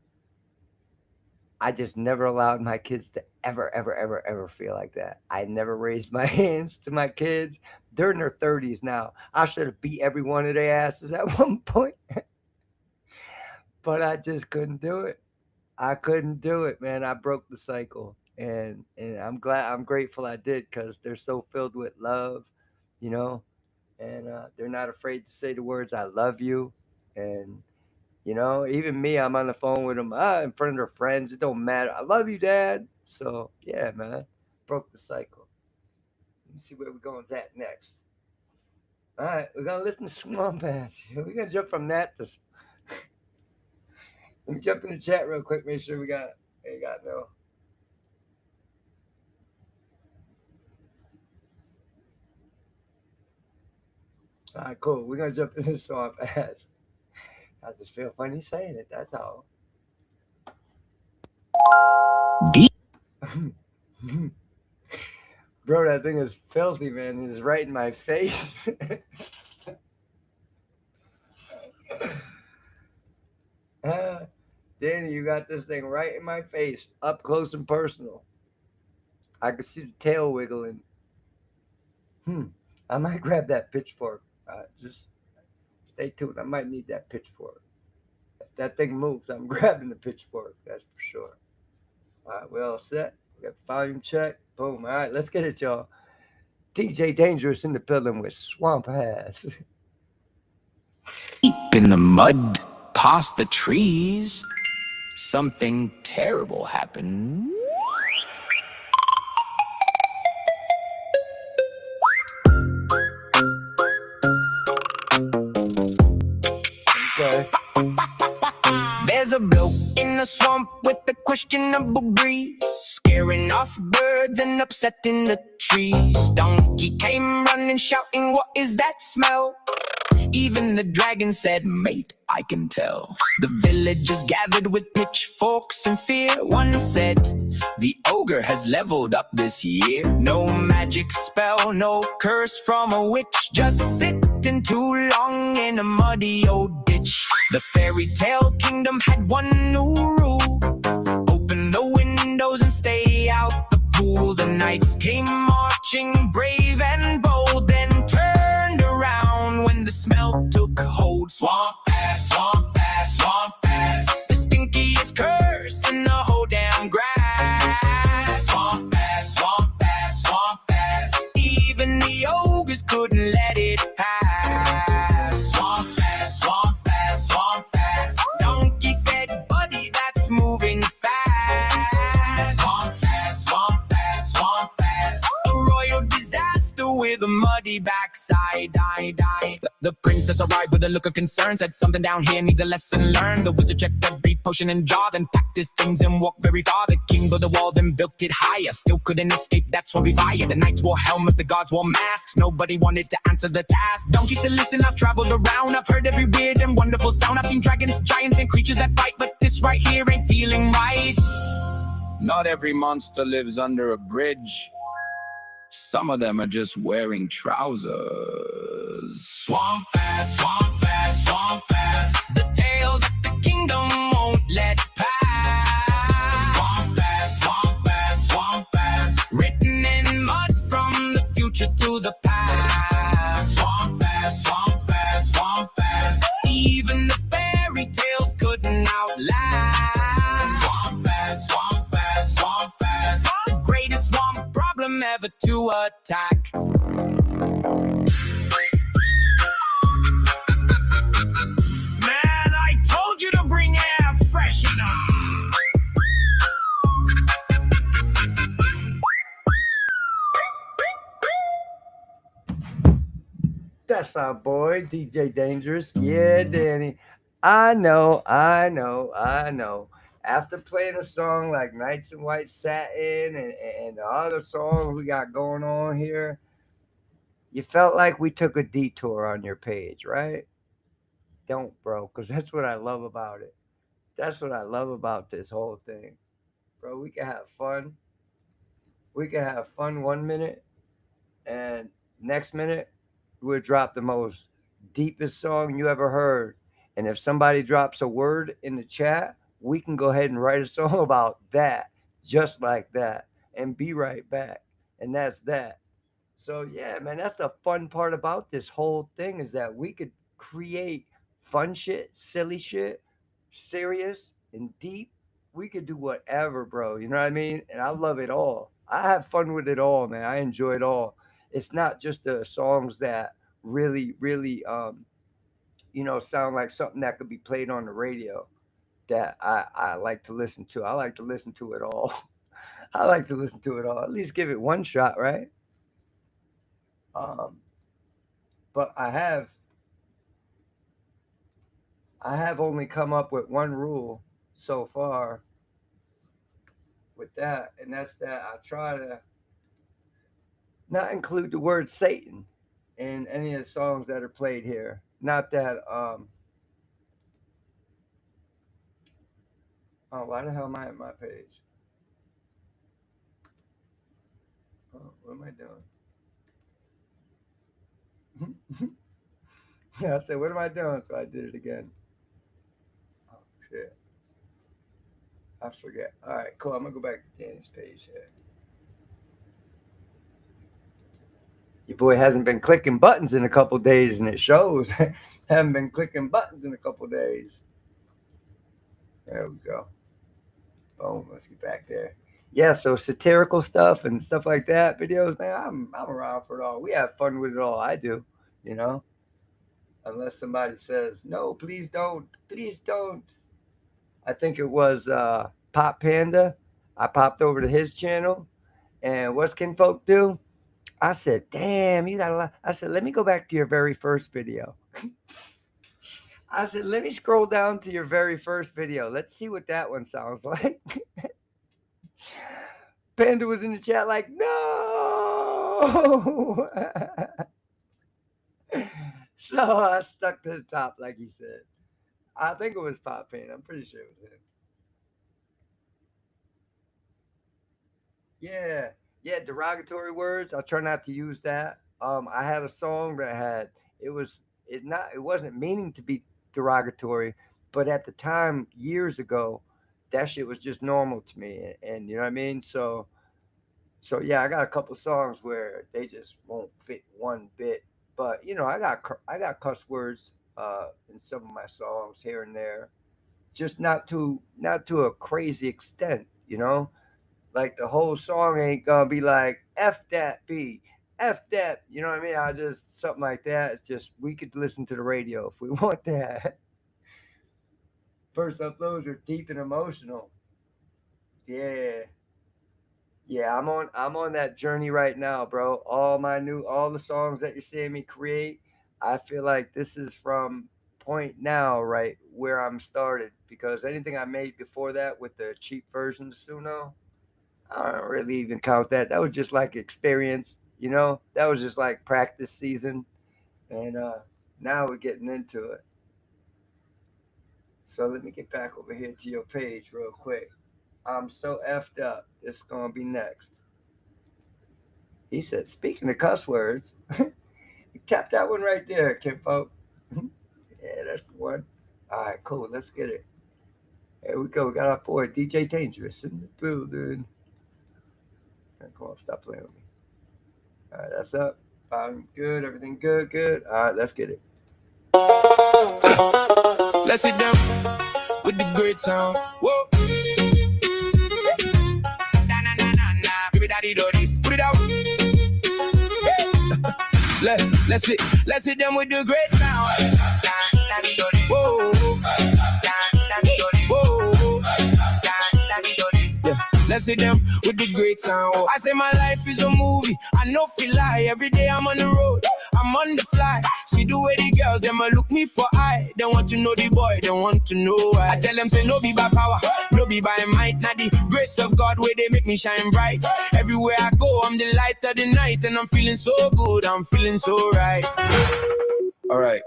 C: I just never allowed my kids to ever feel like that. I never raised my hands to my kids. They're in their 30s now. I should have beat every one of their asses at one point. But I just couldn't do it. I couldn't do it, man. I broke the cycle. And I'm grateful I did, because they're so filled with love, you know, and they're not afraid to say the words, I love you. And, you know, even me, I'm on the phone with them in front of their friends. It don't matter. I love you, Dad. So, yeah, man, broke the cycle. Let me see where we're going at next. All right, we're going to listen to Swamp Ass. We're going to jump from that to... Let me jump in the chat real quick, make sure we got no. All right, cool. We're going to jump into Swamp Ass. I just feel funny saying it, that's all. Bro, that thing is filthy, man. It's right in my face. Danny, you got this thing right in my face, up close and personal. I could see the tail wiggling. I might grab that pitchfork. Just stay tuned. I might need that pitchfork. If that thing moves, I'm grabbing the pitchfork. That's for sure. All right, we're all set. We got the volume check. Boom. All right, let's get it, y'all. DJ Dangerous in the building with Swamp Ass.
A: Deep in the mud, past the trees, something terrible happened.
C: Okay.
A: There's a bloke in the swamp with a questionable breeze, scaring off birds and upsetting the trees. Donkey came running, shouting, "What is that smell?" Even the dragon said, "Mate, I can tell." The villagers gathered with pitchforks and fear. One said, "The ogre has leveled up this year. No magic spell, no curse from a witch, just sitting too long in a muddy old ditch." The fairy tale kingdom had one new rule: open the windows and stay out the pool. The knights came marching brave and bold, then turned around when the smell took hold. Swamp ass, swamp ass, swamp ass, the stinkiest curse in the whole damn grass. Swamp ass, swamp ass, swamp ass, even the ogres couldn't let it pass. Swamp ass, swamp ass, swamp ass, donkey said, "Buddy, that's moving fast." Swamp ass, swamp ass, swamp ass, a royal disaster with a muddy backside. The princess arrived with a look of concern, said, "Something down here needs a lesson learned." The wizard checked every potion and jar, then packed his things and walked very far. The king built the wall, then built it higher. Still couldn't escape that swampy fire. The knights wore helmets, the guards wore masks. Nobody wanted to answer the task. Donkey said, "Listen, I've traveled around. I've heard every weird and wonderful sound. I've seen dragons, giants, and creatures that bite, but this right here ain't feeling right. Not every monster lives under a bridge. Some of them are just wearing trousers." Swamp ass, swamp ass, swamp ass, the tale that the kingdom won't let to the past. Swamp ass, swamp ass, swamp ass. Even the fairy tales couldn't outlast. Swamp ass, swamp ass, swamp ass. The greatest swamp problem ever to attack. Man, I told you to bring air freshener.
C: That's our boy, DJ Dangerous. Yeah, Danny. I know. After playing a song like Nights in White Satin and the other songs we got going on here, you felt like we took a detour on your page, right? Don't, bro, because that's what I love about it. That's what I love about this whole thing. Bro, we can have fun. We can have fun 1 minute, and next minute, we'll drop the most deepest song you ever heard. And if somebody drops a word in the chat, we can go ahead and write a song about that, just like that, and be right back. And that's that. So yeah, man, that's the fun part about this whole thing, is that we could create fun shit, silly shit, serious and deep. We could do whatever, bro. You know what I mean? And I love it all. I have fun with it all, man. I enjoy it all. It's not just the songs that really, sound like something that could be played on the radio that I like to listen to. I like to listen to it all. I like to listen to it all. At least give it one shot, right? But I have only come up with one rule so far with that, and that's that I try to not include the word Satan in any of the songs that are played here. Not that oh, why the hell am I at my page? Oh, what am I doing? Yeah, I said, what am I doing? So I did it again. Oh shit. I forget. All right, cool. I'm gonna go back to Danny's page here. Your boy hasn't been clicking buttons in a couple days, and it shows. Haven't been clicking buttons in a couple days. There we go. Boom. Let's get back there. Yeah, so satirical stuff and stuff like that, videos, man, I'm around for it all. We have fun with it all. I do, unless somebody says, no, please don't. Please don't. I think it was Pop Panda. I popped over to his channel, and what's Kinfolk do? I said, damn, you got a lot. I said, let me go back to your very first video. I said, let me scroll down to your very first video. Let's see what that one sounds like. Panda was in the chat like, no. So I stuck to the top, like he said. I think it was Pop Panda. I'm pretty sure it was him. Yeah, derogatory words. I'll try not to use that. I had a song that it wasn't meaning to be derogatory, but at the time, years ago, that shit was just normal to me, and you know what I mean. So yeah, I got a couple songs where they just won't fit one bit, but I got cuss words in some of my songs here and there, just not to a crazy extent, Like the whole song ain't gonna be like F that B, F that, you know what I mean? I just something like that. It's just we could listen to the radio if we want that. First uploads are deep and emotional. Yeah, I'm on that journey right now, bro. All the songs that you're seeing me create, I feel like this is from point now, right where I'm started, because anything I made before that with the cheap version of Suno, I don't really even count that. That was just like experience, that was just like practice season. And now we're getting into it. So let me get back over here to your page real quick. I'm so effed up. This is going to be next. He said, speaking of cuss words, tap that one right there, Kinfolk. Yeah, that's the one. All right, cool. Let's get it. Here we go. We got our boy, DJ Dangerous, in the building. Come on, stop playing with me. All right, that's up. Volume good. Everything good. Good. All right, let's get it.
B: Let's sit down with the great sound. Whoa. Na na na na na. Baby daddy do this. Put it out. Let's sit down with the great sound. Whoa. Whoa. Yeah. Let's sit down with the great sound. I say my life is a movie. I know feel lie. Every day I'm on the road. I'm on the fly. See the way the girls, them a look me for eye. They want to know the boy, they want to know why. I tell them say no be by power, no be by might. Not the grace of God where they make me shine bright. Everywhere I go, I'm the light of the night. And I'm feeling so good, I'm feeling so right. Alright,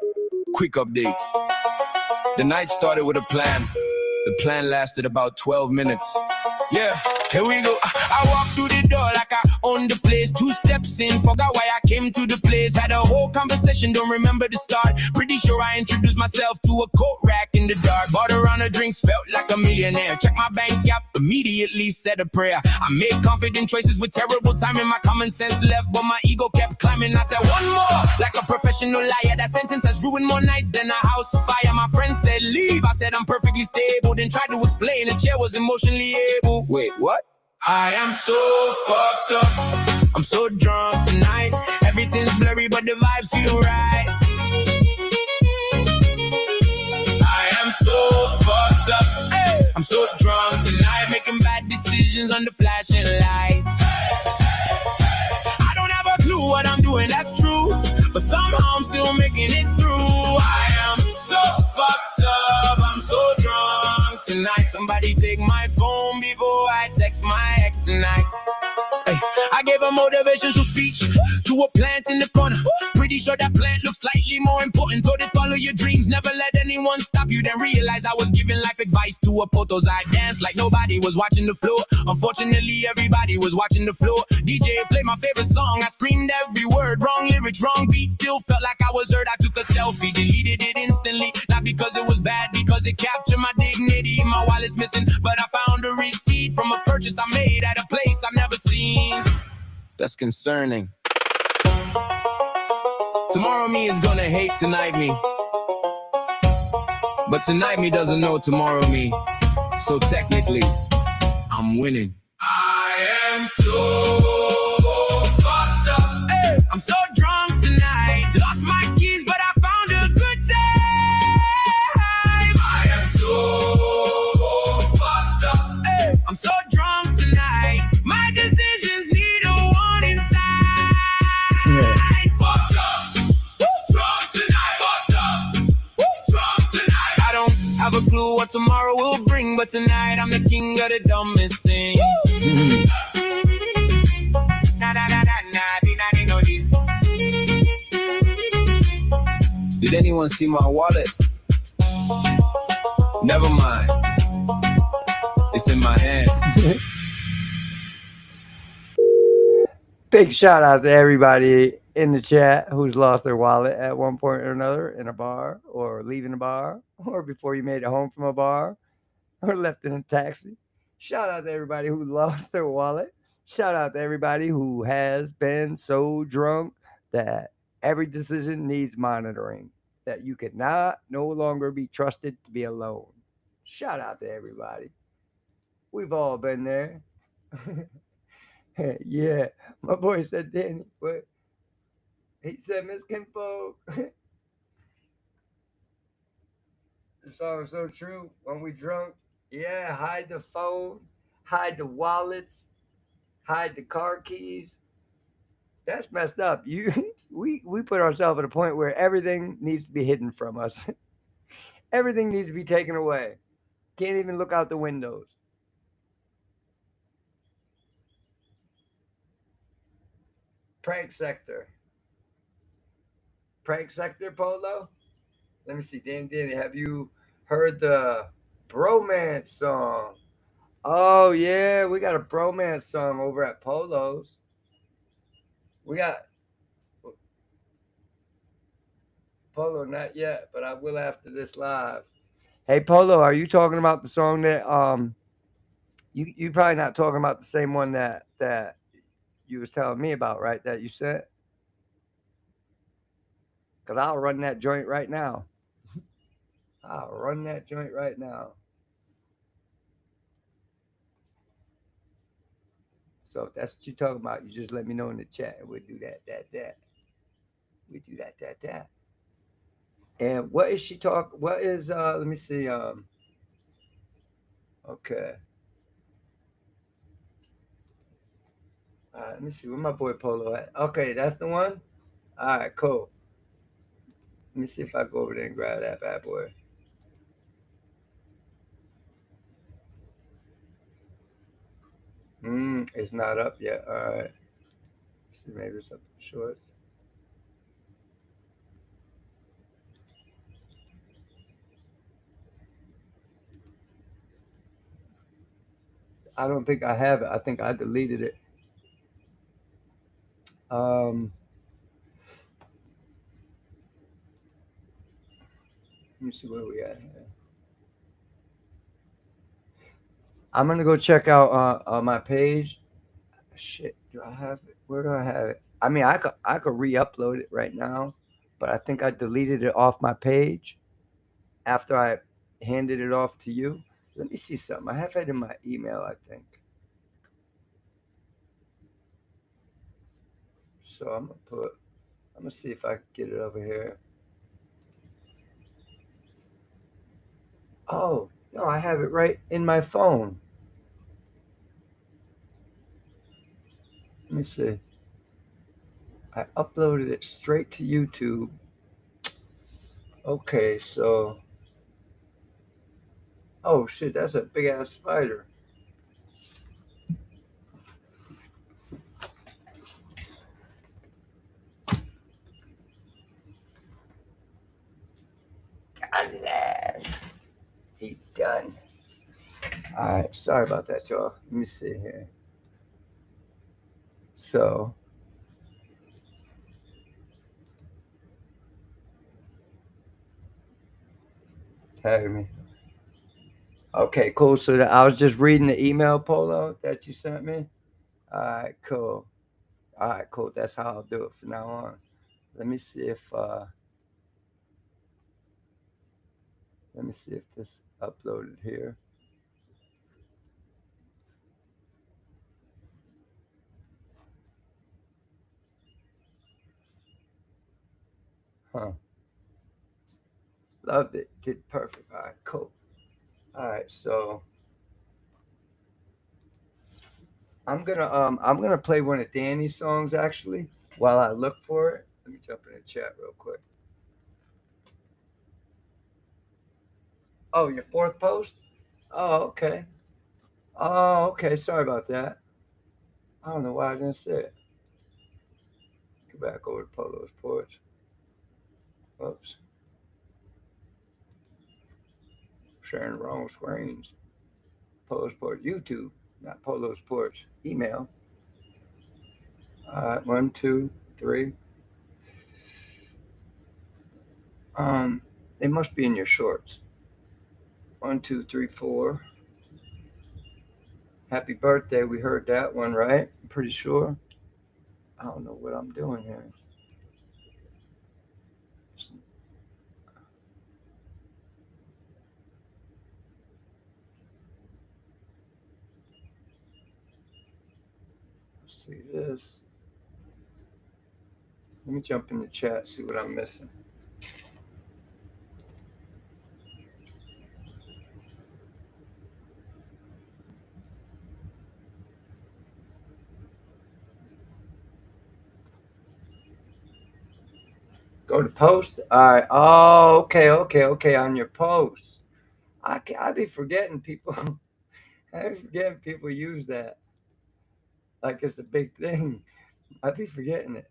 B: quick update. The night started with a plan. The plan lasted about 12 minutes. Yeah, here we go. I walked through the door like I owned the place. 2 steps in, forgot why I came to the place. Had a whole conversation, don't remember the start. Pretty sure I introduced myself to a coat rack in the dark. Bought a round of drinks, felt like a millionaire. Checked my bank app, immediately said a prayer. I made confident choices with terrible timing. My common sense left, but my ego kept climbing. I said one more, like a professional liar. That sentence has ruined more nights than a house fire. My friend said leave, I said I'm perfectly stable. Then tried to explain the chair was emotionally able. Wait, what? I am so fucked up. I'm so drunk tonight. Everything's blurry, but the vibes feel right. I am so fucked up. Hey. I'm so drunk tonight, making bad decisions under flashing lights. I don't have a clue what I'm doing, that's true. But somehow I'm still making it through. I am so fucked up. I'm so drunk tonight. Somebody take my phone before I text my ex tonight. Hey, I gave a motivational speech to a plant in the corner. Pretty sure that plant looks slightly more important. Told it follow your dreams, never let anyone stop you. Then realize I was giving life advice to a potos. I danced like nobody was watching the floor. Unfortunately, everybody was watching the floor. DJ played my favorite song. I screamed every word, wrong lyrics, wrong beat. Still felt like I was heard. I took a selfie, deleted it instantly. Not because it was bad, because it captured my dignity. My wallet's missing, but I found a receipt from a purchase I made at a place I've never seen. That's concerning. Tomorrow me is gonna hate tonight me. But tonight me doesn't know tomorrow me. So technically, I'm winning. I am so fucked up. Hey, I'm so drunk tonight. Lost my keys, but I found a good time. I am so fucked up. Hey, I'm so drunk tonight. My decisions need a warning sign.
C: Yeah.
B: Fucked up. Drunk tonight. Fucked up. Drunk tonight. I don't have a clue what tomorrow will bring, but tonight I'm the king of the dumbest things. Did anyone see my wallet? Never mind. It's in my hand.
C: Big shout out to everybody in the chat who's lost their wallet at one point or another in a bar, or leaving a bar, or before you made it home from a bar, or left in a taxi. Shout out to everybody who lost their wallet. Shout out to everybody who has been so drunk that every decision needs monitoring, that you cannot no longer be trusted to be alone. Shout out to everybody. We've all been there. Yeah, my boy said, Danny, what? He said, Miss Kinfolk. The song is so true. When we drunk, yeah, hide the phone, hide the wallets, hide the car keys. That's messed up. We put ourselves at a point where everything needs to be hidden from us. Everything needs to be taken away. Can't even look out the windows. Prank Sector. Prank Sector, Polo? Let me see. Danny, have you heard the Bromance song? Oh, yeah. We got a Bromance song over at Polo's. We got Polo, not yet, but I will after this live. Hey, Polo, are you talking about the song that you probably not talking about the same one that you was telling me about, right? That you sent? Because I'll run that joint right now. I'll run that joint right now. So if that's what you're talking about, you just let me know in the chat and we'll do that. We do that. And what is she talking? What is let me see. Okay. All right, let me see where my boy Polo at. Okay, that's the one. All right, cool. Let me see if I go over there and grab that bad boy. It's not up yet. All right. Let's see, maybe it's up in shorts. I don't think I have it. I think I deleted it. Let me see where we at here. I'm gonna go check out my page. Shit, do I have it? Where do I have it? I mean, I could re-upload it right now, but I think I deleted it off my page after I handed it off to you. Let me see something. I have it in my email, I think. So I'm gonna see if I can get it over here. Oh, no, I have it right in my phone. Let me see. I uploaded it straight to YouTube. Okay, so. Oh shit, that's a big ass spider. Got his ass. He's done. Alright, sorry about that, y'all. Let me see here. So. Tag me. Okay, cool. So I was just reading the email, Polo, that you sent me. Alright, cool. Alright, cool. That's how I'll do it from now on. Let me see if this uploaded here. Huh. Loved it. Did perfect. All right, cool. All right, so I'm gonna play one of Danny's songs actually while I look for it. Let me jump in the chat real quick. Oh, your fourth post? Oh, okay. Oh, okay. Sorry about that. I don't know why I didn't see it. Go back over to Polo's porch. Oops. Sharing the wrong screens. Polo's porch. YouTube, not Polo's porch. Email. All right, 1, 2, 3. They must be in your shorts. 1, 2, 3, 4. Happy birthday. We heard that one, right? I'm pretty sure. I don't know what I'm doing here. Let's see this. Let me jump in the chat, see what I'm missing. Go to post. All right. Oh, okay. On your post, I be forgetting people. I be forgetting people use that like it's a big thing. I be forgetting it.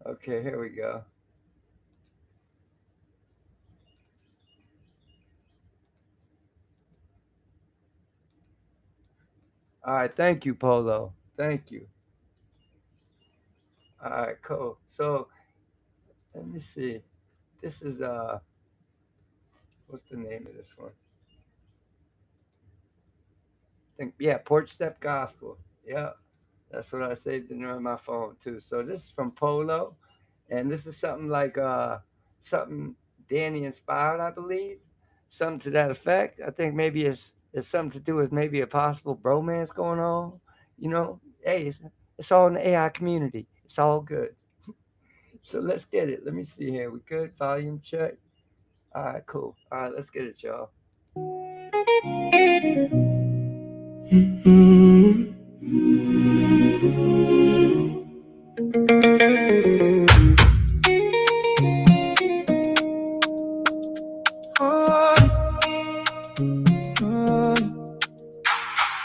C: Okay, here we go. All right, thank you, Polo. Thank you. All right, cool. So let me see. This is what's the name of this one? I think Porch Step Gospel. Yeah, that's what I saved in my phone too. So this is from Polo, And this is something like something Danny inspired, I believe. Something to that effect. I think maybe it's something to do with maybe a possible bromance going on. You know, hey, it's all in the AI community. It's all good. So let's get it. Let me see here. We good? Volume check. All right, cool. All right, let's get it, y'all.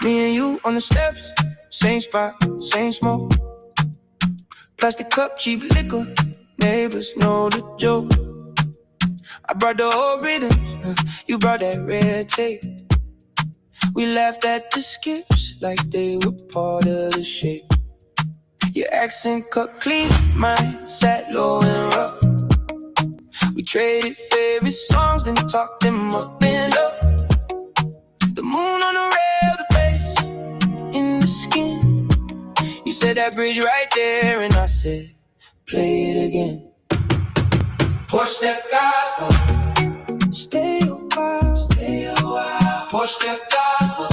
F: Me and you on the steps, same spot, same smoke. Plastic cup, cheap liquor, neighbors know the joke. I brought the old rhythms, you brought that red tape. We laughed at the skips like they were part of the shape. Your accent cut clean, mine sat low and rough. We traded favorite songs, then talked them up and up. The moon on the rail, the bass in the skin. You said that bridge right there, and I said, play it again. Push that gospel, stay a while, stay a while. Push that gospel,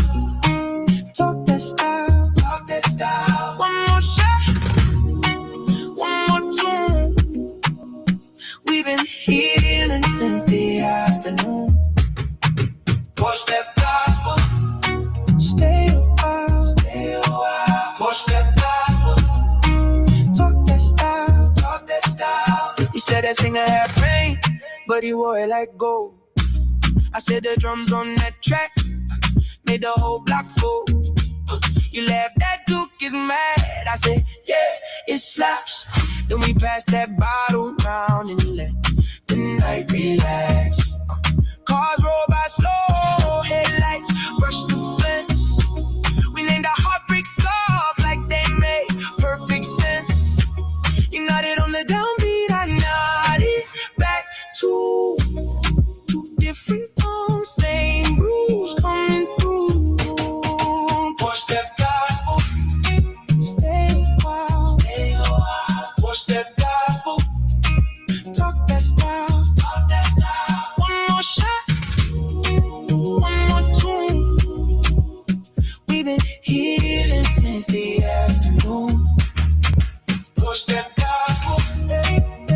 F: talk that style, talk that style. One more shot, one more tune. We've been healing since the afternoon. Push that gospel, stay a while, stay a while. Push that gospel, talk that style, talk that style. You said that singer had pain, but he wore it like gold. I said the drums on that track made the whole block full. You laughed, that Duke is mad. I said, yeah, it slaps. Then we passed that bottle round and let the night relax. Cars roll by slow, headlights brush the fence. We named our heartbreaks soft like they made perfect sense. You nodded on the downbeat, I nodded back to two different tones, same bruise coming through. Push that gospel, stay a while, stay a while. Push that gospel, talk that style, talk that style. One more shot, one more tune. We've been healing since the afternoon. Push that gospel,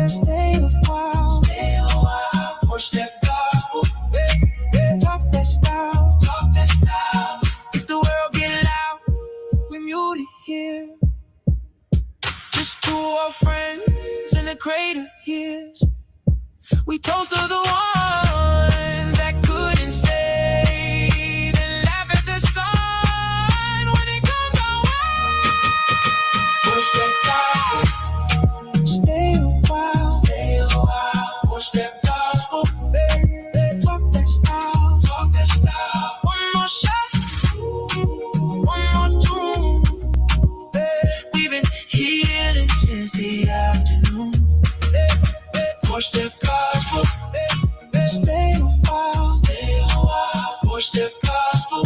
F: stay a while, stay a while. Push that gospel, talk that style, talk that style. If the world get loud, we mute it here. Just two old friends in the crater years. We toast to the ones that couldn't stay, then laugh at the sun when it comes our way. Push that gospel, stay a while, stay a while. Push that gospel, talk that style, talk that style. One more shot, one more tune. We've been healing since the afternoon. Push that gospel, stay a while, stay a while. Push that gospel,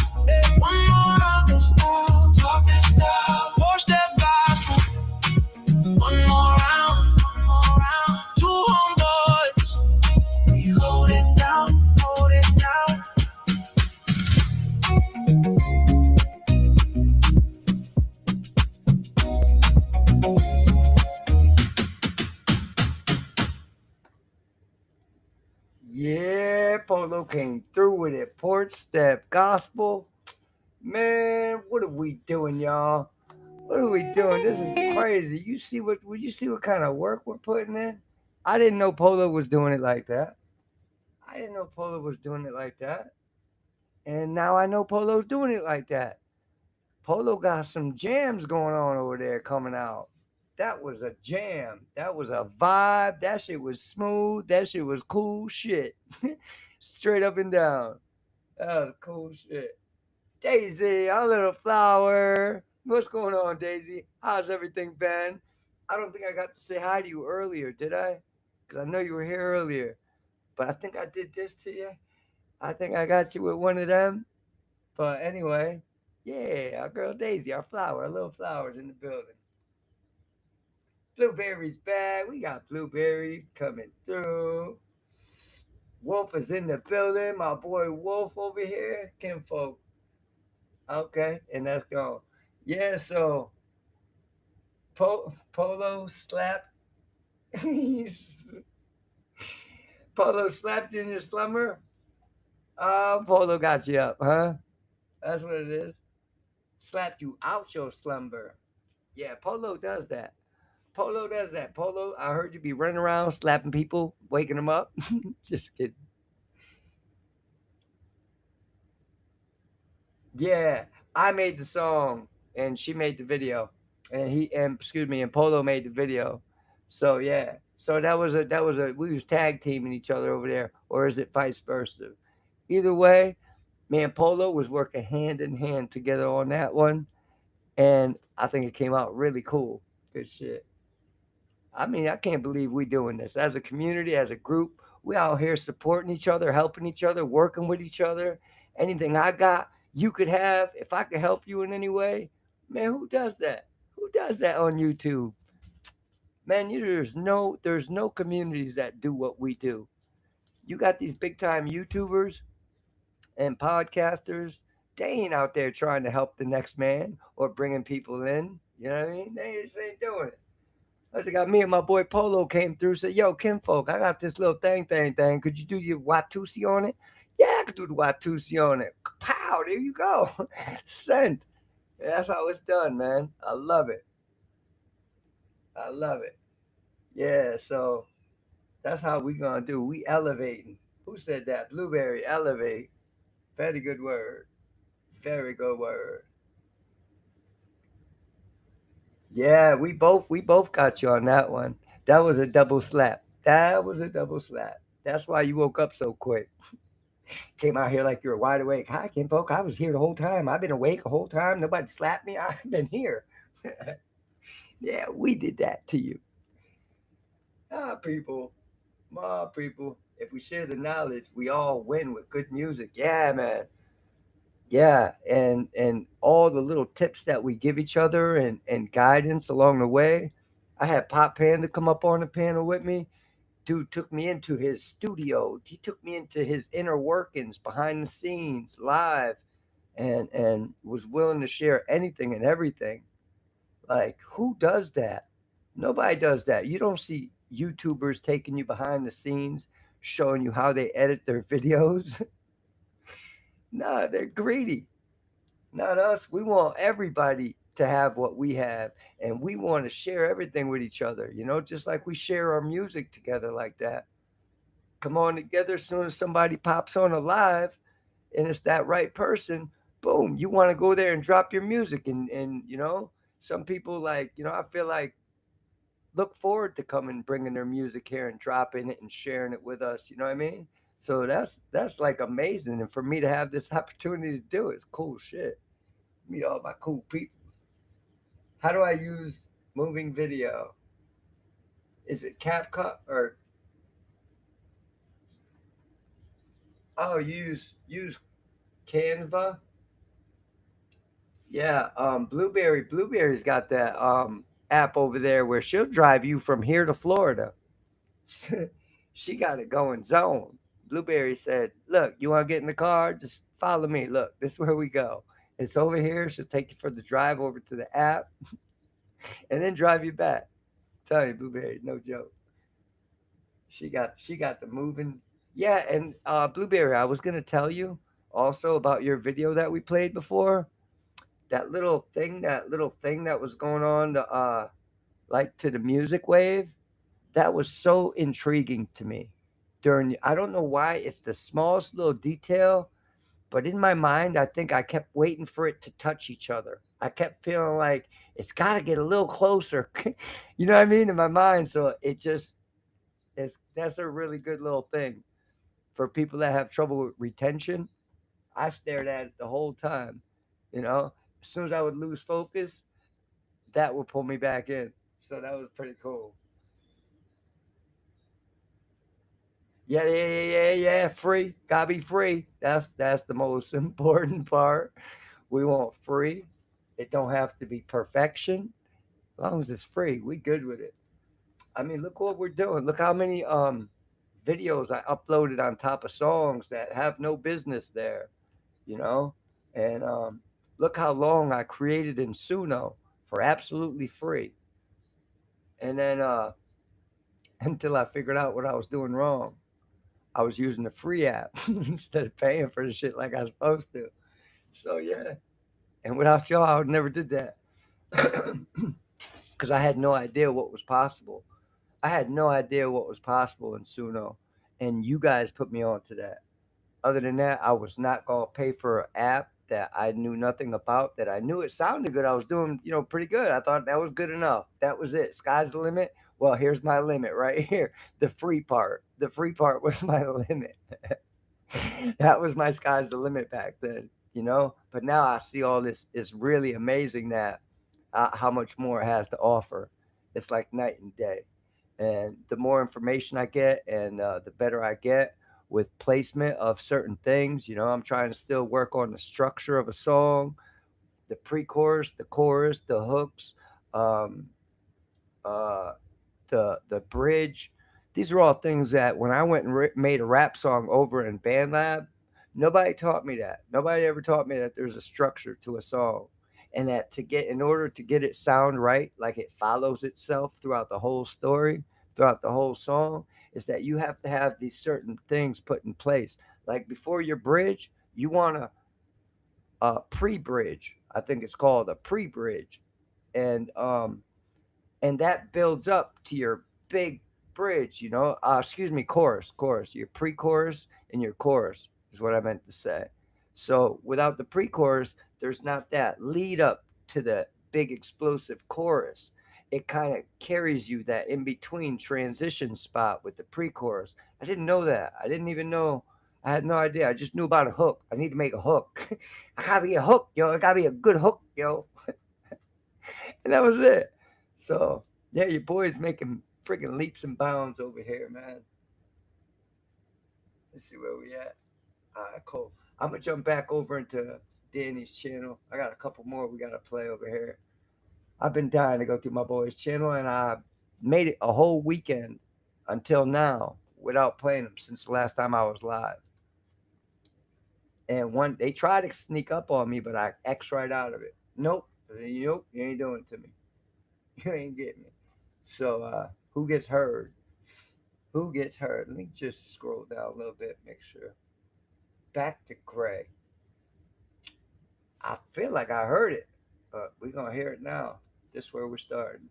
F: one more round that style, talk that style. Push that gospel, one more round, two homeboys. We hold it down, hold it down.
C: Yeah, Polo came through with it. Porch Step Gospel. Man, what are we doing, y'all? What are we doing? This is crazy. You see what kind of work we're putting in? I didn't know Polo was doing it like that. And now I know Polo's doing it like that. Polo got some jams going on over there coming out. That was a jam. That was a vibe. That shit was smooth. That shit was cool shit. Straight up and down. That was cool shit. Daisy, our little flower. What's going on, Daisy? How's everything been? I don't think I got to say hi to you earlier, did I? Because I know you were here earlier. But I think I did this to you. I think I got you with one of them. But anyway, yeah, our girl Daisy, our flower, our little flowers in the building. Blueberry's back. We got Blueberry coming through. Wolf is in the building. My boy Wolf over here. Kinfolk. Okay, and that's gone. Yeah, so Polo slapped. Polo slapped you in your slumber. Oh, Polo got you up, huh? That's what it is. Slapped you out your slumber. Yeah, Polo does that. Polo does that. Polo, I heard you be running around slapping people, waking them up. Just kidding. Yeah, I made the song and she made the video, and Polo made the video. So yeah, so that was a we was tag teaming each other over there, or is it vice versa? Either way, me and Polo was working hand in hand together on that one, and I think it came out really cool. Good shit. I mean, I can't believe we doing this as a community, as a group. We out here supporting each other, helping each other, working with each other. Anything I got, you could have. If I could help you in any way, man, who does that? Who does that on YouTube? Man, there's no communities that do what we do. You got these big time YouTubers and podcasters. They ain't out there trying to help the next man or bringing people in. You know what I mean? They just ain't doing it. I just got me and my boy Polo came through. Said, "Yo, Kinfolk, I got this little thing. Could you do your Watusi on it?" Yeah, I could do the Watusi on it. Pow, there you go. Sent. That's how it's done, man. I love it. I love it. Yeah, so that's how we gonna do. We elevating. Who said that? Blueberry, elevate. Very good word. Very good word. Yeah, we both got you on that one. That was a double slap. That was a double slap. That's why you woke up so quick. Came out here like you were wide awake. Hi, Kinfolk. I was here the whole time. I've been awake the whole time. Nobody slapped me. I've been here. Yeah, we did that to you. People, people. If we share the knowledge, we all win with good music. Yeah, man. Yeah, and all the little tips that we give each other and guidance along the way. I had Pop Panda come up on the panel with me. Dude took me into his studio. He took me into his inner workings, behind the scenes, live, and was willing to share anything and everything. Like, who does that? Nobody does that. You don't see YouTubers taking you behind the scenes, showing you how they edit their videos. Nah, they're greedy. Not us. We want everybody to have what we have, and we want to share everything with each other, just like we share our music together like that. Come on together as soon as somebody pops on a live and it's that right person, boom, you want to go there and drop your music. And some people, like, I feel like look forward to coming, bringing their music here and dropping it and sharing it with us. You know what I mean? So that's like amazing. And for me to have this opportunity to do it, it's cool shit. Meet all my cool people. How do I use moving video? Is it CapCut or use Canva? Yeah, Blueberry's got that app over there where she'll drive you from here to Florida. She got it going zone. Blueberry said, "Look, you want to get in the car? Just follow me. Look, this is where we go. It's over here. She'll take you for the drive over to the app and then drive you back." Tell you, Blueberry, no joke. She got the moving. Yeah, and Blueberry, I was gonna tell you also about your video that we played before. That little thing that was going on to like to the music wave. That was so intriguing to me. I don't know why, it's the smallest little detail, but in my mind, I think I kept waiting for it to touch each other. I kept feeling like it's got to get a little closer. You know what I mean? In my mind. So it just that's a really good little thing for people that have trouble with retention. I stared at it the whole time. As soon as I would lose focus, that would pull me back in. So that was pretty cool. Yeah, yeah, yeah, yeah, yeah. Free. Gotta be free. That's the most important part. We want free. It don't have to be perfection. As long as it's free, we good with it. I mean, look what we're doing. Look how many videos I uploaded on top of songs that have no business there, you know? And look how long I created in Suno for absolutely free. And then until I figured out what I was doing wrong, I was using the free app instead of paying for the shit like I was supposed to. So yeah. And without y'all, I would never did that. Because I had no idea what was possible. I had no idea what was possible in Suno. And you guys put me on to that. Other than that, I was not going to pay for an app that I knew nothing about, that I knew it sounded good. I was doing, pretty good. I thought that was good enough. That was it. Sky's the limit. Well, here's my limit right here. The free part. The free part was my limit. That was my sky's the limit back then, But now I see all this. It's really amazing that how much more it has to offer. It's like night and day. And the more information I get and the better I get with placement of certain things, I'm trying to still work on the structure of a song, the pre-chorus, the chorus, the hooks, the bridge. These are all things that when I went and made a rap song over in BandLab, nobody taught me that. Nobody ever taught me that there's a structure to a song. And that in order to get it sound right, like it follows itself throughout the whole story, throughout the whole song, is that you have to have these certain things put in place. Like before your bridge, you want a pre-bridge. I think it's called a pre-bridge. And that builds up to your big bridge, chorus. Your pre-chorus and your chorus is what I meant to say. So without the pre-chorus, there's not that lead up to the big explosive chorus. It kind of carries you that in-between transition spot with the pre-chorus. I didn't know that. I didn't even know. I had no idea. I just knew about a hook. I need to make a hook. I gotta be a hook, yo. It gotta be a good hook, yo. And that was it. So, yeah, your boy's making freaking leaps and bounds over here, man. Let's see where we at. All right, cool. I'm going to jump back over into Danny's channel. I got a couple more we got to play over here. I've been dying to go through my boy's channel, and I made it a whole weekend until now without playing them since the last time I was live. And they tried to sneak up on me, but I X right out of it. Nope. You ain't doing it to me. You ain't getting me. So who gets heard? Who gets heard? Let me just scroll down a little bit, make sure. Back to Gray. I feel like I heard it, but we're going to hear it now. This is where we're starting.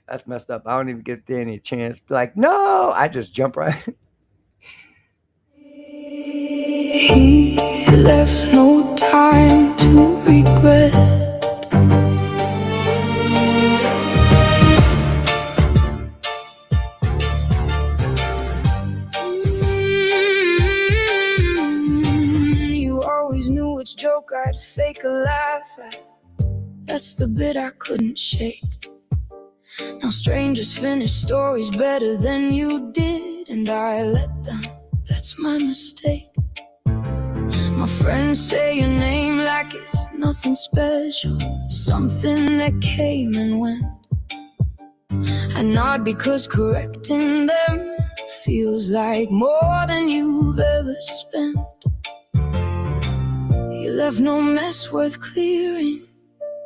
C: That's messed up. I don't even give Danny a chance. Like, no, I just jump right.
G: He left no time to regret. You always knew which joke I'd fake a laugh at. That's the bit I couldn't shake. Now strangers finish stories better than you did, and I let them. That's my mistake. My friends say your name like it's nothing special, something that came and went. I nod because correcting them feels like more than you've ever spent. You left no mess worth clearing,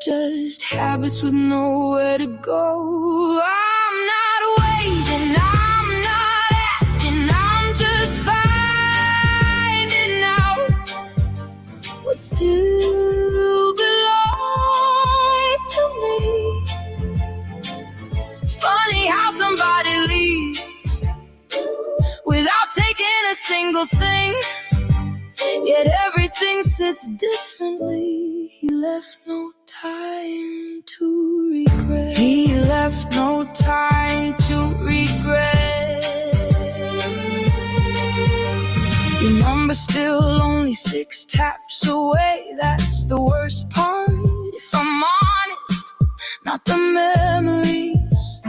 G: just habits with nowhere to go. I'm not waiting, I'm not asking, I'm just finding out what still belongs to me. Funny how somebody leaves without taking a single thing, yet everything sits differently. He left no time to regret. He left no time to regret. Your number's still only 6 taps away. That's the worst part, if I'm honest. Not the memories,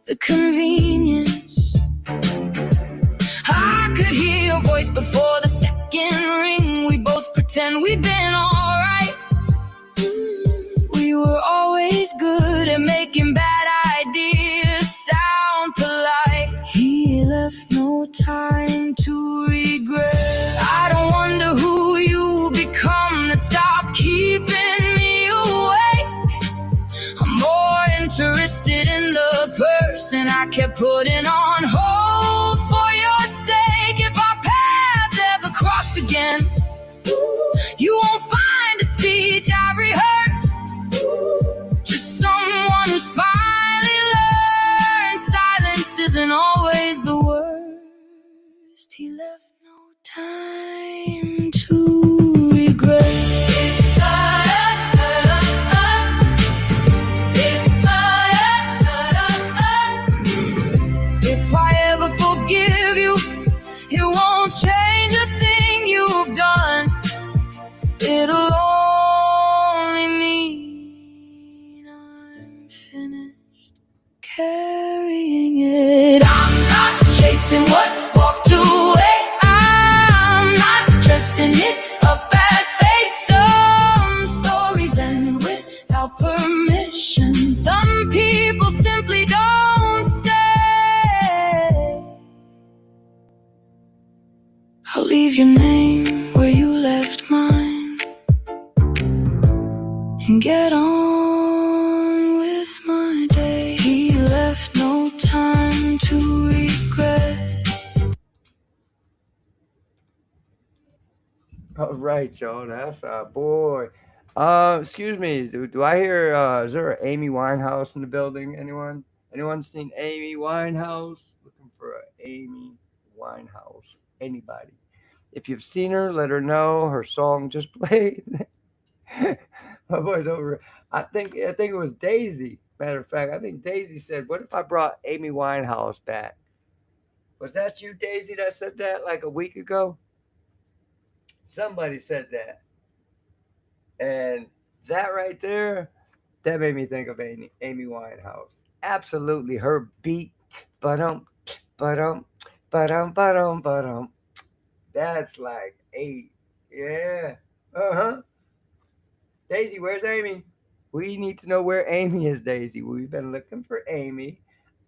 G: the convenience. I could hear your voice before the second ring. We both pretend we've been on always good at making bad ideas sound polite. He left no time to regret. I don't wonder who you become that stopped keeping me awake. I'm more interested in the person I kept putting on hold for your sake. If our paths ever cross again, you won't find a speech I rehearsed, just someone who's finally learned silence isn't always the worst. He left no time to regret. If I ever forgive you, it won't change a thing you've done. It'll only mean I'm finished carrying it. I'm not chasing what walked away. I'm not dressing it up as fate. Some stories end without permission. Some people simply don't stay. I'll leave your name where you left mine and get on with my day. He left no time to regret.
C: All right, y'all. That's our boy. Excuse me. Do I hear? Is there an Amy Winehouse in the building? Anyone? Anyone seen Amy Winehouse? Looking for an Amy Winehouse. Anybody? If you've seen her, let her know. Her song just played. My boy's over. I think it was Daisy. Matter of fact, I think Daisy said, "What if I brought Amy Winehouse back?" Was that you, Daisy, that said that like a week ago? Somebody said that. And that right there, that made me think of Amy Winehouse. Absolutely. Her beat, ba-dum, ba-dum, ba-dum, ba-dum, ba-dum. That's like 8. Yeah. Uh-huh. Daisy, where's Amy? We need to know where Amy is, Daisy. We've been looking for Amy.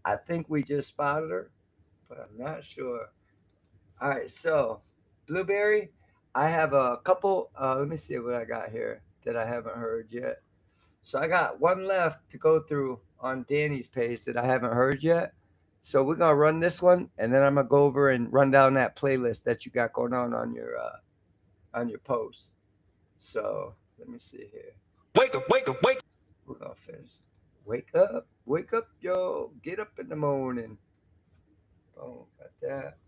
C: I think we just spotted her, but I'm not sure. All right, so Blueberry, I have a couple. Let me see what I got here that I haven't heard yet. So I got one left to go through on Danny's page that I haven't heard yet. So we're gonna run this one, and then I'm gonna go over and run down that playlist that you got going on your post. So let me see here.
B: Wake up, wake up, wake.
C: We're gonna finish. Wake up, yo! Get up in the morning. Boom, got that.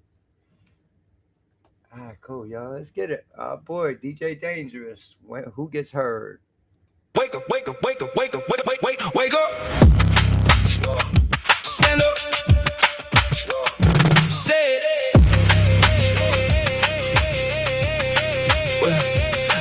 C: All right, cool, y'all. Let's get it. Boy, DJ Dangerous. Who gets heard?
B: Wake up, wake up, wake up, wake up, wake up. Stand up. Say it. Well,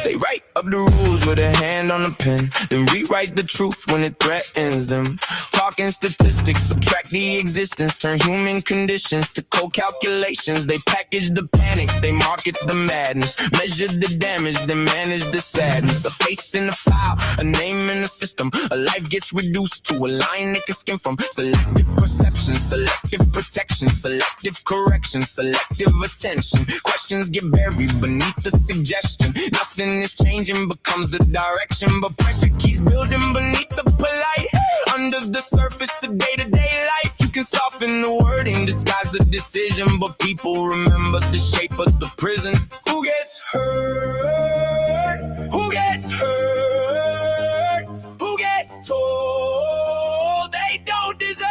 B: they write up the rules with a hand on the pen, then rewrite the truth when it threatens them. Talking statistics, subtract the existence, turn human conditions to cold calculations. They package the panic, they market the madness, measure the damage, they manage the sadness. A face in the file, a name in the system, a life gets reduced to a line they can skim from. Selective perception, selective protection, selective correction, selective attention. Questions get buried beneath the suggestion. Nothing is changing, becomes the direction, but pressure keeps building beneath the polite. Under the surface of day-to-day life, you can soften the wording, disguise the decision, but people remember the shape of the prison. Who gets hurt? Who gets hurt? Who gets told they don't deserve?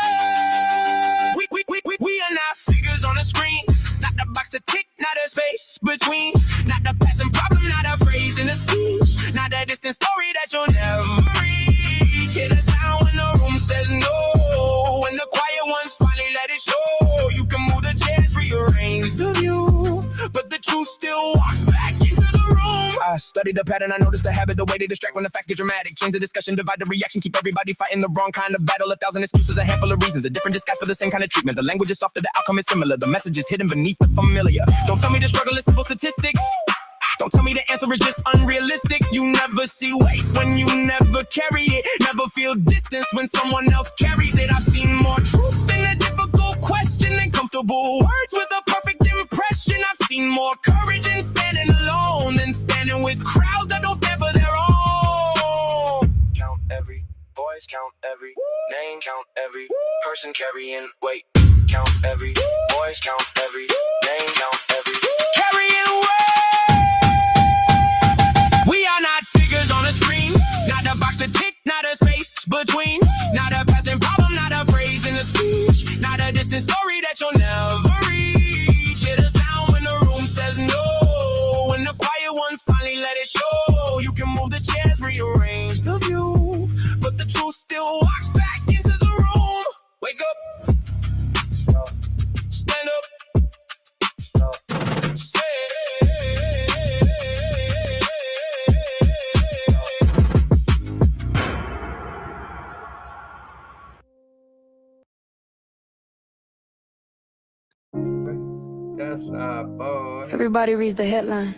B: We are not figures on a screen, not the box to tick, not a space between, not the passing problem, not a phrase in a speech, not a distant story that you'll never reach. Hear the sound when the room says no, when the quiet ones finally let it show. You can move the chairs, rearrange the view, but the truth still walks back into the room. I studied the pattern, I noticed the habit, the way they distract when the facts get dramatic. Change the discussion, divide the reaction, keep everybody fighting the wrong kind of battle. 1,000 excuses, a handful of reasons, a different disguise for the same kind of treatment. The language is softer, the outcome is similar, the message is hidden beneath the familiar. Don't tell me the struggle is simple statistics. Don't tell me the answer is just unrealistic. You never see weight when you never carry it. Never feel distance when someone else carries it. I've seen more truth in a difficult question than comfortable words with a perfect impression. I've seen more courage in standing alone than standing with crowds that don't stand for their own.
E: Count every voice, count every name, count every person carrying weight. Count every voice, count every name, count every
B: Carrying weight. We are not figures on a screen, not a box to tick, not a space between, not a passing problem, not a phrase in a speech, not a distant story that you'll never reach. Hear the sound when the room says no, when the quiet ones finally let it show. You can move the chairs, rearrange the view, but the truth still walks back into the room. Wake up, stand up, say.
C: That's boy.
J: Everybody reads the headline.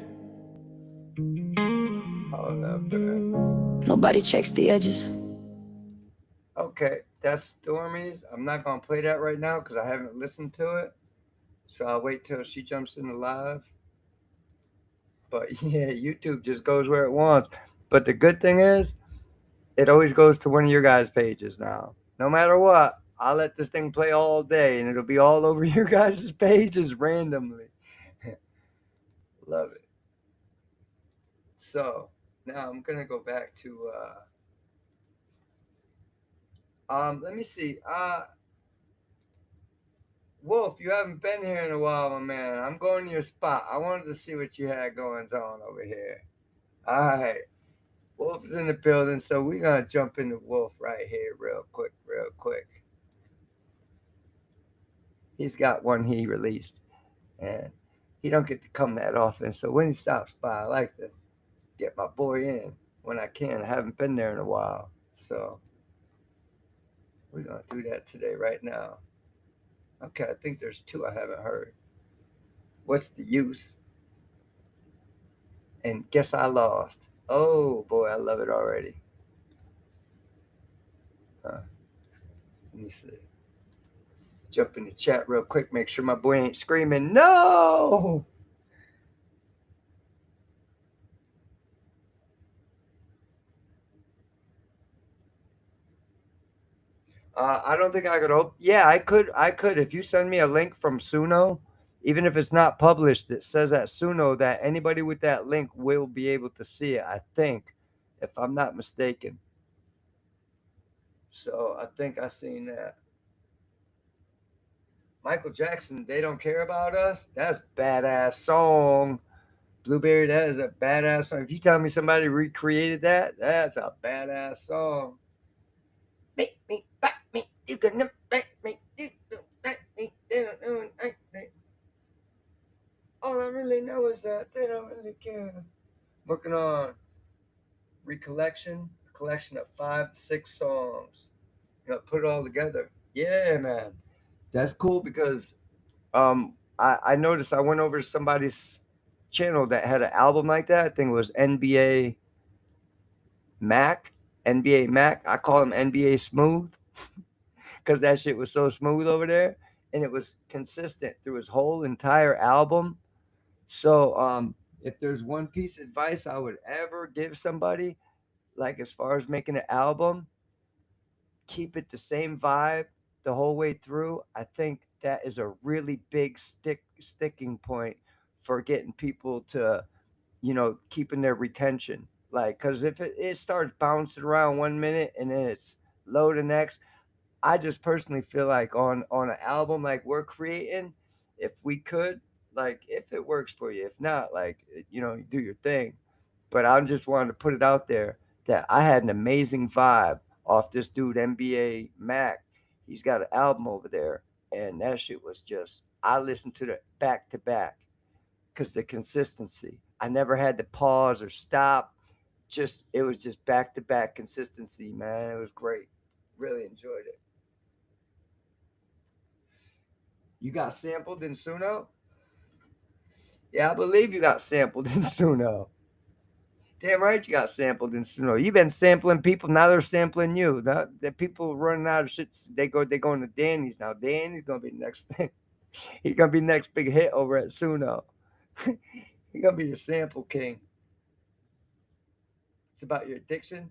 C: Hold up, man.
J: Nobody checks the edges.
C: Okay, that's Stormy's. I'm not gonna play that right now because I haven't listened to it. So I'll wait till she jumps in the live. But yeah, YouTube just goes where it wants. But the good thing is, it always goes to one of your guys' pages now. No matter what, I'll let this thing play all day and it'll be all over your guys' pages randomly. Love it. So now I'm gonna go back to let me see. Wolf, you haven't been here in a while, my man. I'm going to your spot. I wanted to see what you had going on over here. All right. Wolf's in the building, so we're going to jump into Wolf right here real quick. He's got one he released, and he don't get to come that often. So when he stops by, I like to get my boy in when I can. I haven't been there in a while, so we're going to do that today right now. Okay, I think there's two I haven't heard. What's the use? And guess I lost. Oh boy, I love it already. Let me see. Jump in the chat real quick. Make sure my boy ain't screaming. No! I don't think I could open. Yeah, I could. If you send me a link from Suno, even if it's not published, it says at Suno that anybody with that link will be able to see it, I think, if I'm not mistaken. So I think I seen that. Michael Jackson, They Don't Care About Us. That's a badass song. Blueberry, that is a badass song. If you tell me somebody recreated that, that's a badass song. Make me, back me, you can make me, you don't make me, they don't know and I. All I really know is that they don't really care. Working on Recollection, a collection of 5 to 6 songs. Put it all together. Yeah, man. That's cool because I noticed I went over to somebody's channel that had an album like that. I think it was NBA Mac. I call him NBA Smooth because that shit was so smooth over there. And it was consistent through his whole entire album. So if there's one piece of advice I would ever give somebody, like as far as making an album, keep it the same vibe the whole way through. I think that is a really big sticking point for getting people to, keeping their retention. Like, because if it starts bouncing around 1 minute and then it's low the next, I just personally feel like on an album like we're creating, if we could, like, if it works for you, if not, like, you do your thing. But I just wanted to put it out there that I had an amazing vibe off this dude, NBA Mac. He's got an album over there, and that shit was just, I listened to it back to back because the consistency. I never had to pause or stop. It was just back to back consistency, man. It was great. Really enjoyed it. You got sampled in Suno? Yeah, I believe you got sampled in Suno. Damn right you got sampled in Suno. You've been sampling people, now they're sampling you. The people running out of shit, they going to Danny's now. Danny's gonna be next thing. He's gonna be next big hit over at Suno. He's gonna be the sample king. It's about your addiction.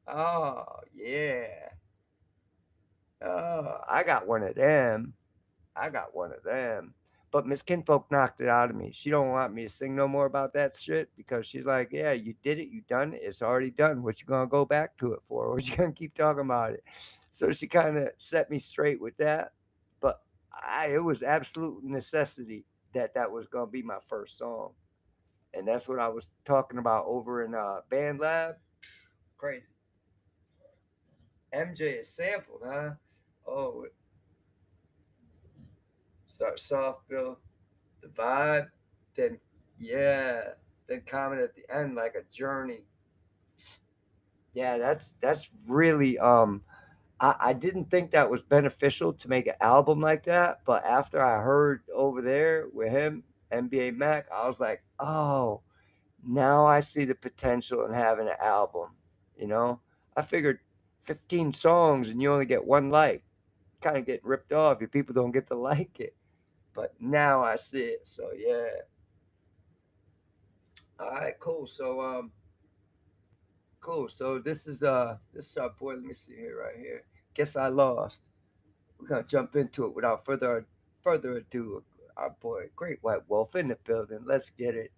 C: Oh yeah. Oh, I got one of them. But Miss Kinfolk knocked it out of me. She don't want me to sing no more about that shit because she's like, yeah, you did it, you done it, it's already done. What you gonna go back to it for? What you gonna keep talking about it? So she kind of set me straight with that. But it was absolute necessity that was gonna be my first song, and that's what I was talking about over in Band Lab. Crazy. MJ is sampled, huh? Oh. Start soft build, the vibe, then comment at the end like a journey. Yeah, that's really I didn't think that was beneficial to make an album like that, but after I heard over there with him, NBA Mac, I was like, oh, now I see the potential in having an album. You know, I figured 15 songs and you only get one like, kind of getting ripped off. Your people don't get to like it. But now I see it. So yeah. All right, cool. So cool. So this is our boy. Let me see here, right here. Guess I lost. We're gonna jump into it without further ado. Our boy, Great White Wolf in the building. Let's get it.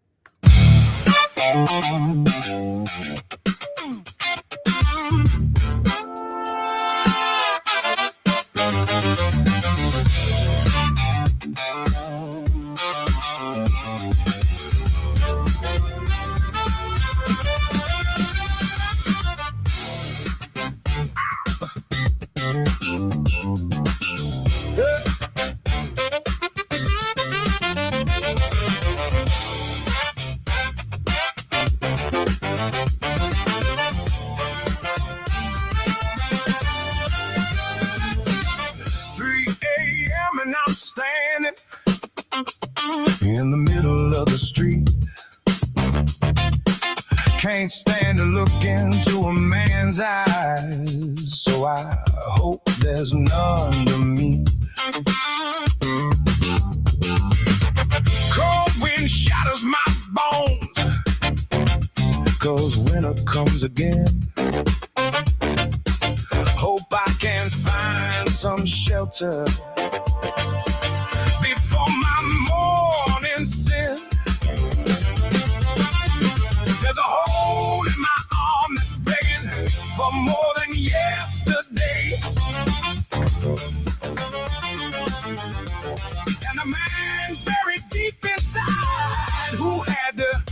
F: 3 a.m. and I'm standing in the middle of the street. Can't stand to look into a man's eyes, so I hope there's none to meet. Cold wind shatters my bones, 'cause winter comes again. Hope I can find some shelter before my morning sin. There's a hole in my arm that's begging for more than yesterday. And a man buried deep inside who had to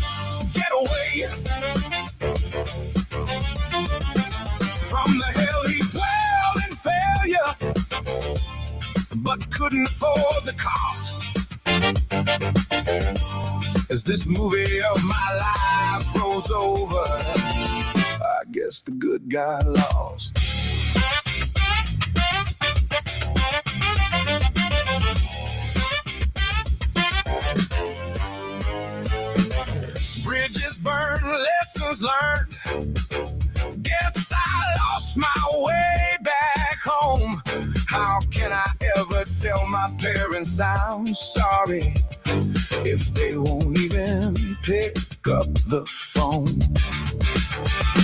F: get away from the hell he dwelled in failure, but couldn't afford the cost. As this movie of my life rolls over, I guess the good guy lost. Bridges burned, lessons learned. Guess I lost my way back home. How can I ever tell my parents I'm sorry if they won't even pick up the phone?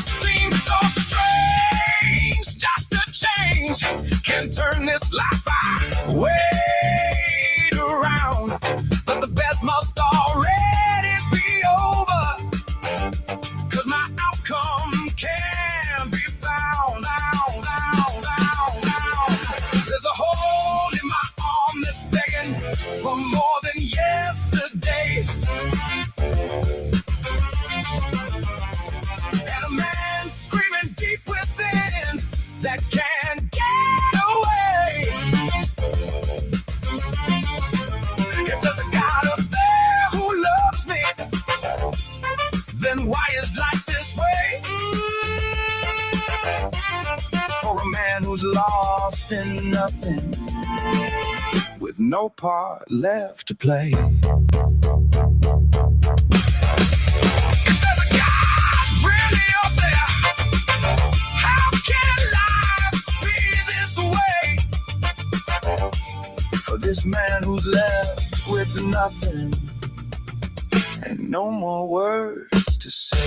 F: Seems so strange, just a change can turn this life I wait around. But the best must already be over, 'cause my outcome can be found. There's a hole in my arm that's begging for more than yesterday. And a man screaming deep within that can't get away. If there's a God up there who loves me, then why is life this way? For a man
B: man who's lost in nothing, with no part left to play. There's a God really up there. How can life be this way? For this man who's left with nothing and no more words to say.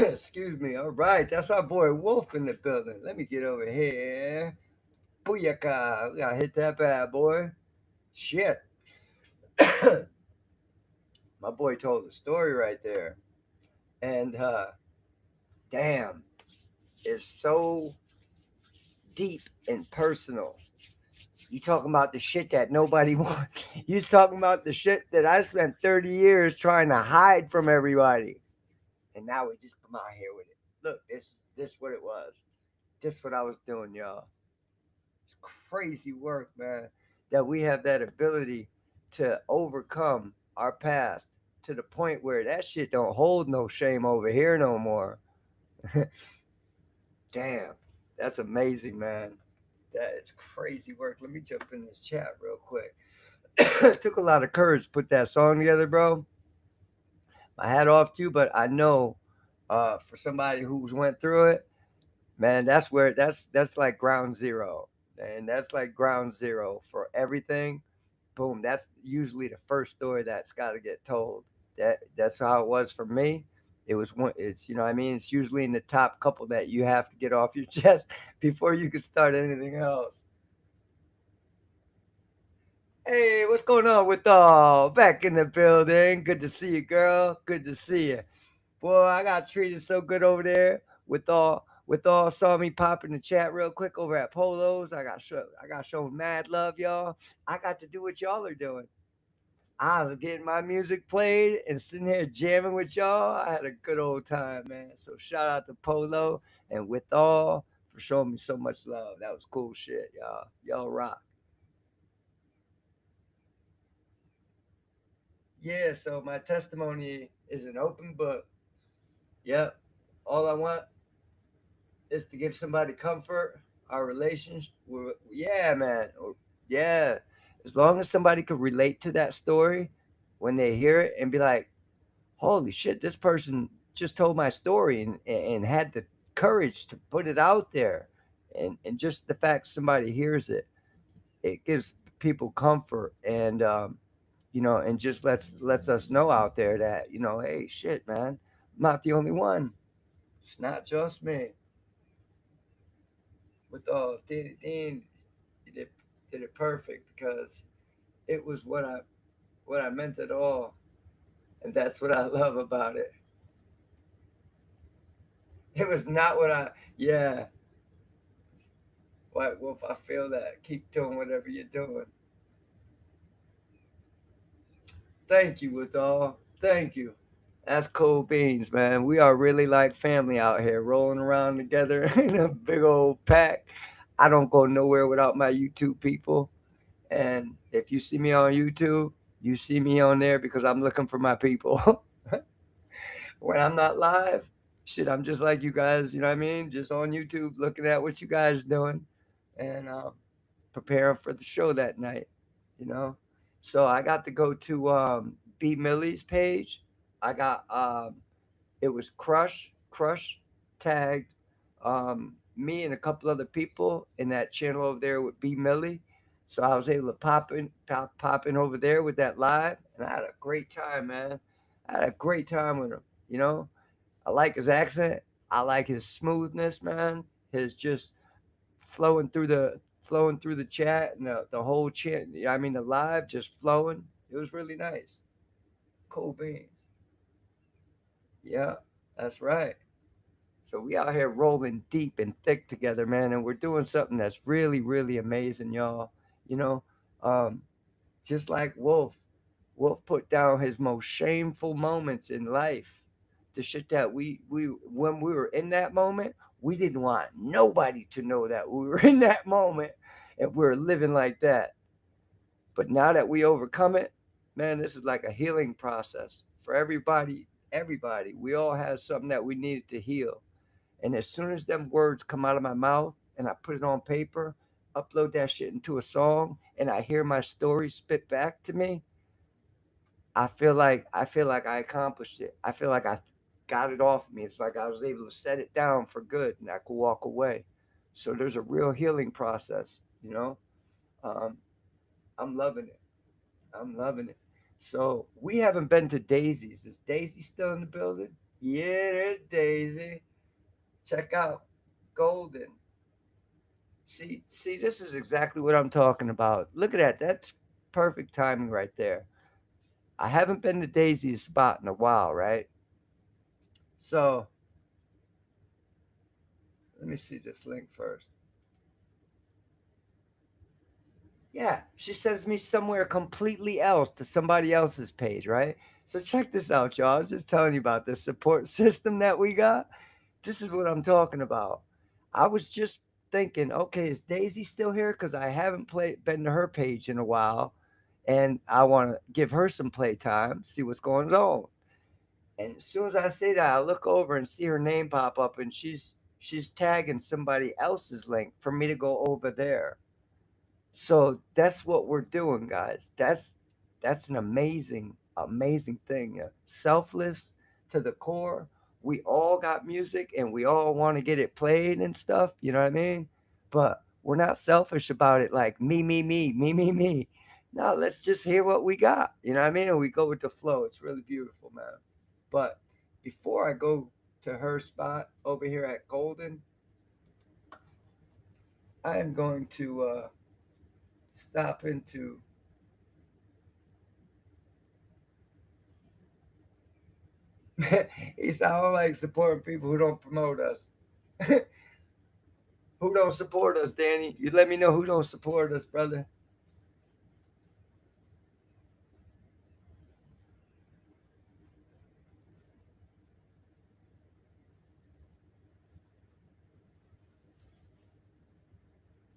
C: Excuse me. All right, that's our boy Wolf in the building. Let me get over here. Booyaka. We gotta hit that bad boy. Shit. My boy told a story right there. And damn, it's so deep and personal. You talking about the shit that nobody wants. You talking about the shit that I spent 30 years trying to hide from everybody. And now we just come out here with it. Look, this what it was. This what I was doing, y'all. It's crazy work, man. That we have that ability to overcome our past to the point where that shit don't hold no shame over here no more. Damn, that's amazing, man. That is crazy work. Let me jump in this chat real quick. It took a lot of courage to put that song together, bro. My hat off to you, but I know for somebody who's went through it, man, that's like ground zero. And that's like ground zero for everything. Boom. That's usually the first story that's got to get told. That's how it was for me. It's you know what I mean? It's usually in the top couple that you have to get off your chest before you can start anything else. Hey, what's going on with all? Back in the building. Good to see you, girl. Good to see you. Boy, I got treated so good over there with all saw me pop in the chat real quick over at Polos. I got shown mad love, y'all. I got to do what y'all are doing. I was getting my music played and sitting here jamming with y'all. I had a good old time, man. So shout out to Polo and with all for showing me so much love. That was cool shit, y'all. Y'all rock. Yeah, so my testimony is an open book. Yep. All I want is to give somebody comfort. Our relationship, yeah, man. Yeah. As long as somebody could relate to that story when they hear it and be like, holy shit, this person just told my story and had the courage to put it out there. And just the fact somebody hears it, it gives people comfort and, and just lets us know out there that, hey, shit, man, I'm not the only one. It's not just me. With all Dean did it perfect because it was what I meant at all, and that's what I love about it. It was not yeah. White Wolf, I feel that. Keep doing whatever you're doing. Thank you, with all. Thank you. That's cool beans, man. We are really like family out here, rolling around together in a big old pack. I don't go nowhere without my YouTube people. And if you see me on YouTube, you see me on there because I'm looking for my people. When I'm not live, shit, I'm just like you guys, you know what I mean? Just on YouTube, looking at what you guys doing and preparing for the show that night, So I got to go to B Millie's page. I got it was Crush tagged me and a couple other people in that channel over there with B Millie. So I was able to pop in over there with that live, and I had a great time, man. I had a great time with him. I like his accent. I like his smoothness, man. His just flowing through the chat and the whole chat. I mean, the live just flowing. It was really nice. Cool beans. Yeah. That's right. So we out here rolling deep and thick together, man, and we're doing something that's really, really amazing, y'all. You know, um, just like Wolf. Wolf put down his most shameful moments in life. The shit that we when we were in that moment, we didn't want nobody to know that we were in that moment and we are living like that. But now that we overcome it, man, this is like a healing process for everybody. Everybody, we all have something that we needed to heal. And as soon as them words come out of my mouth and I put it on paper, upload that shit into a song, and I hear my story spit back to me, I feel like I accomplished it. I feel like I got it off me. It's like I was able to set it down for good and I could walk away. So there's a real healing process, you know. Um, I'm loving it. I'm loving it. So we haven't been to Daisy's. Is Daisy still in the building? Yeah, there's Daisy. Check out Golden. See, this is exactly what I'm talking about. Look at that. That's perfect timing right there. I haven't been to Daisy's spot in a while, right? So let me see this link first. Yeah, she sends me somewhere completely else to somebody else's page, right? So check this out, y'all. I was just telling you about the support system that we got. This is what I'm talking about. I was just thinking, okay, is Daisy still here? Because I haven't been to her page in a while, and I want to give her some playtime, see what's going on. And as soon as I say that, I look over and see her name pop up, and she's tagging somebody else's link for me to go over there. So that's what we're doing, guys. That's an amazing, amazing thing. Selfless to the core. We all got music and we all want to get it played and stuff, you know what I mean? But we're not selfish about it like me, me, me, me, me, me. No, let's just hear what we got. You know what I mean? And we go with the flow. It's really beautiful, man. But before I go to her spot over here at Golden, I am going to stop into he said, I don't like supporting people who don't promote us. Who don't support us, Danny? You let me know who don't support us, brother.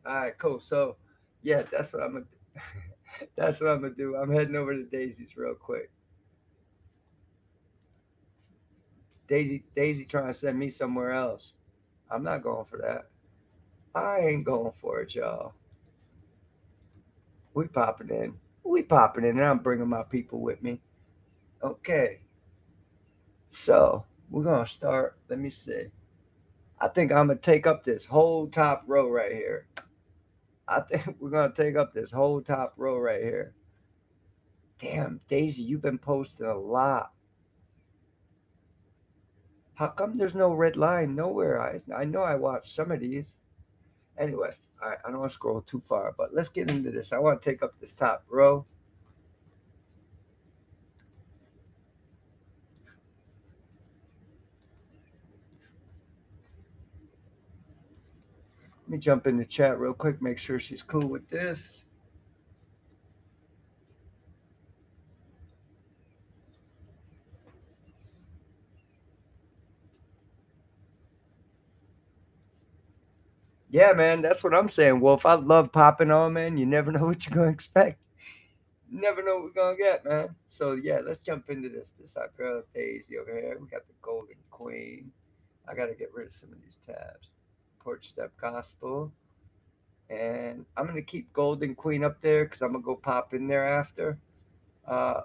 C: All right, cool. So, yeah, that's what I'm gonna. That's what I'm gonna do. I'm heading over to Daisy's real quick. Daisy trying to send me somewhere else. I'm not going for that. I ain't going for it, y'all. We popping in. We popping in, and I'm bringing my people with me. Okay. So we're gonna start. Let me see. I think I'm gonna take up this whole top row right here. I think we're gonna take up this whole top row right here. Damn, Daisy, you've been posting a lot. How come there's no red line nowhere? I know I watched some of these. Anyway, all right, I don't want to scroll too far, but let's get into this. I want to take up this top row. Let me jump in the chat real quick, make sure she's cool with this. Yeah, man, that's what I'm saying, Wolf. I love popping on, man. You never know what you're going to expect. You never know what we're going to get, man. So, yeah, let's jump into this. This is our girl Daisy over here. We got the Golden Queen. I got to get rid of some of these tabs. Porch Step Gospel. And I'm going to keep Golden Queen up there because I'm going to go pop in there after.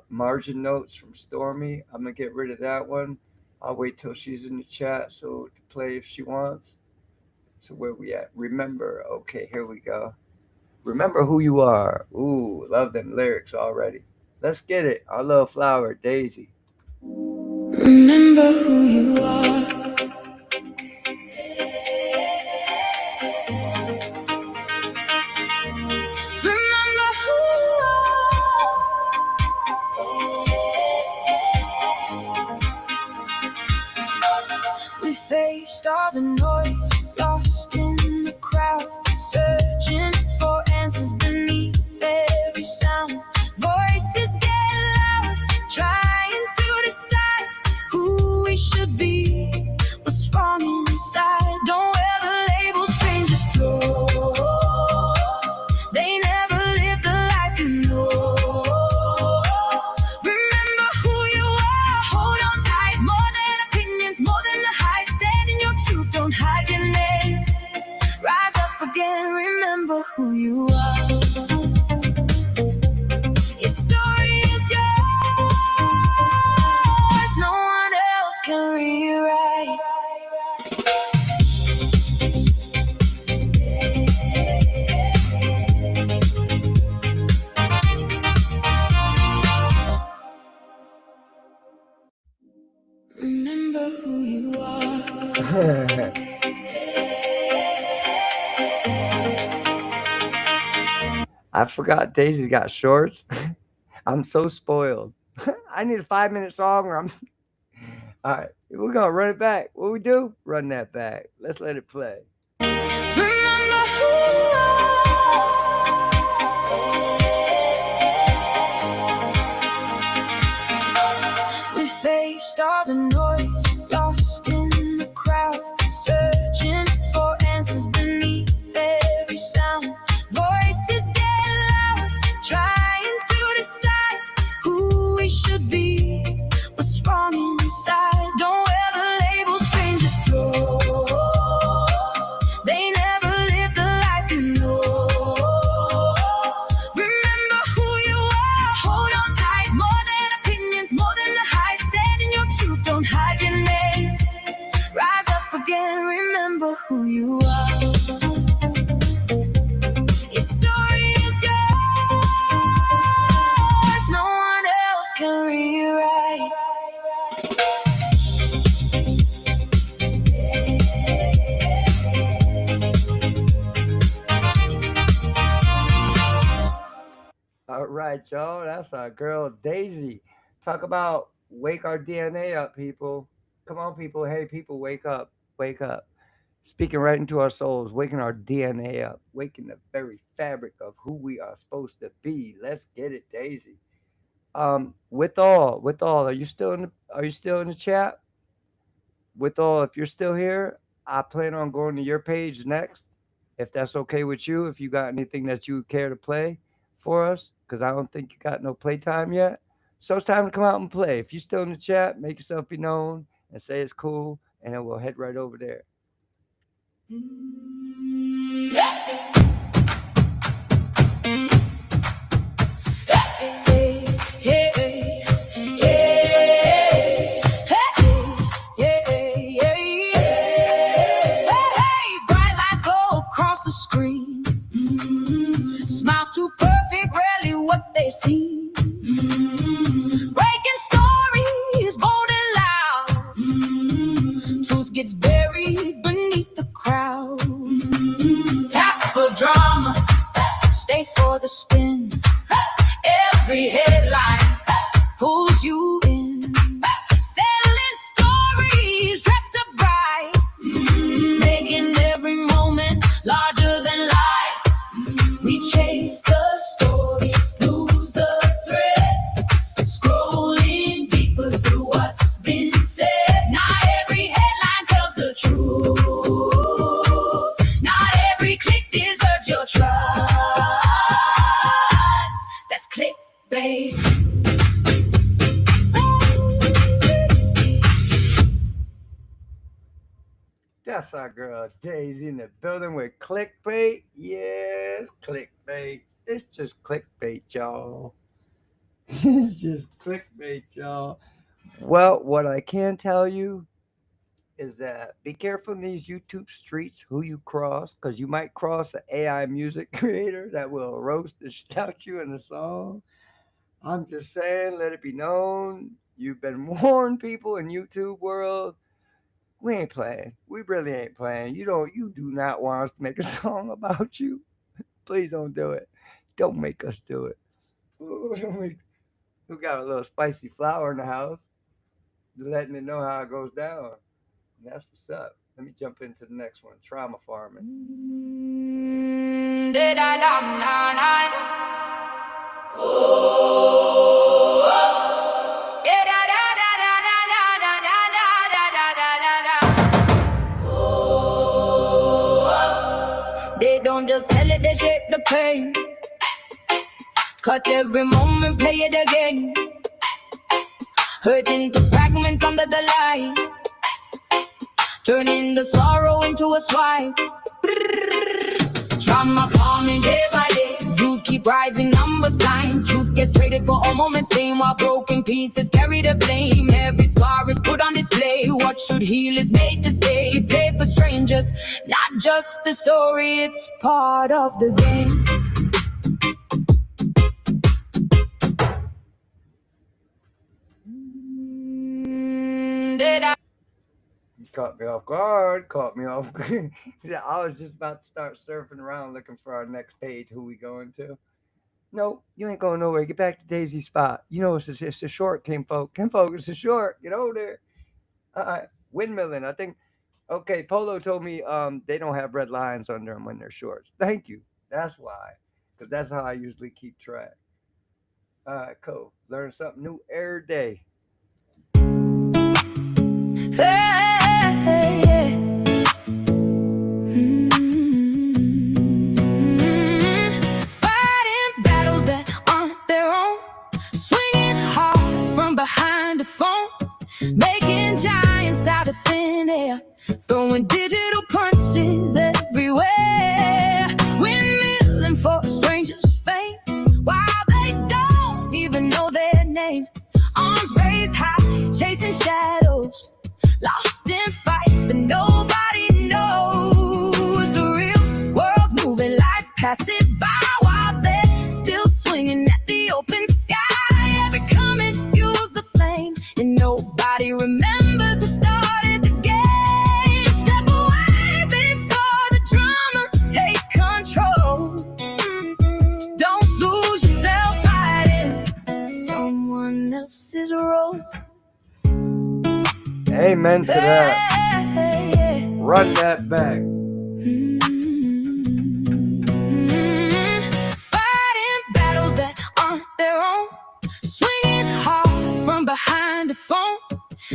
C: Margin Notes from Stormy. I'm going to get rid of that one. I'll wait till she's in the chat so to play if she wants. So where we at? Remember. Okay, here we go. Remember who you are. Ooh, love them lyrics already. Let's get it. Our little flower, Daisy.
J: Remember who you are. Remember who you are. We faced all the noise, lost in the crowd, searching for answers beneath every sound. Voices get loud, trying to decide who we should be, what's wrong inside. Don't ever label strangers through. They never lived the life you know. Remember who you are, hold on tight. More than opinions, more than the hype. Stand in your truth, don't hide your name. Rise up again, remember who you are. Your story is yours, no one else can rewrite. Remember who you are.
C: I forgot Daisy got shorts. I'm so spoiled. I need a 5-minute song or I'm all right. We're gonna run it back. What we do? Run that back. Let's let it play.
J: Remember who you are. We faced all the noise, lost in the crowd, searching for answers beneath every sound. Voices get loud, trying to decide who we should be, what's wrong inside. Don't ever label strangers through. They never lived the life you know. Remember who you are, hold on tight. More than opinions, more than the hype. Stand in your truth, don't hide your name. Rise up again, remember who you are. Your story is yours, no one else can rewrite.
C: All right, y'all. That's our girl Daisy. Talk about wake our DNA up, people. Come on, people. Hey, people, wake up. Wake up. Speaking right into our souls, waking our DNA up, waking the very fabric of who we are supposed to be. Let's get it, Daisy. With all, are you still in the chat? With all, if you're still here, I plan on going to your page next. If that's okay with you, if you got anything that you would care to play for us, because I don't think you got no playtime yet. So it's time to come out and play. If you're still in the chat, make yourself be known and say it's cool, and then we'll head right over there.
J: Bright lights go across the screen. Smiles too perfect, rarely what they seem. Breaking stories, bold and loud. Truth gets buried beneath the crowd. Tap for drama, stay for the spin. Every headline pulls you in. Selling stories dressed up bright, making every moment larger than life. We chase the story, lose the thread, scrolling deeper through what's been said. Not every headline tells the truth. Not every click deserves your trust. That's clickbait.
C: That's our girl Daisy in the building with clickbait. Yes, clickbait. It's just clickbait, y'all. It's just clickbait, y'all. Well, what I can tell you is that be careful in these YouTube streets who you cross, because you might cross an AI music creator that will roast the shit out you in a song. I'm just saying, let it be known. You've been warned, people in YouTube world. We ain't playing. We really ain't playing. You do not want us to make a song about you. Please don't do it. Don't make us do it. We got a little spicy flower in the house. Letting it know how it goes down. And that's what's up. Let me jump into the next one. Trauma farming.
J: They don't just tell it, they shape the pain. Cut every moment, play it again. Hurt into fragments under the light. Turning the sorrow into a swipe. Trauma farming day by day. Views keep rising, numbers climb. Truth gets traded for all moments fame, while broken pieces carry the blame. Every scar is put on display. What should heal is made to stay. Play for strangers, not just the story, it's part of the game.
C: You caught me off guard. Caught me off guard. Yeah, I was just about to start surfing around looking for our next page. Who we going to? No, you ain't going nowhere. Get back to Daisy's spot. You know it's a short, Kinfolk. Kinfolk, it's a short. Get over there. Windmilling. I think. Okay, Polo told me they don't have red lines under them when they're shorts. Thank you. That's why. Because that's how I usually keep track. All right, cool. Learn something new every day.
J: Fighting battles that aren't their own. Swinging hard from behind the phone. Making giants out of thin air. Throwing digital punches everywhere. Windmilling for strangers' fame. While they don't even know their name. Arms raised high, chasing shadows. Lost in fights that nobody knows. The real world's moving, life passes by while they're still swinging at the open sky. Every comment fuels the flame, and nobody remembers who started the game. Step away before the drama takes control. Don't lose yourself fighting someone else's role.
C: Amen to that. Run that back.
J: Fighting battles that aren't their own. Swinging hard from behind the phone.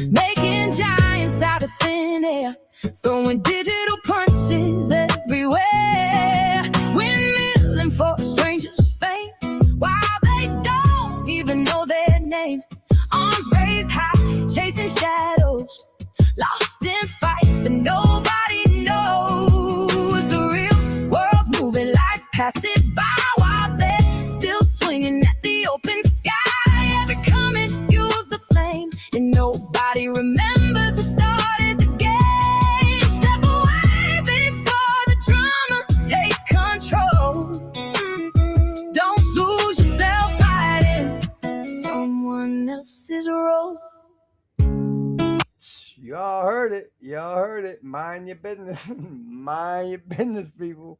J: Making giants out of thin air. Throwing digital punches everywhere. Windmilling for strangers' fame. While they don't even know their name. Arms raised high, chasing shadows. Lost in fights that nobody knows. The real world's moving, life passes by while they're still swinging at the open sky. Every comment fuels the flame, and nobody remembers who started the game. Step away before the drama takes control. Don't lose yourself fighting someone else's role.
C: Y'all heard it. Y'all heard it. Mind your business. Mind your business, people.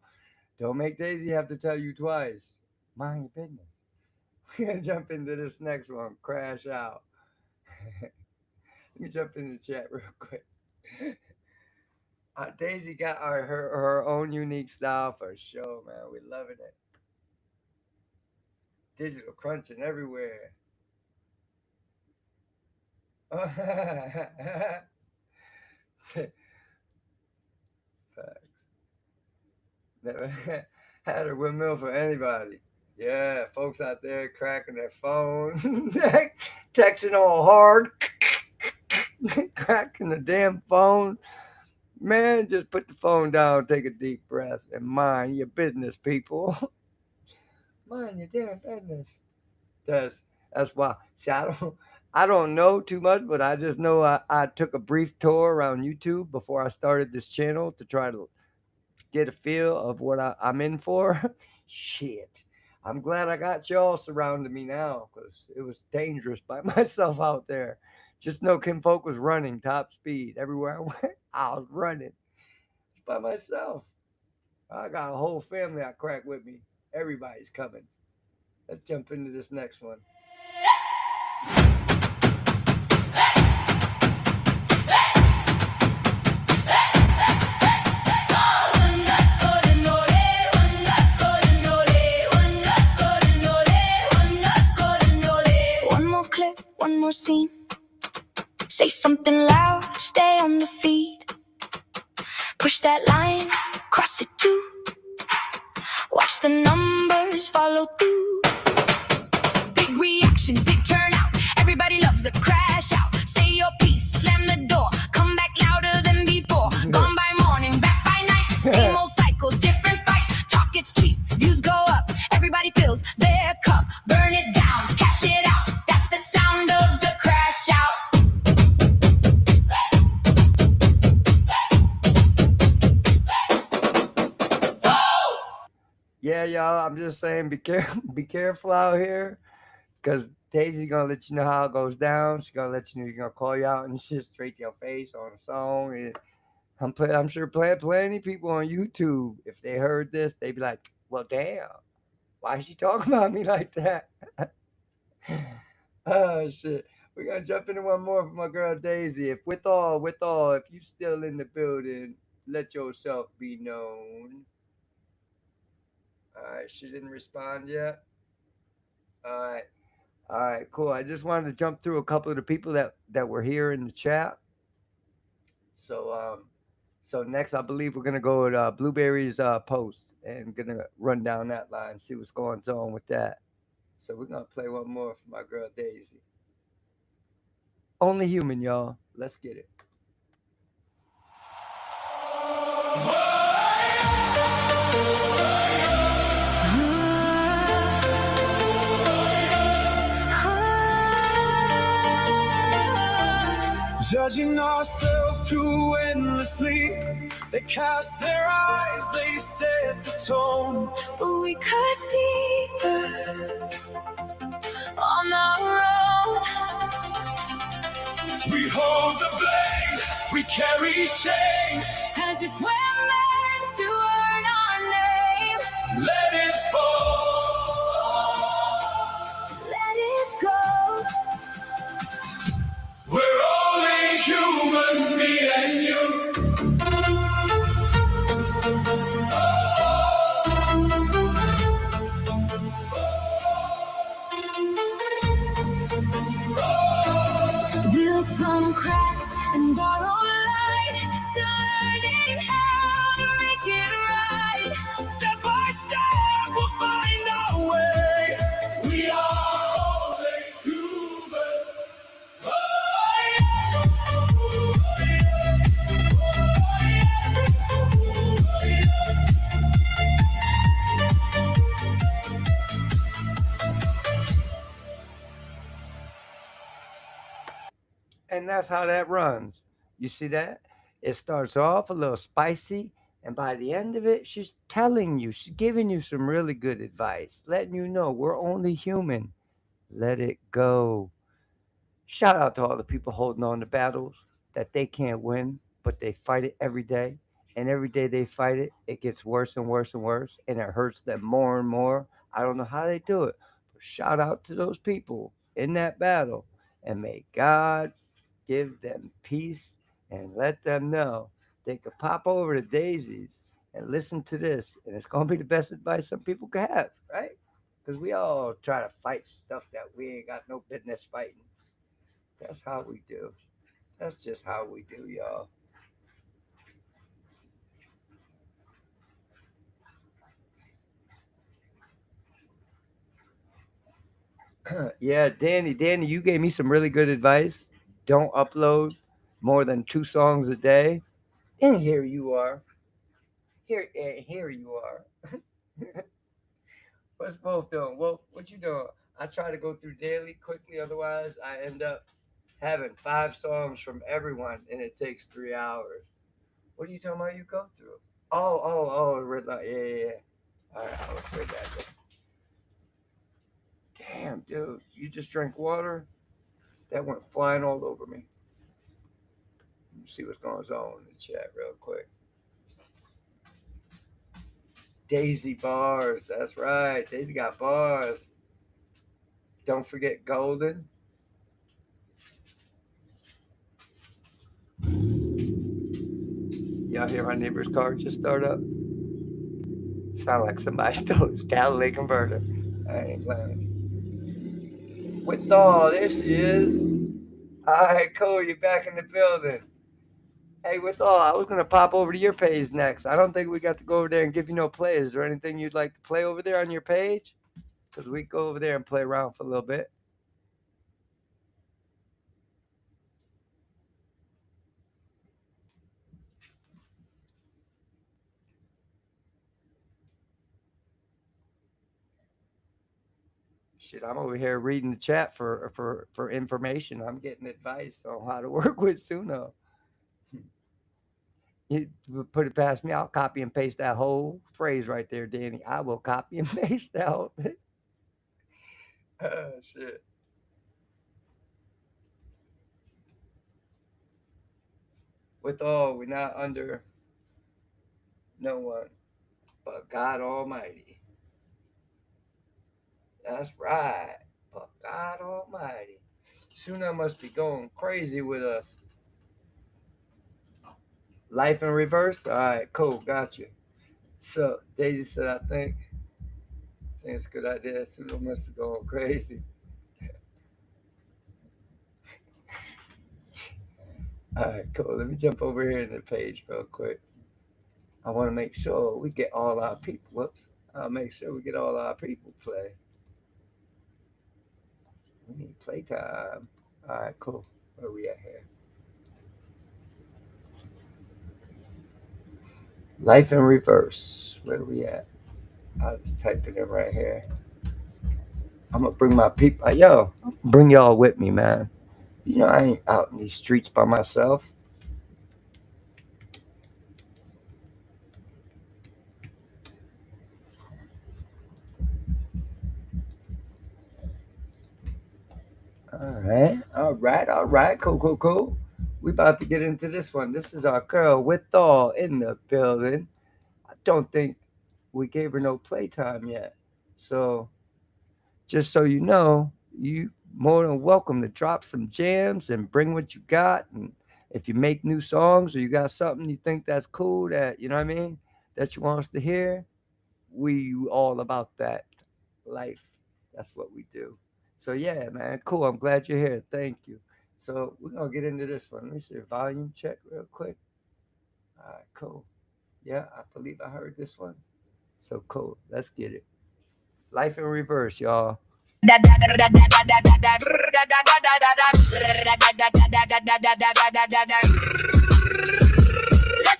C: Don't make Daisy have to tell you twice. Mind your business. We're going to jump into this next one. Crash out. Let me jump in the chat real quick. Daisy got her own unique style for sure, man. We're loving it. Digital crunching everywhere. Facts. Never had a windmill for anybody. Yeah, folks out there cracking their phone, texting all hard, cracking the damn phone. Man, just put the phone down, take a deep breath, and mind your business, people. Mind your damn business. That's why. See, I don't know too much, but I just know I took a brief tour around YouTube before I started this channel to try to get a feel of what I'm in for. Shit. I'm glad I got y'all surrounding me now because it was dangerous by myself out there. Just know Kinfolk was running top speed. Everywhere I went, I was running. Just by myself. I got a whole family I crack with me. Everybody's coming. Let's jump into this next one.
J: stay on the feed. Push that line, cross it too. Watch the numbers follow through. Big reaction, big turnout. Everybody loves a crash out. Say your piece, slam the door. Come back louder than before. Gone by morning, back by night. Same old cycle, different fight. Talk gets cheap, views go up. Everybody fills their cup. Burn it down, cash it out. That's the sound of the crash out.
C: Yeah, y'all, I'm just saying, be careful out here, because Daisy's gonna let you know how it goes down. She's gonna let you know, you're gonna call you out and shit straight to your face on a song. And I'm sure plenty people on YouTube, if they heard this, they'd be like, well, damn, why is she talking about me like that? Oh shit. We're gonna jump into one more from my girl Daisy. If with all, if you still in the building, let yourself be known. All right, she didn't respond yet. All right, cool. I just wanted to jump through a couple of the people that were here in the chat. So next, I believe we're gonna go with Blueberry's post and gonna run down that line, see what's going on with that. So we're gonna play one more for my girl Daisy. Only human, y'all. Let's get it.
F: Judging ourselves too endlessly, they cast their eyes, they set the tone.
J: But we cut deeper on our own.
F: We hold the blame, we carry shame.
J: As if we're meant to earn our name.
F: Let it fall,
J: Let it go.
F: we're only human, me and you.
J: Built from cracks and borrowed light, still learning how to make it right.
F: Step by step, we'll find our way. We are only human.
C: And that's how that runs. You see that? It starts off a little spicy, and by the end of it, she's telling you, she's giving you some really good advice, letting you know we're only human. Let it go. Shout out to all the people holding on to battles that they can't win, but they fight it every day. And every day they fight it, it gets worse and worse and worse, and it hurts them more and more. I don't know how they do it, but shout out to those people in that battle, and may God give them peace and let them know they could pop over to Daisy's and listen to this, and it's going to be the best advice some people could have, right? Because we all try to fight stuff that we ain't got no business fighting. That's how we do. That's just how we do, y'all. Yeah, Danny, you gave me some really good advice. Don't upload more than 2 songs a day. And here you are. Here you are. What's Wolf doing? Wolf, what you doing? I try to go through daily quickly, otherwise I end up having 5 songs from everyone, and it takes 3 hours. What are you talking about? You go through? Oh, red light. Yeah. All right, I'll put that there. Damn, dude, you just drank water? That went flying all over me. Let me see what's going on in the chat real quick. Daisy bars, that's right. Daisy got bars. Don't forget Golden. Y'all hear my neighbor's car just start up? Sound like somebody stole his catalytic converter. I ain't playing. With all, there she is. All right, cool. You're back in the building. Hey, with all, I was gonna pop over to your page next. I don't think we got to go over there and give you no play. Is there anything you'd like to play over there on your page? Because we go over there and play around for a little bit. Shit, I'm over here reading the chat for information. I'm getting advice on how to work with Suno. You put it past me, I'll copy and paste that whole phrase right there, Danny. I will copy and paste that whole thing. Oh, shit. With all, we're not under no one but God Almighty. That's right. But God Almighty. Suno must be going crazy with us. Life in reverse? All right, cool. Got you. So, Daisy said, I think it's a good idea. Suno must be going crazy. All right, cool. Let me jump over here in the page real quick. I want to make sure we get all our people. Whoops. I'll make sure we get all our people play. We need playtime. All right, cool. Where we at here? Life in reverse. Where we at? I'll just type it in right here. I'm going to bring my people. Yo, bring y'all with me, man. You know, I ain't out in these streets by myself. All right. Cool. We about to get into this one. This is our girl Withal in the building. I don't think we gave her no playtime yet. So, just so you know, you more than welcome to drop some jams and bring what you got. And if you make new songs or you got something you think that's cool that, you know what I mean, that you want us to hear, we all about that life. That's what we do. So yeah, man, cool. I'm glad you're here. Thank you. So we're gonna get into this one. Let me see, volume check real quick. All right, cool. Yeah, I believe I heard this one. So cool. Let's get it. Life in reverse, y'all.
J: Let's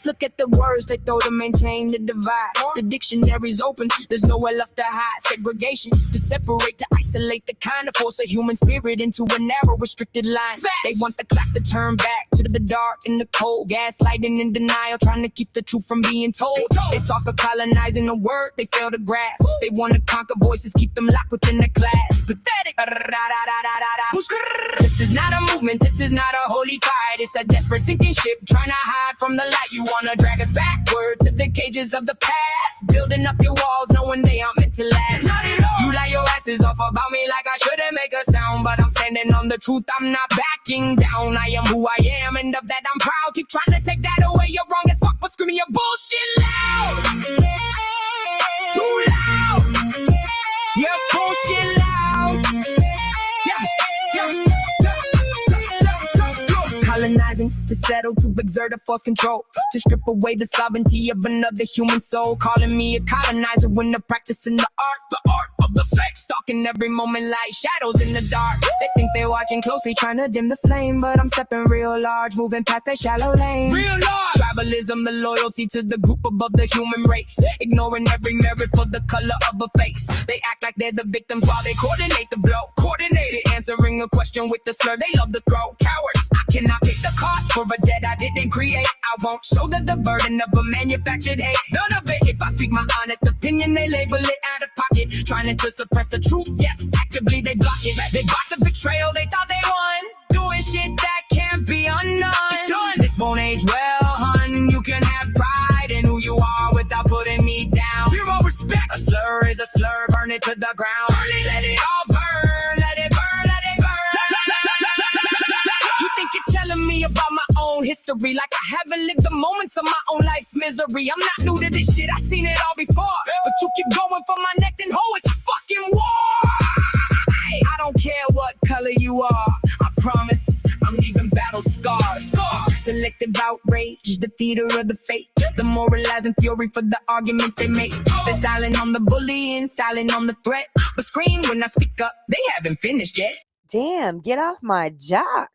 J: look at the words they throw to maintain the divide. The dictionary's open, there's nowhere left to hide. Segregation, to separate, to isolate, the kind of force a human spirit into a narrow, restricted line. They want the clock to turn back to the dark and the cold. Gaslighting and denial, trying to keep the truth from being told. They talk of colonizing the word, they fail to grasp. They want to conquer voices, keep them locked within the class. Pathetic. This is not a movement, this is not a holy fight. It's a desperate sinking ship, trying to hide from the light. You wanna drag us backward to the cages of the past, building up your walls knowing they aren't meant to last. You lie your asses off about me like I shouldn't make a sound, but I'm standing on the truth, I'm not backing down. I am who I am, and of that I'm proud. Keep trying to take that away, you're wrong as fuck, but screaming your bullshit loud. Too loud. Your bullshit loud. Colonizing, to settle, to exert a false control, to strip away the sovereignty of another human soul. Calling me a colonizer when they're practicing the art of the fake. Stalking every moment like shadows in the dark. They think they're watching closely, trying to dim the flame, but I'm stepping real large, moving past their shallow lane. Real large. Tribalism, the loyalty to the group above the human race, ignoring every merit for the color of a face. They act like they're the victims while they coordinate the blow. Coordinated, answering a question with the slur they love to throw. Cowards, I cannot pick the cost for a debt I didn't create. I won't shoulder the burden of a manufactured hate. None of it. If I speak my honest opinion, they label it out of pocket, trying to suppress the truth. Yes, actively they block it. They bought the betrayal, they thought they won, doing shit that can't be undone. This won't age well, hun. You can have pride in who you are without putting me down. Zero respect. A slur is a slur, burn it to the ground. Burn it, let it all burn. Let it burn, let it burn. You think you're telling me about my own history, like I haven't lived the moments of my own life's misery. I'm not new to this shit, I've seen it all before. But you keep going for my neck, then ho, it's a fucking war. I don't care what color you are, I promise I'm leaving battle scars.
A: selective outrage, the theater of the fate, the moralizing fury for the arguments they make. They're silent on the bullying, silent on the threat, but scream when I speak up, they haven't finished yet.
K: Damn, get off my jock.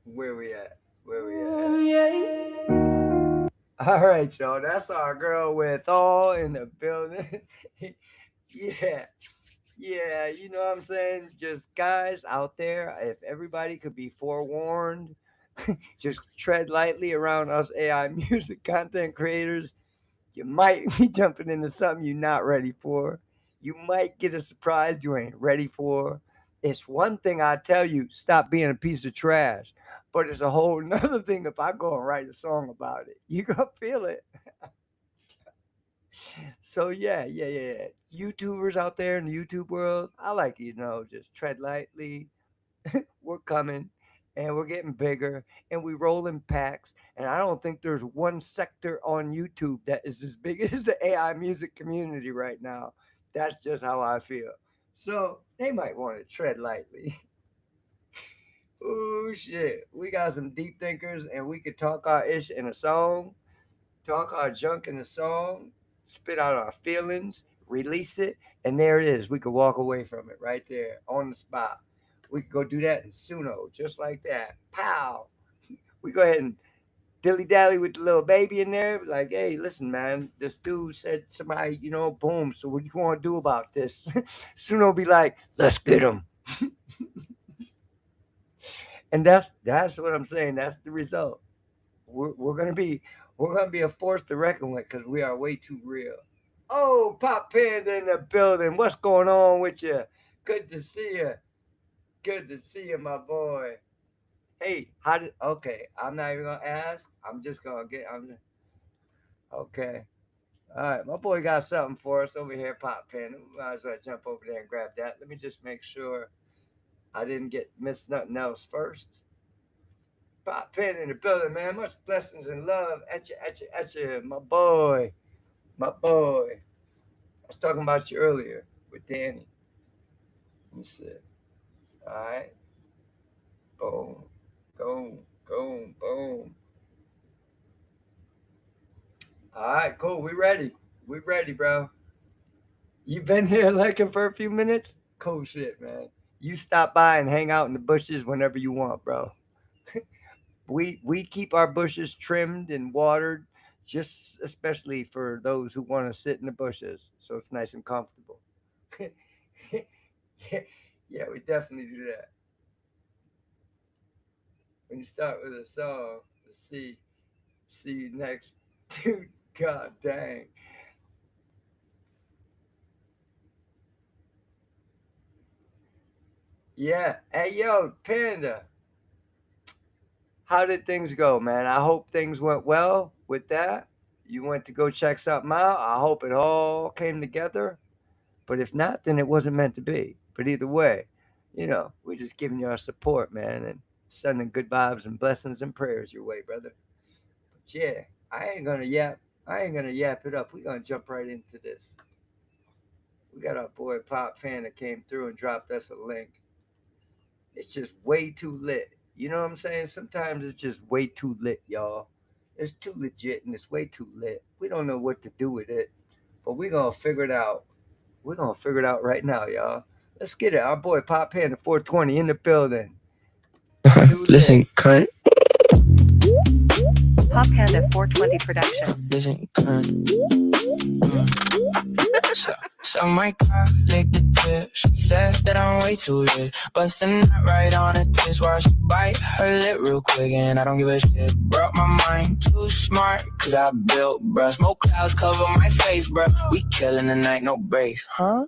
C: Where we at? All right, y'all. That's our girl with all in the building. Yeah. You know what I'm saying? Just guys out there, if everybody could be forewarned, just tread lightly around us AI music content creators. You might be jumping into something you're not ready for. You might get a surprise you ain't ready for. It's one thing I tell you, stop being a piece of trash. But it's a whole nother thing if I go and write a song about it. You gonna feel it. So yeah. YouTubers out there in the YouTube world, I like, just tread lightly. We're coming and we're getting bigger and we roll in packs. And I don't think there's one sector on YouTube that is as big as the AI music community right now. That's just how I feel. So they might want to tread lightly. Oh shit, we got some deep thinkers and we could talk our ish in a song, talk our junk in a song, spit out our feelings, release it, and there it is. We could walk away from it right there on the spot. We could go do that in Suno, just like that. Pow! We go ahead and dilly-dally with the little baby in there. Like, hey, listen, man, this dude said somebody, boom, so what do you want to do about this? Suno be like, let's get him. And that's what I'm saying. That's the result. We're gonna be a force to reckon with because we are way too real. Oh, Pop Panda in the building. What's going on with you? Good to see you. Good to see you, my boy. Hey, okay, I'm not even gonna ask. I'm just gonna okay. All right, my boy got something for us over here, Pop Panda. Might as well jump over there and grab that. Let me just make sure I didn't miss nothing else first. Pop Panda in the building, man. Much blessings and love at you, my boy. My boy. I was talking about you earlier with Danny. Let me see. All right. Boom. Boom. All right, cool. We ready, bro. You been here looking for a few minutes? Cool shit, man. You stop by and hang out in the bushes whenever you want, bro. We keep our bushes trimmed and watered, just especially for those who want to sit in the bushes, so it's nice and comfortable. Yeah, we definitely do that. When you start with a song, see you next, dude. God dang. Yeah. Hey, yo, Panda. How did things go, man? I hope things went well with that. You went to go check something out. I hope it all came together. But if not, then it wasn't meant to be. But either way, we're just giving you our support, man, and sending good vibes and blessings and prayers your way, brother. But yeah, I ain't gonna yap it up. We're gonna jump right into this. We got our boy Pop Fan that came through and dropped us a link. It's just way too lit. You know what I'm saying? Sometimes it's just way too lit, y'all. It's too legit and it's way too lit. We don't know what to do with it, but we're gonna figure it out. We're gonna figure it out right now, y'all. Let's get it. Our boy Pop Panda 420 in the building.
L: Listen, cunt.
M: Pop Panda 420 production.
L: Listen, cunt. So my car licked the tip. She said that I'm way too lit. Busting that right on a twist while she bite her lip real quick. And I don't give a shit. Brought my mind too smart, cause I built, bruh. Smoke clouds cover my face, bruh. We killing the night, no breaks, huh?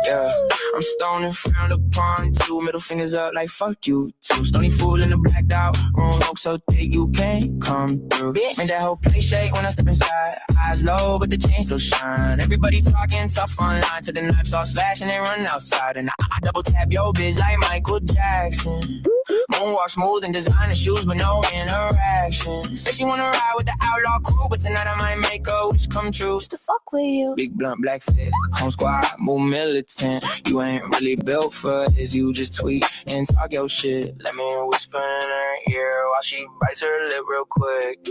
L: Yeah, I'm stoned down and frowned upon. Two middle fingers up like fuck you too. Stony fool in the blacked out room, smoke so thick you can't come through. Bitch. Made that whole place shake when I step inside. Eyes low, but the chain still shine. Everybody talking tough online till the knives all slashing and running outside. And I double tap your bitch like Michael Jackson. Moonwalk smooth and designer shoes, but no interaction. Say she wanna ride with the outlaw crew, but tonight I might make a wish come true. Just to fuck with you. Big blunt, black fit, home squad, move militant. You ain't really built for this, you just tweet and talk your shit. Let me whisper in her ear while she bites her lip real quick.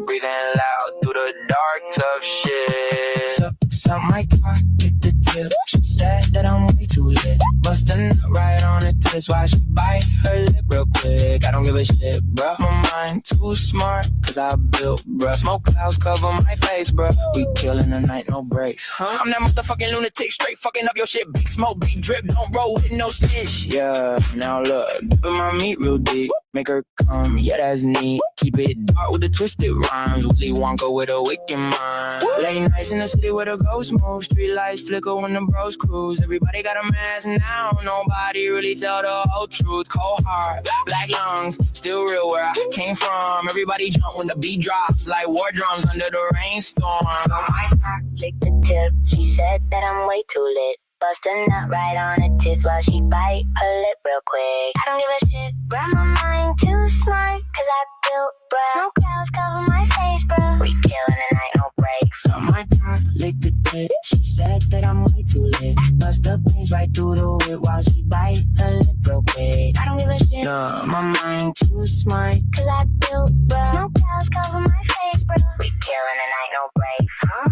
L: Breathing loud through the dark, tough shit. Suck my cock, get the tip. She said that I'm way too lit. Bustin' up right on her tits while she bite her lip real quick. I don't give a shit, bruh. My mind too smart, cause I built, bruh. Smoke clouds cover my face, bruh. We killin' the night, no breaks. I'm that motherfucking lunatic, straight fucking up your shit. Big smoke, big drip, don't roll with no snitch. Yeah, now look, dippin' my meat real deep. Make her come, yeah, that's neat. Keep it dark with the twisted rhymes. Willy Wonka with a wicked mind. Late nights in the city where the ghosts move. Street lights flicker when the bros cruise. Everybody got a mask now. Nobody really tell the whole truth. Cold heart, black lungs, still real where I came from. Everybody jump when the beat drops like war drums under the rainstorm.
G: So my cock licked the tip. She said that I'm way too lit. Bust a nut right on her tits while she bite her lip real quick. I don't give a shit, bruh. My mind too smart, cause I built, bruh. Smoke clouds cover my face, bruh. We killin' the night, no breaks.
L: So my cock licked the tip. She said that I'm way too lit. Bust the brains right through the whip while she bite her lip real quick.
G: I don't give a shit,
L: Yeah, my mind too smart.
G: cause I built, bruh. Smoke clouds cover my face, bruh. We killin' the night, no breaks, huh?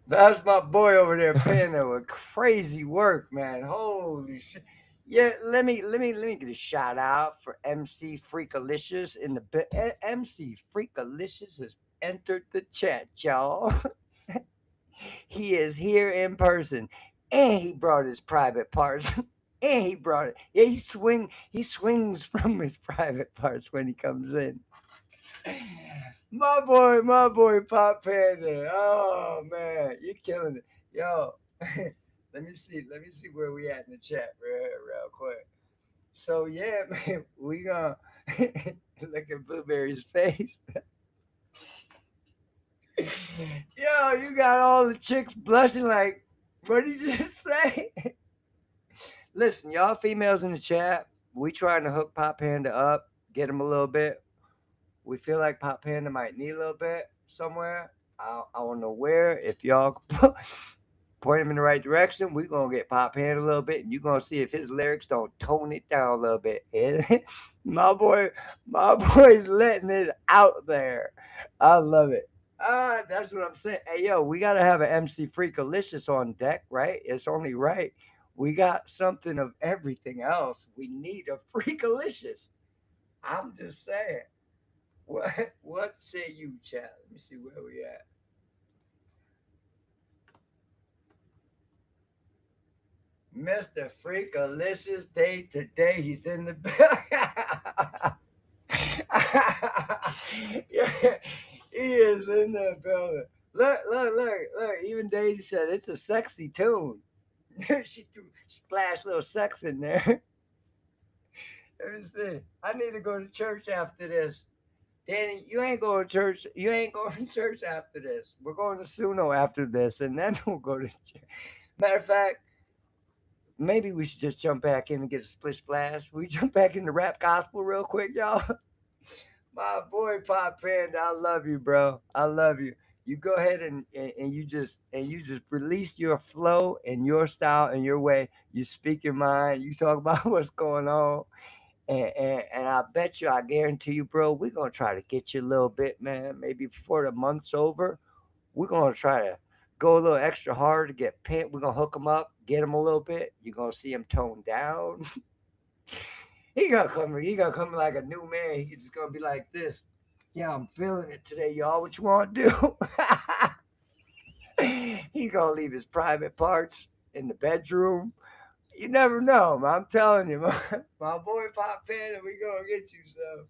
C: That's my boy over there paying that with crazy work, man. Holy shit. Yeah, let me get a shout out for MC Freakalicious in the MC Freakalicious has entered the chat, y'all. He is here in person, and he brought his private parts. And he brought it. Yeah, he swings from his private parts when he comes in. My boy, Pop Panda. Oh man, you're killing it, yo. let me see where we at in the chat, real quick. So yeah, man, we gonna look at Blueberry's face. Yo, you got all the chicks blushing like, what did you just say? Listen, y'all females in the chat, we trying to hook Pop Panda up, get him a little bit. We feel like Pop Panda might need a little bit somewhere. I don't know where. If y'all point him in the right direction, we're going to get Pop Panda a little bit, and you're going to see if his lyrics don't tone it down a little bit. And my boy's letting it out there. I love it. That's what I'm saying. Hey, yo, we got to have an MC Freakalicious on deck, right? It's only right. We got something of everything else. We need a Freakalicious. I'm just saying. What say you, chat? Let me see where we at. Mr. Freakalicious Day today. He's in the yeah, he is in the building. Look. Even Daisy said it's a sexy tune. She threw splash little sex in there. Let me see. I need to go to church after this. Danny, you ain't going to church. You ain't going to church after this. We're going to Suno after this, and then we'll go to church. Matter of fact, maybe we should just jump back in and get a splish splash. We jump back into rap gospel real quick, y'all. My boy Pop Panda, I love you, bro. I love you. You go ahead and you just release your flow and your style and your way. You speak your mind. You talk about what's going on. And I bet you, I guarantee you, bro, we're going to try to get you a little bit, man. Maybe before the month's over, we're going to try to go a little extra hard to get Pimp. We're going to hook him up, get him a little bit. You're going to see him toned down. He going to come like a new man. He's just going to be like this. Yeah, I'm feeling it today, y'all. What you want to do? He's going to leave his private parts in the bedroom. You never know, man. I'm telling you, my boy Pop Panda, we gonna get you. So,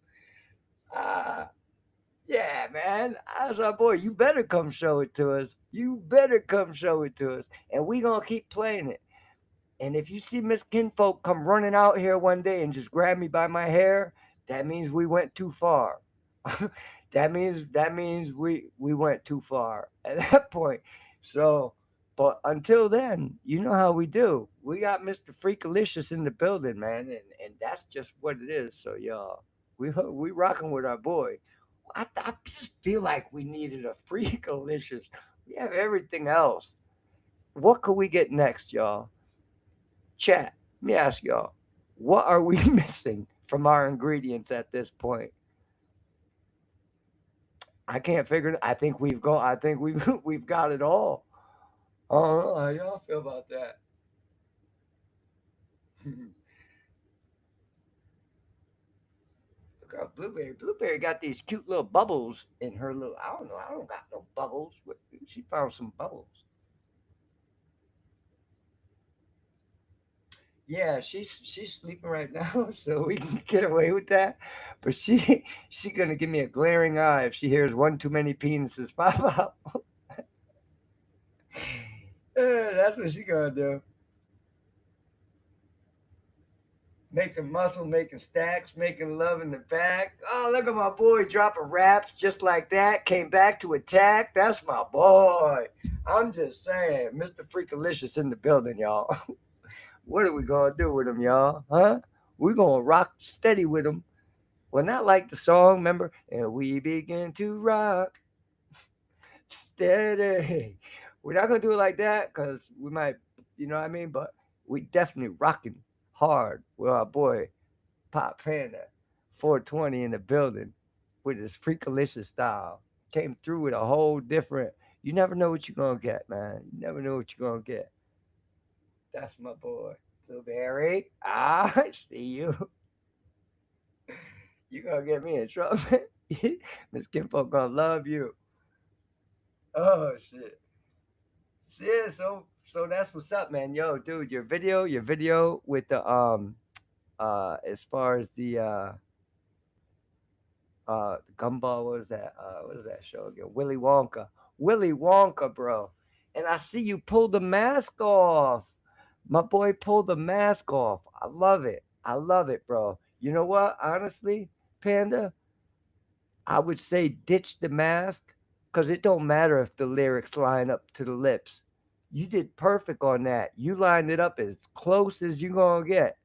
C: Yeah, man. That's our boy. You better come show it to us. You better come show it to us. And we gonna keep playing it. And if you see Miss Kinfolk come running out here one day and just grab me by my hair, that means we went too far. that means we went too far at that point. So, but until then, you know how we do. We got Mr. Freakalicious in the building, man, and that's just what it is. So, y'all, we rocking with our boy. I just feel like we needed a Freakalicious. We have everything else. What could we get next, y'all? Chat, let me ask y'all, what are we missing from our ingredients at this point? I can't figure it. I think we've we've got it all. I don't know how y'all feel about that. Look at Blueberry. Blueberry got these cute little bubbles in her little. I don't know. I don't got no bubbles. She found some bubbles. Yeah, she's sleeping right now, so we can get away with that. But she gonna give me a glaring eye if she hears one too many penises pop out. That's what she gonna do. Making muscle, making stacks, making love in the back. Oh, look at my boy dropping raps just like that. Came back to attack. That's my boy. I'm just saying, Mr. Freakalicious in the building, y'all. What are we gonna do with him, y'all? Huh? We're gonna rock steady with him. Well, not like the song, remember? And we begin to rock steady. We're not gonna do it like that because we might, you know what I mean? But we definitely rocking hard with our boy Pop Panda 420 in the building with his Freakalicious style. Came through with a whole different. You never know what you're gonna get, man. You never know what you're gonna get. That's my boy. Blueberry. I see you. You gonna get me in trouble. Miss Kimpo gonna love you. Oh shit. Yeah, so that's what's up, man. Yo, dude, your video with the as far as the gumball, what was that show again? Willy Wonka. Willy Wonka, bro. And I see you pull the mask off. My boy pulled the mask off. I love it. I love it, bro. You know what? Honestly, Panda, I would say ditch the mask because it don't matter if the lyrics line up to the lips. You did perfect on that. You lined it up as close as you're going to get.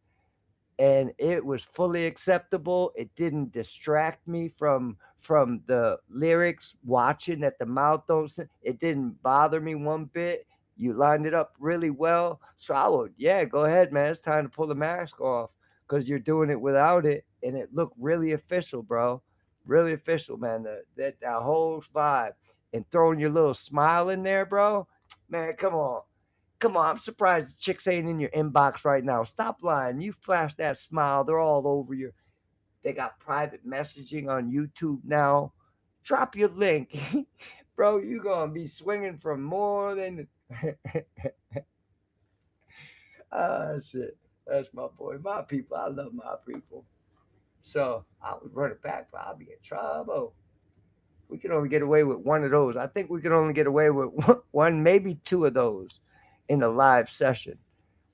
C: And it was fully acceptable. It didn't distract me from the lyrics, watching that the mouth don't sing. It didn't bother me one bit. You lined it up really well. So I would, yeah, go ahead, man. It's time to pull the mask off because you're doing it without it. And it looked really official, bro. Really official, man. That whole vibe. And throwing your little smile in there, bro. Man, come on. Come on. I'm surprised the chicks ain't in your inbox right now. Stop lying. You flash that smile. They're all over you. They got private messaging on YouTube now. Drop your link. Bro, you going to be swinging from more than... Oh, shit. That's my boy. My people. I love my people. So I would run it back, but I'll be in trouble. We can only get away with one of those. I think we can only get away with one, maybe two of those in a live session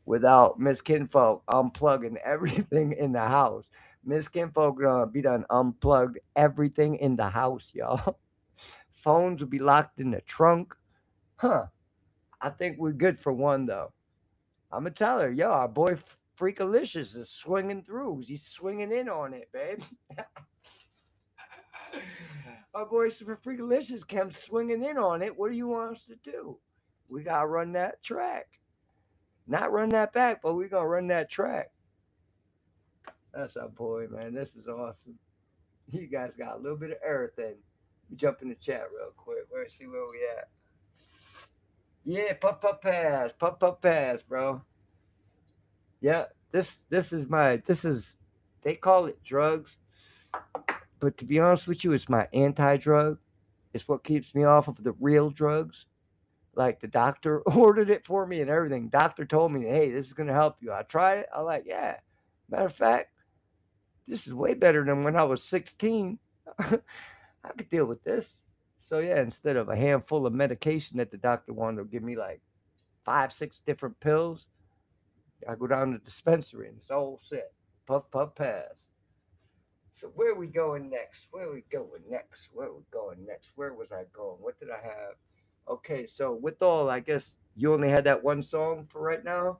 C: without Miss Kinfolk unplugging everything in the house. Miss Kinfolk be done unplugged everything in the house, y'all. Phones will be locked in the trunk. Huh. I think we're good for one, though. I'm going to tell her, yo, our boy Freakalicious is swinging through. He's swinging in on it, babe. Our boy Freakalicious comes swinging in on it. What do you want us to do? We got to run that track. Not run that back, but we're going to run that track. That's our boy, man. This is awesome. You guys got a little bit of everything. We jump in the chat real quick. Let's see where we at. Yeah, puff pass, bro. Yeah, this is they call it drugs, but to be honest with you, it's my anti-drug. It's what keeps me off of the real drugs. Like the doctor ordered it for me and everything. Doctor told me, hey, this is going to help you. I tried it. I'm like, yeah. Matter of fact, this is way better than when I was 16. I could deal with this. So yeah, instead of a handful of medication that the doctor wanted to give me like 5, 6 different pills, I go down to the dispensary and it's all set. Puff, puff, pass. So where are we going next? Where are we going next? Where are we going next? Where was I going? What did I have? Okay, so with all, I guess you only had that one song for right now.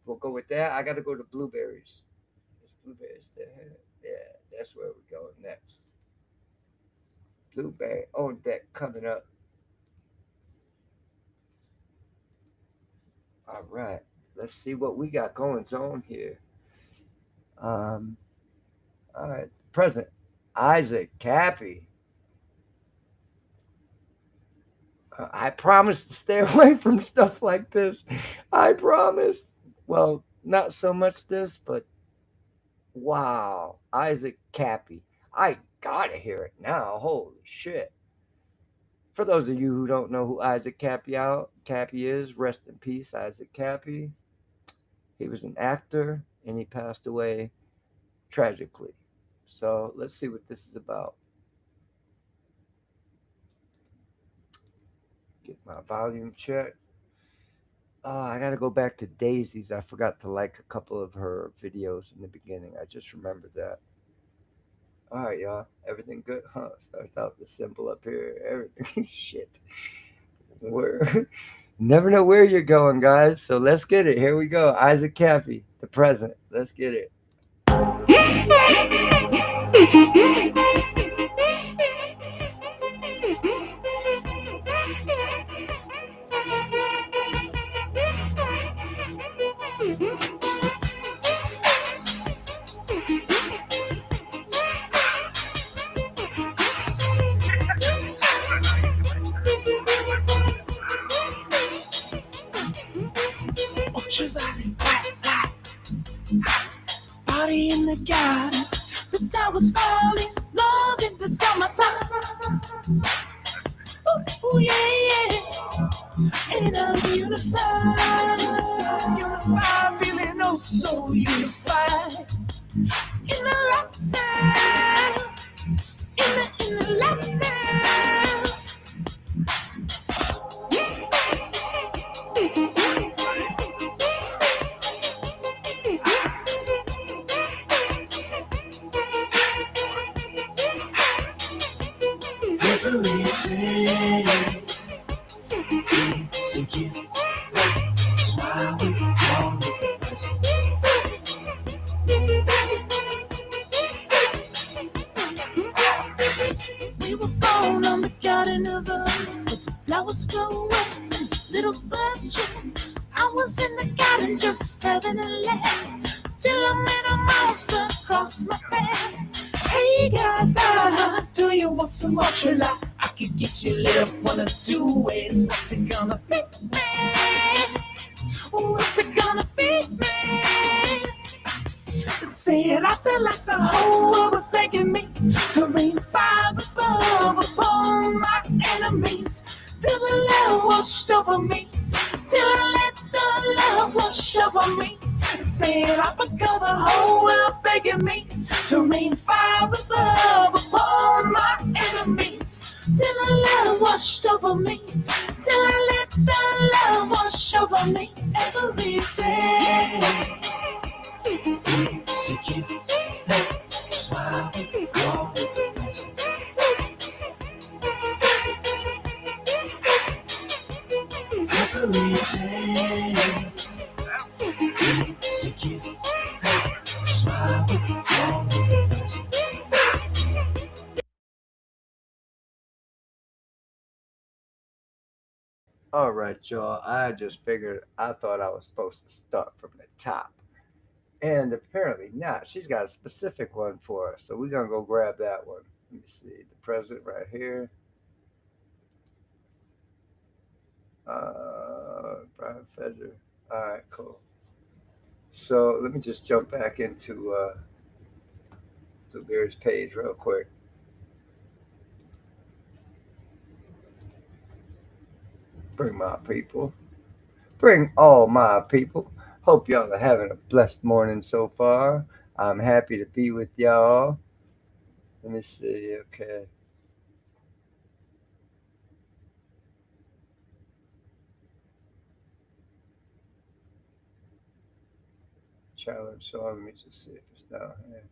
C: We'll go with that. I got to go to Blueberries. There's Blueberries there. Yeah, that's where we're going next. Blueberry on deck coming up. All right, let's see what we got going on here. All right, present Isaac Cappy. I promised to stay away from stuff like this. I promised. Well, not so much this, but wow, Isaac Cappy. I gotta hear it now. Holy shit. For those of you who don't know who Isaac Cappy is, rest in peace, Isaac Cappy. He was an actor and he passed away tragically. So let's see what this is about. Get my volume checked. I got to go back to Daisy's. I forgot to like a couple of her videos in the beginning. I just remembered that. All right, y'all. Everything good? Huh? Starts out the symbol up here. Everything. Shit. Never know where you're going, guys. So let's get it. Here we go. Isaac Cappy, the present. Let's get it.
F: Party in the garden, the towers falling, love in the summertime. Oh yeah, yeah. And I'm unified, feeling oh so unified. In the lockdown, in the lockdown. We were born on the garden of Eden, with the flowers growing, little birds chirping. I was in the garden just having a laugh, till I met a monster across my path. Hey guys, do you want some more trilla? I could get you lit up one of two ways. What's it gonna be, man? What's it gonna be, man? Said I felt like the whole world was begging me to rain fire above upon my enemies, till the love washed over me, till I let the love wash over me. Said I forgot the whole world begging me to rain fire above upon my enemies, till the love washed over me, till I let the love wash over me every day. So keep that smile on the present. Every day. So keep that smile on the present.
C: All right, y'all. I just figured I thought I was supposed to start from the top. And apparently not. She's got a specific one for us. So we're going to go grab that one. Let me see. The present right here. Brian Fedger. All right, cool. So let me just jump back into Blueberry's page real quick. Bring my people. Bring all my people. Hope y'all are having a blessed morning so far. I'm happy to be with y'all. Let me see. Okay. challenge song. Let me just see if it's down here.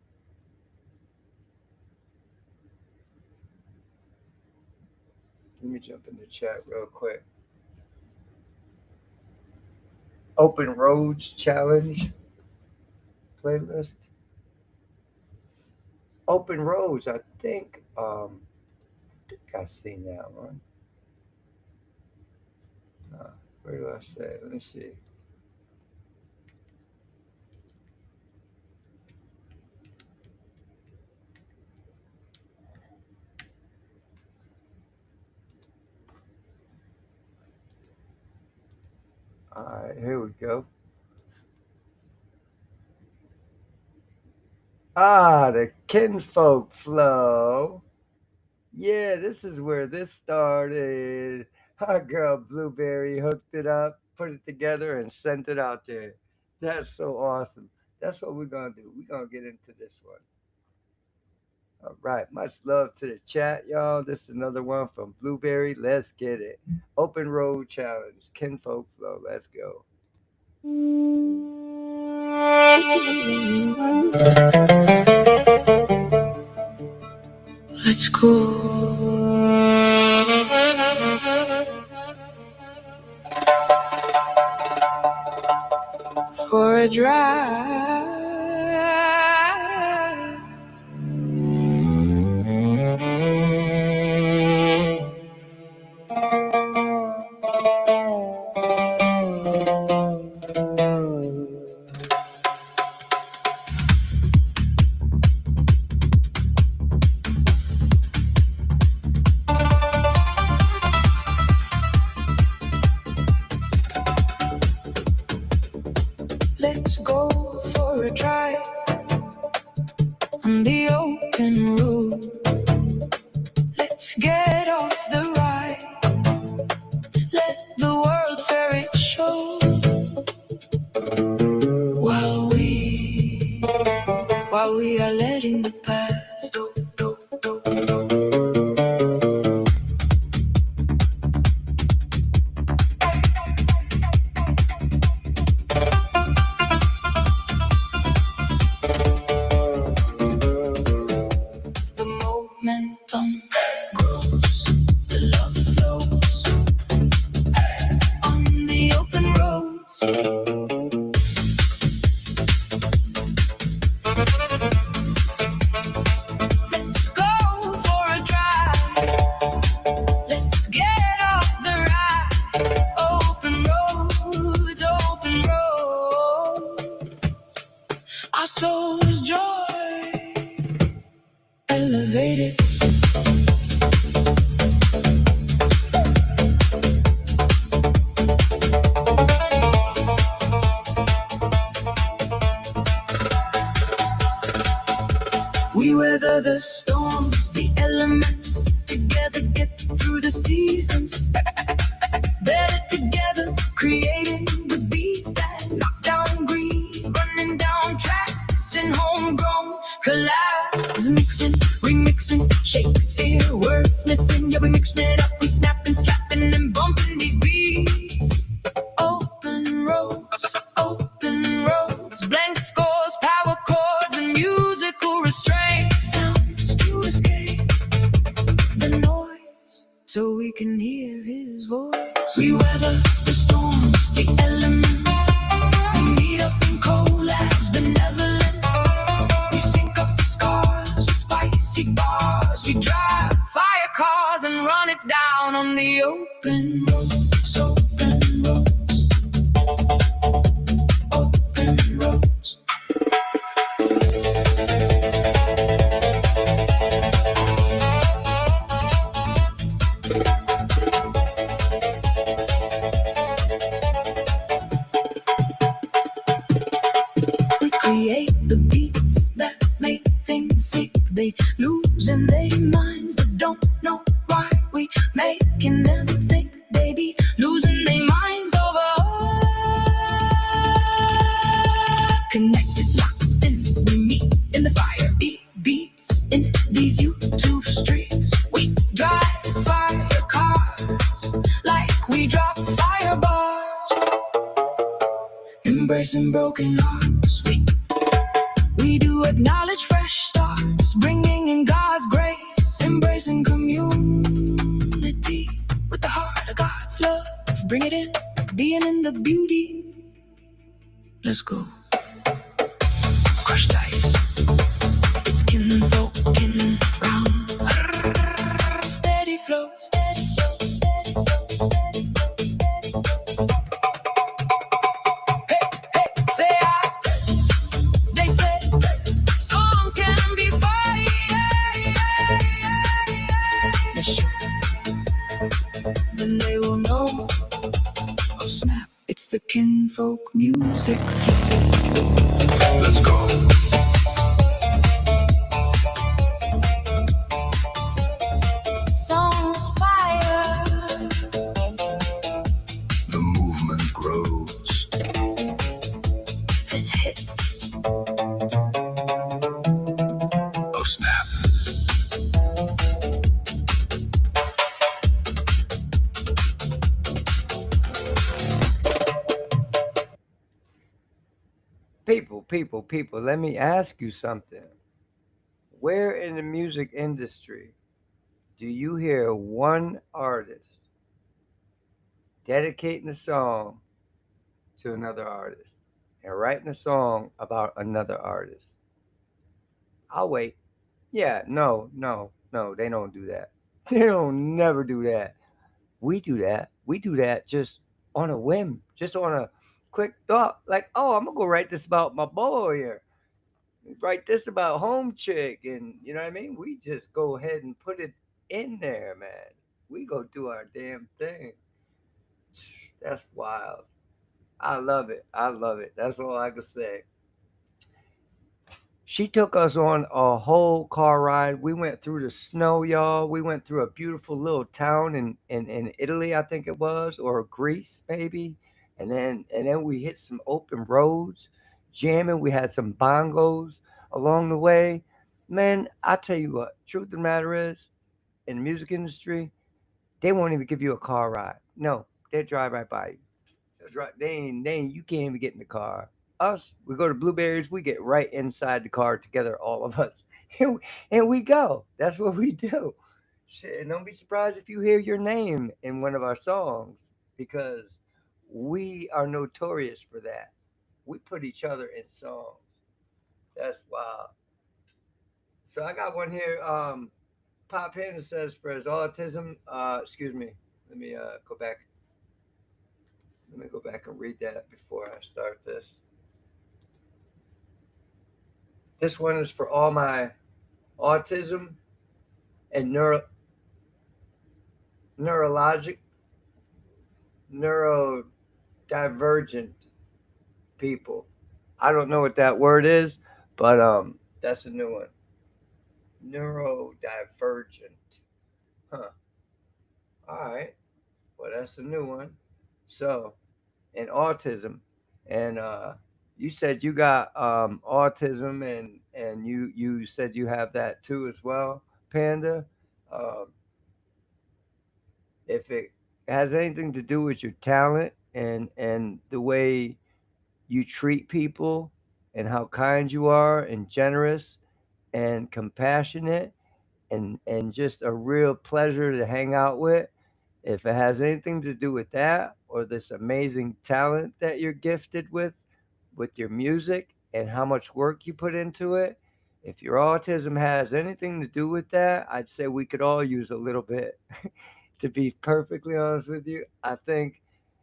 C: Let me jump in the chat real quick. Open Roads Challenge playlist. Open Roads, I think I've seen that one. Where do I say? Let me see. All right, here we go. The Kinfolk Flow. Yeah, this is where this started. Our girl Blueberry hooked it up, put it together, and sent it out there. That's so awesome. That's what we're going to do. We're going to get into this one. All right. Much love to the chat, y'all. This is another one from Blueberry. Let's get it. Open Road Challenge. Kinfolk Flow. Let's go.
J: Let's go for a drive. Let's go for a drive on the open road. Let's get off the ride. Let the world fair its show. While we are letting the past go. Momentum grows, the love flows on the open roads. Let's go for a drive. Let's get off the ride. Open roads, open roads. Our soul's joy elevated. We weather the storms, the elements, together get through the seasons. Better together, creating the beats that knock down greed, running down tracks and homegrown collabs, mixing, remixing, Shakespeare, wordsmithing. Yeah, we mixing it up, we snapping, slapping, and bumping these beats. Open roads, blank scores, power chords, and musical restraints. Sounds to escape the noise, so we can hear his voice. We weather the storms, the elements. We meet up in collabs, benevolent. We sync up the scars with spicy bars. We drive fire cars and run it down on the open roads, open roads, open roads. We create the beats that make things sick. They losing their minds, they don't know why we making them think. They be losing their minds over connected, locked in. We meet in the fire, beats in these YouTube streets. We drive fire cars like we drop fire bars, embracing broken hearts. We knowledge, fresh starts, bringing in God's grace, embracing community with the heart of God's love. Bring it in, being in the beauty. Let's go. Crushed ice. It's kinfolk in round. Steady flow, steady flow, steady flow, steady flow, steady flow. Hey, hey, say I. They say songs can be fire. Then they will know. Oh snap! It's the kinfolk music flow.
F: Let's go.
J: Songs fire.
F: The movement grows.
J: This hits.
F: Oh snap.
C: People, let me ask you something. Where in the music industry do you hear one artist dedicating a song to another artist and writing a song about another artist? I'll wait. Yeah, no, they don't do that. They don't never do that. We do that. We do that just on a whim, just on a quick thought, like, oh, I'm gonna go write this about my boy, or write this about home chick, and you know what I mean? We just go ahead and put it in there, man. We go do our damn thing. That's wild. I love it. That's all I can say. She took us on a whole car ride. We went through the snow, y'all. We went through a beautiful little town in Italy, I think it was, or Greece, maybe. And then we hit some open roads, jamming. We had some bongos along the way. Man, I tell you what, truth of the matter is, in the music industry, they won't even give you a car ride. No, they drive right by you. They ain't, you can't even get in the car. Us, we go to Blueberries, we get right inside the car together, all of us. And we go. That's what we do. Shit, and don't be surprised if you hear your name in one of our songs, because we are notorious for that. We put each other in songs. That's wild. So I got one here. Pop Panda says for his autism, excuse me, let me go back. Let me go back and read that before I start this. This one is for all my autism and neurodivergent people. I don't know what that word is, but that's a new one. Neurodivergent. Huh. All right. Well, that's a new one. So, and autism. And you said you got autism, and you said you have that too as well, Panda. If it has anything to do with your talent and the way you treat people and how kind you are and generous and compassionate and just a real pleasure to hang out with, if it has anything to do with that, or this amazing talent that you're gifted with your music and how much work you put into it, if your autism has anything to do with that, I'd say we could all use a little bit. To be perfectly honest with you, I think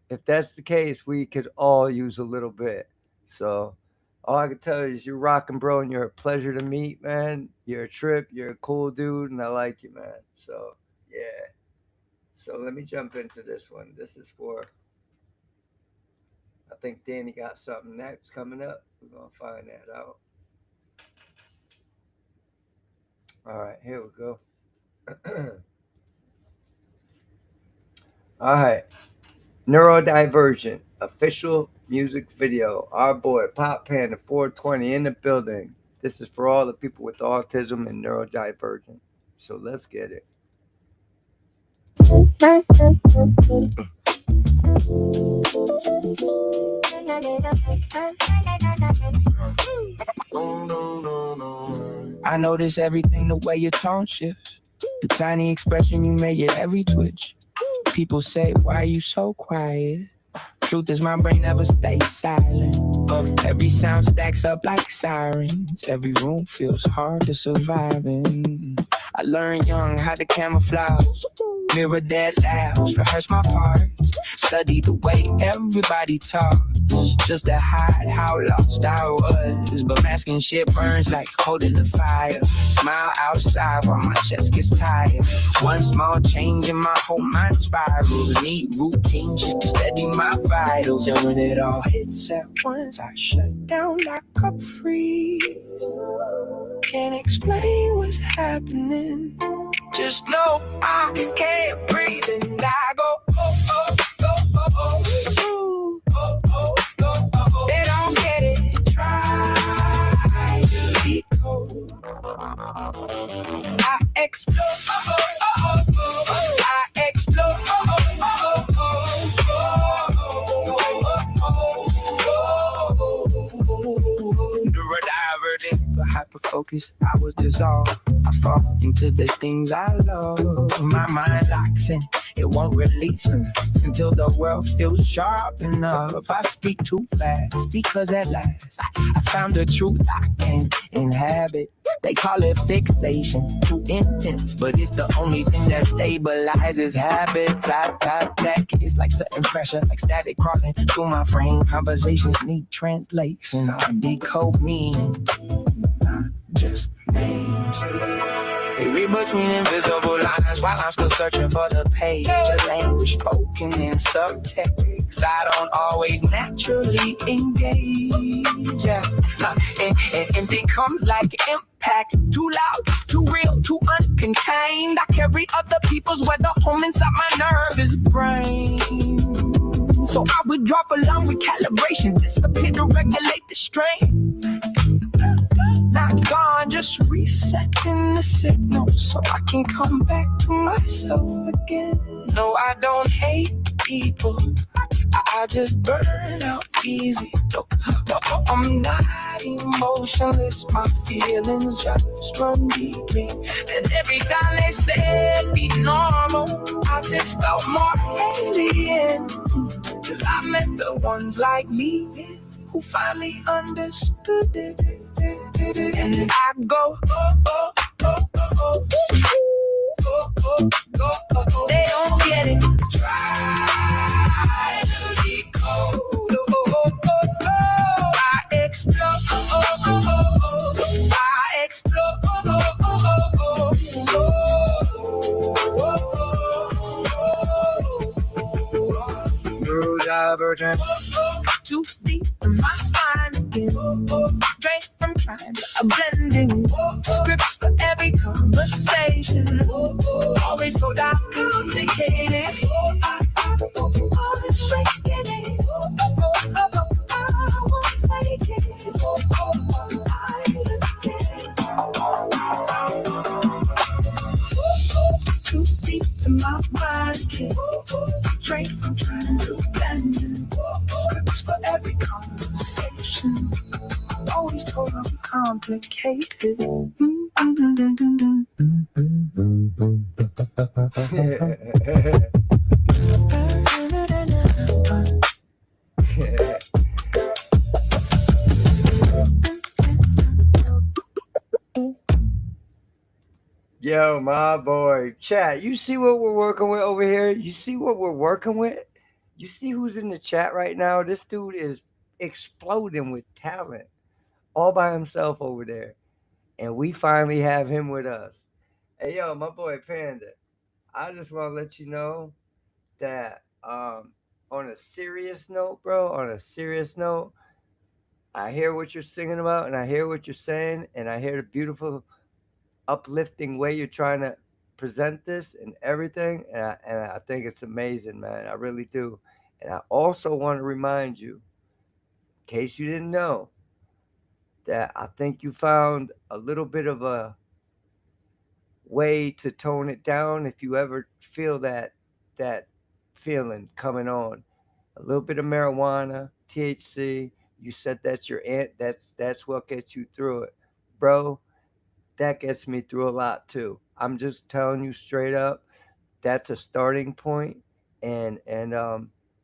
C: if that's the case, we could all use a little bit. So all I can tell you is you're rocking, bro, and you're a pleasure to meet, man. You're a trip. You're a cool dude, and I like you, man. So, yeah. So let me jump into this one. This is for, I think Danny got something next coming up. We're going to find that out. All right, here we go. All right. Neurodivergent official music video. Our boy Pop Panda 420 in the building. This is for all the people with autism and neurodivergent. So let's get it.
L: I notice everything the way your tone shifts. The tiny expression you make at every twitch. People say, why you so quiet? Truth is my brain never stays silent. Every sound stacks up like sirens. Every room feels hard to survive in. I learned young how to camouflage. Mirror dead laughs, rehearse my parts. Study the way everybody talks. Just to hide how lost I was. But masking shit burns like holding the fire. Smile outside while my chest gets tired. One small change in my whole mind spirals. Need routine just to steady my vitals. And when it all hits at once, I shut down like a freeze. Can't explain what's happening. Just know I can't breathe and I go, oh, oh, oh, oh, oh, oh, oh, oh, oh, oh. They don't get it. Try to be cold. I explode, oh, oh, oh, oh, oh. I explode, oh, oh, oh, oh, hyper-focused, I was dissolved. I fall into the things I love. My mind locks in, it won't release until the world feels sharp enough. I speak too fast because at last I found the truth I can inhabit. They call it fixation, too intense, but it's the only thing that stabilizes habits. I tech, it's like sudden pressure, like static crawling through my frame. Conversations need translation. I decode meaning, not just names. They read between invisible lines while I'm still searching for the page. A language spoken in subtext. I don't always naturally engage. And it comes like impact. Too loud, too real, too uncontained. I carry other people's weather home inside my nervous brain. So I withdraw for long recalibrations. Disappear to regulate the strain. Not gone, just resetting the signal so I can come back to myself again. No, I don't hate people, I just burn out easy. No, I'm not emotionless, my feelings just run deep in. And every time they said be normal, I just felt more alien. Till I met the ones like me who finally understood it. And I go, oh, oh, oh, oh, oh, oh, oh, oh, oh. They don't get it. Try to decode. Oh, oh, oh, oh. I explode. Oh, oh, oh, oh, oh. I explode. Oh, oh, oh, oh, oh. Neurodivergent. Too deep in my mind again. Straight from trying to blending. Scripts for every conversation. Always so dark, complicated. I was breaking it. I won't fake it. Too deep in my mind again. Straight from trying to blend in. Scripts for every conversation. Always told I'm complicated.
C: Yo, my boy, chat. You see what we're working with over here? You see what we're working with? You see who's in the chat right now? This dude is exploding with talent all by himself over there. And we finally have him with us. Hey, yo, my boy Panda, I just want to let you know that on a serious note, bro, I hear what you're singing about and I hear what you're saying and I hear the beautiful, uplifting way you're trying to present this and everything. And I think it's amazing, man. I really do. And I also want to remind you, in case you didn't know, that I think you found a little bit of a way to tone it down if you ever feel that feeling coming on. A little bit of marijuana, THC. You said that's your that's what gets you through it, bro. That gets me through a lot too. I'm just telling you straight up. That's a starting point, and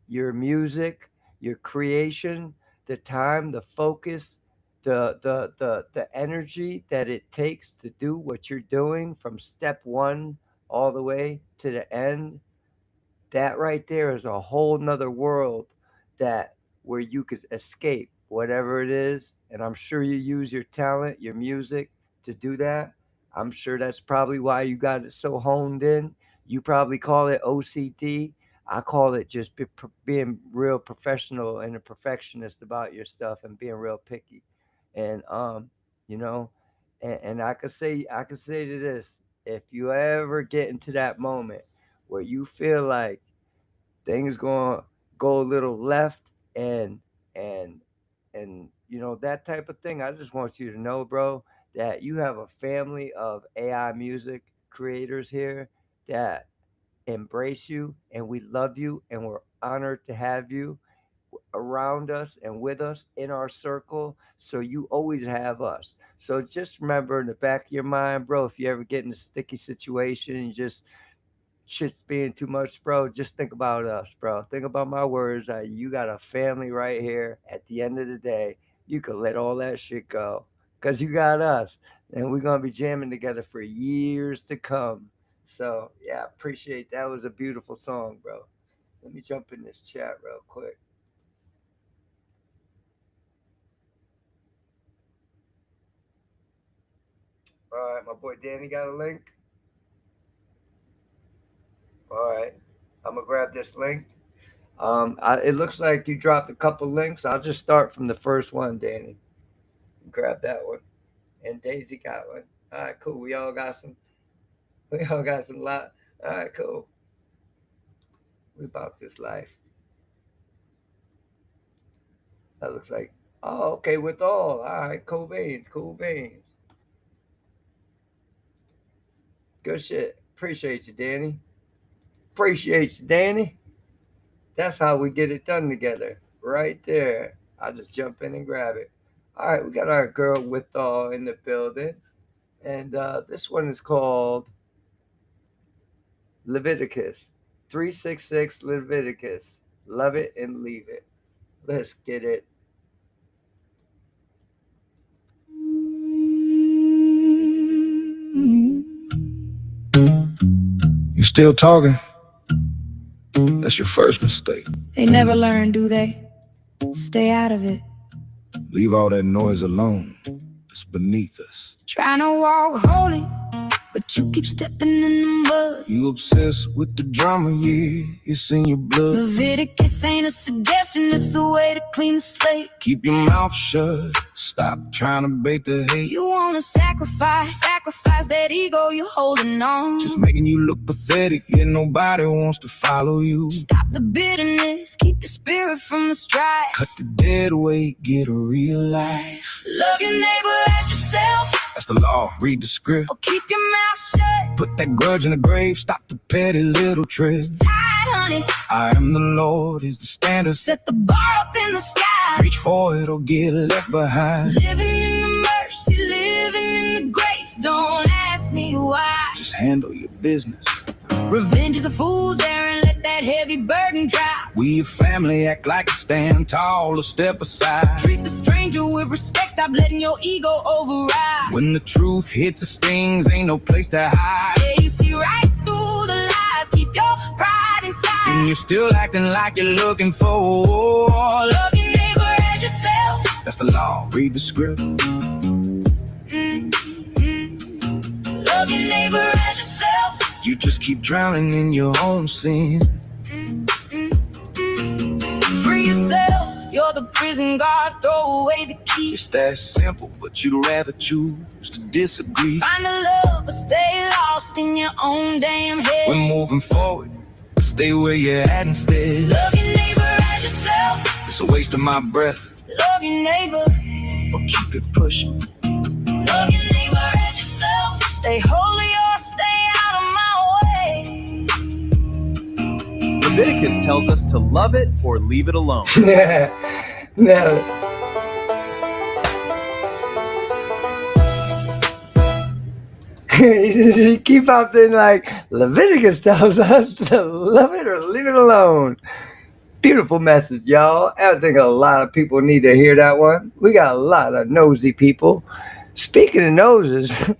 C: your music, your creation, the time, the focus, the energy that it takes to do what you're doing from step one all the way to the end. That right there is a whole nother world that where you could escape whatever it is. And I'm sure you use your talent, your music to do that. I'm sure that's probably why you got it so honed in. You probably call it OCD. I call it just being real professional and a perfectionist about your stuff and being real picky. And you know, and I could say to this, if you ever get into that moment where you feel like things gonna go a little left and you know that type of thing, I just want you to know, bro, that you have a family of AI music creators here that embrace you, and we love you, and we're honored to have you around us and with us in our circle. So you always have us. So just remember in the back of your mind, bro, if you ever get in a sticky situation and you just shit's being too much, bro, just think about us, bro. Think about my words. You got a family right here. At the end of the day, you can let all that shit go because you got us, and we're gonna be jamming together for years to come. So yeah, appreciate that. Was a beautiful song, bro. Let me jump in this chat real quick. All right, my boy Danny got a link. All right, I'm gonna grab this link. It looks like you dropped a couple links. I'll just start from the first one, Danny. Grab that one, and Daisy got one. All right, cool. We all got some lot. All right, cool. We about this life. That looks like, oh, okay, with all right, cool beans. Good shit. Appreciate you, Danny. That's how we get it done together. Right there. I'll just jump in and grab it. All right, we got our girl with all in the building. And this one is called Leviticus. 366 Leviticus. Love it and leave it. Let's get it.
L: You still talking? That's your first mistake.
J: They never learn, do they? Stay out of it.
L: Leave all that noise alone. It's beneath us.
J: Trying to walk holy, but you keep stepping in the mud.
L: You obsessed with the drama, yeah, it's in your blood.
J: Leviticus ain't a suggestion, it's a way to clean the slate.
L: Keep your mouth shut. Stop trying to bait the hate.
J: You wanna sacrifice that ego you're holding on.
L: Just making you look pathetic, yeah, nobody wants to follow you.
J: Stop the bitterness, keep your spirit from the strife.
L: Cut the dead weight, get a real life.
J: Love your neighbor as yourself.
L: That's the law, read the script.
J: Or keep your mouth shut.
L: Put that grudge in the grave, stop the petty little tricks.
J: Tired, honey.
L: I am the Lord is the standard.
J: Set the bar up in the sky.
L: Reach for it or get left behind.
J: Living in the mercy, living in the grace. Don't ask me why.
L: Just handle your business.
J: Revenge is a fool's errand, let that heavy burden drop.
L: We a family, act like a stand tall or step aside.
J: Treat the stranger with respect, stop letting your ego override.
L: When the truth hits the stings, ain't no place to hide.
J: Yeah, you see right through the lies, keep your pride inside.
L: And you're still acting like you're looking for
J: love your neighbor as yourself.
L: That's the law, read the script.
J: Love your neighbor as yourself.
L: You just keep drowning in your own sin.
J: Free yourself, you're the prison guard, throw away the key.
L: It's that simple, but you'd rather choose to disagree.
J: Find the love, but stay lost in your own damn head.
L: We're moving forward, stay where you're at instead.
J: Love your neighbor as yourself.
L: It's a waste of my breath.
J: Love your neighbor,
L: or keep it pushing.
J: Love your neighbor as yourself. Stay holy or stay out of my way.
N: Leviticus tells us to love it or leave it alone.
C: Now, he keep opting like Leviticus tells us to love it or leave it alone. Beautiful message, y'all. I think a lot of people need to hear that one. We got a lot of nosy people. Speaking of noses,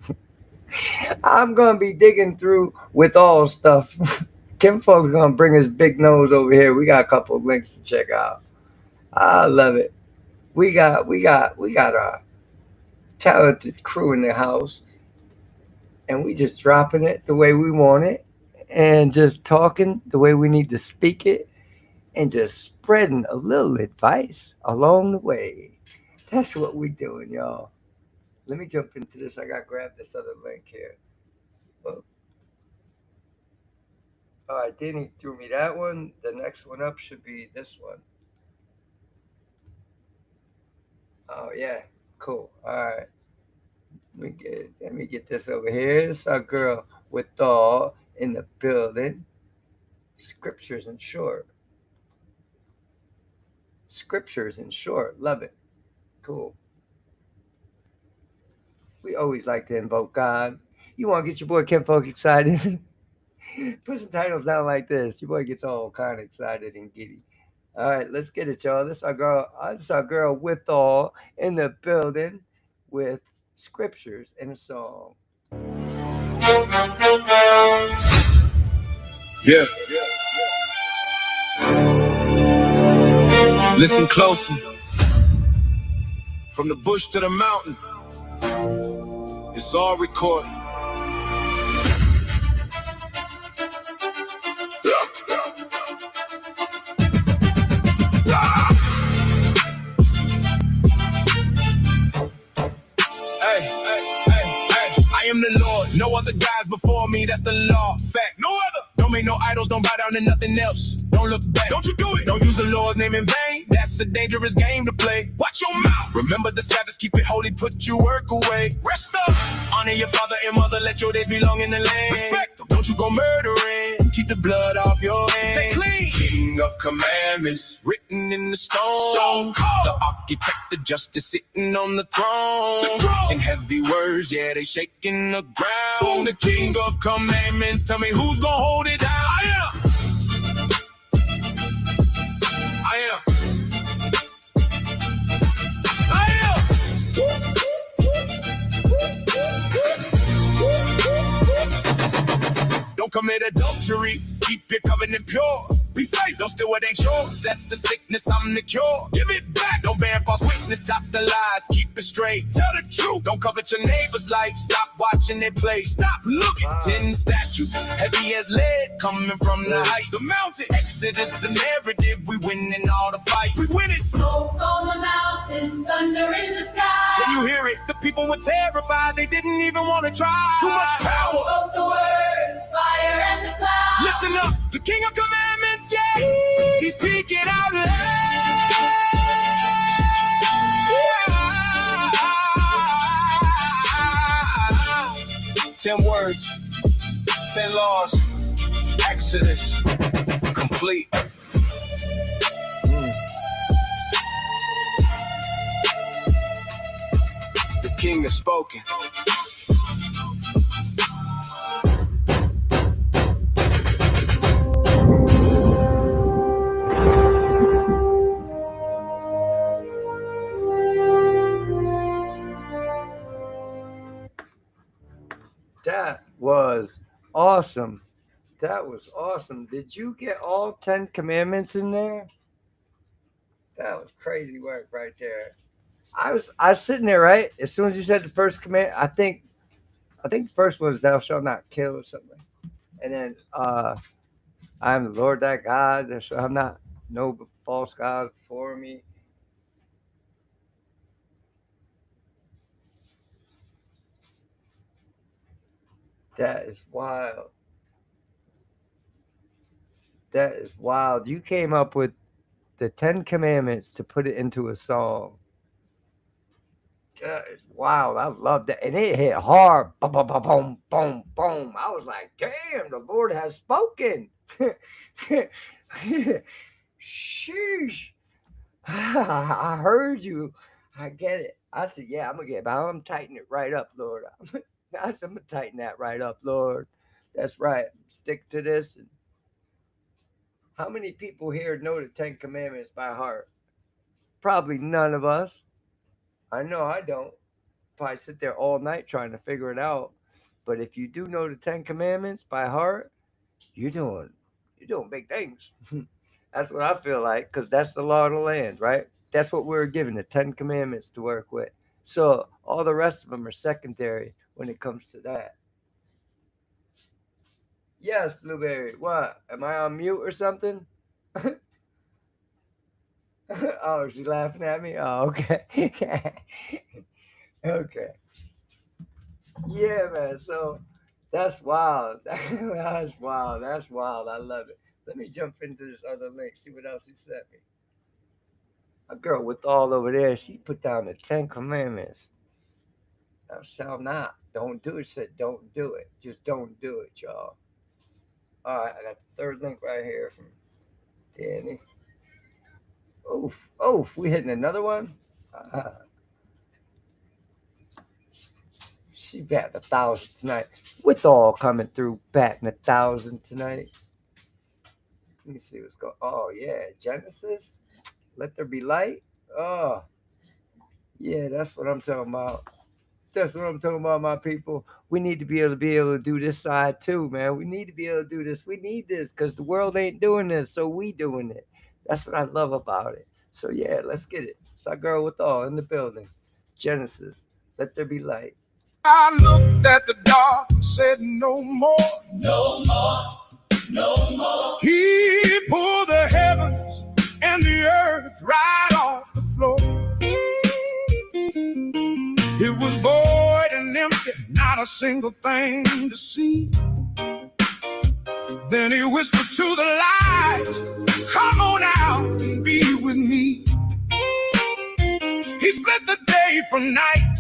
C: I'm going to be digging through with all stuff. Kim Folk's going to bring his big nose over here. We got a couple of links to check out. I love it. We got a talented crew in the house, and we just dropping it the way we want it and just talking the way we need to speak it and just spreading a little advice along the way. That's what we doing, y'all. Let me jump into this. I got to grab this other link here. Oh. All right, Danny threw me that one. The next one up should be this one. Oh, yeah. Cool. All right. Let me get this over here. This is our girl with all in the building. Scriptures in short. Scriptures in short. Love it. Cool. We always like to invoke God. You want to get your boy Kim Folk excited? Put some titles down like this. Your boy gets all kind of excited and giddy. All right, let's get it, y'all. This is our girl with all in the building with scriptures and a song.
B: Yeah. Listen closely. From the bush to the mountain, it's all recorded. I am the Lord, no other guys before me, that's the law. Fact, no other. Don't make no idols, don't bow down to nothing else. Don't look back, don't you do it. Don't use the Lord's name in vain, that's a dangerous game to play. Watch your mouth. Remember the Sabbath, keep it holy, put your work away. Rest up. Honor your father and mother, let your days belong in the land. Respect them. Don't you go murdering, keep the blood off your hands. Stay clean. King of commandments, written in the stone. The architect, the justice sitting on the throne. Sing heavy words, yeah, they shaking the ground. The king of commandments, tell me who's gonna hold it down. I am. Don't commit adultery, keep your covenant pure. Be faithful, don't steal what ain't yours. That's a sickness, I'm the cure. Give it back, don't bear false witness. Stop the lies, keep it straight. Tell the truth, don't covet your neighbor's life. Stop watching it play, stop looking. 10 statutes, heavy as lead, coming from the heights. The mountain, Exodus, the narrative. We winning all the fights. We win it.
J: Smoke on the mountain, thunder in the sky.
B: Can you hear it? The people were terrified, they didn't even want to try. Too much power.
J: Spoke the words, fire and the cloud.
B: Listen up, the king of commandments, yeah. He's speaking out loud. 10 words, 10 laws, Exodus, complete. The king has spoken.
C: That was awesome. That was awesome. Did you get all 10 commandments in there? That was crazy work right there. I was sitting there, right? As soon as you said the first command, I think the first one was thou shalt not kill or something. And then I am the Lord thy God, there shall not no false God before me. That is wild. That is wild. You came up with the 10 commandments to put it into a song. That is wild. I love that. And it hit hard. Boom, boom, boom, boom, boom, boom. I was like, damn, the Lord has spoken. Sheesh. I heard you. I get it. I said, yeah, I'm going to get it, but I'm tightening it right up, Lord. I'm going to tighten that right up, Lord. That's right. Stick to this. And how many people here know the 10 Commandments by heart? Probably none of us. I know I don't. Probably sit there all night trying to figure it out. But if you do know the 10 Commandments by heart, you're doing big things. That's what I feel like, because that's the law of the land, right? That's what we're given, the 10 Commandments to work with. So all the rest of them are secondary when it comes to that. Yes, Blueberry. What? Am I on mute or something? Oh, she's laughing at me? Oh, okay. Okay. Yeah, man. So that's wild. That's wild. That's wild. I love it. Let me jump into this other link, see what else he sent me. A girl with all over there, she put down the 10 Commandments. Thou shalt not. Don't do it. Said don't do it. Just don't do it, y'all. All right, I got the third link right here from Danny. Oof, we hitting another one? She batting 1,000 tonight. With all coming through, batting 1,000 tonight. Let me see what's going on. Oh, yeah, Genesis. Let there be light. Oh, yeah, that's what I'm talking about. That's what I'm talking about, my people. We need to be able to do this side too, man. We need to be able to do this. We need this because the world ain't doing this, so we doing it. That's what I love about it. So yeah, let's get it. It's our girl with all in the building. Genesis. Let there be light.
F: I looked at the dark and said no more. No more. No more. He pulled the heavens and the earth right off the floor. It was void and empty, not a single thing to see. Then he whispered to the light, come on out and be with me. He split the day from night,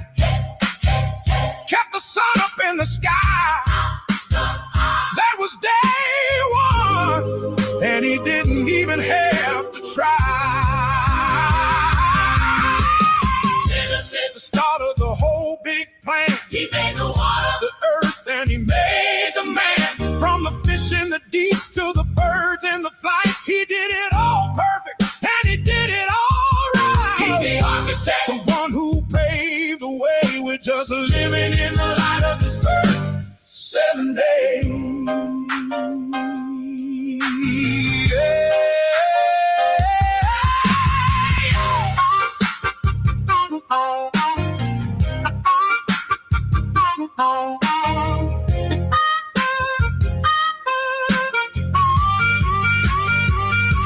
F: kept the sun up in the sky. That was day one, and he didn't even have to try. Genesis, the start of the whole big plan. He made the water, the earth, and he made the man. From the fish in the deep to the birds in the flight, he did it all perfect, and he did it all right. He's the architect, the one who paved the way. We're just living in the light of his first 7 days.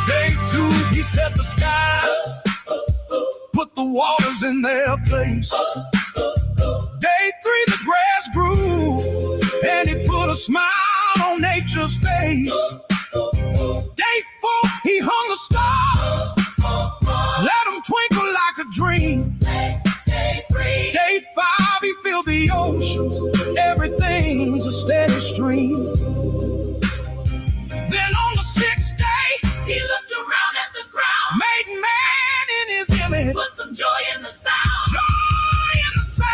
F: Day 2, he set the sky, put the waters in their place. Day 3, the grass grew, and he put a smile on nature's face. Day 4, he hung the stars, let them twinkle like a dream. Day 5, he filled the oceans, everything's a steady stream. Then on the 6th day, he looked around at the ground, made man in his image, put some joy in the sound. Joy in the sound,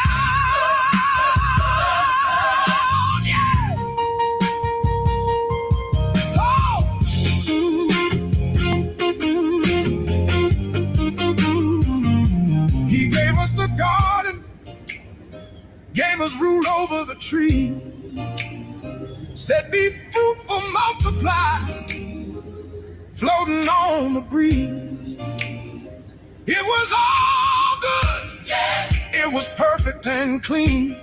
F: yeah. Oh. He gave us the garden, gave us rule over the tree, said be fruitful, multiply, floating on the breeze. It was all good, yeah. It was perfect and clean.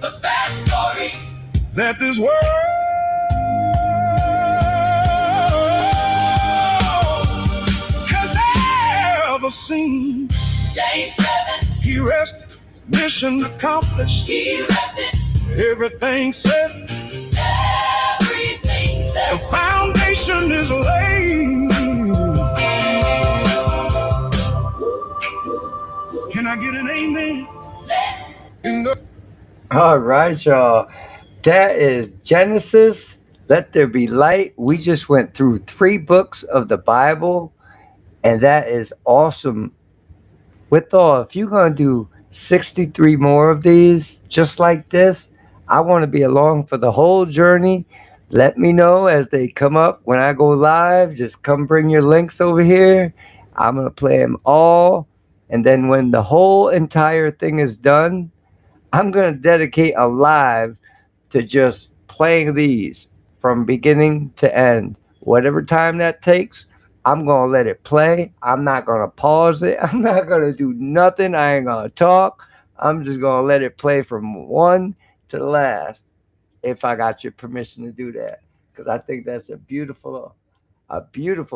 F: The best story that this world has ever seen. Day 7, he rested, mission accomplished. He rested, everything set. Everything set. The foundation is laid. Can I get an amen?
C: All right, y'all. That is Genesis. Let there be light. We just went through 3 books of the Bible. And that is awesome. With all, if you're going to do 63 more of these just like this, I want to be along for the whole journey. Let me know as they come up. When I go live, just come bring your links over here. I'm going to play them all. And then when the whole entire thing is done, I'm going to dedicate a live to just playing these from beginning to end. Whatever time that takes, I'm going to let it play. I'm not going to pause it. I'm not going to do nothing. I ain't going to talk. I'm just going to let it play from one to the last if I got your permission to do that. Because I think that's a beautiful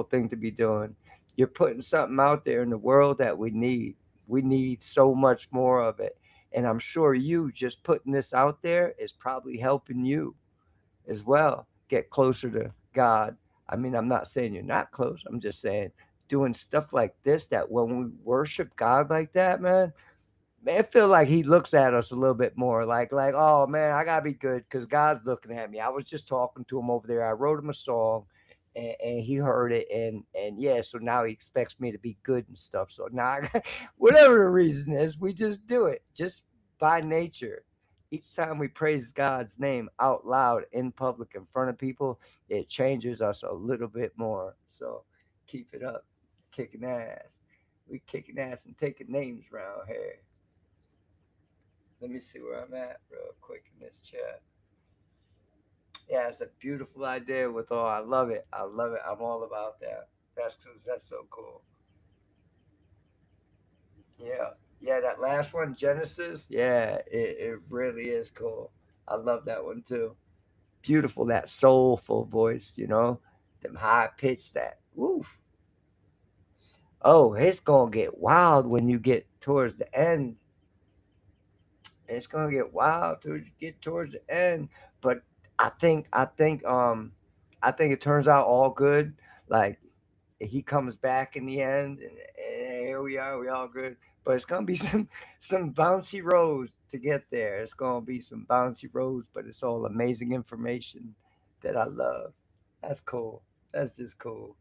C: thing to be doing. You're putting something out there in the world that we need. We need so much more of it. And I'm sure you just putting this out there is probably helping you as well get closer to God. I mean, I'm not saying you're not close. I'm just saying doing stuff like this, that when we worship God like that, man, I feel like he looks at us a little bit more like, oh man, I gotta be good because God's looking at me. I was just talking to him over there. I wrote him a song and he heard it and yeah, so now he expects me to be good and stuff. So now whatever the reason is, we just do it just by nature. Each time we praise God's name out loud in public in front of people, it changes us a little bit more. So keep it up, kicking ass. We kicking ass and taking names around here. Let me see where I'm at real quick in this chat. Yeah, it's a beautiful idea with all. I love it. I love it. I'm all about that. That's so cool. Yeah. Yeah, that last one, Genesis. Yeah, it really is cool. I love that one too. Beautiful, that soulful voice, them high pitched that. Woof. Oh, it's gonna get wild when you get towards the end. It's gonna get wild till you get towards the end. But I think it turns out all good. Like he comes back in the end, and here we are, we all good. But it's gonna be some bouncy roads to get there. It's gonna be some bouncy roads, but it's all amazing information that I love. That's cool. That's just cool.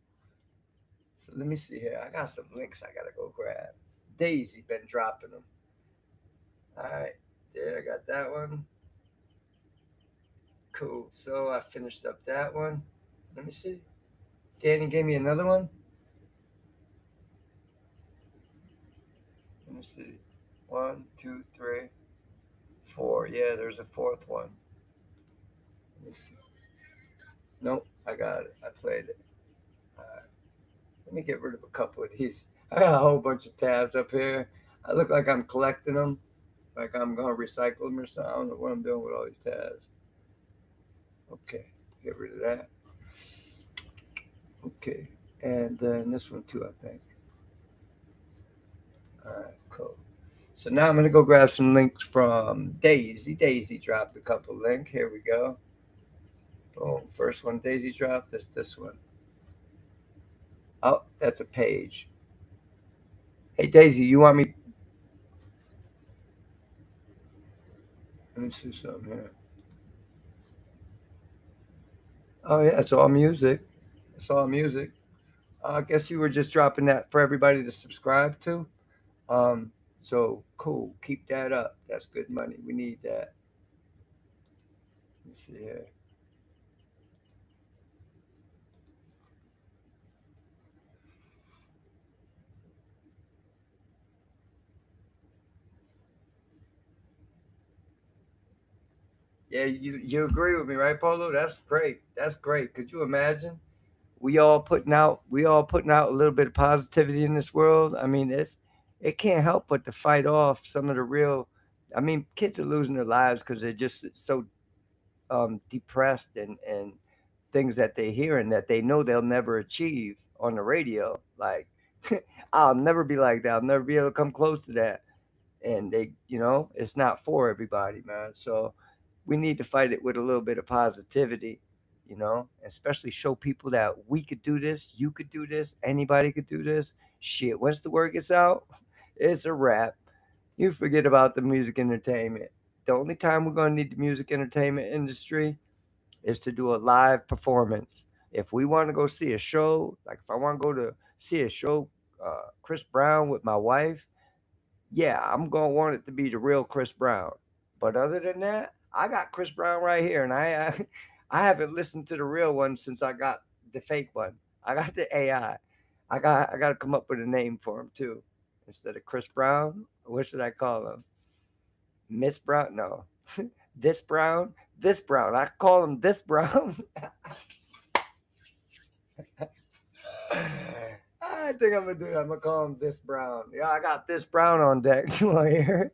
C: So let me see here. I got some links I gotta go grab. Daisy been dropping them. All right, there I got that one. Cool. So I finished up that one. Let me see. Danny gave me another one. Let me see. 1, 2, 3, 4. Yeah, there's a fourth one. Let me see. Nope, I got it. I played it. All right. Let me get rid of a couple of these. I got a whole bunch of tabs up here. I look like I'm collecting them, like I'm going to recycle them or something. I don't know what I'm doing with all these tabs. Okay, get rid of that. Okay, and then this one too, I think. All right, cool. So now I'm going to go grab some links from Daisy. Daisy dropped a couple links. Here we go. Boom. First one Daisy dropped is this one. Oh, that's a page. Hey, Daisy, you want me? Let me see something here. Oh, yeah, it's all music. It's all music. I guess you were just dropping that for everybody to subscribe to. So cool. Keep that up. That's good money. We need that. Let's see here. Yeah, you agree with me, right, Polo? That's great. That's great. Could you imagine? We all putting out a little bit of positivity in this world. I mean, it can't help but to fight off some of the real. I mean, kids are losing their lives because they're just so depressed and things that they hear and that they know they'll never achieve on the radio. Like, I'll never be like that. I'll never be able to come close to that. And it's not for everybody, man. So we need to fight it with a little bit of positivity, especially show people that we could do this, you could do this, anybody could do this. Shit, once the word gets out, it's a wrap. You forget about the music entertainment. The only time we're going to need the music entertainment industry is to do a live performance. If we want to go see a show, like if I want to go to see a show Chris Brown with my wife, yeah, I'm gonna want it to be the real Chris Brown. But other than that, I got Chris Brown right here, and I haven't listened to the real one since I got the fake one. I got the AI. I got to come up with a name for him too, instead of Chris Brown. What should I call him? Miss Brown? No, this Brown. This Brown. I call him this Brown. I think I'm gonna do that. I'm gonna call him this Brown. Yeah, I got this Brown on deck. You want to hear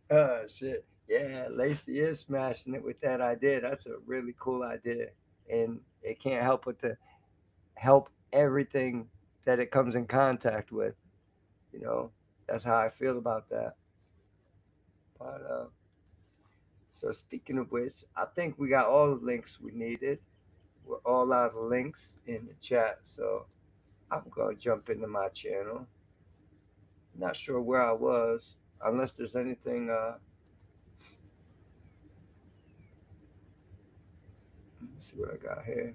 C: it? Oh shit. Yeah, Lacey is smashing it with that idea. That's a really cool idea. And it can't help but to help everything that it comes in contact with. You know, that's how I feel about that. But so speaking of which, I think we got all the links we needed. We're all out of links in the chat, so I'm gonna jump into my channel. Not sure where I was, unless there's anything. Let's see what I got here.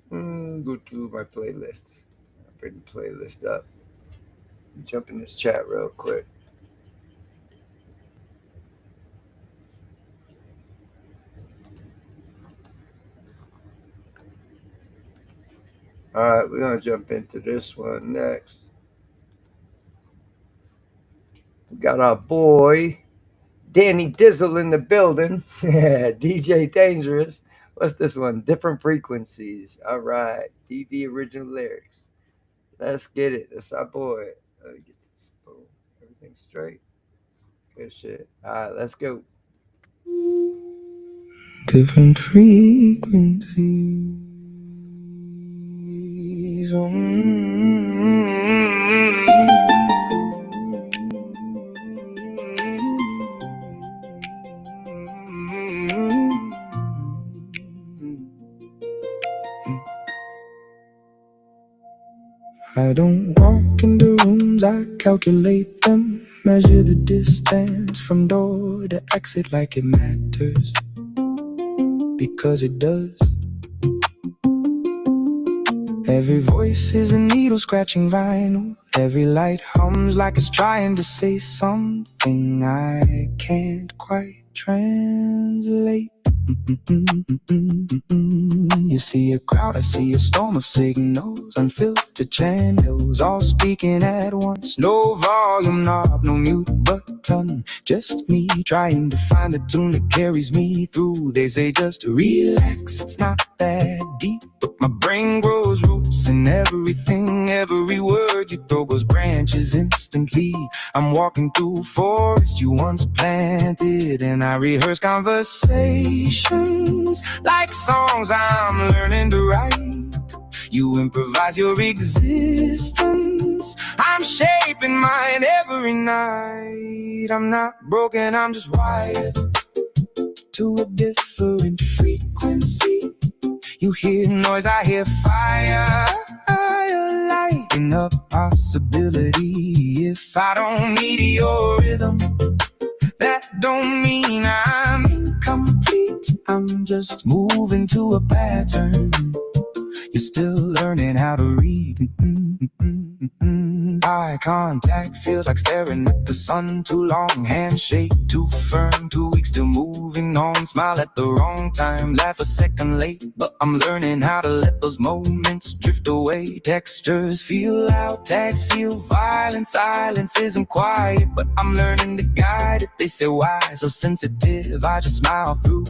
C: Go to my playlist. I'll bring the playlist up. Jump in this chat real quick. All right, we're gonna jump into this one next. We got our boy Danny Dizzle in the building. DJ Dangerous. What's this one? Different Frequencies. All right, DD original lyrics. Let's get it. That's our boy. Let me get this. Boom. Everything straight. Good shit. All right, let's go.
L: Different frequencies. I don't walk into rooms, I calculate them. Measure the distance from door to exit like it matters, because it does. Every voice is a needle scratching vinyl. Every light hums like it's trying to say something I can't quite translate. You see a crowd, I see a storm of signals, unfiltered channels, all speaking at once. No volume knob, no mute button, just me trying to find the tune that carries me through. They say just relax, it's not that deep, but my brain grows roots in everything. Every word you throw goes branches instantly. I'm walking through forest you once planted, and I rehearse conversations like songs I'm learning to write. You improvise your existence, I'm shaping mine every night. I'm not broken, I'm just wired to a different frequency. You hear noise, I hear fire, lighting up possibility. If I don't need your rhythm, that don't mean I'm incomplete. I'm just moving to a pattern. You're still learning how to read. Eye contact feels like staring at the sun too long. Handshake too firm, 2 weeks still moving on. Smile at the wrong time, laugh a second late, but I'm learning how to let those moments drift away. Textures feel loud, tags feel violent. Silence isn't quiet, but I'm learning to guide it. They say why so sensitive, I just smile through.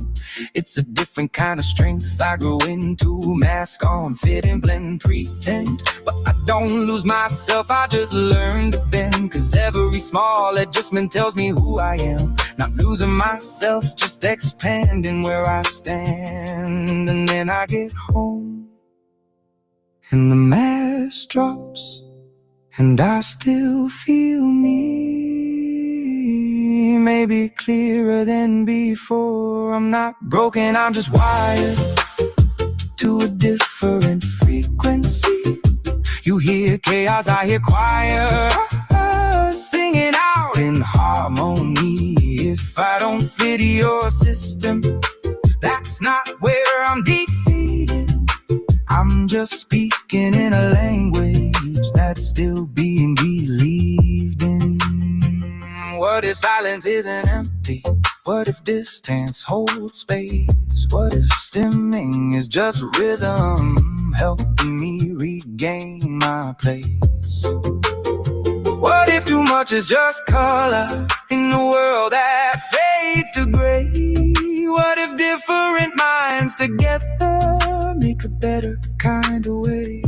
L: It's a different kind of strength I grew into. Mask on, fit and blend, pretend, but I don't lose myself, I just learn to bend. Cause every small adjustment tells me who I am. Not losing myself, just expanding where I stand. And then I get home and the mask drops, and I still feel me. Maybe clearer than before. I'm not broken, I'm just wired to a different frequency. You hear chaos, I hear choir, singing out in harmony. If I don't fit your system, that's not where I'm defeated. I'm just speaking in a language that's still being believed in. What if silence isn't empty? What if distance holds space? What if stimming is just rhythm helping me regain my place? What if too much is just color in a world that fades to gray? What if different minds together make a better kind of way?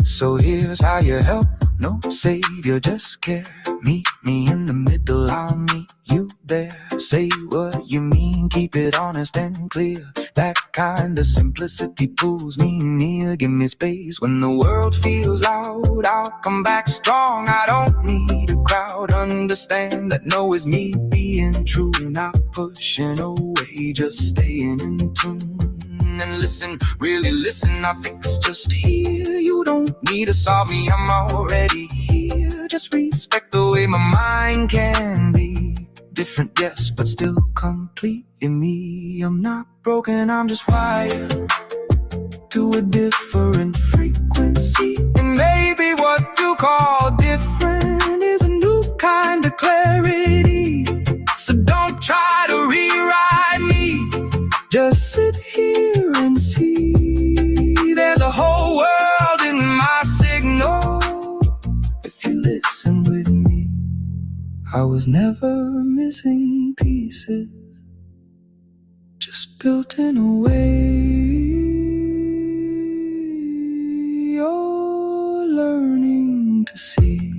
L: So here's how you help, no savior, just care. Meet me in the middle, I'll meet you there. Say what you mean, keep it honest and clear. That kind of simplicity pulls me near. Give me space when the world feels loud, I'll come back strong. I don't need a crowd, understand that no is me being true. Not pushing away, just staying in tune. And listen, really listen, I think it's just here. You don't need to solve me, I'm already here. Just respect the way my mind can be different, yes, but still complete in me. I'm not broken, I'm just wired to a different frequency. And maybe what you call different is a new kind of clarity. So don't try to rewrite me, just sit here and see. There's a whole world in my signal if you listen with me. I was never missing pieces, just built in a way you're learning to see.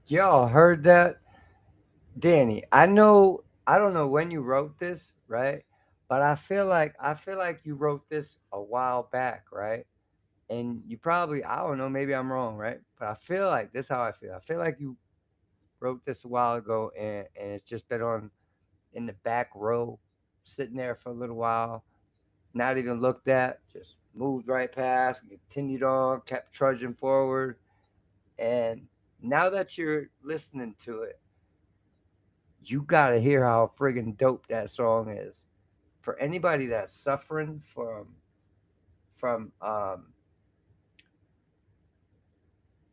C: Y'all heard that? Danny, I don't know when you wrote this, right? But I feel like you wrote this a while back, right? And you probably, I don't know, maybe I'm wrong, right? But I feel like this is how I feel. I feel like you wrote this a while ago and it's just been on in the back row, sitting there for a little while, not even looked at, just moved right past, continued on, kept trudging forward. And now that you're listening to it, you gotta hear how friggin' dope that song is. For anybody that's suffering from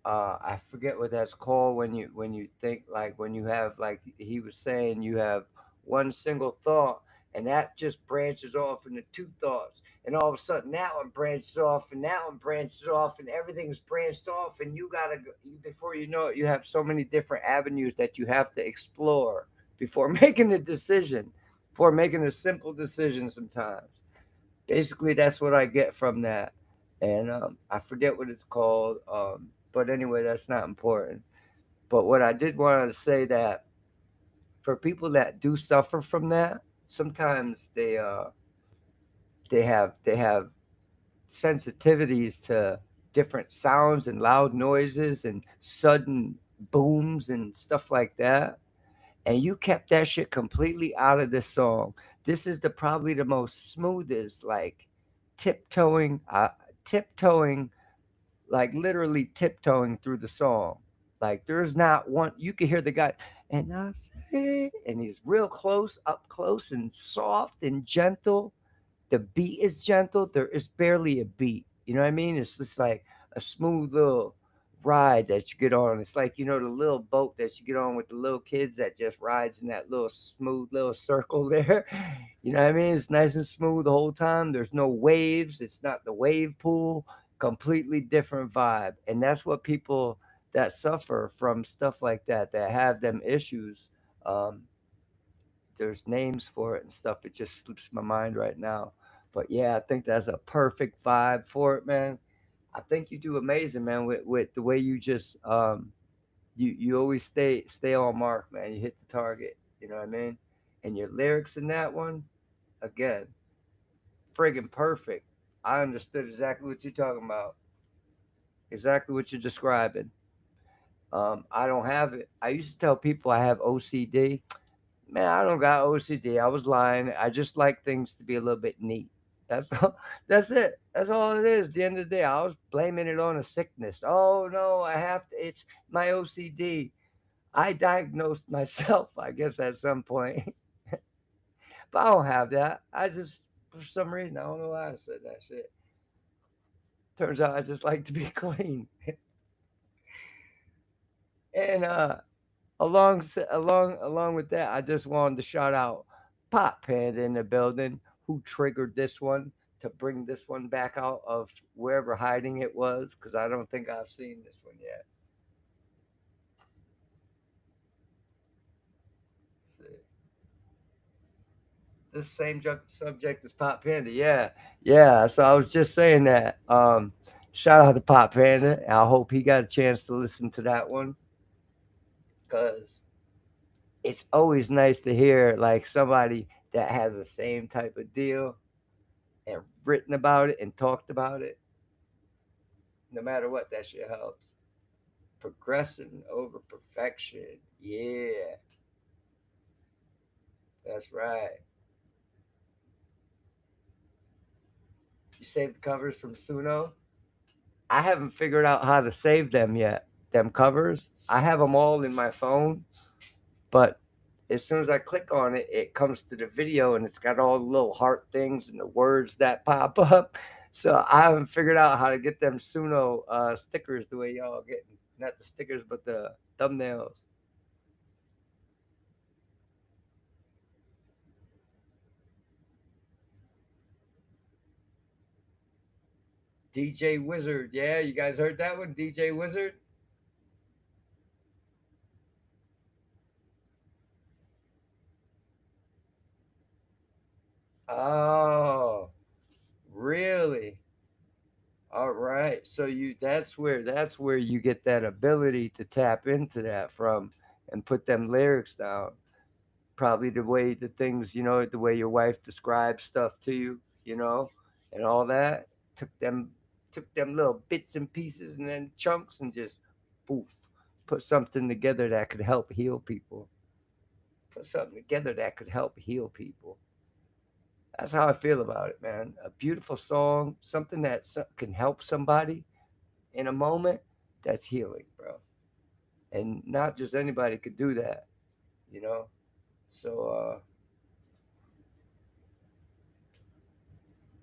C: I forget what that's called when you think, like, when you have, like he was saying, you have one single thought and that just branches off into two thoughts, and all of a sudden that one branches off and that one branches off and everything's branched off, and you gotta go, before you know it, you have so many different avenues that you have to explore before making a decision, before making a simple decision sometimes. Basically, that's what I get from that. And I forget what it's called. But anyway, that's not important. But what I did want to say, that for people that do suffer from that, sometimes they have sensitivities to different sounds and loud noises and sudden booms and stuff like that. And you kept that shit completely out of this song. This is probably the most smoothest, like tiptoeing, like literally tiptoeing through the song. Like there's not one, you can hear the guy, and I say, and he's real close, up close and soft and gentle. The beat is gentle. There is barely a beat. You know what I mean? It's just like a smooth little ride that you get on. It's like, the little boat that you get on with the little kids that just rides in that little smooth little circle there. You know what I mean? It's nice and smooth the whole time. There's no waves. It's not the wave pool. Completely different vibe. And that's what people that suffer from stuff like that have them issues, there's names for it and stuff. It just slips my mind right now. But yeah, I think that's a perfect vibe for it, man. I think you do amazing, man, with the way you just you always stay on mark, man. You hit the target, you know what I mean? And your lyrics in that one, again, friggin' perfect. I understood exactly what you're talking about. Exactly what you're describing. I don't have it. I used to tell people I have OCD. Man, I don't got OCD. I was lying. I just like things to be a little bit neat. That's all, that's it. That's all it is. At the end of the day, I was blaming it on a sickness. Oh no, I have to. It's my OCD. I diagnosed myself, I guess, at some point. But I don't have that. I just, for some reason, I don't know why I said that shit. Turns out I just like to be clean. And along with that, I just wanted to shout out Pop Panda in the building, who triggered this one to bring this one back out of wherever hiding it was, because I don't think I've seen this one yet. Let's see. This same subject as Pop Panda. Yeah. So I was just saying that. Shout out to Pop Panda. I hope he got a chance to listen to that one, because it's always nice to hear like somebody that has the same type of deal and written about it and talked about it. No matter what, that shit helps. Progressing over perfection. Yeah. That's right. You saved the covers from Suno? I haven't figured out how to save them yet. Them covers. I have them all in my phone, but as soon as I click on it, it comes to the video and it's got all the little heart things and the words that pop up. So I haven't figured out how to get them Suno stickers the way y'all get. Not the stickers, but the thumbnails. DJ Wizard. Yeah, you guys heard that one? DJ Wizard? Oh, really? All right. So that's where you get that ability to tap into that from and put them lyrics down. Probably the way the things, the way your wife describes stuff to you, and all that. Took them little bits and pieces and then chunks and just poof, put something together that could help heal people. Put something together that could help heal people. That's how I feel about it, man. A beautiful song, something that can help somebody in a moment, that's healing, bro. And not just anybody could do that, you know? So,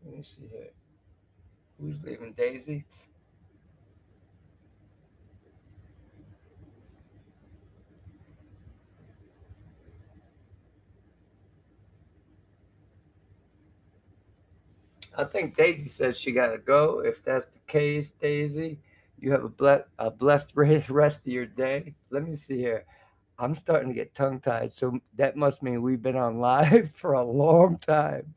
C: let me see here. Who's leaving? Daisy? I think Daisy said she got to go. If that's the case, Daisy, you have a blessed rest of your day. Let me see here. I'm starting to get tongue tied, so that must mean we've been on live for a long time.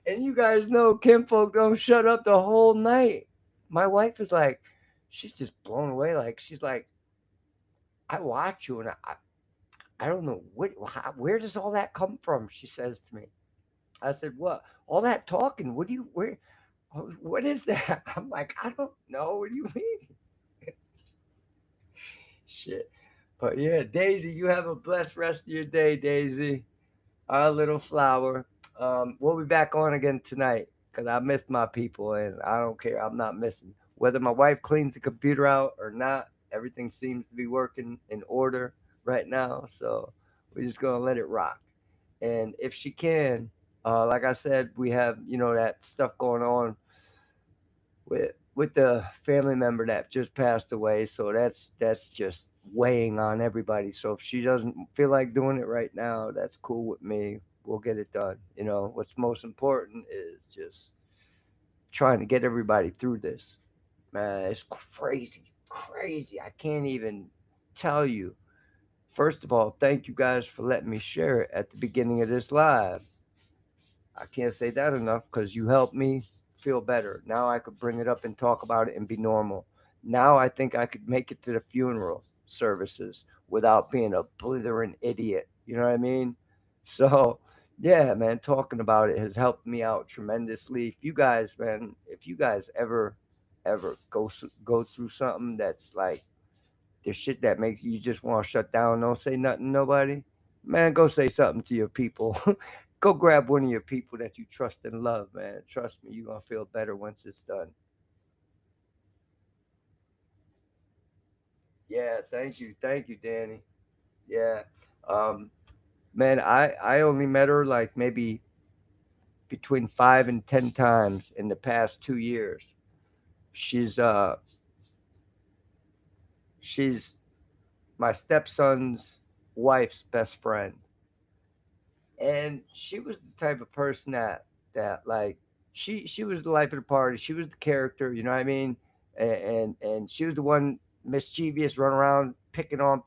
C: And you guys know Kinfolk don't shut up the whole night. My wife is like, she's just blown away. Like, she's like, I watch you and I don't know where does all that come from? She says to me. I said, what? All that talking, what is that? I'm like, I don't know. What do you mean? Shit. But yeah, Daisy, you have a blessed rest of your day, Daisy. Our little flower. We'll be back on again tonight because I missed my people and I don't care. I'm not missing. Whether my wife cleans the computer out or not, everything seems to be working in order right now. So we're just going to let it rock. And if she can, like I said, we have, that stuff going on with the family member that just passed away. So that's just weighing on everybody. So if she doesn't feel like doing it right now, that's cool with me. We'll get it done. What's most important is just trying to get everybody through this. Man, it's crazy. I can't even tell you. First of all, thank you guys for letting me share it at the beginning of this live. I can't say that enough because you helped me feel better. Now I could bring it up and talk about it and be normal. Now I think I could make it to the funeral services without being a blithering idiot. You know what I mean? So, yeah, man, talking about it has helped me out tremendously. If you guys ever go through something that's like the shit that makes you just want to shut down, don't say nothing to nobody, man, go say something to your people. Go grab one of your people that you trust and love, man. Trust me, you're going to feel better once it's done. Yeah, thank you, Danny. Yeah, man, I only met her like maybe between 5 and 10 times in the past 2 years. She's she's my stepson's wife's best friend, and she was the type of person that like she was the life of the party. She was the character, you know what I mean? And she was the one mischievous, run around picking on,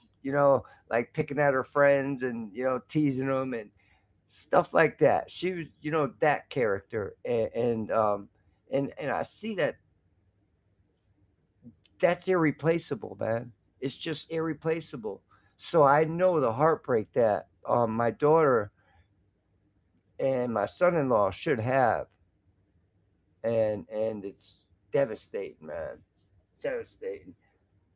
C: like picking at her friends and teasing them and stuff like that. She was, that character, and I see that that's irreplaceable, man. It's just irreplaceable. So I know the heartbreak that my daughter and my son-in-law should have, and it's devastating, man. Devastating.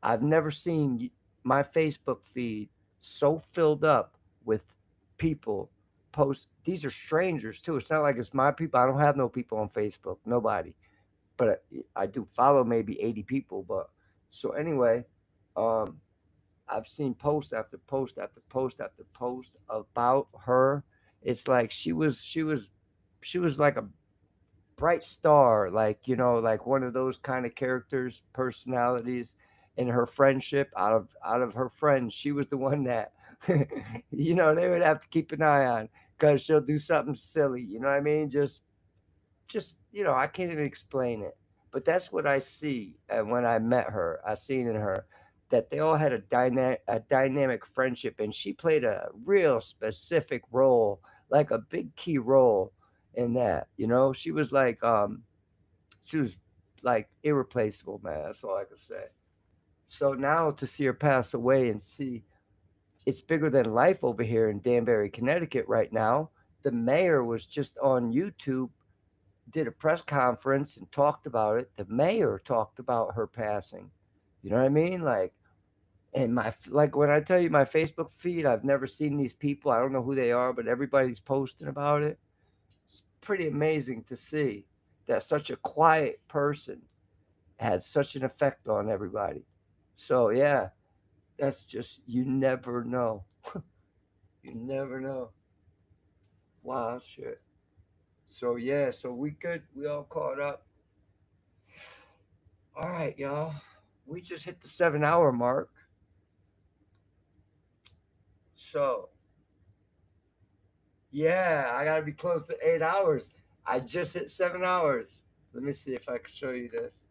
C: I've never seen my Facebook feed so filled up with people post. These are strangers too. It's not like it's my people. I don't have no people on Facebook. Nobody. But I do follow maybe 80 people. But so anyway, um, I've seen post after post after post after post about her. It's like she was like a bright star, like like one of those kind of characters, personalities. In her friendship, out of her friends, she was the one that they would have to keep an eye on because she'll do something silly. You know what I mean? Just I can't even explain it, but that's what I see. And when I met her, I seen in her that they all had a dynamic friendship, and she played a real specific role, like a big key role in that. She was like irreplaceable, man. That's all I can say. So now to see her pass away and see it's bigger than life over here in Danbury, Connecticut right now. The mayor was just on YouTube, did a press conference and talked about it. The mayor talked about her passing. You know what I mean? And like when I tell you my Facebook feed, I've never seen these people. I don't know who they are, but everybody's posting about it. It's pretty amazing to see that such a quiet person had such an effect on everybody. So yeah, that's just you never know. You never know. Wow, shit. So yeah, so we good. We all caught up. All right, y'all. We just hit the 7 hour mark. So yeah, I gotta be close to 8 hours. I just hit 7 hours. Let me see if I can show you this.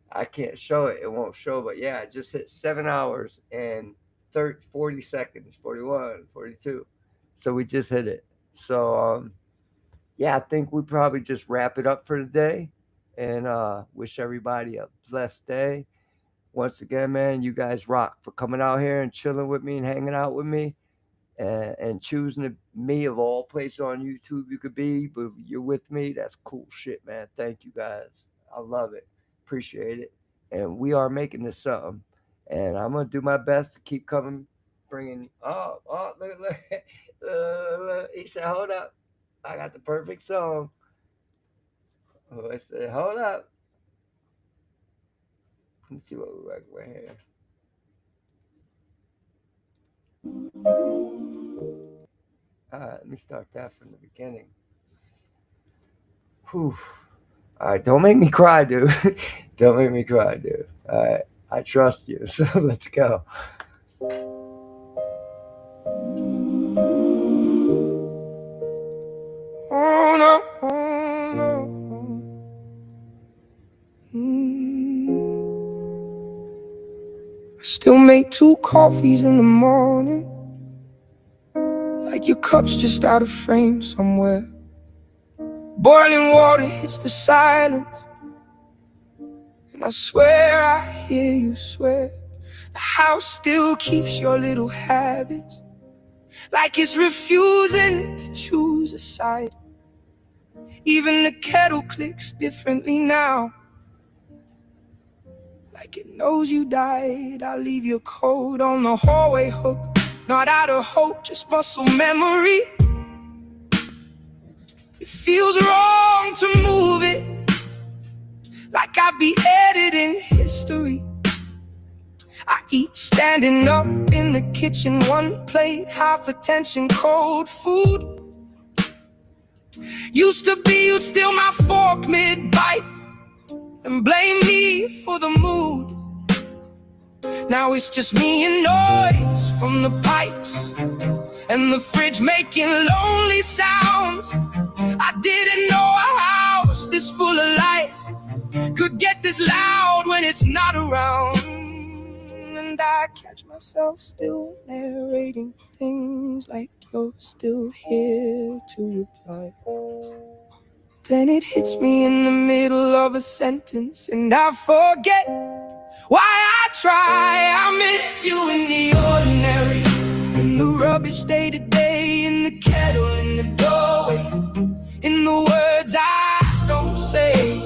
C: I can't show it. It won't show, but yeah, I just hit 7 hours and 40 seconds, 41, 42. So we just hit it. So yeah, I think we probably just wrap it up for today and wish everybody a blessed day. Once again, man, you guys rock for coming out here and chilling with me and hanging out with me and choosing me of all places on YouTube you could be, but you're with me. That's cool shit, man. Thank you guys. I love it. Appreciate it. And we are making this something. And I'm gonna do my best to keep coming, bringing. Look. Look. He said, "Hold up, I got the perfect song." Oh, I said, "Hold up." Let's see what we like right here. All right, let me start that from the beginning. Whew. All right, don't make me cry, dude. Don't make me cry, dude. All right, I trust you, so let's go.
F: Oh no. I still make 2 coffees in the morning, like your cup's just out of frame somewhere. Boiling water hits the silence, and I swear I hear you swear. The house still keeps your little habits, like it's refusing to choose a side. Even the kettle clicks differently now, like it knows you died. I leave your coat on the hallway hook, not out of hope, just muscle memory. It feels wrong to move it, like I'd be editing history. I Standing up in the kitchen, one plate, half attention, cold food. Used to be you'd steal my fork mid-bite and blame me for the mood. Now it's just me and noise from the pipes and the fridge making lonely sounds. I didn't know a house this full of life could get this loud when it's not around. And I catch myself still narrating things like you're still here to reply. Then it hits me in the middle of a sentence and I forget why I try. I miss you in the ordinary, in the rubbish day to day, in the kettle, in the doorway, in the words I don't say.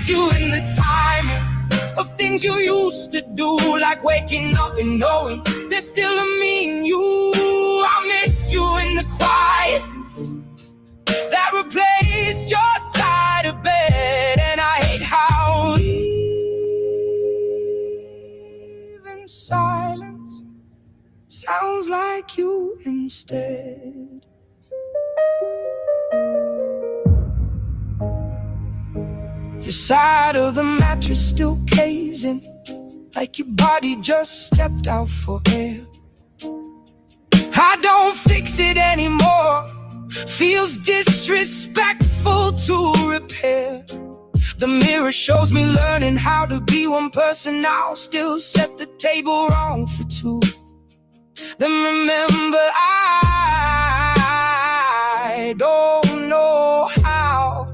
F: You in the timing of things you used to do, like waking up and knowing there's still a me in you. I miss you in the quiet that replaced your side of bed, and I hate how even silence sounds like you instead. Your side of the mattress still caves in, like your body just stepped out for air. I don't fix it anymore, feels disrespectful to repair. The mirror shows me learning how to be one person. I'll still set the table wrong for two. Then remember I don't know how.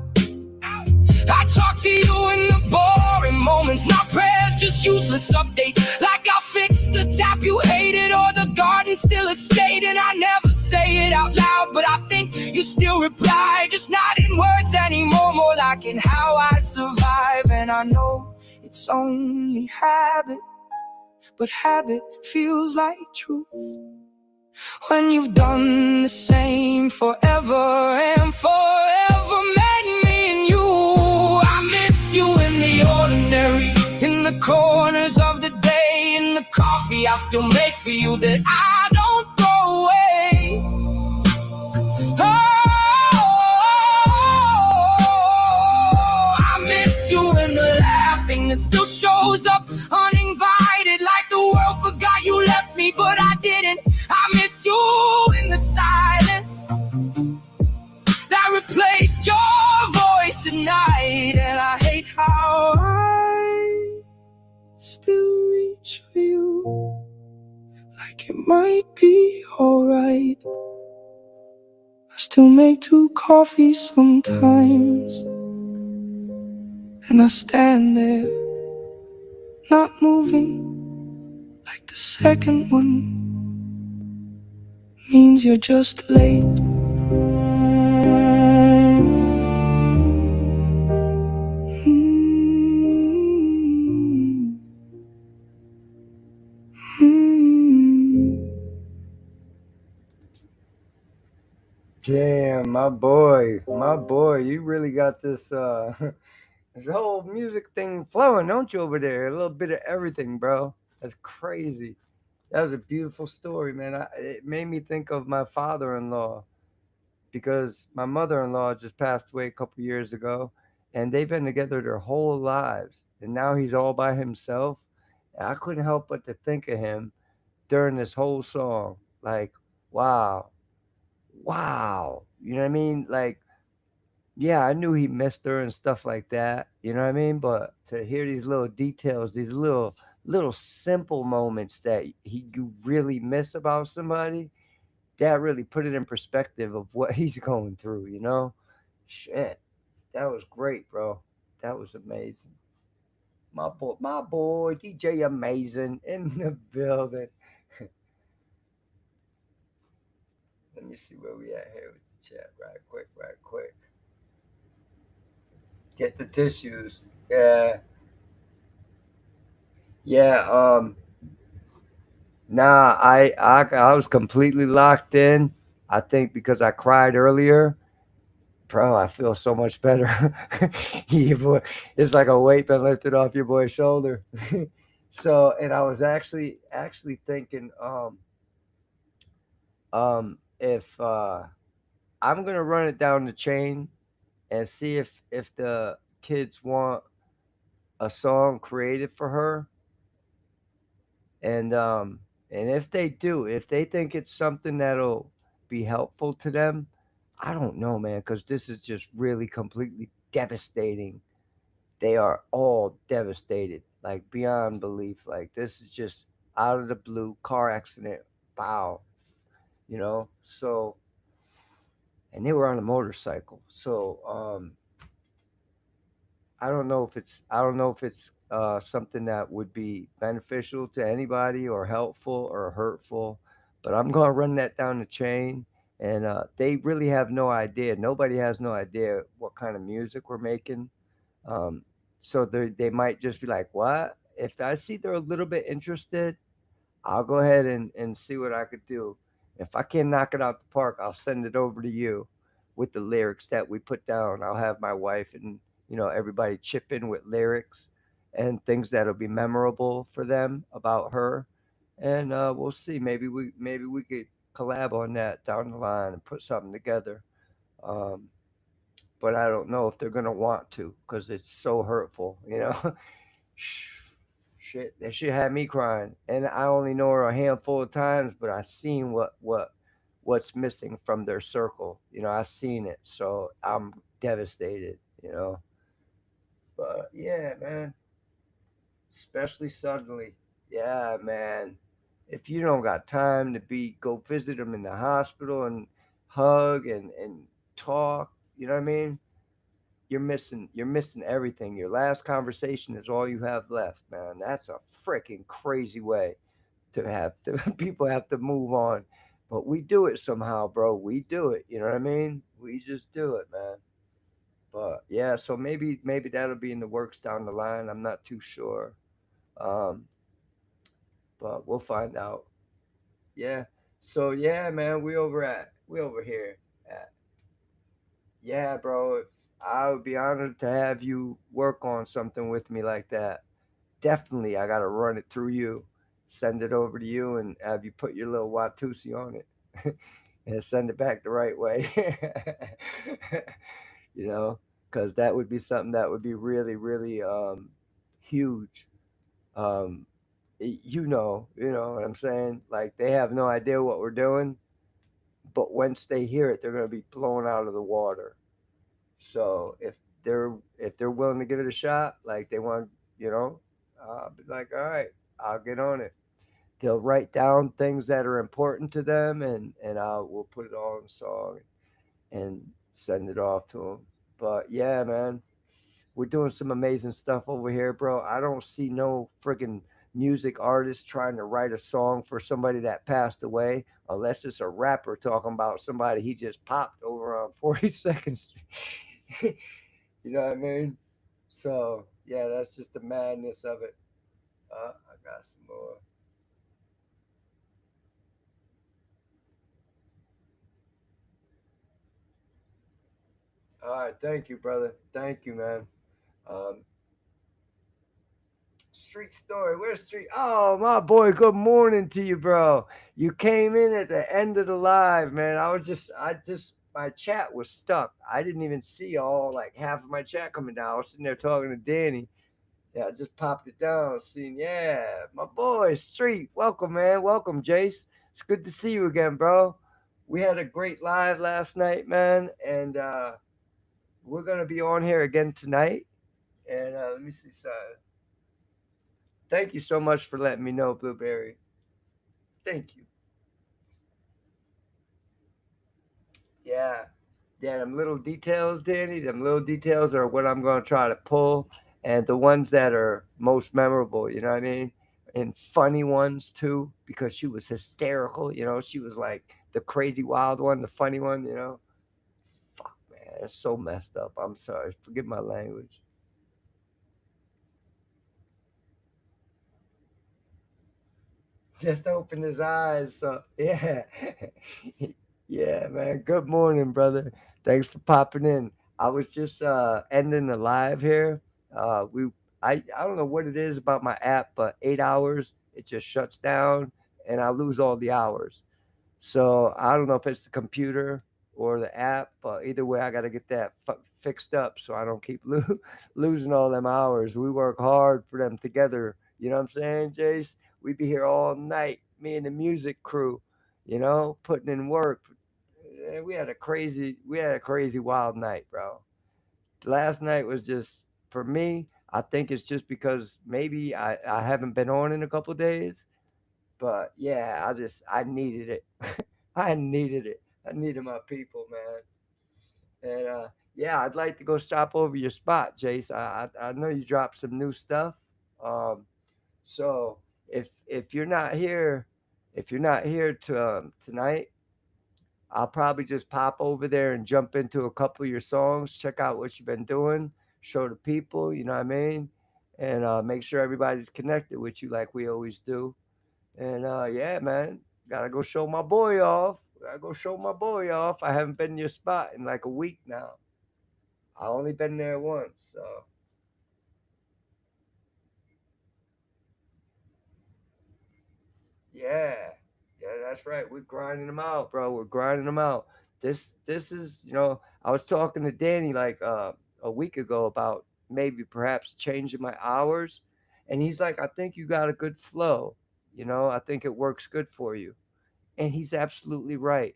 F: I talk to you in the boring moments, not prayers, just useless updates. Like I'll fix the tap you hated or the garden still a state. And I never say it out loud, but I think you still reply, just not in words anymore, more like in how I survive. And I know it's only habit, but habit feels like truth when you've done the same forever and forever made me and you. I miss you in the ordinary, in the corners of the day, in the coffee I still make for you that I don't throw away. I miss you in the laughing that still shows up uninvited, like the world forgot you left me, but I didn't. I miss you in the silence that replaced your voice at night. And I hate how I still reach for you, like it might be alright. I still make 2 coffees sometimes, and I stand there, not moving, like the second one means you're just late.
C: Damn, my boy, you really got this this whole music thing flowing, don't you, over there? A little bit of everything, bro. That's crazy. That was a beautiful story, man. It made me think of my father-in-law, because my mother-in-law just passed away a couple years ago, and they've been together their whole lives, and now he's all by himself. And I couldn't help but to think of him during this whole song. Like, wow, you know what I mean? Like, yeah, I knew he missed her and stuff like that, you know what I mean? But to hear these little details, these little simple moments that you really miss about somebody, that really put it in perspective of what he's going through, you know? Shit, that was great, bro. That was amazing. My boy, DJ Amazing in the building. Let me see where we at here with the chat. Right quick. Get the tissues. Yeah. Nah, I was completely locked in. I think because I cried earlier, bro, I feel so much better. It's like a weight been lifted off your boy's shoulder. So, and I was actually thinking, if I'm gonna run it down the chain and see if the kids want a song created for her, and if they do, if they think it's something that'll be helpful to them, I don't know, man, because this is just really completely devastating. They are all devastated, like beyond belief. Like this is just out of the blue, car accident, wow, So, and they were on a motorcycle, so I don't know if it's something that would be beneficial to anybody or helpful or hurtful, but I'm gonna run that down the chain. And they really have no idea. Nobody has no idea what kind of music we're making. Um, so they might just be like, "What?" If I see they're a little bit interested, I'll go ahead and see what I could do. If I can knock it out the park, I'll send it over to you with the lyrics that we put down. I'll have my wife and everybody chip in with lyrics and things that'll be memorable for them about her, and we'll see. Maybe we could collab on that down the line and put something together. Um, but I don't know if they're gonna want to because it's so hurtful. Shit, that shit had me crying, and I only know her a handful of times, but I seen what's missing from their circle. I seen it, so I'm devastated. But yeah, man, especially suddenly, yeah, man. If you don't got time to go visit them in the hospital and hug and talk, you know what I mean? You're missing everything. Your last conversation is all you have left, man. That's a freaking crazy way to have to people have to move on. But we do it somehow, bro. We do it. You know what I mean? We just do it, man. But yeah, so maybe that'll be in the works down the line. I'm not too sure. Um, but we'll find out. Yeah. So yeah, man, we over here at yeah, bro. If I would be honored to have you work on something with me like that. Definitely, I gotta run it through you, send it over to you, and have you put your little Watusi on it, and send it back the right way. you know, because that would be something that would be really, really huge. Um, you know what I'm saying? Like they have no idea what we're doing, but once they hear it, they're gonna be blown out of the water. So if they're willing to give it a shot, like they want, I'll be like, all right, I'll get on it. They'll write down things that are important to them, and we'll put it all in a song and send it off to them. But yeah, man, we're doing some amazing stuff over here, bro. I don't see no freaking music artist trying to write a song for somebody that passed away unless it's a rapper talking about somebody he just popped over on 42nd Street. You know what I mean? So, yeah, that's just the madness of it. I got some more. All right, thank you, brother. Thank you, man. Um, Street Story. Where's Street? Oh, my boy. Good morning to you, bro. You came in at the end of the live, man. My chat was stuck. I didn't even see all like half of my chat coming down. I was sitting there talking to Danny. Yeah, I just popped it down. Seeing, yeah, my boy Street. Welcome, man. Welcome, Jace. It's good to see you again, bro. We had a great live last night, man, and we're gonna be on here again tonight. And let me see, side. Thank you so much for letting me know, Blueberry. Thank you. Yeah. Yeah, them little details, Danny, them little details are what I'm going to try to pull. And the ones that are most memorable, you know what I mean? And funny ones too, because she was hysterical, she was like the crazy wild one, the funny one. Fuck, man, it's so messed up. I'm sorry. Forgive my language. Just opened his eyes. So yeah, Yeah, man. Good morning, brother. Thanks for popping in. I was just ending the live here. We I don't know what it is about my app, but 8 hours it just shuts down and I lose all the hours. So I don't know if it's the computer or the app, but either way, I got to get that fixed up so I don't keep losing all them hours. We work hard for them together. You know what I'm saying, Jace? We be here all night, me and the music crew. Putting in work. We had a crazy wild night, bro. Last night was just for me. I think it's just because maybe I haven't been on in a couple days, but yeah, I needed it. I needed it. I needed my people, man. And yeah, I'd like to go stop over your spot, Jace. I know you dropped some new stuff. Um, so if you're not here, if you're not here tonight, I'll probably just pop over there and jump into a couple of your songs, check out what you've been doing, show the people, you know what I mean? And make sure everybody's connected with you like we always do. And yeah, man, gotta go show my boy off. Gotta go show my boy off. I haven't been in your spot in like a week now. I only been there once, so yeah, yeah, that's right. We're grinding them out, bro. We're grinding them out. This is, I was talking to Danny like a week ago about maybe perhaps changing my hours, and he's like, I think you got a good flow. I think it works good for you, and he's absolutely right.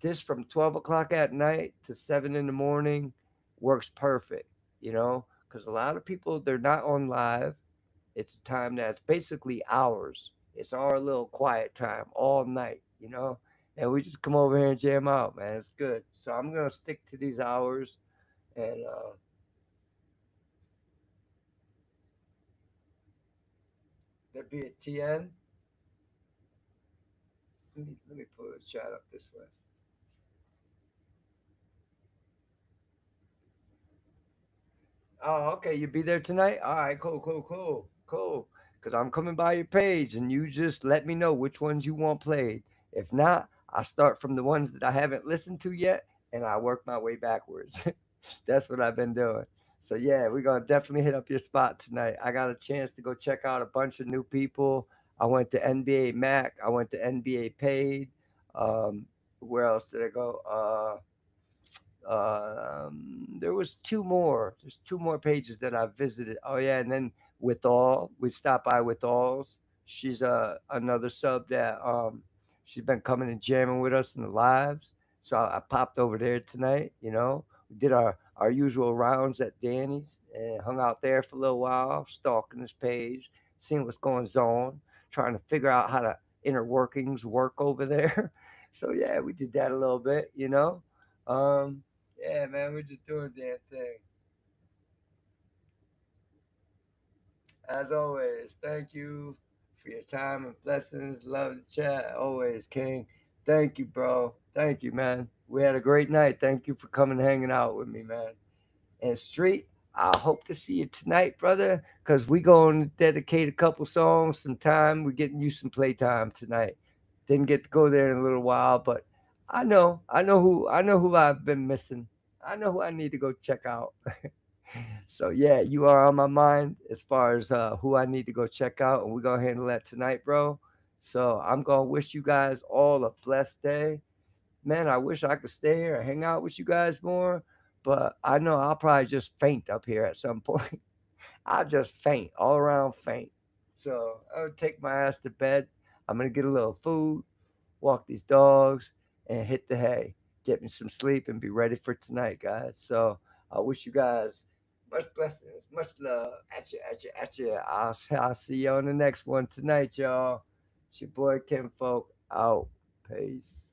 C: This from 12 o'clock at night to 7 in the morning works perfect, because a lot of people, they're not on live. It's a time that's basically ours. It's our little quiet time all night. And we just come over here and jam out, man. It's good. So I'm going to stick to these hours and, there be a TN. Let me pull this chat up this way. Oh, okay. You be there tonight? All right, cool, cool, cool, cool. Because I'm coming by your page and you just let me know which ones you want played. If not, I start from the ones that I haven't listened to yet and I work my way backwards. That's what I've been doing. So, yeah, we're going to definitely hit up your spot tonight. I got a chance to go check out a bunch of new people. I went to NBA Mac, I went to NBA Paid. Um, where else did I go? There was two more. There's two more pages that I visited. Oh yeah, and then with all we stopped by with alls. She's another sub that she's been coming and jamming with us in the lives. So I popped over there tonight. We did our usual rounds at Danny's and hung out there for a little while, stalking his page, seeing what's going on, trying to figure out how the inner workings work over there. So yeah, we did that a little bit. Um, yeah, man, we're just doing the damn thing. As always, thank you for your time and blessings. Love the chat. Always, King. Thank you, bro. Thank you, man. We had a great night. Thank you for coming and hanging out with me, man. And Street, I hope to see you tonight, brother, because we going to dedicate a couple songs, some time. We're getting you some playtime tonight. Didn't get to go there in a little while, but I know who I've been missing. I know who I need to go check out. So yeah, you are on my mind as far as who I need to go check out, and we're gonna handle that tonight, bro. So I'm gonna wish you guys all a blessed day. Man, I wish I could stay here and hang out with you guys more, but I know I'll probably just faint up here at some point. I'll just faint, all around faint. So I'll take my ass to bed. I'm gonna get a little food, walk these dogs, and hit the hay. Get me some sleep and be ready for tonight, guys. So I wish you guys much blessings, much love. At you, at you, at you. I'll see you on the next one tonight, y'all. It's your boy Kim Folk out. Peace.